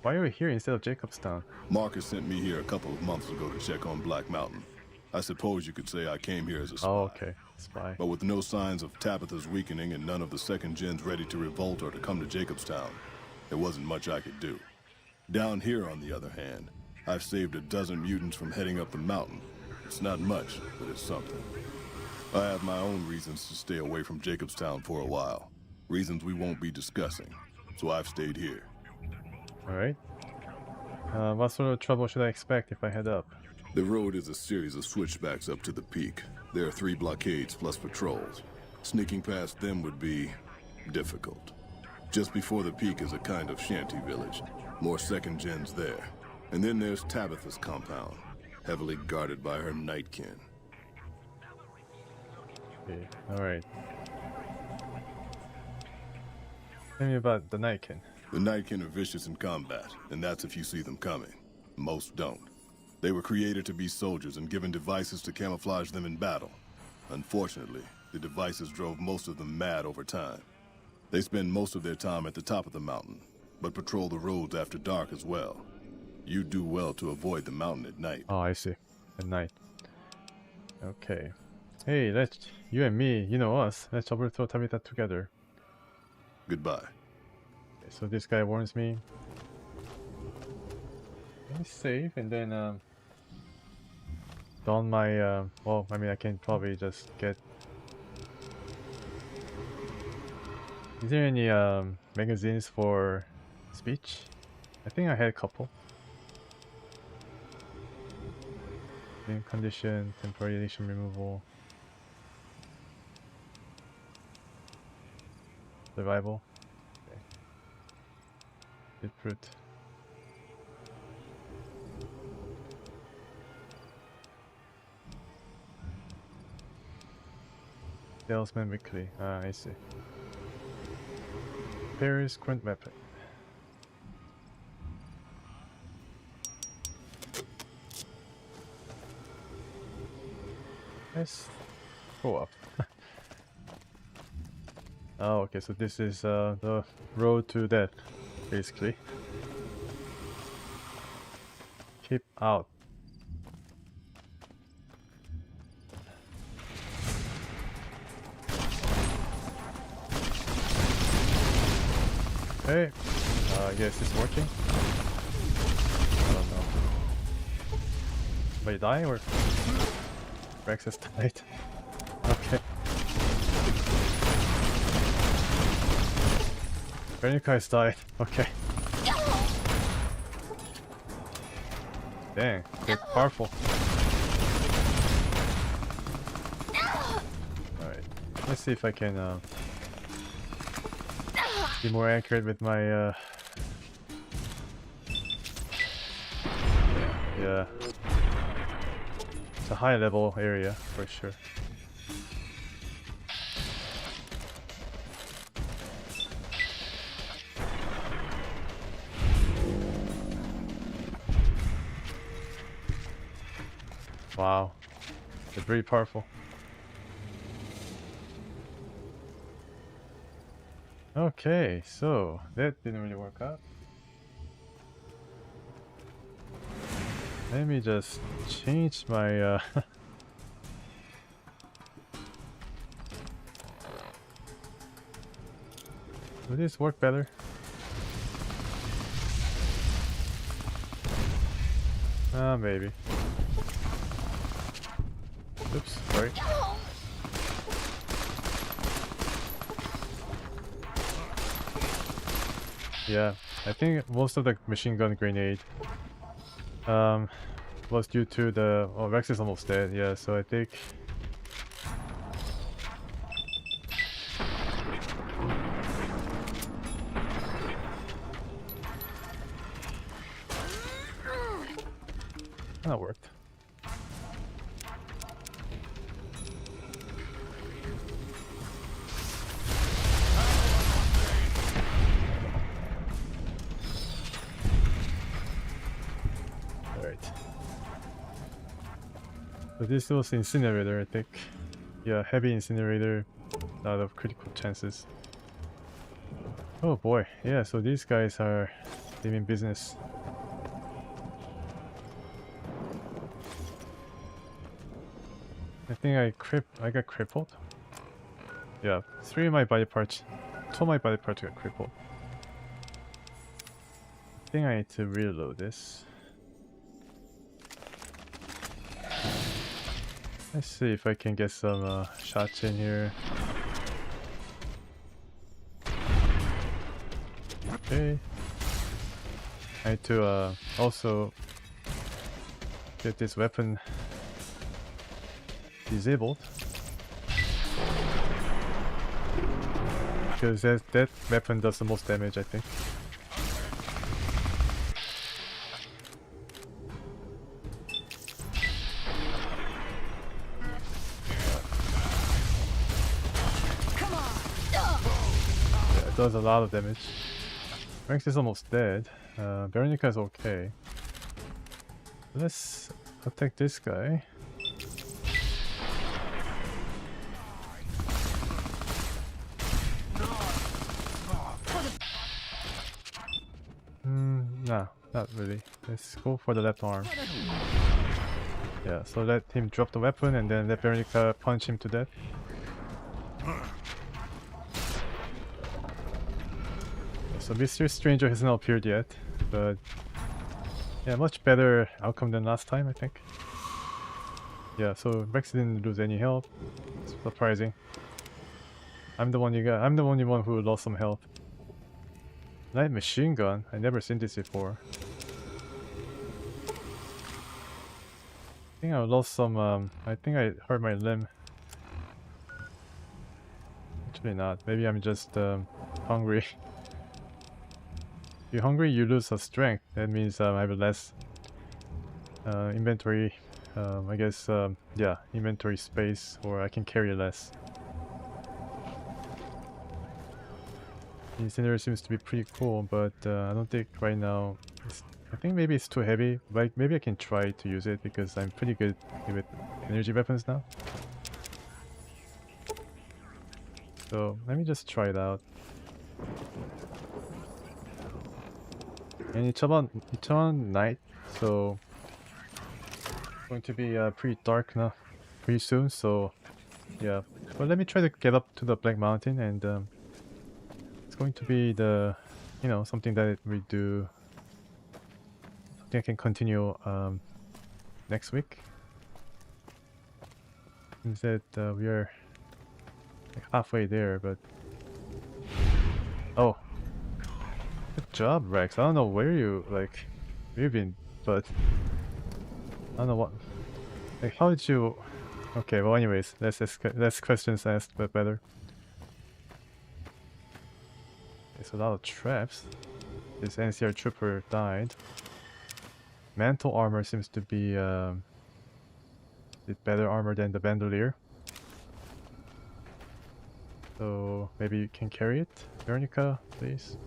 Why are we here instead of Jacobstown?
Marcus sent me here a couple of months ago to check on Black Mountain. I suppose you could say I came here as a spy.
Oh, okay. Spy.
But with no signs of Tabitha's weakening and none of the second gens ready to revolt or to come to Jacobstown, there wasn't much I could do. Down here, on the other hand, I've saved a dozen mutants from heading up the mountain. It's not much, but it's something. I have my own reasons to stay away from Jacobstown for a while. Reasons we won't be discussing. So I've stayed here.
Alright. What sort of trouble should I expect if I head up?
The road is a series of switchbacks up to the peak. There are 3 blockades plus patrols. Sneaking past them would be difficult. Just before the peak is a kind of shanty village. More second gens there. And then there's Tabitha's compound, heavily guarded by her Nightkin.
Okay, alright. Tell me about the Nightkin.
The Nightkin are vicious in combat, and that's if you see them coming. Most don't. They were created to be soldiers and given devices to camouflage them in battle. Unfortunately, the devices drove most of them mad over time. They spend most of their time at the top of the mountain, but patrol the roads after dark as well. You do well to avoid the mountain at night.
Oh, I see. At night. Okay. Hey, you and me, you know us. Let's overthrow Tabitha together.
Goodbye.
Okay, so this guy warns me. Let me save and then don my well, I mean I can probably just get. Is there any magazines for speech? I think I had a couple. Game condition, temporary addiction removal, survival. Okay. Good fruit. Salesman weekly. Ah, I see. Paris current weapon. Let's go up. Oh, okay, so this is the road to death, basically. Keep out. Okay, I guess it's working. I don't know. Did I die or Rex has died? Okay. Veronica has died. Okay. Dang, they're powerful. Alright, let's see if I can be more accurate with my yeah. It's a high level area for sure. Wow, they're very powerful. Okay, so that didn't really work out. Let me just change my Would this work better? Maybe. Oops, sorry. Yeah, I think most of the machine gun grenade was due to the... Oh, Rex is almost dead, yeah, so I think... That worked. So this was incinerator, I think. Yeah, heavy incinerator, a lot of critical chances. Oh boy, yeah, so these guys are in business. I think I got crippled. Yeah, 3 of my body parts, 2 of my body parts got crippled. I think I need to reload this. Let's see if I can get some shots in here. Okay. I need to also get this weapon disabled. Because that weapon does the most damage, I think. Does a lot of damage. Rex is almost dead. Veronica is okay. Let's attack this guy. Nah, not really. Let's go for the left arm. Yeah, so let him drop the weapon and then let Veronica punch him to death. So Mr. Stranger has not appeared yet, but yeah, much better outcome than last time, I think. Yeah, so Rex didn't lose any health. It's surprising. I'm the only one who lost some health. Light machine gun? I never seen this before. I think I lost some. I think I hurt my limb. Actually not. Maybe I'm just hungry. If you're hungry, you lose a strength. That means I have less inventory. I guess, yeah, inventory space, or I can carry less. Incinerator seems to be pretty cool, but I don't think right now it's I think maybe it's too heavy, but maybe I can try to use it because I'm pretty good with energy weapons now. So let me just try it out. And it's on night, so it's going to be pretty dark now, pretty soon. So yeah, but let me try to get up to the Black Mountain, and it's going to be the, you know, something that we do. Something I can continue next week. Seems that we are like halfway there, but oh. Good job, Rex. I don't know where you've been, but I don't know what. Like, how did you? Okay, well, anyways, less questions asked, but better. There's a lot of traps. This NCR trooper died. Mantle armor seems to be better armor than the bandolier. So maybe you can carry it, Veronica, please.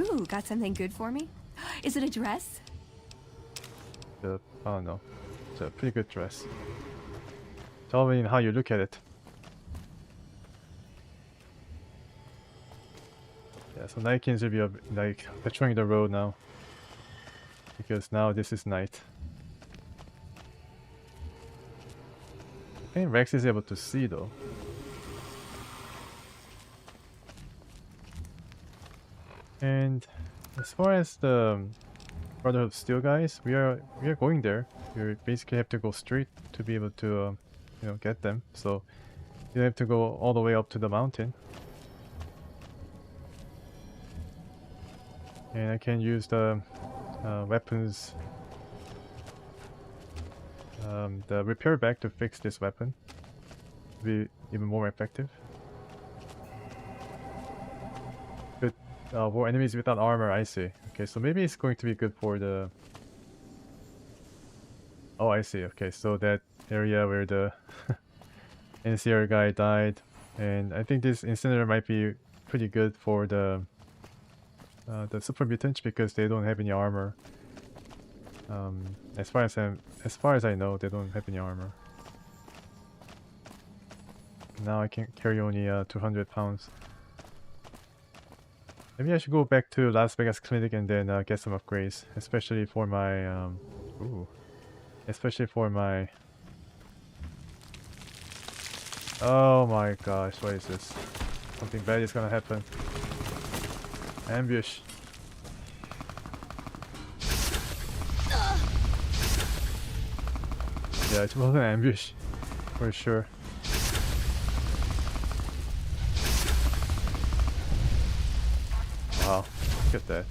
Ooh, got something good for me? Is it a dress?
I don't know. It's a pretty good dress. Tell me how you look at it. Yeah, so Nikins will be like patrolling the road now. Because now this is night. I think Rex is able to see though. And as far as the Brotherhood of Steel guys, we are going there. We basically have to go straight to be able to, you know, get them. So you don't have to go all the way up to the mountain. And I can use the weapons, the repair bag to fix this weapon to be even more effective. For enemies without armor, I see. Okay, so maybe it's going to be good for the... Oh, I see. Okay, so that area where the NCR guy died. And I think this incinerator might be pretty good for the super mutants because they don't have any armor. As far as I know, they don't have any armor. Now I can carry only 200 pounds. Maybe I should go back to Las Vegas Clinic and then get some upgrades, especially for my oh my gosh, what is this? Something bad is gonna happen. Ambush. Yeah, it was an ambush for sure. Wow, look at that.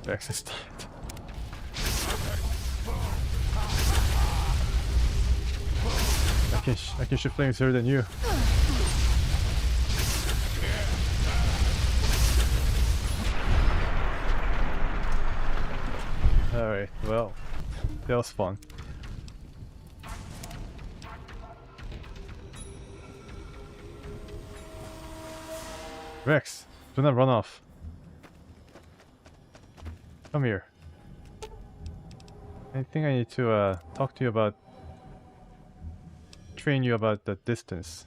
Rex is dead. I can shoot flames better than you. Alright, well, that was fun. Rex, do not run off. Come here. I think I need to talk to you about... train you about the distance.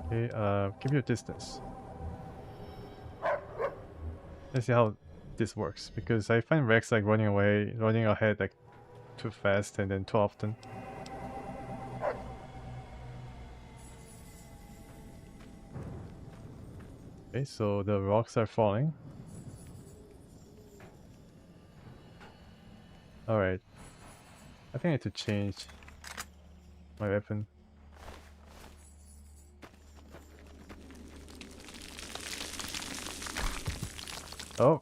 Okay, give me your distance. Let's see how this works, because I find Rex like running ahead like too fast and then too often. Okay, so the rocks are falling. Alright. I think I need to change my weapon. Oh.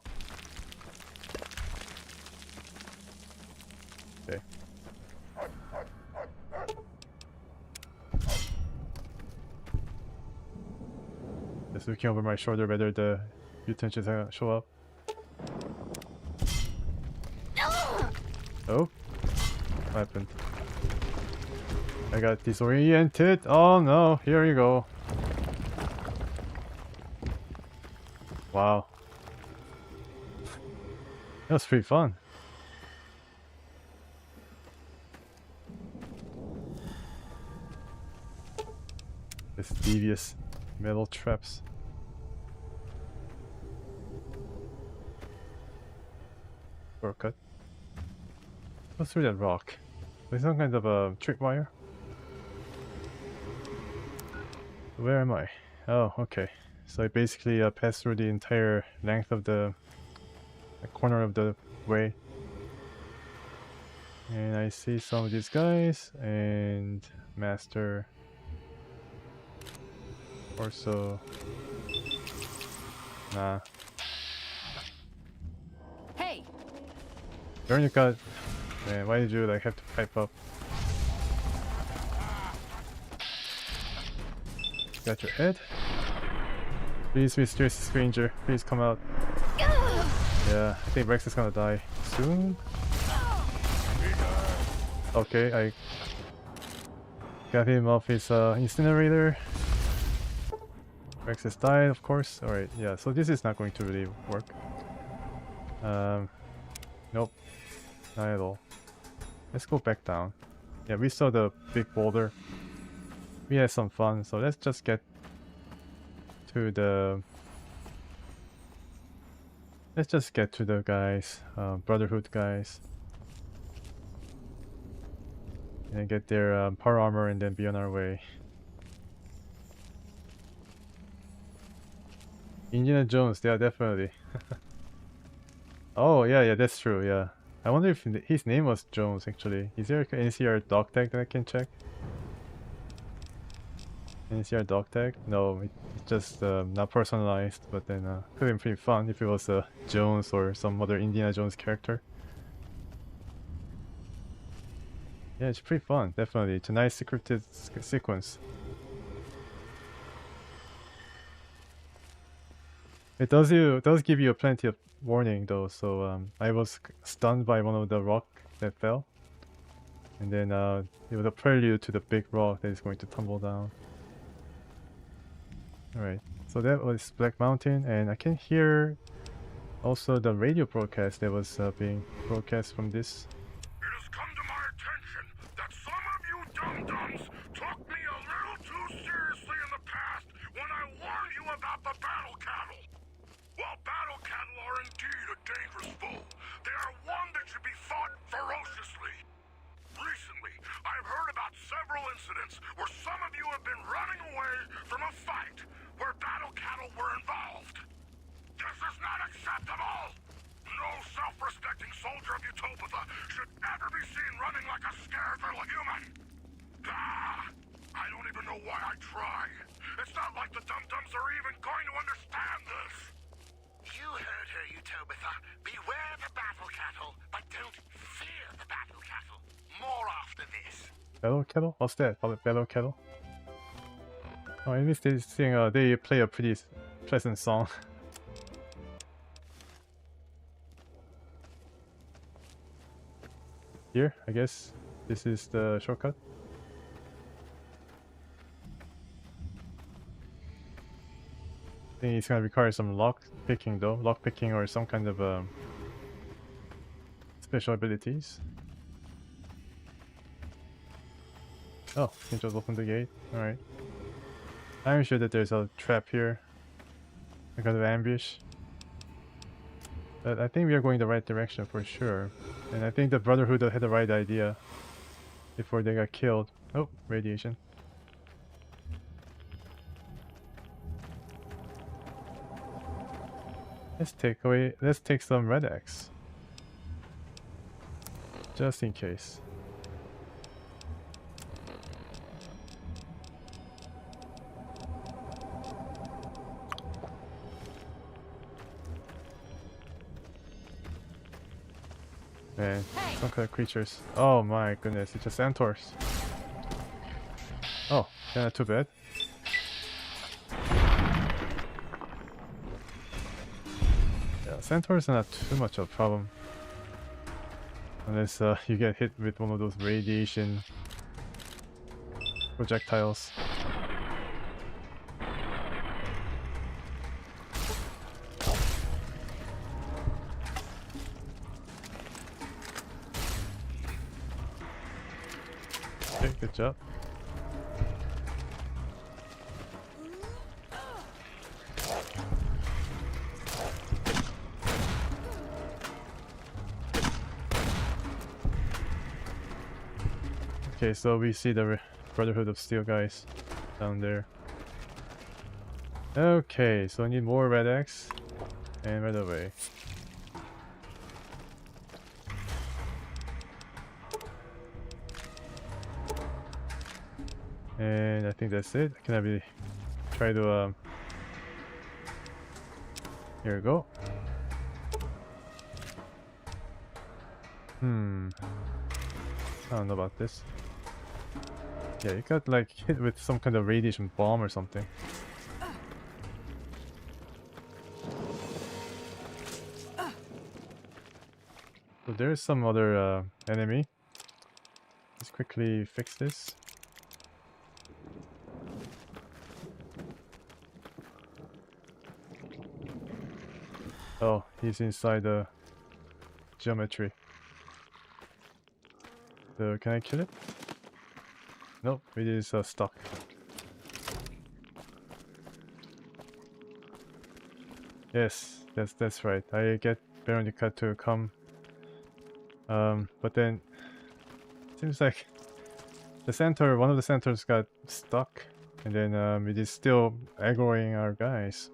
Okay. Just looking over my shoulder whether the utensils show up. What happened? I got disoriented. Oh no, here you go. Wow. That was pretty fun. This devious metal traps. Shortcut. Go through that rock. There's some kind of a tripwire. Where am I? Oh, okay. So I basically passed through the entire length of the corner of the way. And I see some of these guys and Master. Also, nah.
Hey!
Veronica, man, why did you like have to pipe up? Got your head? Please, mysterious stranger, please come out. Yeah, I think Rex is gonna die soon. Okay, I got him off his incinerator. Rex has died, of course. Alright, yeah, so this is not going to really work. Nope, not at all. Let's go back down. Yeah, we saw the big boulder. We had some fun, so let's just get to the... Let's just get to the guys, Brotherhood guys. And get their power armor and then be on our way. Indiana Jones, yeah, definitely. Oh, yeah, that's true, yeah. I wonder if his name was Jones, actually. Is there an NCR dog tag that I can check? NCR dog tag? No, it's just not personalized, but then could have been pretty fun if it was Jones or some other Indiana Jones character. Yeah, it's pretty fun, definitely. It's a nice scripted sequence. It does give you plenty of warning though, so I was stunned by one of the rock that fell. And then it was a prelude to the big rock that is going to tumble down. Alright, so that was Black Mountain, and I can hear also the radio broadcast that was being broadcast from this.
It has come to my attention that some of you dum-dums took me a little too seriously in the past when I warned you about the battle cattle. While battle cattle are indeed a dangerous foe, they are one that should be fought ferociously. Recently, I've heard about several incidents where some of you have been running away from a fight where battle cattle were involved. This is not acceptable! No self-respecting soldier of Utopia should ever be seen running like a scared little human! I don't even know why I try. It's not like the dum-dums are even going to understand this!
You heard her, Utopia. Beware the battle cattle, but don't fear the battle cattle. More after this.
Battle kettle? What's that? Battle kettle? Oh, at least they play a pretty pleasant song. Here, I guess this is the shortcut. I think it's gonna require some lock picking though, lock picking or some kind of special abilities. Oh, can just open the gate. Alright. I'm sure that there's a trap here. A kind of ambush. But I think we are going the right direction for sure. And I think the Brotherhood had the right idea before they got killed. Oh, radiation. Let's take some Red X. Just in case. Man, some kind of creatures. Oh my goodness, it's just centaurs. Oh, yeah, not too bad. Yeah, centaurs are not too much of a problem. Unless you get hit with one of those radiation projectiles. Okay, good job. Okay, so we see the Brotherhood of Steel guys down there. Okay, so I need more red X and right away. And I think that's it. Can I be try to here we go. I don't know about this. Yeah, you got like hit with some kind of radiation bomb or something. So there's some other enemy. Let's quickly fix this. Oh, he's inside the geometry. So can I kill it? Nope, it is stuck. Yes, that's right. I get Veronica to come. But then seems like the center, one of the centers got stuck, and then it is still aggroing our guys.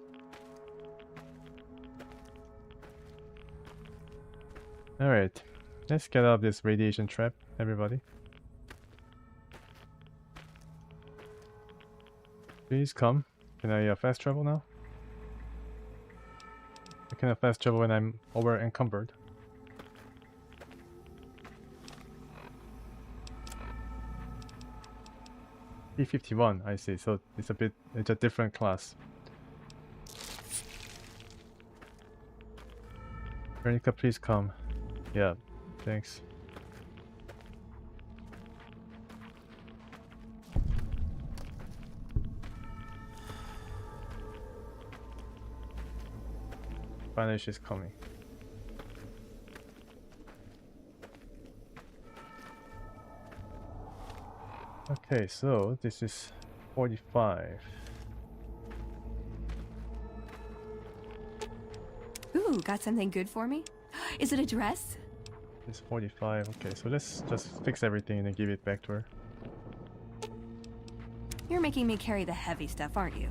All right, let's get out of this radiation trap, everybody. Please come. Can I fast travel now? I cannot fast travel when I'm over encumbered. P51, I see. So it's a different class. Veronica, please come. Yeah, thanks. Finally, she's coming. Okay, so this is 45.
Ooh, got something good for me? Is it a dress?
It's 45. Okay, so let's just fix everything and then give it back to her.
You're making me carry the heavy stuff, aren't you?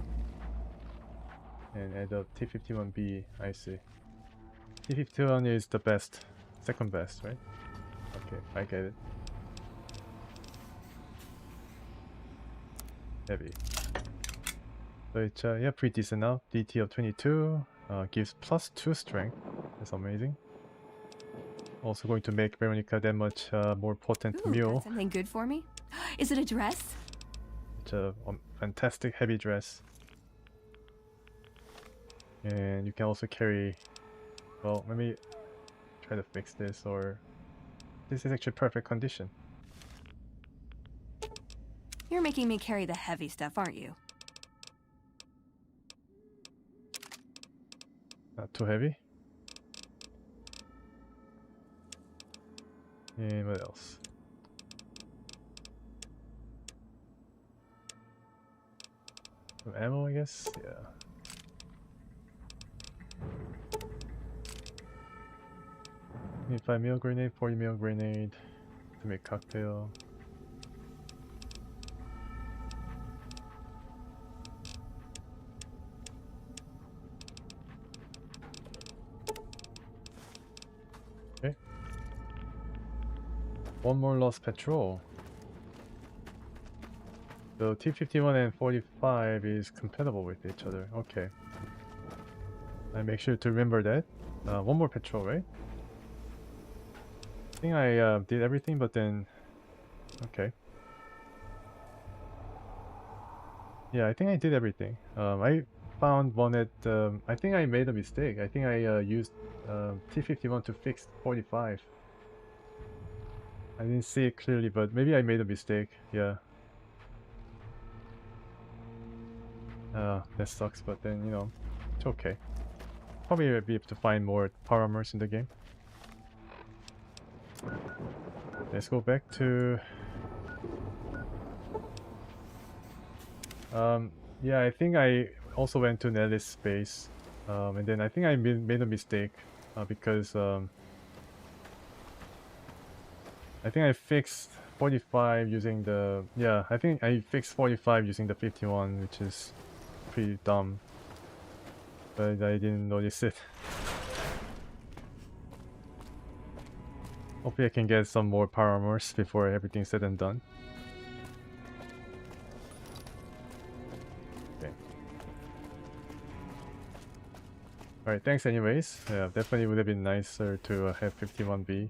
And add up T51B, I see. T51 is the best, second best, right? Okay, I get it. Heavy. So it's yeah, pretty decent now. DT of 22, gives +2 strength. That's amazing. Also going to make Veronica that much more potent mule.
Got something good for me? Is it a dress?
It's a fantastic heavy dress. And you can also carry, well, let me try to fix this, or this is actually perfect condition.
You're making me carry the heavy stuff, aren't you?
Not too heavy. And what else? Some ammo, I guess? Yeah. 25 mil grenade, 40 mil grenade to make cocktail. Okay. One more lost patrol. So T51 and 45 is compatible with each other. Okay. I make sure to remember that. One more patrol, right? I think I did everything, but then... Okay. Yeah, I think I did everything. I found one at... I think I made a mistake. I think I used T51 to fix 45. I didn't see it clearly, but maybe I made a mistake. Yeah. That sucks, but then, you know, it's okay. Probably I'll be able to find more power armors in the game. Let's go back to... yeah, I think I also went to Nellis base. And then I think I made a mistake because I think I fixed 45 using the... Yeah, I think I fixed 45 using the 51, which is pretty dumb. But I didn't notice it. Hopefully I can get some more power armors before everything's said and done. Okay. Alright, thanks anyways. Yeah, definitely would have been nicer to have 51B.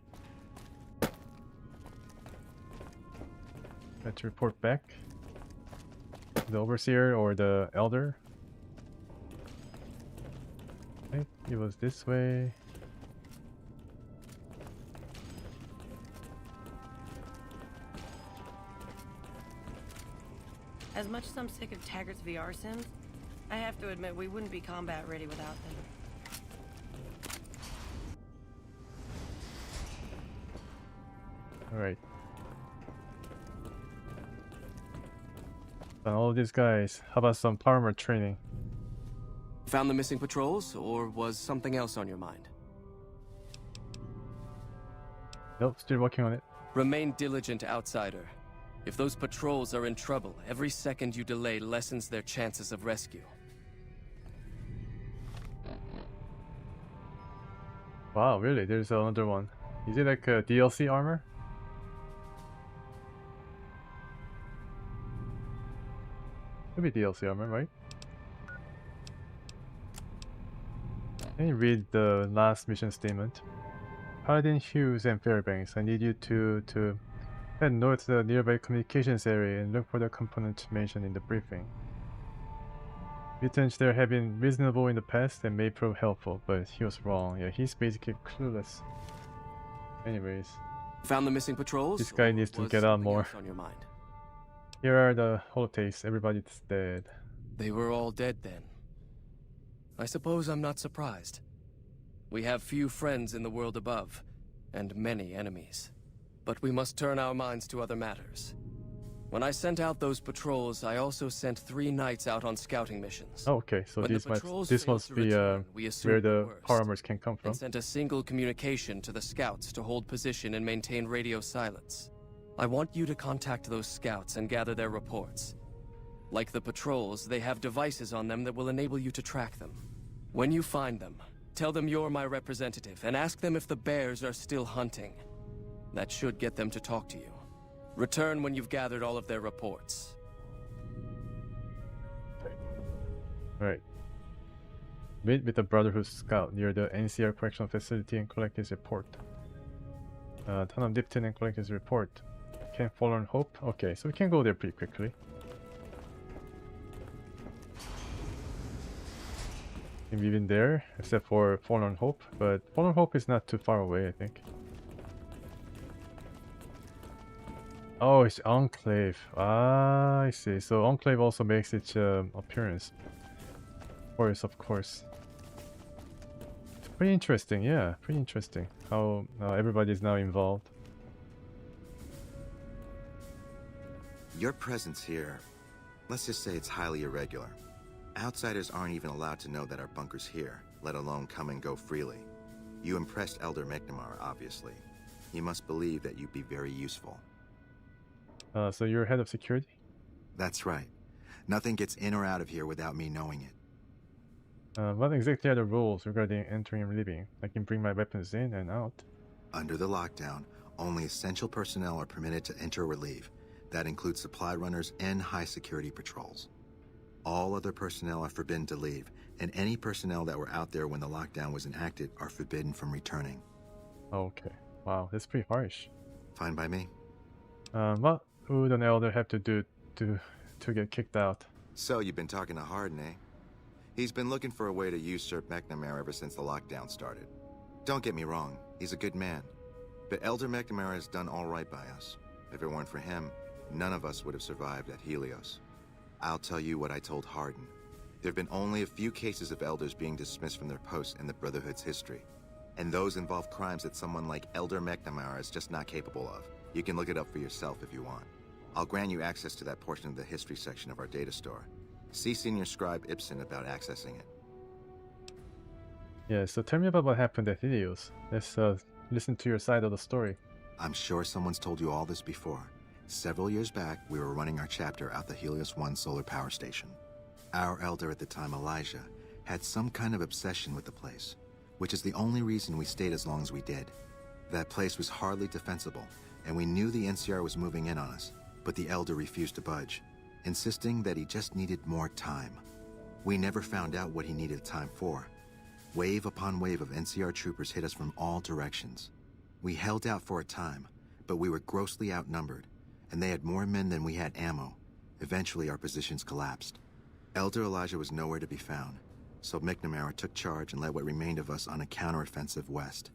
Let's report back. The Overseer or the Elder. I think it was this way.
As much as I'm sick of Taggart's VR sims, I have to admit we wouldn't be combat ready without them.
Alright. And all of these guys, how about some power armor training?
Found the missing patrols, or was something else on your mind?
Nope, still working on it.
Remain diligent, outsider. If those patrols are in trouble, every second you delay lessens their chances of rescue.
Wow, really? There's another one. Is it like a DLC armor? Could be DLC armor, right? Let me read the last mission statement. Paladin, Hughes, and Fairbanks, I need you to head north to the nearby communications area and look for the component mentioned in the briefing. Mutants there have been reasonable in the past and may prove helpful, but he was wrong. Yeah, he's basically clueless. Anyways.
Found the missing patrols?
This guy needs to get out more.
On your mind?
Here are the holotapes. Everybody's dead.
They were all dead then. I suppose I'm not surprised. We have few friends in the world above, and many enemies. But we must turn our minds to other matters. When I sent out those patrols, I also sent 3 knights out on scouting missions.
Oh, okay, so this must be where the power armors can come from.
And sent a single communication to the scouts to hold position and maintain radio silence. I want you to contact those scouts and gather their reports. Like the patrols, they have devices on them that will enable you to track them. When you find them, tell them you're my representative and ask them if the bears are still hunting. That should get them to talk to you. Return when you've gathered all of their reports.
Alright. Meet with the Brotherhood Scout near the NCR Correctional Facility and collect his report. Turn on Dipton and collect his report. Can Forlorn Hope? Okay, so we can go there pretty quickly. We've been there, except for Forlorn Hope, but Forlorn Hope is not too far away, I think. Oh, it's Enclave. Ah, I see. So Enclave also makes its appearance. Of course. Pretty interesting, yeah. Pretty interesting how everybody's now involved.
Your presence here, let's just say it's highly irregular. Outsiders aren't even allowed to know that our bunker's here, let alone come and go freely. You impressed Elder McNamara, obviously. He must believe that you'd be very useful.
So you're head of security?
That's right. Nothing gets in or out of here without me knowing it.
What exactly are the rules regarding entering and leaving? I can bring my weapons in and out.
Under the lockdown, only essential personnel are permitted to enter or leave. That includes supply runners and high-security patrols. All other personnel are forbidden to leave, and any personnel that were out there when the lockdown was enacted are forbidden from returning.
Okay. Wow, that's pretty harsh.
Fine by me.
What would an elder have to do to get kicked out?
So you've been talking to Hardin, eh? He's been looking for a way to usurp McNamara ever since the lockdown started. Don't get me wrong, he's a good man. But Elder McNamara has done all right by us. If it weren't for him, none of us would have survived at Helios. I'll tell you what I told Hardin. There have been only a few cases of elders being dismissed from their posts in the Brotherhood's history. And those involve crimes that someone like Elder McNamara is just not capable of. You can look it up for yourself if you want. I'll grant you access to that portion of the history section of our data store. See Senior Scribe Ibsen about accessing it.
Yeah, so tell me about what happened at Helios. Let's listen to your side of the story.
I'm sure someone's told you all this before. Several years back, we were running our chapter out the Helios 1 solar power station. Our elder at the time, Elijah, had some kind of obsession with the place, which is the only reason we stayed as long as we did. That place was hardly defensible, and we knew the NCR was moving in on us, but the elder refused to budge, insisting that he just needed more time. We never found out what he needed time for. Wave upon wave of NCR troopers hit us from all directions. We held out for a time, but we were grossly outnumbered, and they had more men than we had ammo. Eventually, our positions collapsed. Elder Elijah was nowhere to be found, so McNamara took charge and led what remained of us on a counteroffensive west.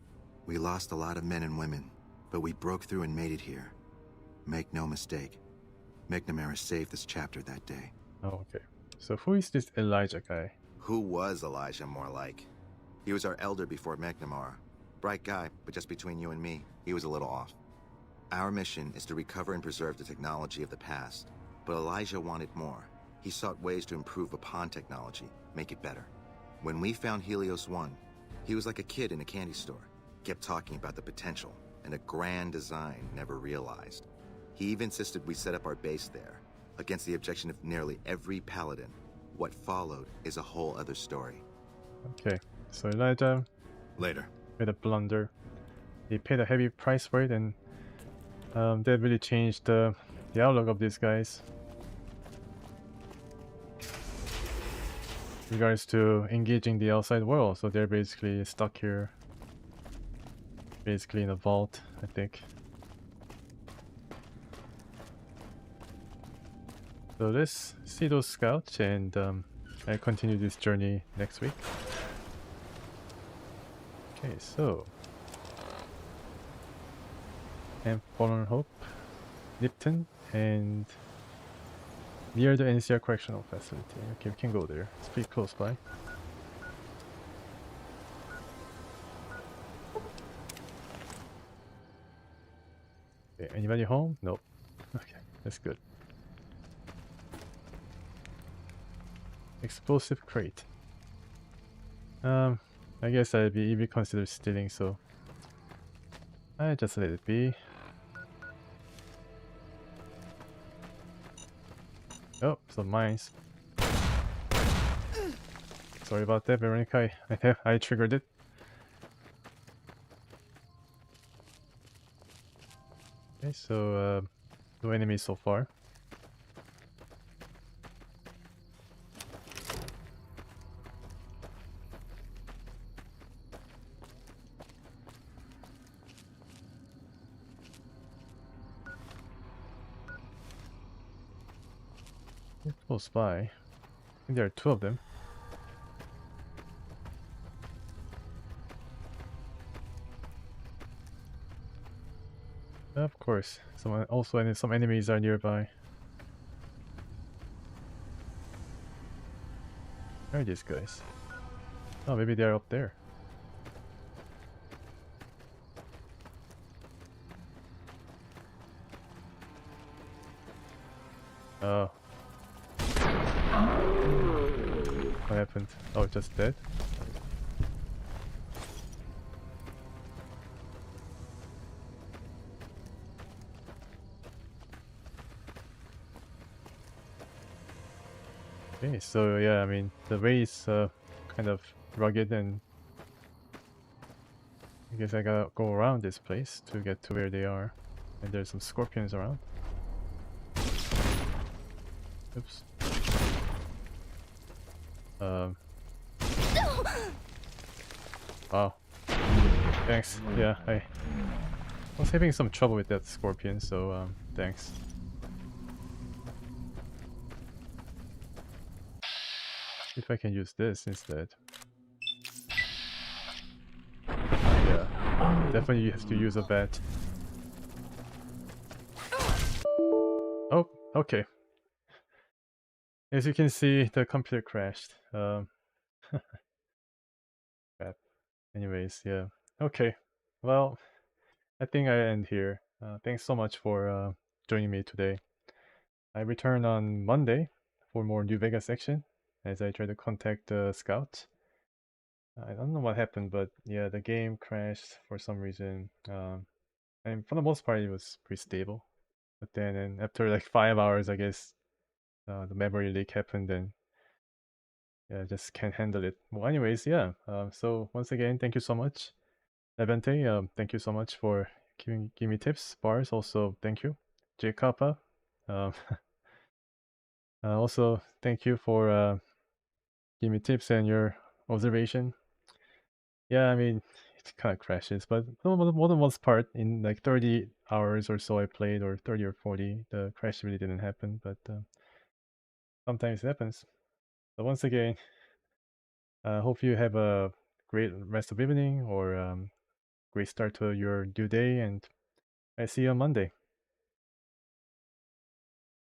We lost a lot of men and women, but we broke through and made it here. Make no mistake, McNamara saved this chapter that day.
Oh, okay. So who is this Elijah guy?
Who was Elijah, more like? He was our elder before McNamara. Bright guy, but just between you and me, he was a little off. Our mission is to recover and preserve the technology of the past, but Elijah wanted more. He sought ways to improve upon technology, make it better. When we found Helios 1, he was like a kid in a candy store, kept talking about the potential and a grand design never realized. He even insisted we set up our base there, against the objection of nearly every paladin. What followed is a whole other story.
Okay, so Elijah
later
made a blunder. He paid a heavy price for it, and that really changed the outlook of these guys in regards to engaging the outside world. So they're basically stuck here, basically in a vault, I think. So let's see those scouts, and I'll continue this journey next week. Okay, so Camp Fallen Hope, Lipton, and near the NCR Correctional Facility. Okay, we can go there. It's pretty close by. Okay, anybody home? Nope. Okay, that's good. Explosive crate. I guess I'd be considered stealing, so I just let it be. Oh, some mines. Sorry about that, Veronica. I triggered it. Okay, so no enemies so far. Close by. I think there are two of them. Of course, some enemies are nearby. Where are these guys? Oh, maybe they are up there. Oh. What happened? Oh, just dead? Okay, so yeah, I mean, the way is kind of rugged, and I guess I gotta go around this place to get to where they are. And there's some scorpions around. Oops. Wow. Thanks. Yeah, I was having some trouble with that scorpion, so thanks. If I can use this instead. Yeah. definitely have to use a bat. Oh, okay. As you can see, the computer crashed. Crap. Anyways, yeah. Okay. Well, I think I end here. Thanks so much for joining me today. I return on Monday for more New Vegas action as I try to contact the scout. I don't know what happened, but yeah, the game crashed for some reason. And for the most part, it was pretty stable. But then, and after like 5 hours, I guess the memory leak happened, and yeah, I just can't handle it. Well, anyways, yeah. So once again, thank you so much, Levante. Thank you so much for giving me tips. Bars, also thank you. J Kappa. Also thank you for giving me tips and your observation. Yeah, I mean, it kind of crashes, but for the most part, in like 30 hours or so I played, or 30 or 40, the crash really didn't happen, but sometimes it happens. So once again, hope you have a great rest of evening, or great start to your due day, and I see you on Monday.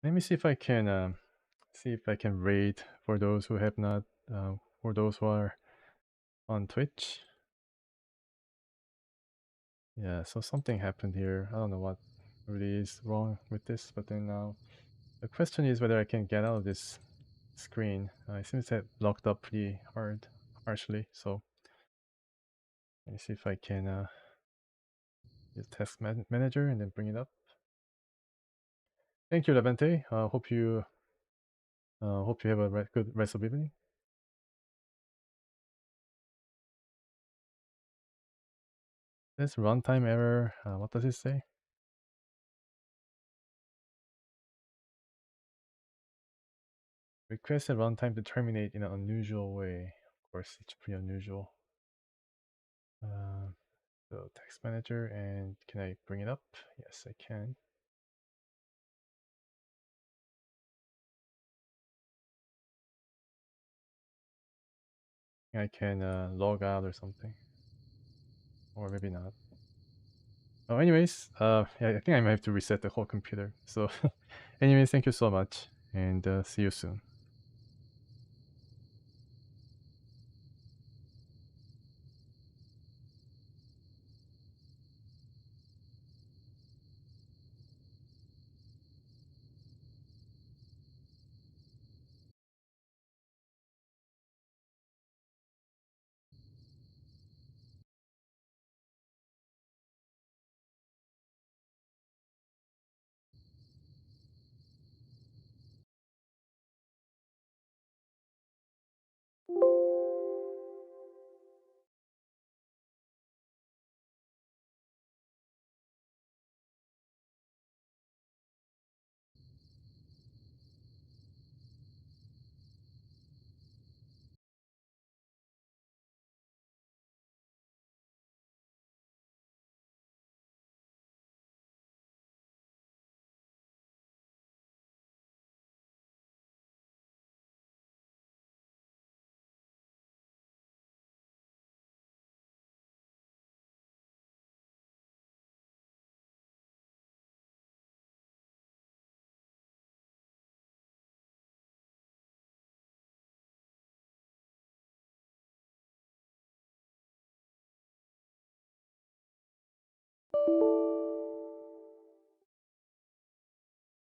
Let me see if I can raid for those who have not, for those who are on Twitch. Yeah, so something happened here. I don't know what really is wrong with this, but then now the question is whether I can get out of this screen. It seems to have locked up pretty harshly, so let me see if I can use task manager and then bring it up. Thank you, Levante. Hope you have a good rest of evening. This runtime error. What does it say? Requested runtime to terminate in an unusual way. Of course, it's pretty unusual. So text manager, and can I bring it up? Yes, I can. I can log out or something, or maybe not. Oh, anyways, yeah, I think I might have to reset the whole computer. So, anyways, thank you so much, and see you soon.